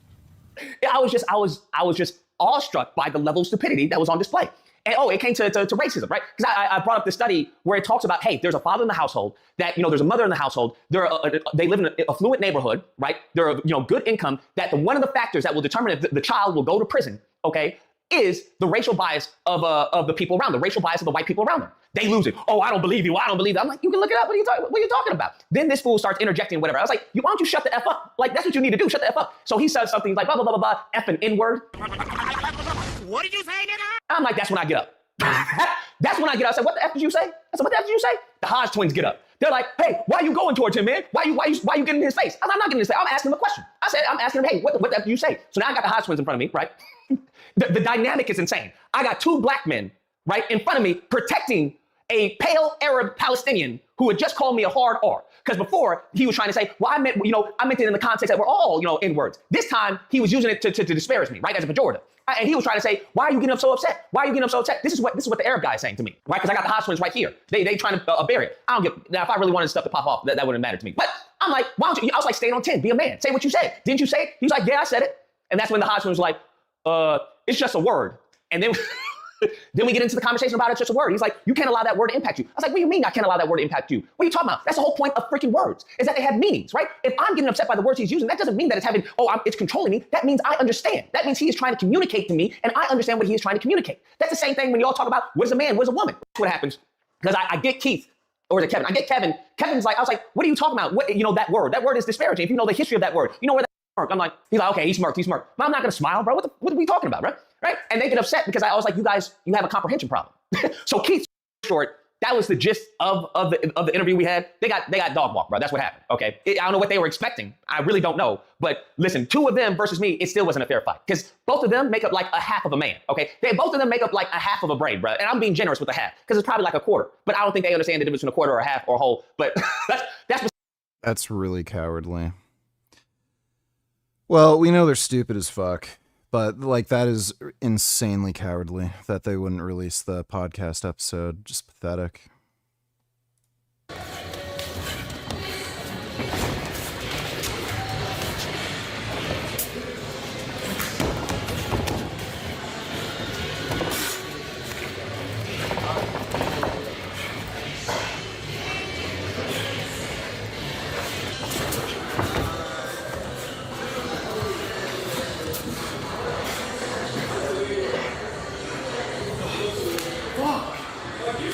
I was just awestruck by the level of stupidity that was on display. And it came to racism, right? Because I brought up this study where it talks about, hey, there's a father in the household, that there's a mother in the household, they live in an affluent neighborhood, right? They're good income. That one of the factors that will determine if the child will go to prison, okay, is the racial bias of the people around them, the racial bias of the white people around them. They lose it. Oh, I don't believe you. I don't believe that. I'm like, you can look it up. What are you talking about? Then this fool starts interjecting whatever. I was like, why don't you shut the F up? Like, that's what you need to do. Shut the F up. So he says something like blah, blah, blah, blah, blah, F and N-word. What did you say, nigga? I'm like, that's when I get up. That's when I get up. I said, what the F did you say? I said, what the F did you say? The Hodge twins get up. They're like, hey, why are you going towards him, man? Why you getting in his face? I'm not getting in his face. I'm asking him a question. I said, I'm asking him, hey, what the F did you say? So now I got the Hodge twins in front of me, right? The dynamic is insane. I got 2 black men, right, in front of me protecting a pale Arab Palestinian who had just called me a hard R. Because before, he was trying to say, well, I meant it in the context that we're all, N-words. This time, he was using it to disparage me, right, as a pejorative. And he was trying to say, why are you getting so upset? Why are you getting so upset? This is what the Arab guy is saying to me, right? Because I got the Hodge twins right here. They trying to bury it. I don't give. Now, if I really wanted stuff to pop off, that wouldn't matter to me. But I'm like, why don't you? I was like, stay on 10, be a man, say what you said. Didn't you say it? He was like, yeah, I said it. And that's when the Hodge twins was like, it's just a word. And then then we get into the conversation about it's just a word. He's like, you can't allow that word to impact you. I was like, what do you mean I can't allow that word to impact you? What are you talking about? That's the whole point of freaking words, is that they have meanings, right? If I'm getting upset by the words he's using, that doesn't mean that it's controlling me. That means I understand. That means he is trying to communicate to me, and I understand what he is trying to communicate. That's the same thing when y'all talk about what is a man, what is a woman. That's what happens. Because I get Keith, or is it Kevin? I get Kevin. Kevin's like, I was like, what are you talking about? What, that word. That word is disparaging. If you know the history of that word, you know where that smirk. I'm like, he's like, okay, he smirked. But I'm not gonna smile, bro. What are we talking about, right? And they get upset because I was like, you guys, you have a comprehension problem. So Keith, short, that was the gist of the interview we had. They got dog walk, bro. That's what happened. Okay, I don't know what they were expecting. I really don't know. But listen, 2 of them versus me, it still wasn't a fair fight because both of them make up like a half of a man. Okay, both of them make up like a half of a brain, bro. And I'm being generous with the half because it's probably like a quarter. But I don't think they understand the difference between a quarter or a half or a whole. But that's really cowardly. Well, we know they're stupid as fuck. But, that is insanely cowardly that they wouldn't release the podcast episode. Just pathetic.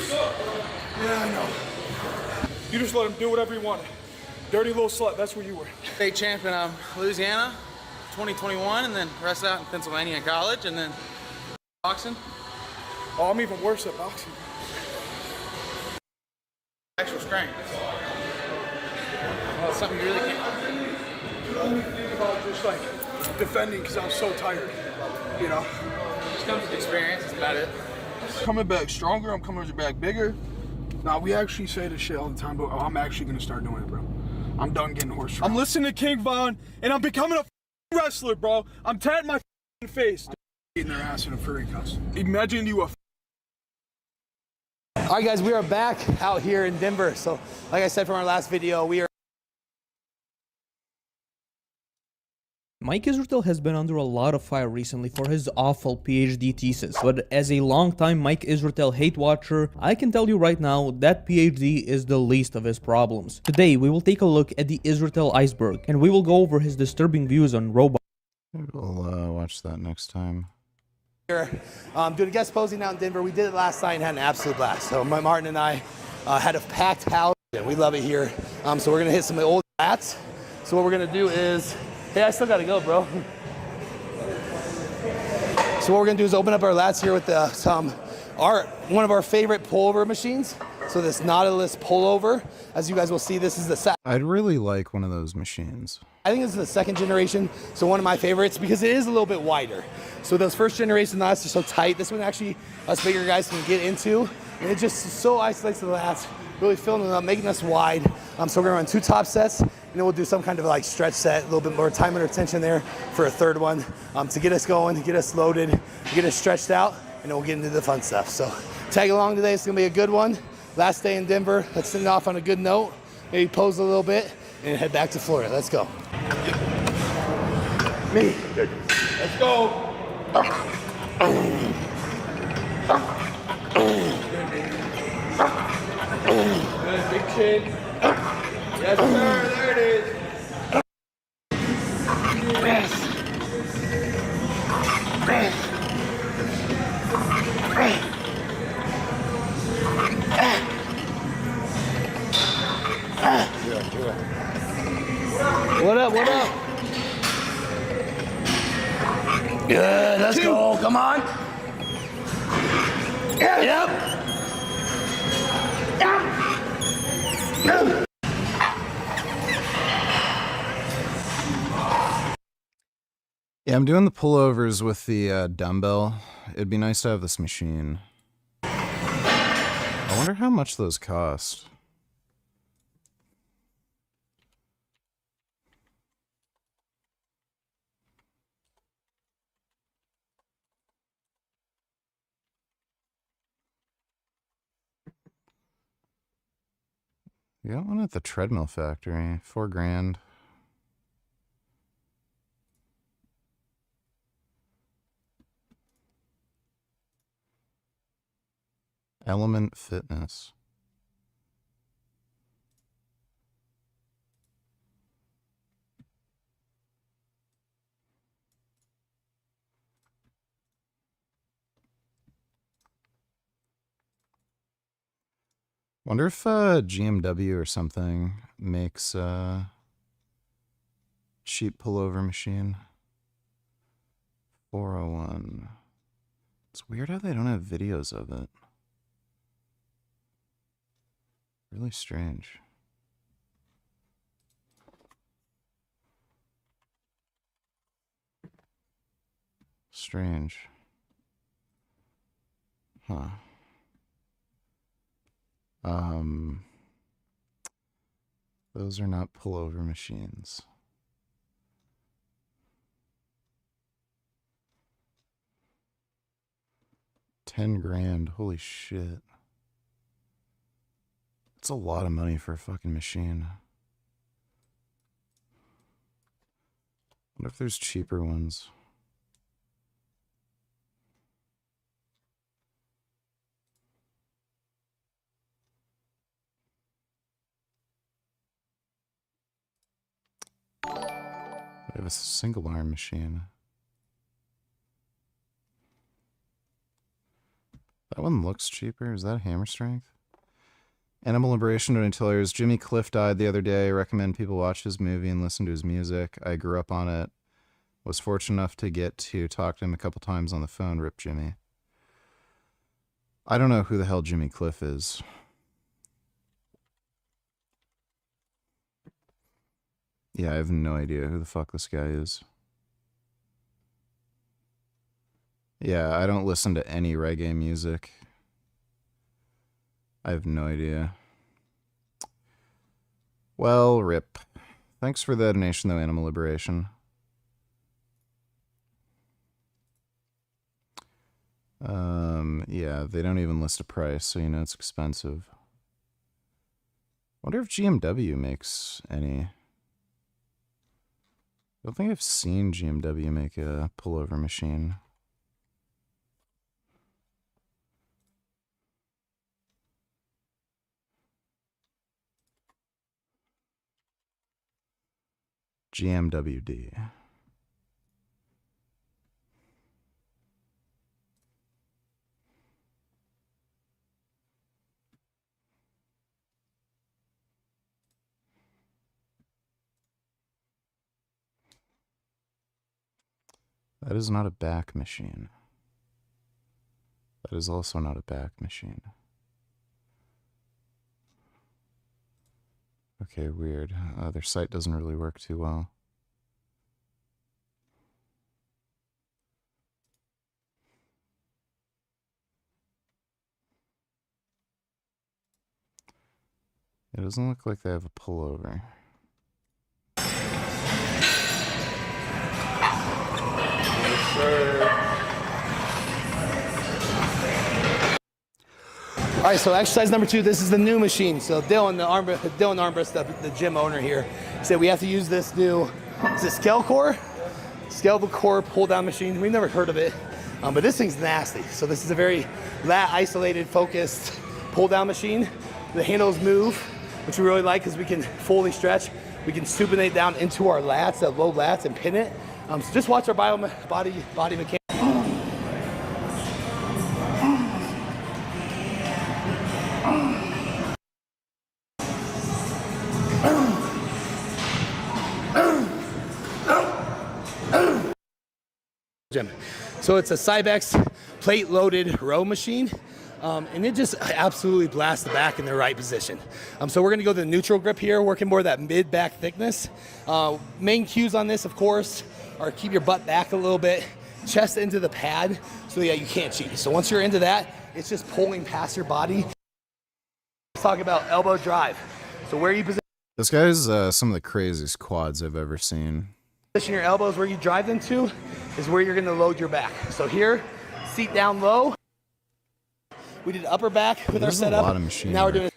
Yeah, I know. You just let him do whatever he wanted. Dirty little slut, that's where you were. State champ in Louisiana, 2021, and then rest out in Pennsylvania in college, and then boxing. Oh, I'm even worse at boxing. Actual strength. Well, it's something you really can't. I'm thinking about just like defending because I'm so tired, you know? Just comes with experience, that's about it. Coming back stronger, I'm coming back bigger. Nah, we actually say this shit all the time, but I'm actually gonna start doing it, bro. I'm done getting horse trained. I'm listening to King Von, and I'm becoming a wrestler, bro. I'm tatting my face. Getting their ass in a furry costume. Imagine you a. All right, guys, we are back out here in Denver. So, like I said from our last video, we are. Mike Israetel has been under a lot of fire recently for his awful PhD thesis, but as a long-time Mike Israetel hate watcher, I can tell you right now that PhD is the least of his problems. Today, we will take a look at the Israetel iceberg, and we will go over his disturbing views on robots. We'll watch that next time. Here, doing guest posing out in Denver. We did it last night and had an absolute blast. So Martin and I had a packed house, and we love it here. So we're gonna hit some old lats. So what we're gonna do is, hey, I still gotta go, bro. So what we're gonna do is open up our lats here with one of our favorite pullover machines. So this Nautilus pullover, as you guys will see, this is the I'd really like one of those machines. I think this is the second generation, so one of my favorites because it is a little bit wider. So those first generation lats are so tight. This one actually us bigger guys can get into, and it just so isolates the lats, really filling them up, making us wide. So we're gonna run 2 top sets, and then we'll do some kind of like stretch set, a little bit more time under tension there for a third one to get us going, to get us loaded, get us stretched out, and then we'll get into the fun stuff. So tag along today, it's gonna be a good one. Last day in Denver, let's send it off on a good note, maybe pose a little bit, and head back to Florida. Let's go. Me. Let's go. Good, big chin. Yes, sir. There it is. Yes. What up, what up? Good, let's go, come on. Yep. Yeah, I'm doing the pullovers with the dumbbell. It'd be nice to have this machine. I wonder how much those cost. You got one at the treadmill factory, $4 grand. Element Fitness. Wonder if GMW or something makes a cheap pullover machine. 401. It's weird how they don't have videos of it. Really strange. Strange. Huh. Those are not pullover machines. $10 grand, holy shit. It's a lot of money for a fucking machine. Wonder if there's cheaper ones. I have a single arm machine. That one looks cheaper. Is that hammer strength? Animal Liberation Donatillers. Jimmy Cliff died the other day. I recommend people watch his movie and listen to his music. I grew up on it. Was fortunate enough to get to talk to him a couple times on the phone. Rip Jimmy. I don't know who the hell Jimmy Cliff is. Yeah, I have no idea who the fuck this guy is. Yeah, I don't listen to any reggae music. I have no idea. Well, rip. Thanks for the donation, though, Animal Liberation. Yeah, they don't even list a price, so you know it's expensive. Wonder if GMW makes any. I don't think I've seen GMW make a pullover machine. GMWD. That is not a back machine. That is also not a back machine. Okay, weird. Their site doesn't really work too well. It doesn't look like they have a pullover. Yes, sir. All right, so exercise number 2, this is the new machine. So Dylan, Dylan Armbrust, the gym owner here, said we have to use this new, is it Skelecore? Skelecore pull down machine. We've never heard of it, but this thing's nasty. So this is a very lat isolated, focused pull down machine. The handles move, which we really like because we can fully stretch. We can supinate down into our lats, low lats, and pin it. So just watch our body mechanics. So it's a Cybex plate loaded row machine, and it just absolutely blasts the back in the right position. So we're gonna go to the neutral grip here, working more of that mid back thickness. Main cues on this, of course, are keep your butt back a little bit, chest into the pad, so yeah, you can't cheat. So once you're into that, it's just pulling past your body. Let's talk about elbow drive. So where you position. This guy's some of the craziest quads I've ever seen. Position your elbows where you drive them to is where you're gonna load your back. So here, seat down low. We did upper back with our setup. A lot of machine now we're work. doing.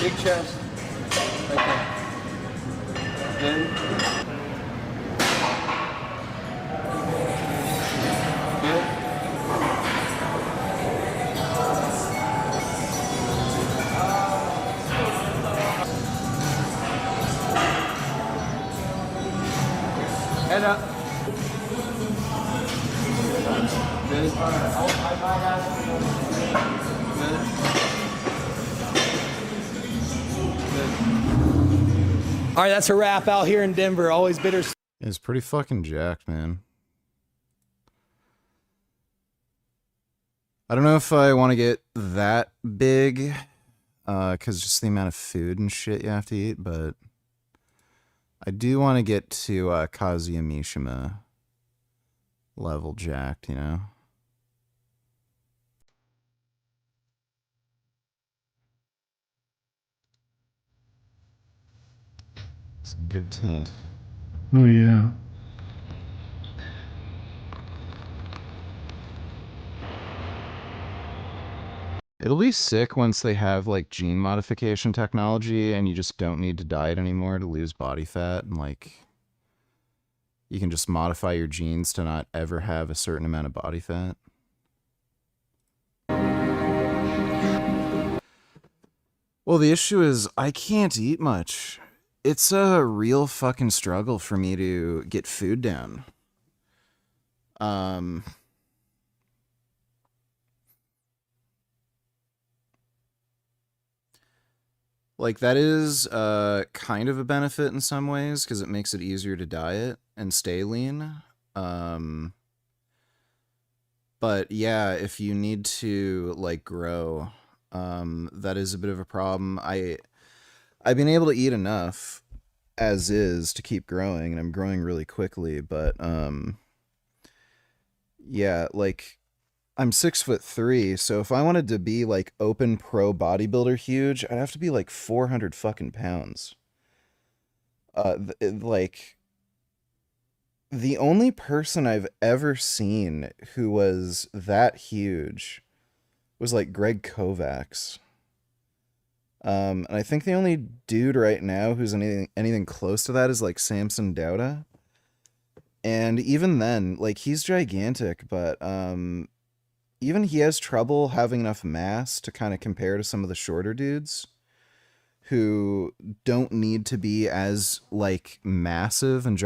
Big chest. Right there. Good. Good. Head up. Good. All right, that's a wrap out here in Denver. Always bitter. It's pretty fucking jacked, man. I don't know if I want to get that big, because just the amount of food and shit you have to eat, but I do want to get to Kazuya Mishima level jacked, you know? It's a good tent. Oh, yeah. It'll be sick once they have like gene modification technology and you just don't need to diet anymore to lose body fat, and like you can just modify your genes to not ever have a certain amount of body fat. Well, the issue is I can't eat much. It's a real fucking struggle for me to get food down. Like, that is kind of a benefit in some ways, because it makes it easier to diet and stay lean. But yeah, if you need to, like, grow, that is a bit of a problem. I've been able to eat enough as is to keep growing, and I'm growing really quickly, but yeah, like, I'm 6'3", so if I wanted to be like open pro bodybuilder huge, I'd have to be like 400 fucking pounds. Like, the only person I've ever seen who was that huge was like Greg Kovacs. And I think the only dude right now who's anything close to that is like Samson Dauda. And even then, like, he's gigantic, but even he has trouble having enough mass to kind of compare to some of the shorter dudes who don't need to be as, like, massive and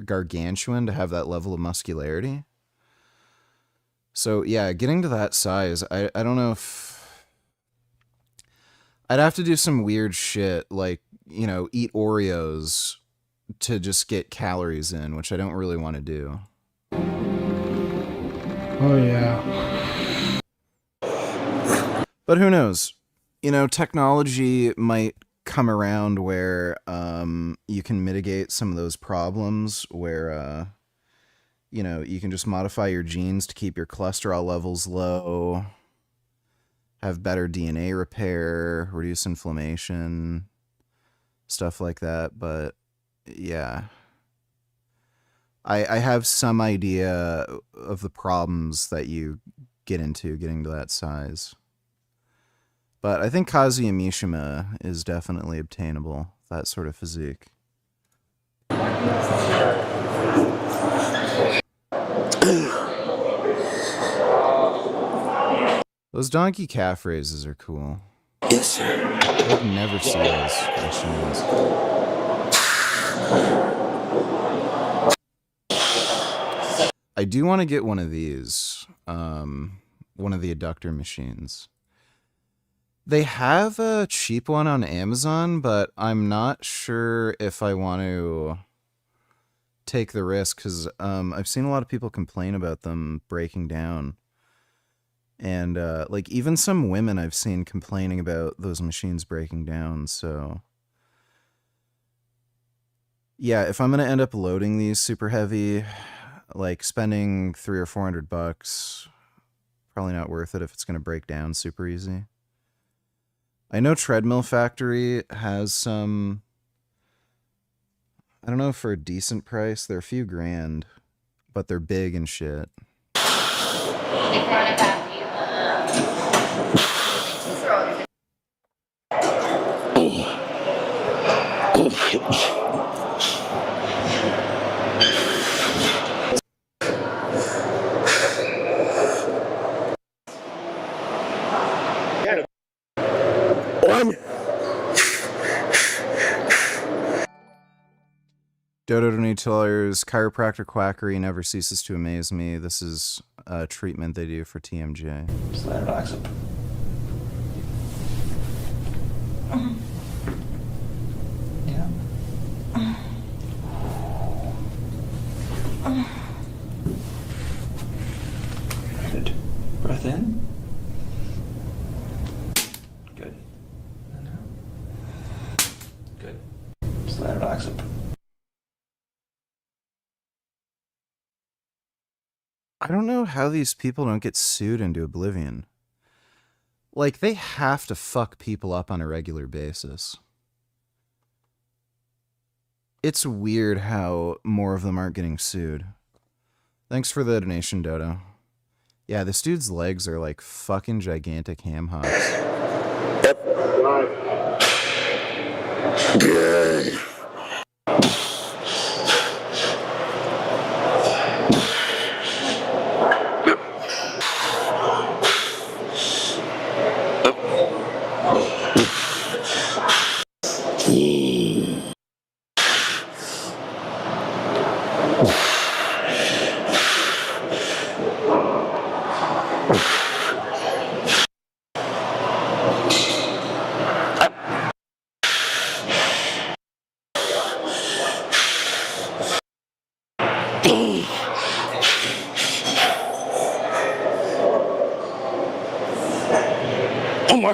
gargantuan to have that level of muscularity. So, yeah, getting to that size, I don't know if... I'd have to do some weird shit, like, you know, eat Oreos to just get calories in, which I don't really want to do. Oh, yeah. But who knows? You know, technology might come around where you can mitigate some of those problems, where, you know, you can just modify your genes to keep your cholesterol levels low, have better DNA repair, reduce inflammation, stuff like that. But, yeah. I have some idea of the problems that you get into getting to that size. But I think Kazuya Mishima is definitely obtainable, that sort of physique. Those donkey calf raises are cool. Yes, sir. I'd never see those machines. I do want to get one of these, one of the adductor machines. They have a cheap one on Amazon, but I'm not sure if I want to take the risk, because I've seen a lot of people complain about them breaking down. And like, even some women I've seen complaining about those machines breaking down, so... Yeah, if I'm going to end up loading these super heavy, like spending $300 or $400, probably not worth it if it's going to break down super easy. I know Treadmill Factory has some, I don't know, for a decent price. They're a few grand, but they're big and shit. Dodo Donatillers, chiropractor quackery never ceases to amaze me. This is a treatment they do for TMJ. Slide box up. Yeah. Good. Breath in. Good. And out. Good. Slide box up. I don't know how these people don't get sued into oblivion. Like, they have to fuck people up on a regular basis. It's weird how more of them aren't getting sued. Thanks for the donation, Dodo. Yeah, this dude's legs are like fucking gigantic ham hocks. Good. One more.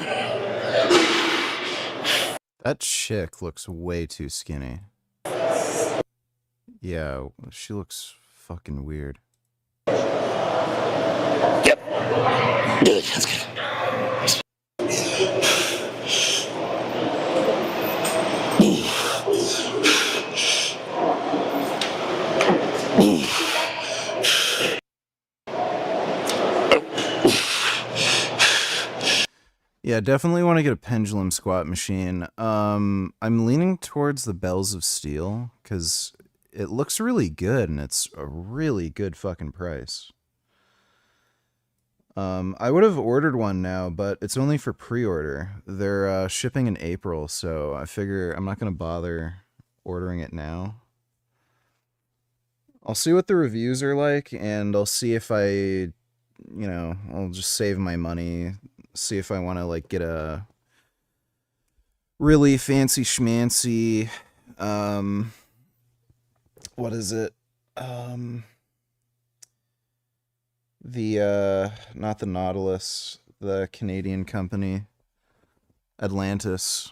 That chick looks way too skinny. Yeah, she looks fucking weird. Yep. Good. That's good. Yeah, definitely want to get a pendulum squat machine. I'm leaning towards the Bells of Steel because it looks really good and it's a really good fucking price. I would have ordered one now, but it's only for pre-order. They're shipping in April, so I figure I'm not going to bother ordering it now. I'll see what the reviews are like, and I'll see if I'll just save my money, see if I want to, like, get a really fancy schmancy, what is it? Not the Nautilus, the Canadian company, Atlantis,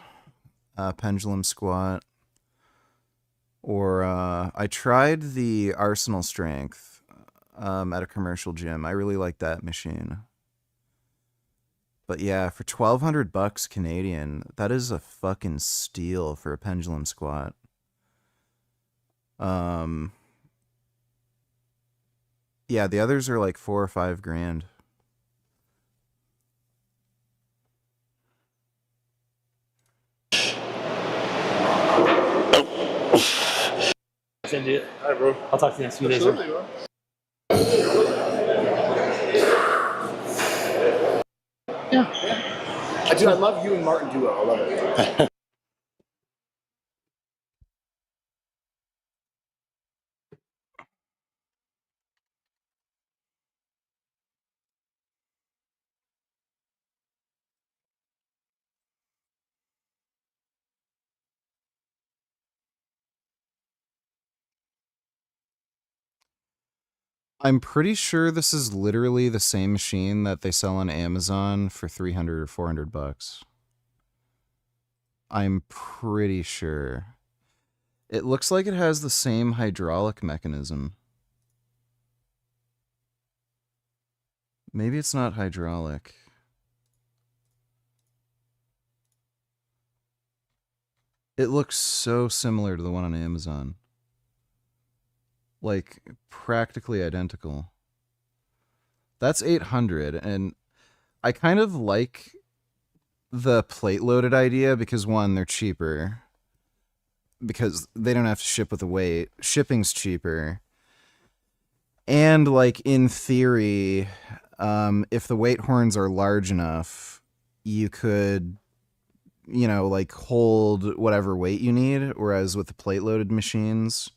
pendulum squat. Or, I tried the Arsenal Strength, at a commercial gym. I really like that machine. But yeah, for $1,200 Canadian, that is a fucking steal for a pendulum squat. Yeah, the others are like $4 or $5 grand. Send it. All right, bro. I'll talk to you next few days. Bro. Yeah. Dude, I love you and Martin duo. I love it. I'm pretty sure this is literally the same machine that they sell on Amazon for $300 or $400. I'm pretty sure. It looks like it has the same hydraulic mechanism. Maybe it's not hydraulic. It looks so similar to the one on Amazon. Like, practically identical. That's $800, and I kind of like the plate-loaded idea because, one, they're cheaper. Because they don't have to ship with the weight. Shipping's cheaper. And, like, in theory, if the weight horns are large enough, you could, like, hold whatever weight you need, whereas with the plate-loaded machines,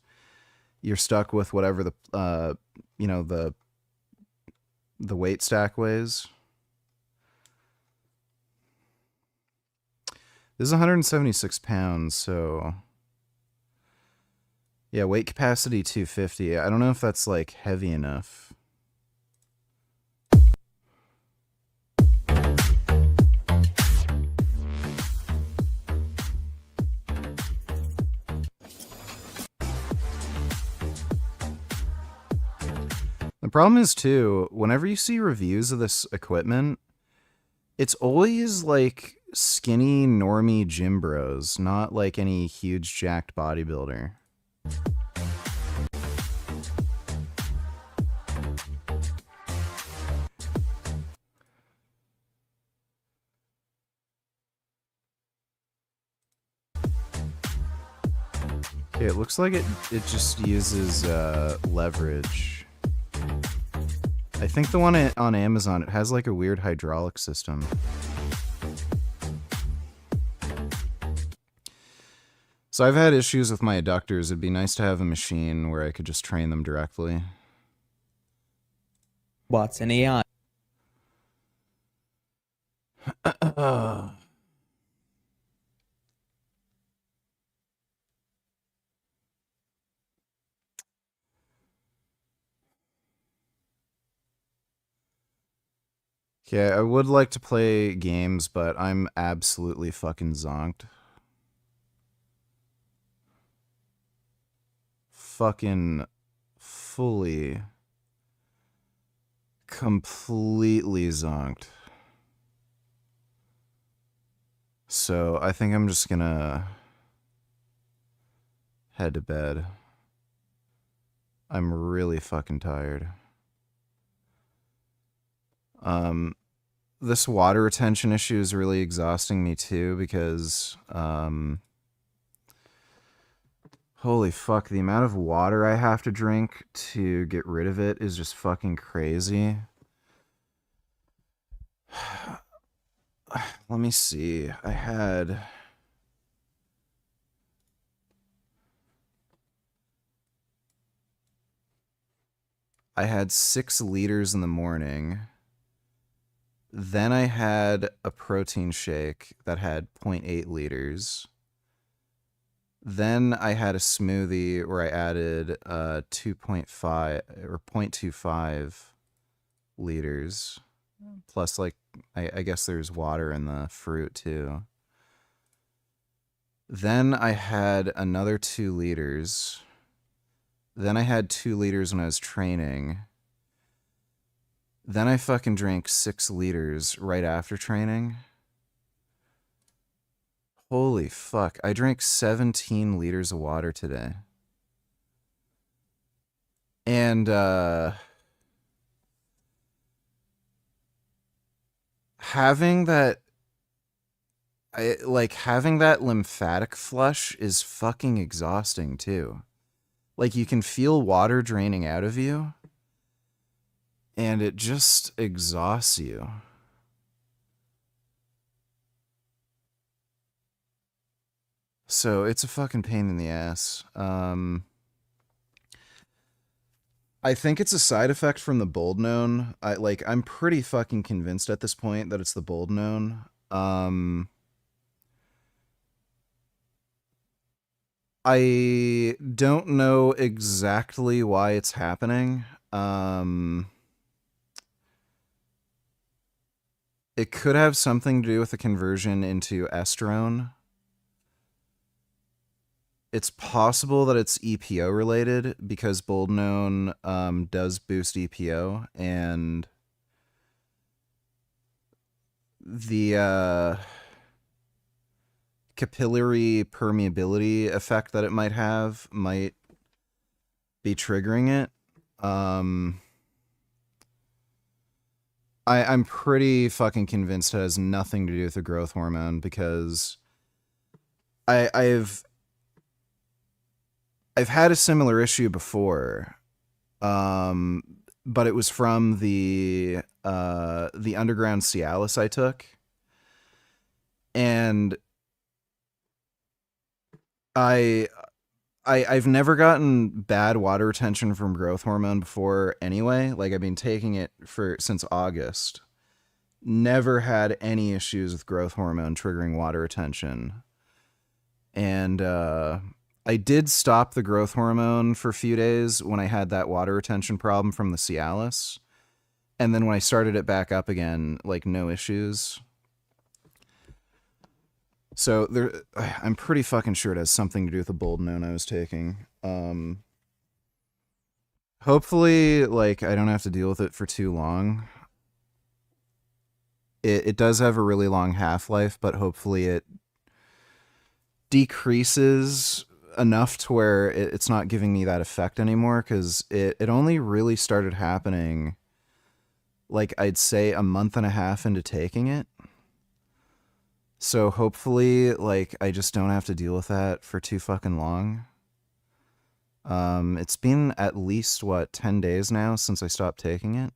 you're stuck with whatever the weight stack weighs. This is 176 pounds, so yeah, weight capacity 250. I don't know if that's like heavy enough. The problem is, too, whenever you see reviews of this equipment, it's always, like, skinny, normie gym bros, not, like, any huge, jacked bodybuilder. Okay, it looks like it just uses leverage. I think the one on Amazon, it has like a weird hydraulic system. So I've had issues with my adductors. It'd be nice to have a machine where I could just train them directly. Bots and AI. Okay, I would like to play games, but I'm absolutely fucking zonked. Fucking fully, completely zonked. So I think I'm just gonna head to bed. I'm really fucking tired. This water retention issue is really exhausting me too because, holy fuck, the amount of water I have to drink to get rid of it is just fucking crazy. Let me see. I had 6 liters in the morning. Then I had a protein shake that had 0.8 liters. Then I had a smoothie where I added 2.5 or 0.25 liters. Plus, like, I guess there's water in the fruit too. Then I had another 2 liters. Then I had 2 liters when I was training. Then I fucking drank 6 liters right after training. Holy fuck. I drank 17 liters of water today. And, having that lymphatic flush is fucking exhausting too. Like, you can feel water draining out of you, and it just exhausts you. So it's a fucking pain in the ass. I think it's a side effect from the Boldnone. I'm pretty fucking convinced at this point that it's the Boldnone. I don't know exactly why it's happening. It could have something to do with the conversion into estrone. It's possible that it's EPO related because Boldnone does boost EPO, and the capillary permeability effect that it might have might be triggering it. I'm pretty fucking convinced it has nothing to do with the growth hormone because I've had a similar issue before, but it was from the underground Cialis I took, and I've never gotten bad water retention from growth hormone before anyway. Like, I've been taking it since August. Never had any issues with growth hormone triggering water retention. And I did stop the growth hormone for a few days when I had that water retention problem from the Cialis. And then when I started it back up again, like, no issues. So I'm pretty fucking sure it has something to do with the Boldnone I was taking. Hopefully, like, I don't have to deal with it for too long. It does have a really long half-life, but hopefully it decreases enough to where it's not giving me that effect anymore, because it only really started happening, like, I'd say a month and a half into taking it. So hopefully, like, I just don't have to deal with that for too fucking long. It's been at least, 10 days now since I stopped taking it.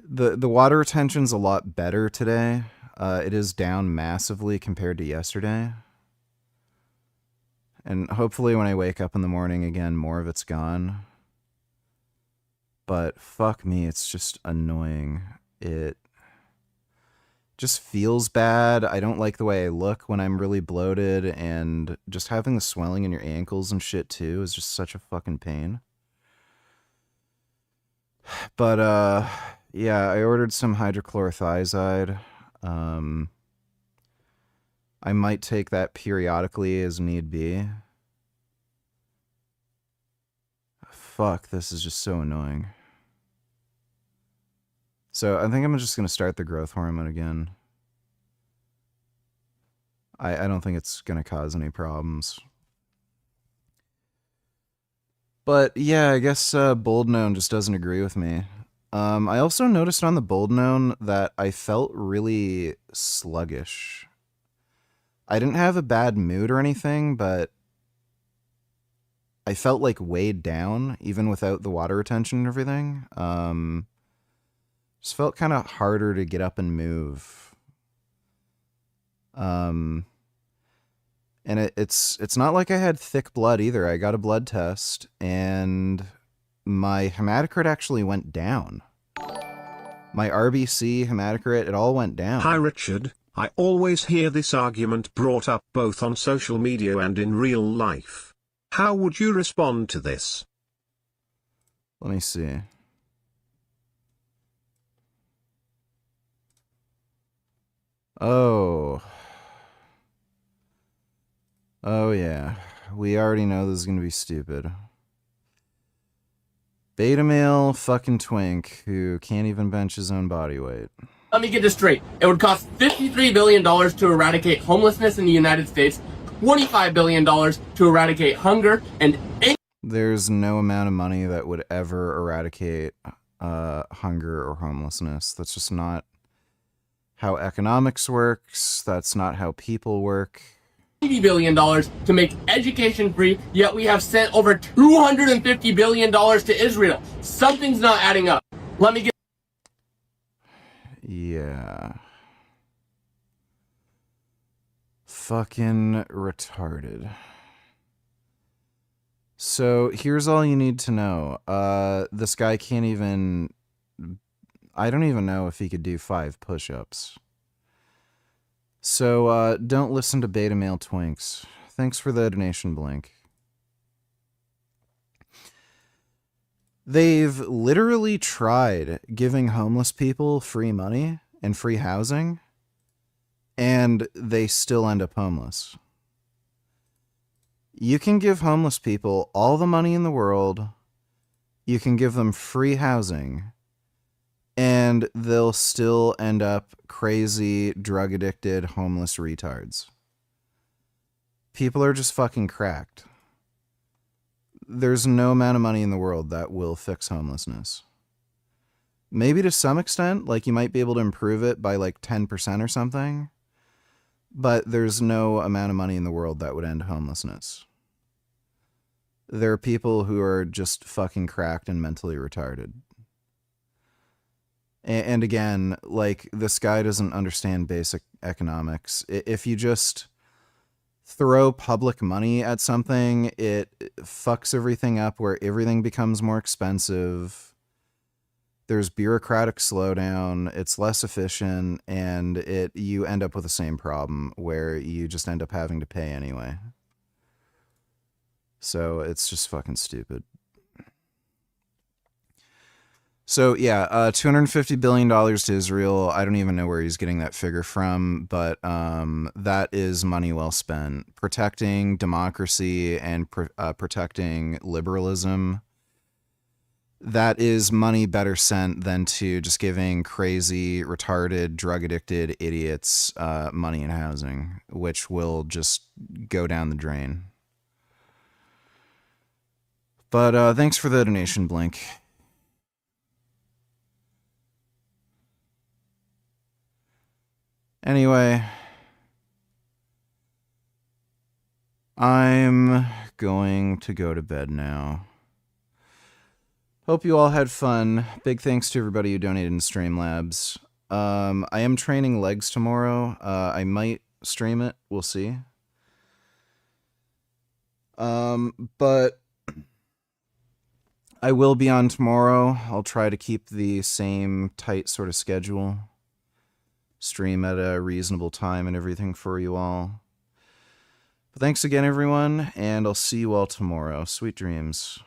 The water retention's a lot better today. It is down massively compared to yesterday. And hopefully when I wake up in the morning again, more of it's gone. But fuck me, it's just annoying. It just feels bad. I don't like the way I look when I'm really bloated, and just having the swelling in your ankles and shit too is just such a fucking pain. But, yeah, I ordered some hydrochlorothiazide. I might take that periodically as need be. Fuck, this is just so annoying. So I think I'm just going to start the growth hormone again. I don't think it's going to cause any problems. But yeah, I guess Boldnone just doesn't agree with me. I also noticed on the Boldnone that I felt really sluggish. I didn't have a bad mood or anything, but I felt like weighed down, even without the water retention and everything. Just felt kind of harder to get up and move. And it's not like I had thick blood either. I got a blood test, and my hematocrit actually went down. My RBC, hematocrit, it all went down. Hi Richard, I always hear this argument brought up both on social media and in real life. How would you respond to this? Let me see. Oh. Oh yeah. We already know this is gonna be stupid. Beta male fucking twink who can't even bench his own body weight. Let me get this straight. It would cost $53 billion to eradicate homelessness in the United States, $25 billion to eradicate hunger, and There's no amount of money that would ever eradicate hunger or homelessness. That's just not how economics works. That's not how people work. $80 billion to make education free, yet we have sent over $250 billion to Israel. Something's not adding up. Let me get... Yeah. Fucking retarded. So here's all you need to know. This guy can't even... I don't even know if he could do 5 push-ups. So, don't listen to beta male twinks. Thanks for the donation, Blink. They've literally tried giving homeless people free money and free housing, and they still end up homeless. You can give homeless people all the money in the world, you can give them free housing, and they'll still end up crazy, drug-addicted, homeless retards. People are just fucking cracked. There's no amount of money in the world that will fix homelessness. Maybe to some extent, like you might be able to improve it by like 10% or something, but there's no amount of money in the world that would end homelessness. There are people who are just fucking cracked and mentally retarded. And again, like, this guy doesn't understand basic economics. If you just throw public money at something, it fucks everything up where everything becomes more expensive. There's bureaucratic slowdown, it's less efficient, and you end up with the same problem where you just end up having to pay anyway. So it's just fucking stupid. So yeah, $250 billion to Israel. I don't even know where he's getting that figure from, but that is money well spent. Protecting democracy and protecting liberalism, that is money better sent than to just giving crazy, retarded, drug-addicted idiots money and housing, which will just go down the drain. But thanks for the donation, Blink. Anyway, I'm going to go to bed now. Hope you all had fun. Big thanks to everybody who donated in Streamlabs. I am training legs tomorrow. I might stream it. We'll see. But I will be on tomorrow. I'll try to keep the same tight sort of schedule. Stream at a reasonable time and everything for you all. But thanks again, everyone, and I'll see you all tomorrow. Sweet dreams.